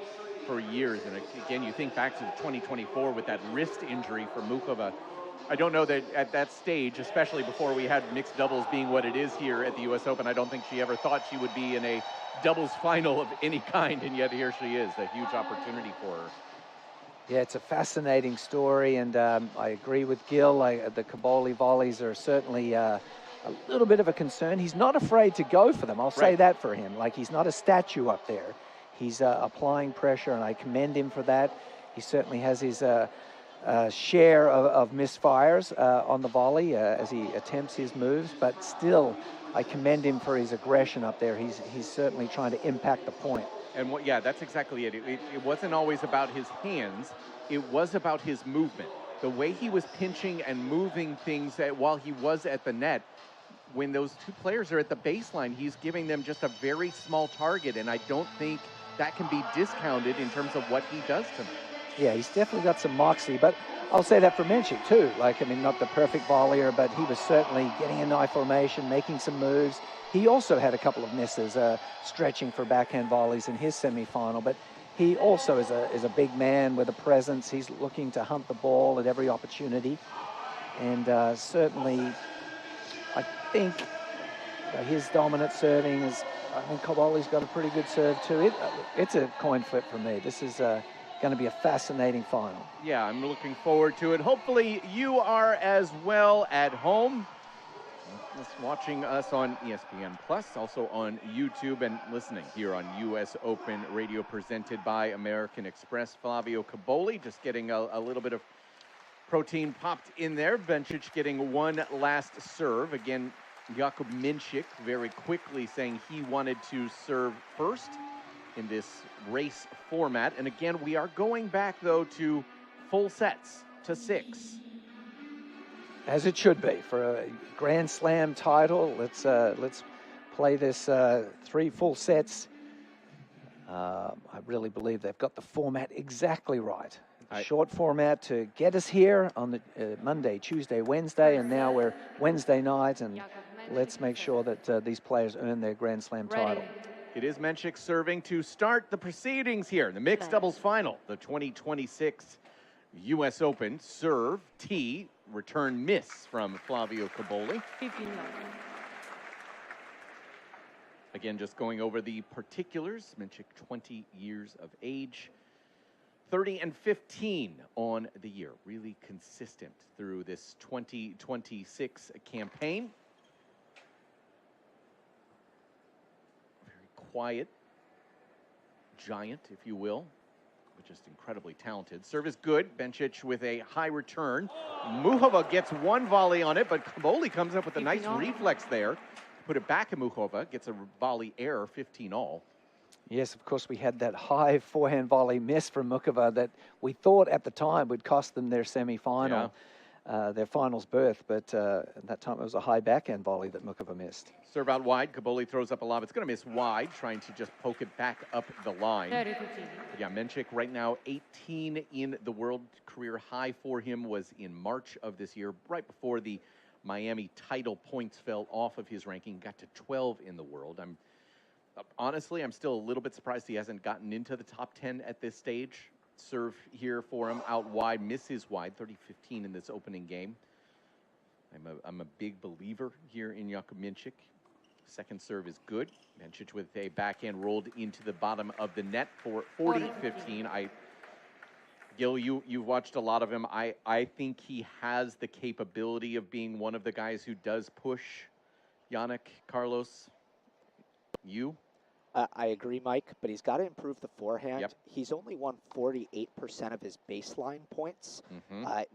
for years. And again, you think back to 2024 with that wrist injury for Muchova. I don't know that at that stage, especially before we had mixed doubles being what it is here at the U.S. Open, I don't think she ever thought she would be in a doubles final of any kind, and yet here she is, a huge opportunity for her. Yeah, it's a fascinating story, and I agree with Gil. The Cobolli volleys are certainly a little bit of a concern. He's not afraid to go for them. I'll say that for him. Like, he's not a statue up there. He's applying pressure, and I commend him for that. He certainly has his share of misfires on the volley as he attempts his moves, but still, I commend him for his aggression up there. He's certainly trying to impact the point. And yeah, that's exactly it. It wasn't always about his hands. It was about his movement. The way he was pinching and moving things while he was at the net. When those two players are at the baseline, he's giving them just a very small target, and I don't think that can be discounted in terms of what he does to them. Yeah, he's definitely got some moxie, but I'll say that for Mensik too. Like, I mean, not the perfect volleyer, but he was certainly getting in eye formation, making some moves. He also had a couple of misses, stretching for backhand volleys in his semifinal, but he also is a big man with a presence. He's looking to hunt the ball at every opportunity, and certainly I think his dominant serving is, I think Cobolli's got a pretty good serve too. It's a coin flip for me. This is going to be a fascinating final. Yeah, I'm looking forward to it. Hopefully you are as well at home. Just watching us on ESPN Plus, also on YouTube, and listening here on US Open Radio presented by American Express. Flavio Cobolli just getting a little bit of protein popped in there. Bencic getting one last serve. Again, Jakub Mensik very quickly saying he wanted to serve first in this race format. And again, we are going back, though, to full sets, to 6. As it should be for a Grand Slam title. Let's play this 3 full sets. I really believe they've got the format exactly right. Short format to get us here on the Monday, Tuesday, Wednesday, and now we're Wednesday night, and let's make sure that these players earn their Grand Slam title. It is Mensik serving to start the proceedings here. The mixed doubles final, the 2026 U.S. Open. Serve, T, return miss from Flavio Cobolli. Again, just going over the particulars. Mensik, 20 years of age. 30 and 15 on the year. Really consistent through this 2026 campaign. Very quiet giant, if you will, but just incredibly talented. Serve is good. Bencic with a high return. Muchova gets one volley on it, but Cobolli comes up with a nice reflex there. Put it back at Muchova, gets a volley error, 15-all. Yes, of course, we had that high forehand volley miss from Muchova that we thought at the time would cost them their semi-final, their finals berth, but at that time it was a high backhand volley that Muchova missed. Serve out wide. Cobolli throws up a lob. It's going to miss wide, trying to just poke it back up the line. Yeah, Mensik right now 18 in the world. Career high for him was in March of this year, right before the Miami title points fell off of his ranking. Got to 12 in the world. Honestly, I'm still a little bit surprised he hasn't gotten into the top 10 at this stage. Serve here for him out wide, misses wide, 30-15 in this opening game. I'm a big believer here in Jakub Mensik. Second serve is good. Bencic with a backhand rolled into the bottom of the net for 40-15. Gil, you've watched a lot of him. I think he has the capability of being one of the guys who does push Yannick, Carlos. You? I agree, Mike, but he's got to improve the forehand. Yep. He's only won 48% of his baseline points.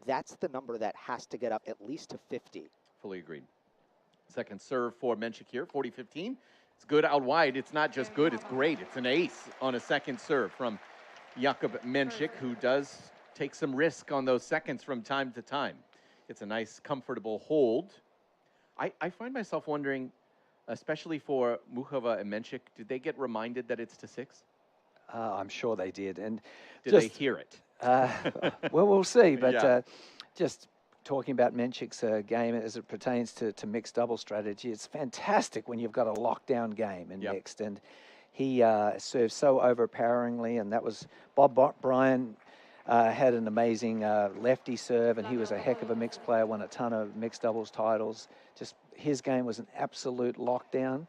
That's the number that has to get up at least to 50. Fully agreed. Second serve for Mensik here, 40-15. It's good out wide. It's not just good, it's great. It's an ace on a second serve from Jakub Mensik, who does take some risk on those seconds from time to time. It's a nice, comfortable hold. I find myself wondering, especially for Muchova and Mensik, did they get reminded that it's to 6? I'm sure they did. And did they hear it? Well, we'll see. But Yeah. Just talking about Menchik's game as it pertains to mixed double strategy, it's fantastic when you've got a lockdown game in mixed. And he serves so overpoweringly, and that was Bob Bryan. Had an amazing lefty serve, and he was a heck of a mixed player, won a ton of mixed doubles titles. Just his game was an absolute lockdown.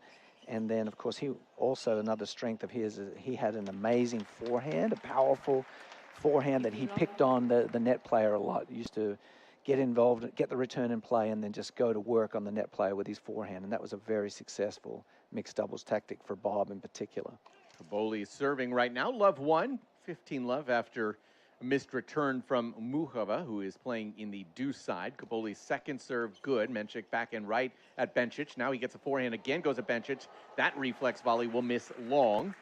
And then, of course, he also, another strength of his is he had an amazing forehand, a powerful forehand that he picked on the net player a lot. He used to get involved, get the return in play, and then just go to work on the net player with his forehand. And that was a very successful mixed doubles tactic for Bob in particular. Cobolli is serving right now. Love 1, 15 love after a missed return from Muchova, who is playing in the deuce side. Cobolli's second serve, good. Mensik back and right at Bencic. Now he gets a forehand again, goes at Bencic. That reflex volley will miss long.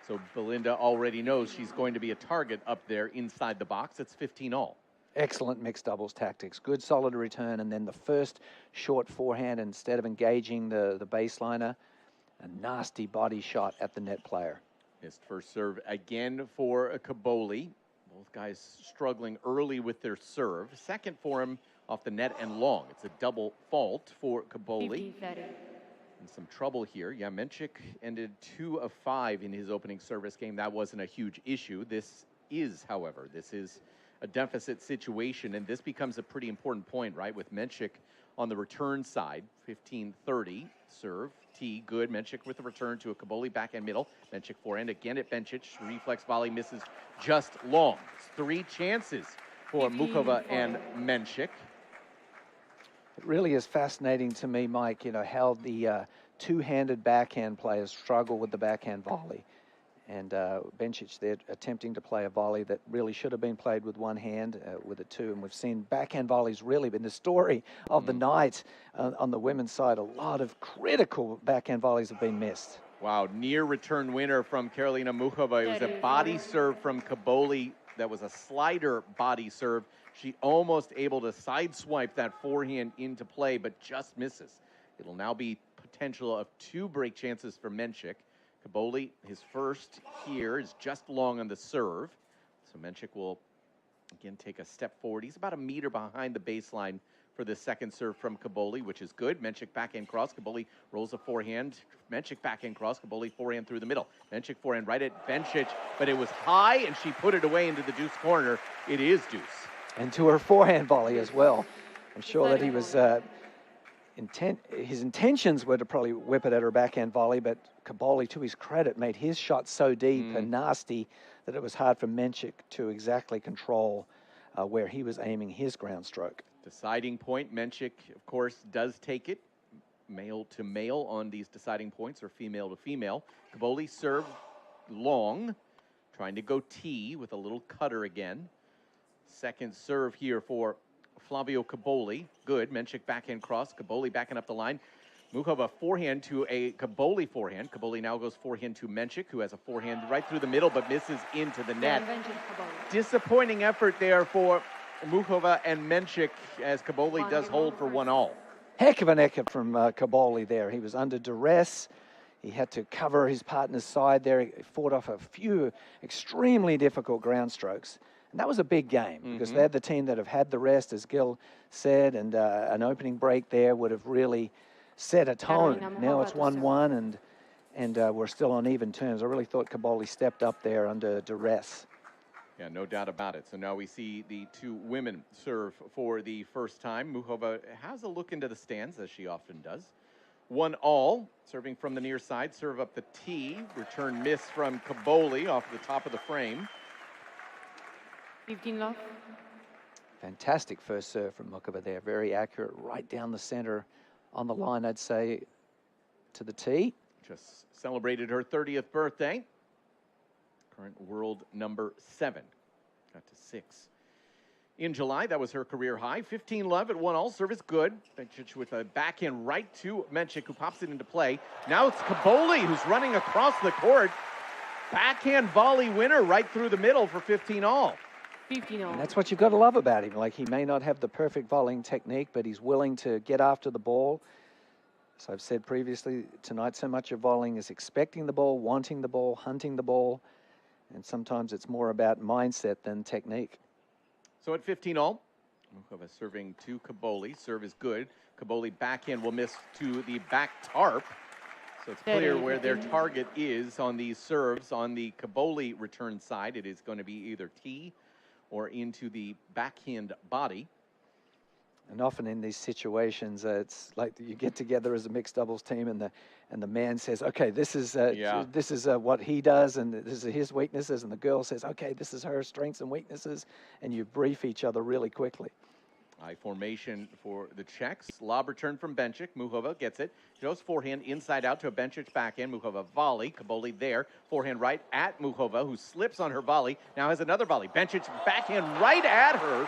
So Belinda already knows she's going to be a target up there inside the box. It's 15-all. Excellent mixed doubles tactics. Good solid return, and then the first short forehand, instead of engaging the baseliner, a nasty body shot at the net player. Missed first serve again for Cobolli. Both guys struggling early with their serve. Second for him off the net and long. It's a double fault for Cobolli. And some trouble here. Yeah, Mensik ended 2 of 5 in his opening service game. That wasn't a huge issue. This is, however, a deficit situation, and this becomes a pretty important point, right? With Mensik on the return side. 15-30 serve. T, good. Mensik with the return to a Cobolli backhand middle. Mensik forehand again at Bencic. Reflex volley misses just long. It's 3 chances for Muchova and Mensik. It really is fascinating to me, Mike, you know, how the two-handed backhand players struggle with the backhand volley. And Bencic there attempting to play a volley that really should have been played with one hand, with a two. And we've seen backhand volleys really been the story of the night on the women's side. A lot of critical backhand volleys have been missed. Wow, near return winner from Karolina Muchova. It was a body serve from Cobolli that was a slider body serve. She almost able to sideswipe that forehand into play, but just misses. It'll now be potential of 2 break chances for Mensik. Cobolli, his first here, is just long on the serve. So Mensik will, again, take a step forward. He's about a meter behind the baseline for the second serve from Cobolli, which is good. Mensik backhand cross. Cobolli rolls a forehand. Mensik backhand cross. Cobolli forehand through the middle. Mensik forehand right at Bencic, but it was high, and she put it away into the deuce corner. It is deuce. And to her forehand volley as well. I'm sure that he was... his intentions were to probably whip it at her backhand volley, but Cobolli, to his credit, made his shot so deep and nasty that it was hard for Mensik to exactly control where he was aiming his ground stroke. Deciding point, Mensik, of course, does take it. Male to male on these deciding points, or female to female. Cobolli serve long, trying to go T with a little cutter again. Second serve here for Flavio Cobolli. Good. Mensik backhand cross. Cobolli backing up the line. Muchova forehand to a Cobolli forehand. Cobolli now goes forehand to Mensik, who has a forehand right through the middle, but misses into the net. Disappointing effort there for Muchova and Mensik, as Cobolli does hold for 1-all. Heck of an effort from Cobolli there. He was under duress. He had to cover his partner's side there. He fought off a few extremely difficult ground strokes. And that was a big game because they're the team that have had the rest, as Gil said, and an opening break there would have really set a tone. Now it's 1-1, and we're still on even terms. I really thought Cobolli stepped up there under duress. Yeah, no doubt about it. So now we see the 2 women serve for the first time. Muchova has a look into the stands, as she often does. 1-all, serving from the near side, serve up the T. Return miss from Cobolli off the top of the frame. 15 love. Fantastic first serve from Muchova there. Very accurate, right down the center on the line, I'd say, to the tee. Just celebrated her 30th birthday. Current world number 7. Got to 6 in July. That was her career high. 15 love at 1-all. Service good. Bencic with a backhand right to Mensik, who pops it into play. Now it's Cobolli who's running across the court. Backhand volley winner right through the middle for 15-all. And that's what you've got to love about him. Like, he may not have the perfect volleying technique, but he's willing to get after the ball. So I've said previously, tonight so much of volleying is expecting the ball, wanting the ball, hunting the ball. And sometimes it's more about mindset than technique. So at 15-all, Muchova serving to Cobolli. Serve is good. Cobolli backhand will miss to the back tarp. So it's clear where their target is on these serves. On the Cobolli return side, it is going to be either T or into the backhand body. And often in these situations, it's like you get together as a mixed doubles team, and the man says, "Okay, this is what he does, and this is his weaknesses," and the girl says, "Okay, this is her strengths and weaknesses," and you brief each other really quickly. High formation for the Czechs. Lob return from Bencic. Muchova gets it. She goes forehand inside out to a Bencic backhand. Muchova volley. Cobolli there. Forehand right at Muchova, who slips on her volley. Now has another volley. Bencic backhand right at her.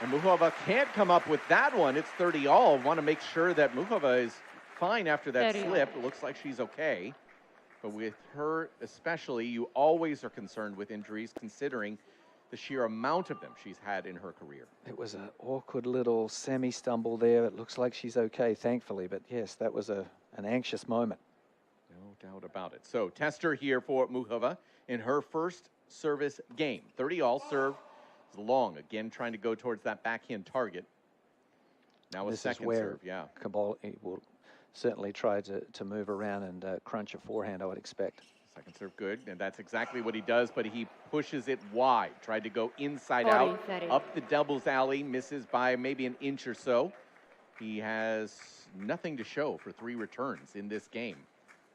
And Muchova can't come up with that one. It's 30-all. Want to make sure that Muchova is fine after that slip. It looks like she's okay. But with her especially, you always are concerned with injuries, considering the sheer amount of them she's had in her career. It was an awkward little semi-stumble there. It looks like she's okay, thankfully. But yes, that was an anxious moment. No doubt about it. So tester here for Muchova in her first service game. 30-all serve is long. Again, trying to go towards that backhand target. Now a second serve, yeah. Cobolli will certainly try to move around and crunch a forehand, I would expect. Second serve good, and that's exactly what he does, but he pushes it wide. Tried to go inside out, up the doubles alley, misses by maybe an inch or so. He has nothing to show for 3 returns in this game.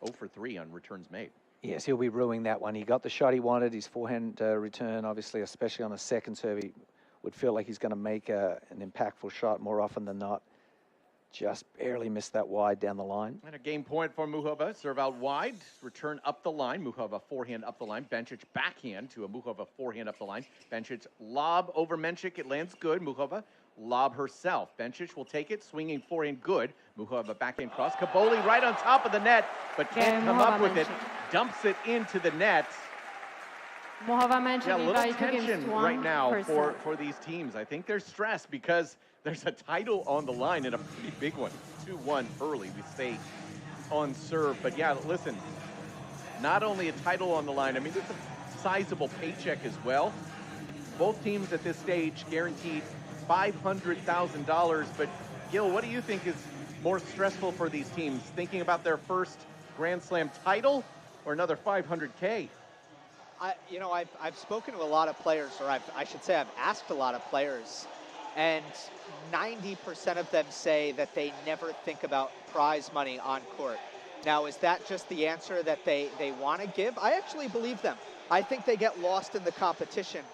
0 for 3 on returns made. Yes, he'll be ruining that one. He got the shot he wanted, his forehand return, obviously, especially on the second serve. He would feel like he's going to make an impactful shot more often than not. Just barely missed that wide down the line. And a game point for Muchova. Serve out wide, return up the line. Muchova forehand up the line. Bencic backhand to a Muchova forehand up the line. Bencic lob over Mensik. It lands good. Muchova lob herself. Bencic will take it, swinging forehand good. Muchova backhand cross. Cobolli right on top of the net, but can't come up with it. Dumps it into the net. Yeah, a little tension right now for these teams. I think they're stressed because there's a title on the line and a pretty big one. 2-1 early. We stay on serve. But yeah, listen, not only a title on the line, I mean, there's a sizable paycheck as well. Both teams at this stage guaranteed $500,000. But Gil, what do you think is more stressful for these teams? Thinking about their first Grand Slam title or another $500K? I've spoken to a lot of players, or I should say I've asked a lot of players, and 90% of them say that they never think about prize money on court. Now, is that just the answer that they want to give? I actually believe them. I think they get lost in the competition.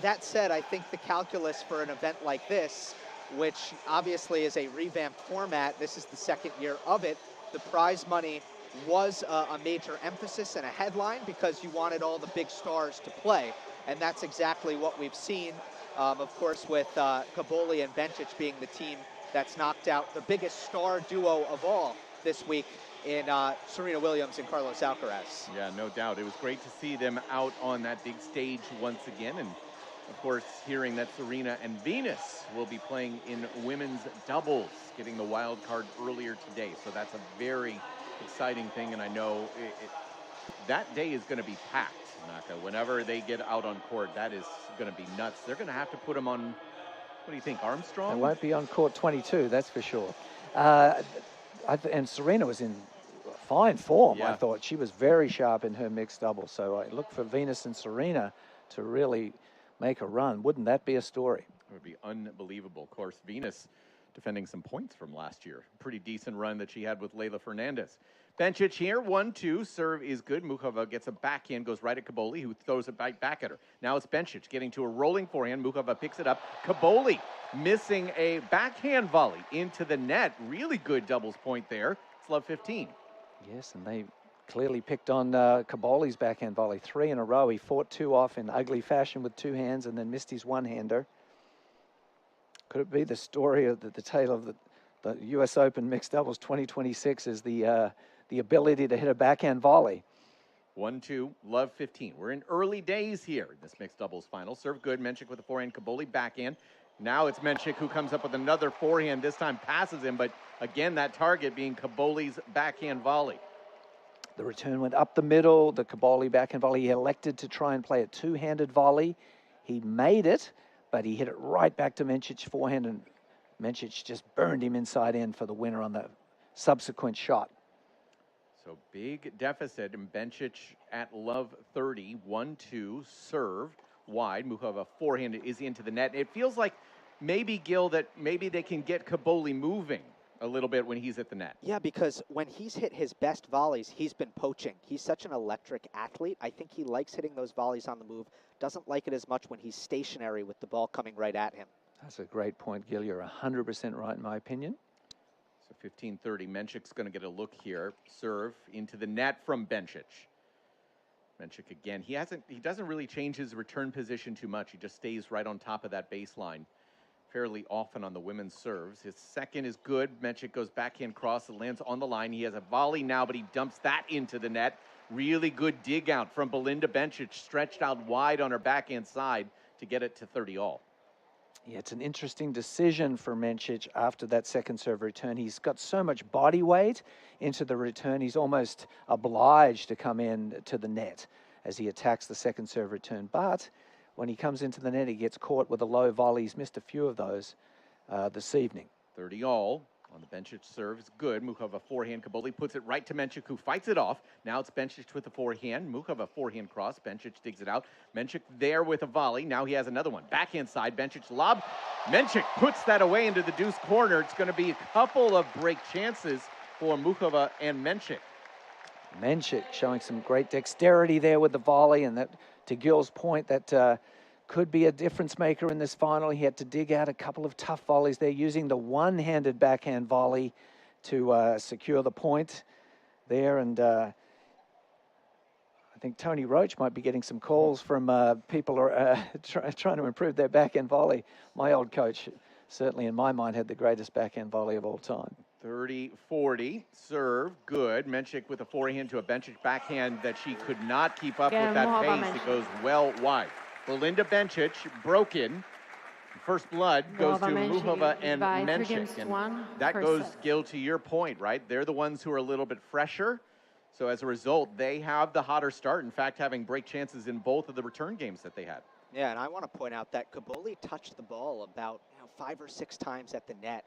That said, I think the calculus for an event like this, which obviously is a revamped format, this is the second year of it, the prize money was a major emphasis and a headline because you wanted all the big stars to play, and that's exactly what we've seen, of course, with Cobolli and Bencic being the team that's knocked out the biggest star duo of all this week in Serena Williams and Carlos Alcaraz. Yeah, no doubt. It was great to see them out on that big stage once again, and of course, hearing that Serena and Venus will be playing in women's doubles, getting the wild card earlier today, so that's a very exciting thing, and I know that day is going to be packed, Naka. Whenever they get out on court, that is going to be nuts. They're going to have to put them on, what do you think, Armstrong? It won't be on court 22, that's for sure. And Serena was in fine form, Yeah. I thought. She was very sharp in her mixed double, so I look for Venus and Serena to really make a run. Wouldn't that be a story? It would be unbelievable. Of course, Venus defending some points from last year. Pretty decent run that she had with Leylah Fernandez. Bencic here, 1-2. Serve is good. Muchova gets a backhand, goes right at Cobolli, who throws it back at her. Now it's Bencic getting to a rolling forehand. Muchova picks it up. Cobolli missing a backhand volley into the net. Really good doubles point there. It's love 15. Yes, and they clearly picked on Cobolli's backhand volley. 3 in a row. He fought 2 off in ugly fashion with 2 hands and then missed his one-hander. Could it be the story of the tale of the U.S. Open Mixed Doubles 2026 is the ability to hit a backhand volley? 1-2, love 15. We're in early days here in this mixed doubles final. Serve good, Mensik with a forehand, Cobolli backhand. Now it's Mensik who comes up with another forehand, this time passes him, but again, that target being Cobolli's backhand volley. The return went up the middle, the Cobolli backhand volley. He elected to try and play a 2-handed volley. He made it, but he hit it right back to Mencic's forehand, and Mensik just burned him inside in for the winner on the subsequent shot. So big deficit, and Bencic at love 30, 1-2, serve wide. Muchova forehand is into the net. It feels like maybe, Gil, that maybe they can get Cobolli moving a little bit when he's at the net. Yeah, because when he's hit his best volleys, he's been poaching. He's such an electric athlete. I think he likes hitting those volleys on the move. Doesn't like it as much when he's stationary with the ball coming right at him. That's a great point, Gil. You're 100% right in my opinion. So 15-30, Mencik's going to get a look here. Serve into the net from Bencic. Mensik again. He doesn't really change his return position too much. He just stays right on top of that baseline fairly often on the women's serves. His second is good. Mensik goes backhand cross. It lands on the line. He has a volley now, but he dumps that into the net. Really good dig out from Belinda Bencic, stretched out wide on her backhand side to get it to 30 all. Yeah, it's an interesting decision for Mensik after that second serve return. He's got so much body weight into the return, he's almost obliged to come in to the net as he attacks the second serve return. But when he comes into the net, he gets caught with a low volley. He's missed a few of those this evening. 30 all. On the Bencic serve is good. Muchova forehand. Cobolli puts it right to Mensik, who fights it off. Now it's Bencic with the forehand. Muchova forehand cross. Bencic digs it out. Mensik there with a volley. Now he has another one. Backhand side. Bencic lob. Mensik puts that away into the deuce corner. It's going to be a couple of break chances for Muchova and Mensik. Mensik showing some great dexterity there with the volley, and that, to Gil's point, that could be a difference maker in this final. He had to dig out a couple of tough volleys there, using the one-handed backhand volley to secure the point there. And I think Tony Roach might be getting some calls from people trying to improve their backhand volley. My old coach, certainly in my mind, had the greatest backhand volley of all time. 30-40, serve, good. Mensik with a forehand to a Bencic backhand that she could not keep up with that pace. It goes well wide. Belinda Bencic, broken. First blood goes to Muchova and Mensik. And that goes, Gil, to your point, right? They're the ones who are a little bit fresher. So as a result, they have the hotter start. In fact, having break chances in both of the return games that they had. Yeah, and I want to point out that Cobolli touched the ball about 5 or 6 times at the net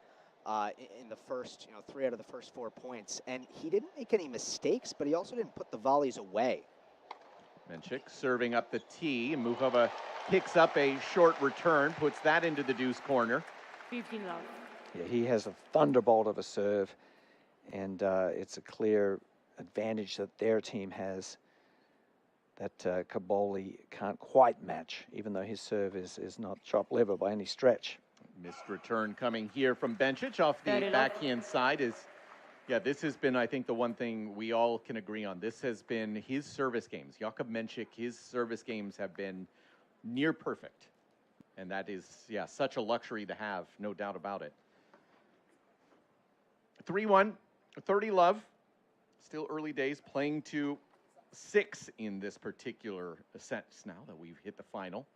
in the first, 3 out of the first 4 points. And he didn't make any mistakes, but he also didn't put the volleys away. Mensik serving up the tee. Muchova picks up a short return, puts that into the deuce corner. 15 love. Yeah, he has a thunderbolt of a serve, and it's a clear advantage that their team has that Cobolli can't quite match, even though his serve is not chopped liver by any stretch. Missed return coming here from Bencic off the backhand side is, yeah, this has been, I think, the one thing we all can agree on. This has been his service games. Jakub Mensik, his service games have been near perfect. And that is, yeah, such a luxury to have, no doubt about it. 3-1, 30 love. Still early days, playing to 6 in this particular sense now that we've hit the final.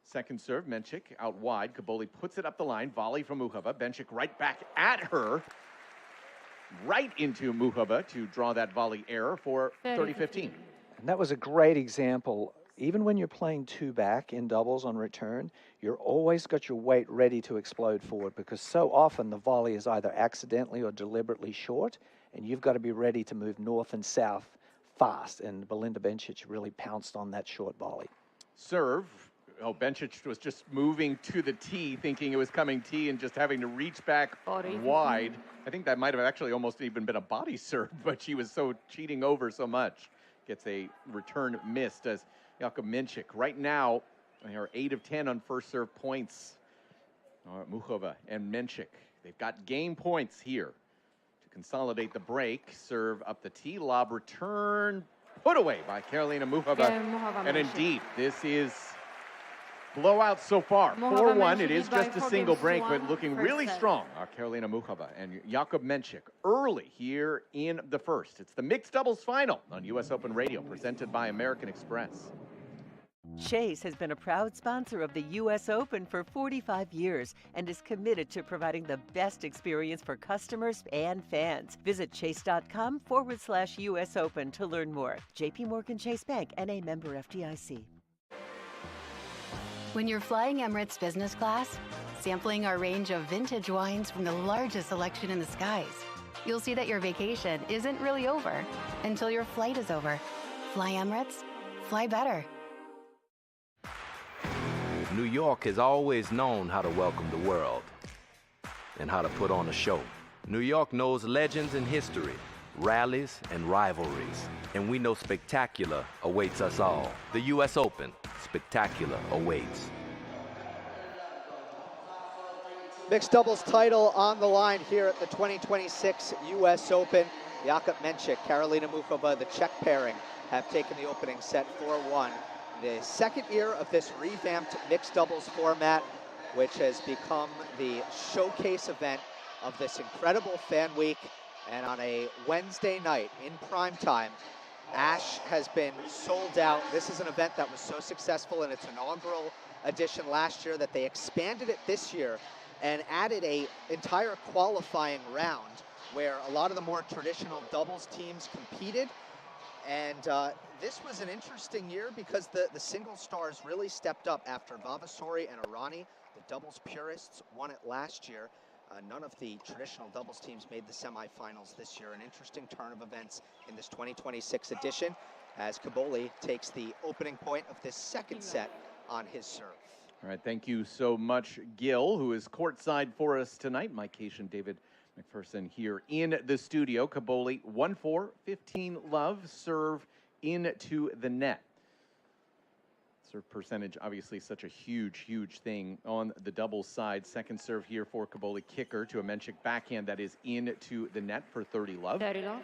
Second serve, Mensik out wide. Cobolli puts it up the line. Volley from Muchova. Bencic right back at her. Right into Muchova to draw that volley error for 30-15. And that was a great example. Even when you're playing 2 back in doubles on return, you're always got your weight ready to explode forward, because so often the volley is either accidentally or deliberately short, and you've got to be ready to move north and south fast. And Belinda Bencic really pounced on that short volley. Serve. Oh, Bencic was just moving to the tee, thinking it was coming tee, and just having to reach back wide. I think that might have actually almost even been a body serve, but she was so cheating over so much. Gets a return missed as Jakub Mensik. Right now, they are 8 of 10 on first serve points. Muchova and Mensik, they've got game points here to consolidate the break. Serve up the tee, lob return, put away by Karolina Muchova. And indeed, this is blowout so far. 4-1. It is just a single break, but looking really strong. Karolina Muchova and Jakub Mensik early here in the first. It's the mixed doubles final on US Open Radio, presented by American Express. Chase has been a proud sponsor of the U.S. Open for 45 years and is committed to providing the best experience for customers and fans. Visit chase.com/US Open to learn more. JP Morgan Chase Bank, N.A. member FDIC. When you're flying Emirates business class, sampling our range of vintage wines from the largest selection in the skies, you'll see that your vacation isn't really over until your flight is over. Fly Emirates, fly better. New York has always known how to welcome the world and how to put on a show. New York knows legends and history, rallies and rivalries, and we know spectacular awaits us all. The U.S. Open, spectacular awaits. Mixed doubles title on the line here at the 2026 U.S. Open. Jakub Mensik, Karolina Muchova, the Czech pairing, have taken the opening set 4-1. The second year of this revamped mixed doubles format, which has become the showcase event of this incredible fan week. And on a Wednesday night in prime time, Ash has been sold out. This is an event that was so successful in its inaugural edition last year that they expanded it this year and added an entire qualifying round where a lot of the more traditional doubles teams competed. And this was an interesting year because the single stars really stepped up after Vavasori and Arani. The doubles purists won it last year. None of the traditional doubles teams made the semifinals this year. An interesting turn of events in this 2026 edition as Cobolli takes the opening point of this second set on his serve. All right, thank you so much, Gil, who is courtside for us tonight. Mike Case and David McPherson here in the studio. Cobolli 1-4, 15 love, serve into the net. Serve percentage, obviously such a huge thing on the doubles side. Second serve here for Cobolli, kicker to a Mensik backhand that is into the net for 30 love. 30 love.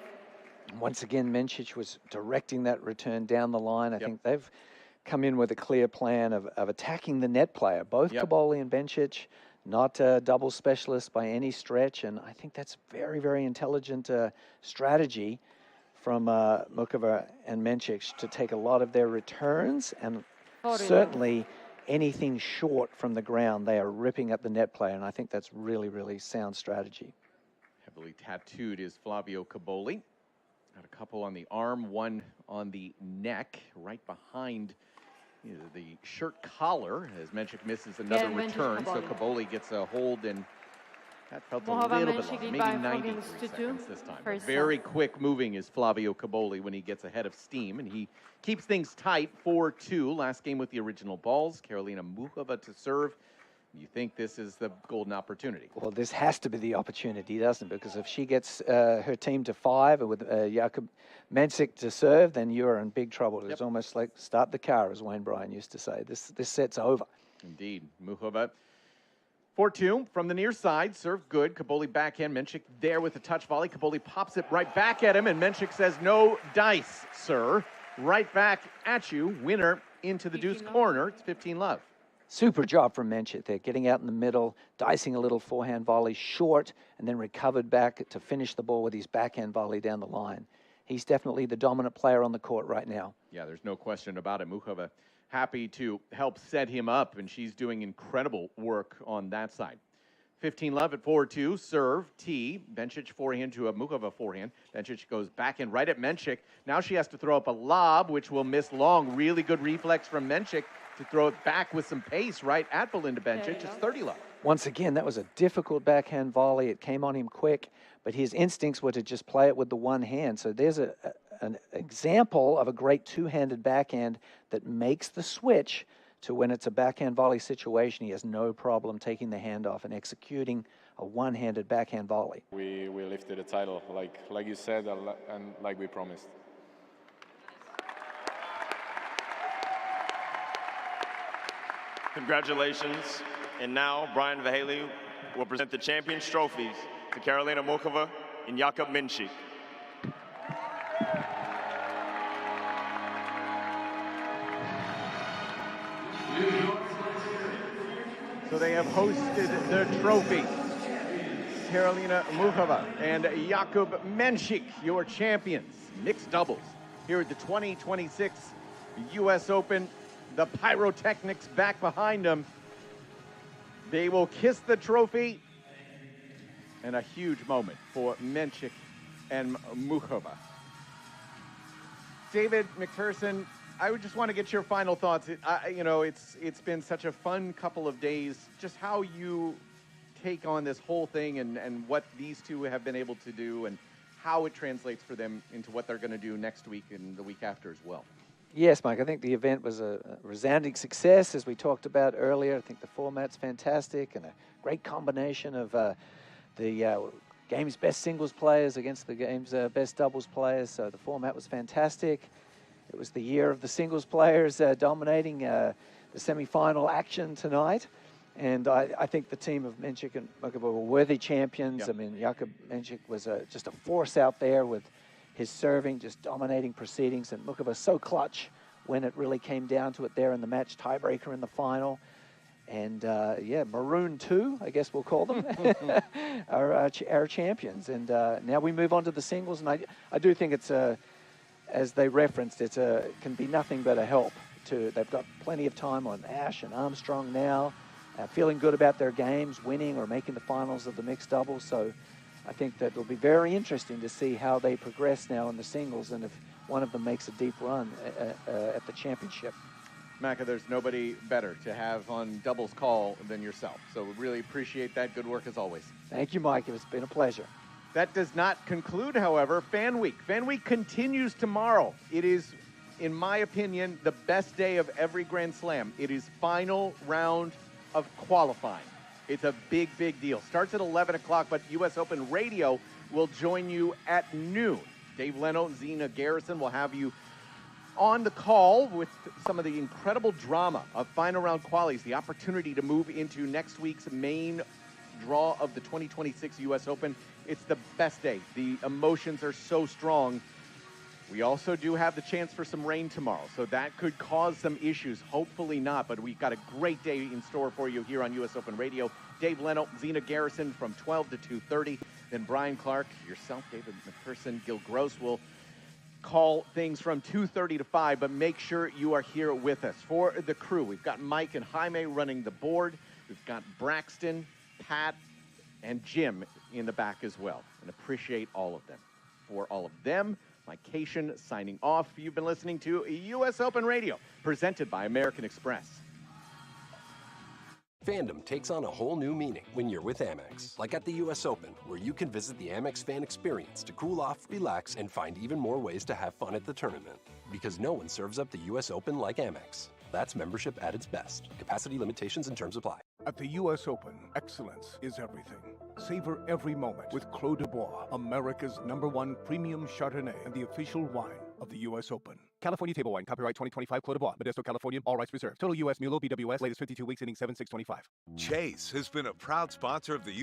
Once again, Mensik was directing that return down the line. I think they've come in with a clear plan of attacking the net player. Both Cobolli and Bencic, not double specialists by any stretch, and I think that's very intelligent strategy from Muchova and Mensik to take a lot of their returns, and certainly anything short from the ground, they are ripping up the net player, and I think that's really sound strategy. Heavily tattooed is Flavio Cobolli. Got a couple on the arm, one on the neck, right behind the shirt collar, as Mensik misses another return, so Cobolli gets a hold, and that felt a little bit long, maybe 93 seconds this time. But very quick moving is Flavio Cobolli when he gets ahead of steam, and he keeps things tight, 4-2. Last game with the original balls. Karolina Muchova to serve. You think this is the golden opportunity? Well, this has to be the opportunity, doesn't it? Because if she gets her team to 5 with Jakub Mensik to serve, then you're in big trouble. It's almost like start the car, as Wayne Bryan used to say. This set's over. Indeed. Muchova 4-2 from the near side. Serve good. Cobolli backhand. Mensik there with a touch volley. Cobolli pops it right back at him, and Mensik says, no dice, sir. Right back at you. Winner into the deuce corner. It's 15 love. Super job from Mensik there, getting out in the middle, dicing a little forehand volley short, and then recovered back to finish the ball with his backhand volley down the line. He's definitely the dominant player on the court right now. Yeah, there's no question about it. Muchova happy to help set him up, and she's doing incredible work on that side. 15 love at 4-2, serve, T. Bencic forehand to a Muchova forehand. Bencic goes backhand right at Mensik. Now she has to throw up a lob, which will miss long. Really good reflex from Mensik to throw it back with some pace right at Belinda Bencic. It's 30 love. Once again, that was a difficult backhand volley. It came on him quick, but his instincts were to just play it with the one hand. So there's an example of a great two-handed backhand that makes the switch to when it's a backhand volley situation. He has no problem taking the hand off and executing a one-handed backhand volley. We lifted the title, like you said, and like we promised. Congratulations. And now, Brian Vahaley will present the Champions Trophies to Karolina Muchova and Jakub Mensik. So they have hosted the trophy. Karolina Muchova and Jakub Mensik, your champions. Mixed doubles here at the 2026 U.S. Open. The pyrotechnics back behind them. They will kiss the trophy. And a huge moment for Mensik and Muchova. David McPherson, I would just want to get your final thoughts. It's been such a fun couple of days. Just how you take on this whole thing and what these two have been able to do and how it translates for them into what they're going to do next week and the week after as well. Yes, Mike, I think the event was a resounding success, as we talked about earlier. I think the format's fantastic and a great combination of the game's best singles players against the game's best doubles players. So the format was fantastic. It was the year of the singles players dominating the semi-final action tonight. And I think the team of Mensik and Muchova were worthy champions. Yep. I mean, Jakub Mensik was just a force out there with his serving, just dominating proceedings, and Muchova so clutch when it really came down to it there in the match, tiebreaker in the final. And yeah, Maroon 2, I guess we'll call them, are our champions. And now we move on to the singles, and I do think it's as they referenced, can be nothing but a help. They've got plenty of time on Ash and Armstrong now, feeling good about their games, winning or making the finals of the mixed doubles. So I think that it'll be very interesting to see how they progress now in the singles, and if one of them makes a deep run at the championship. Macca, there's nobody better to have on doubles call than yourself. So we really appreciate that. Good work as always. Thank you, Mike. It's been a pleasure. That does not conclude, however, Fan Week. Fan Week continues tomorrow. It is, in my opinion, the best day of every Grand Slam. It is final round of qualifying. It's a big, big deal. Starts at 11 o'clock, but U.S. Open Radio will join you at noon. Dave Leno and Zina Garrison will have you on the call with some of the incredible drama of final round qualies, the opportunity to move into next week's main draw of the 2026 U.S. Open. It's the best day. The emotions are so strong. We also do have the chance for some rain tomorrow, so that could cause some issues. Hopefully not, but we've got a great day in store for you here on U.S. Open Radio. Dave Leno, Zina Garrison from 12 to 2:30. Then Brian Clark, yourself, David McPherson, Gil Gross will call things from 2:30 to 5, but make sure you are here with us. For the crew, we've got Mike and Jaime running the board. We've got Braxton, Pat, and Jim in the back as well, and appreciate all of them. For all of them, Mike Cation signing off. You've been listening to U.S. Open Radio, presented by American Express. Fandom takes on a whole new meaning when you're with Amex. Like at the U.S. Open, where you can visit the Amex fan experience to cool off, relax, and find even more ways to have fun at the tournament. Because no one serves up the U.S. Open like Amex. That's membership at its best. Capacity limitations and terms apply. At the U.S. Open, excellence is everything. Savor every moment with Clos de Bois, America's #1 premium Chardonnay and the official wine of the U.S. Open. California Table Wine, copyright 2025, Clos de Bois, Modesto, California, all rights reserved. Total U.S. Mulo, BWS, latest 52 weeks, ending 7/6/25. Chase has been a proud sponsor of the U.S.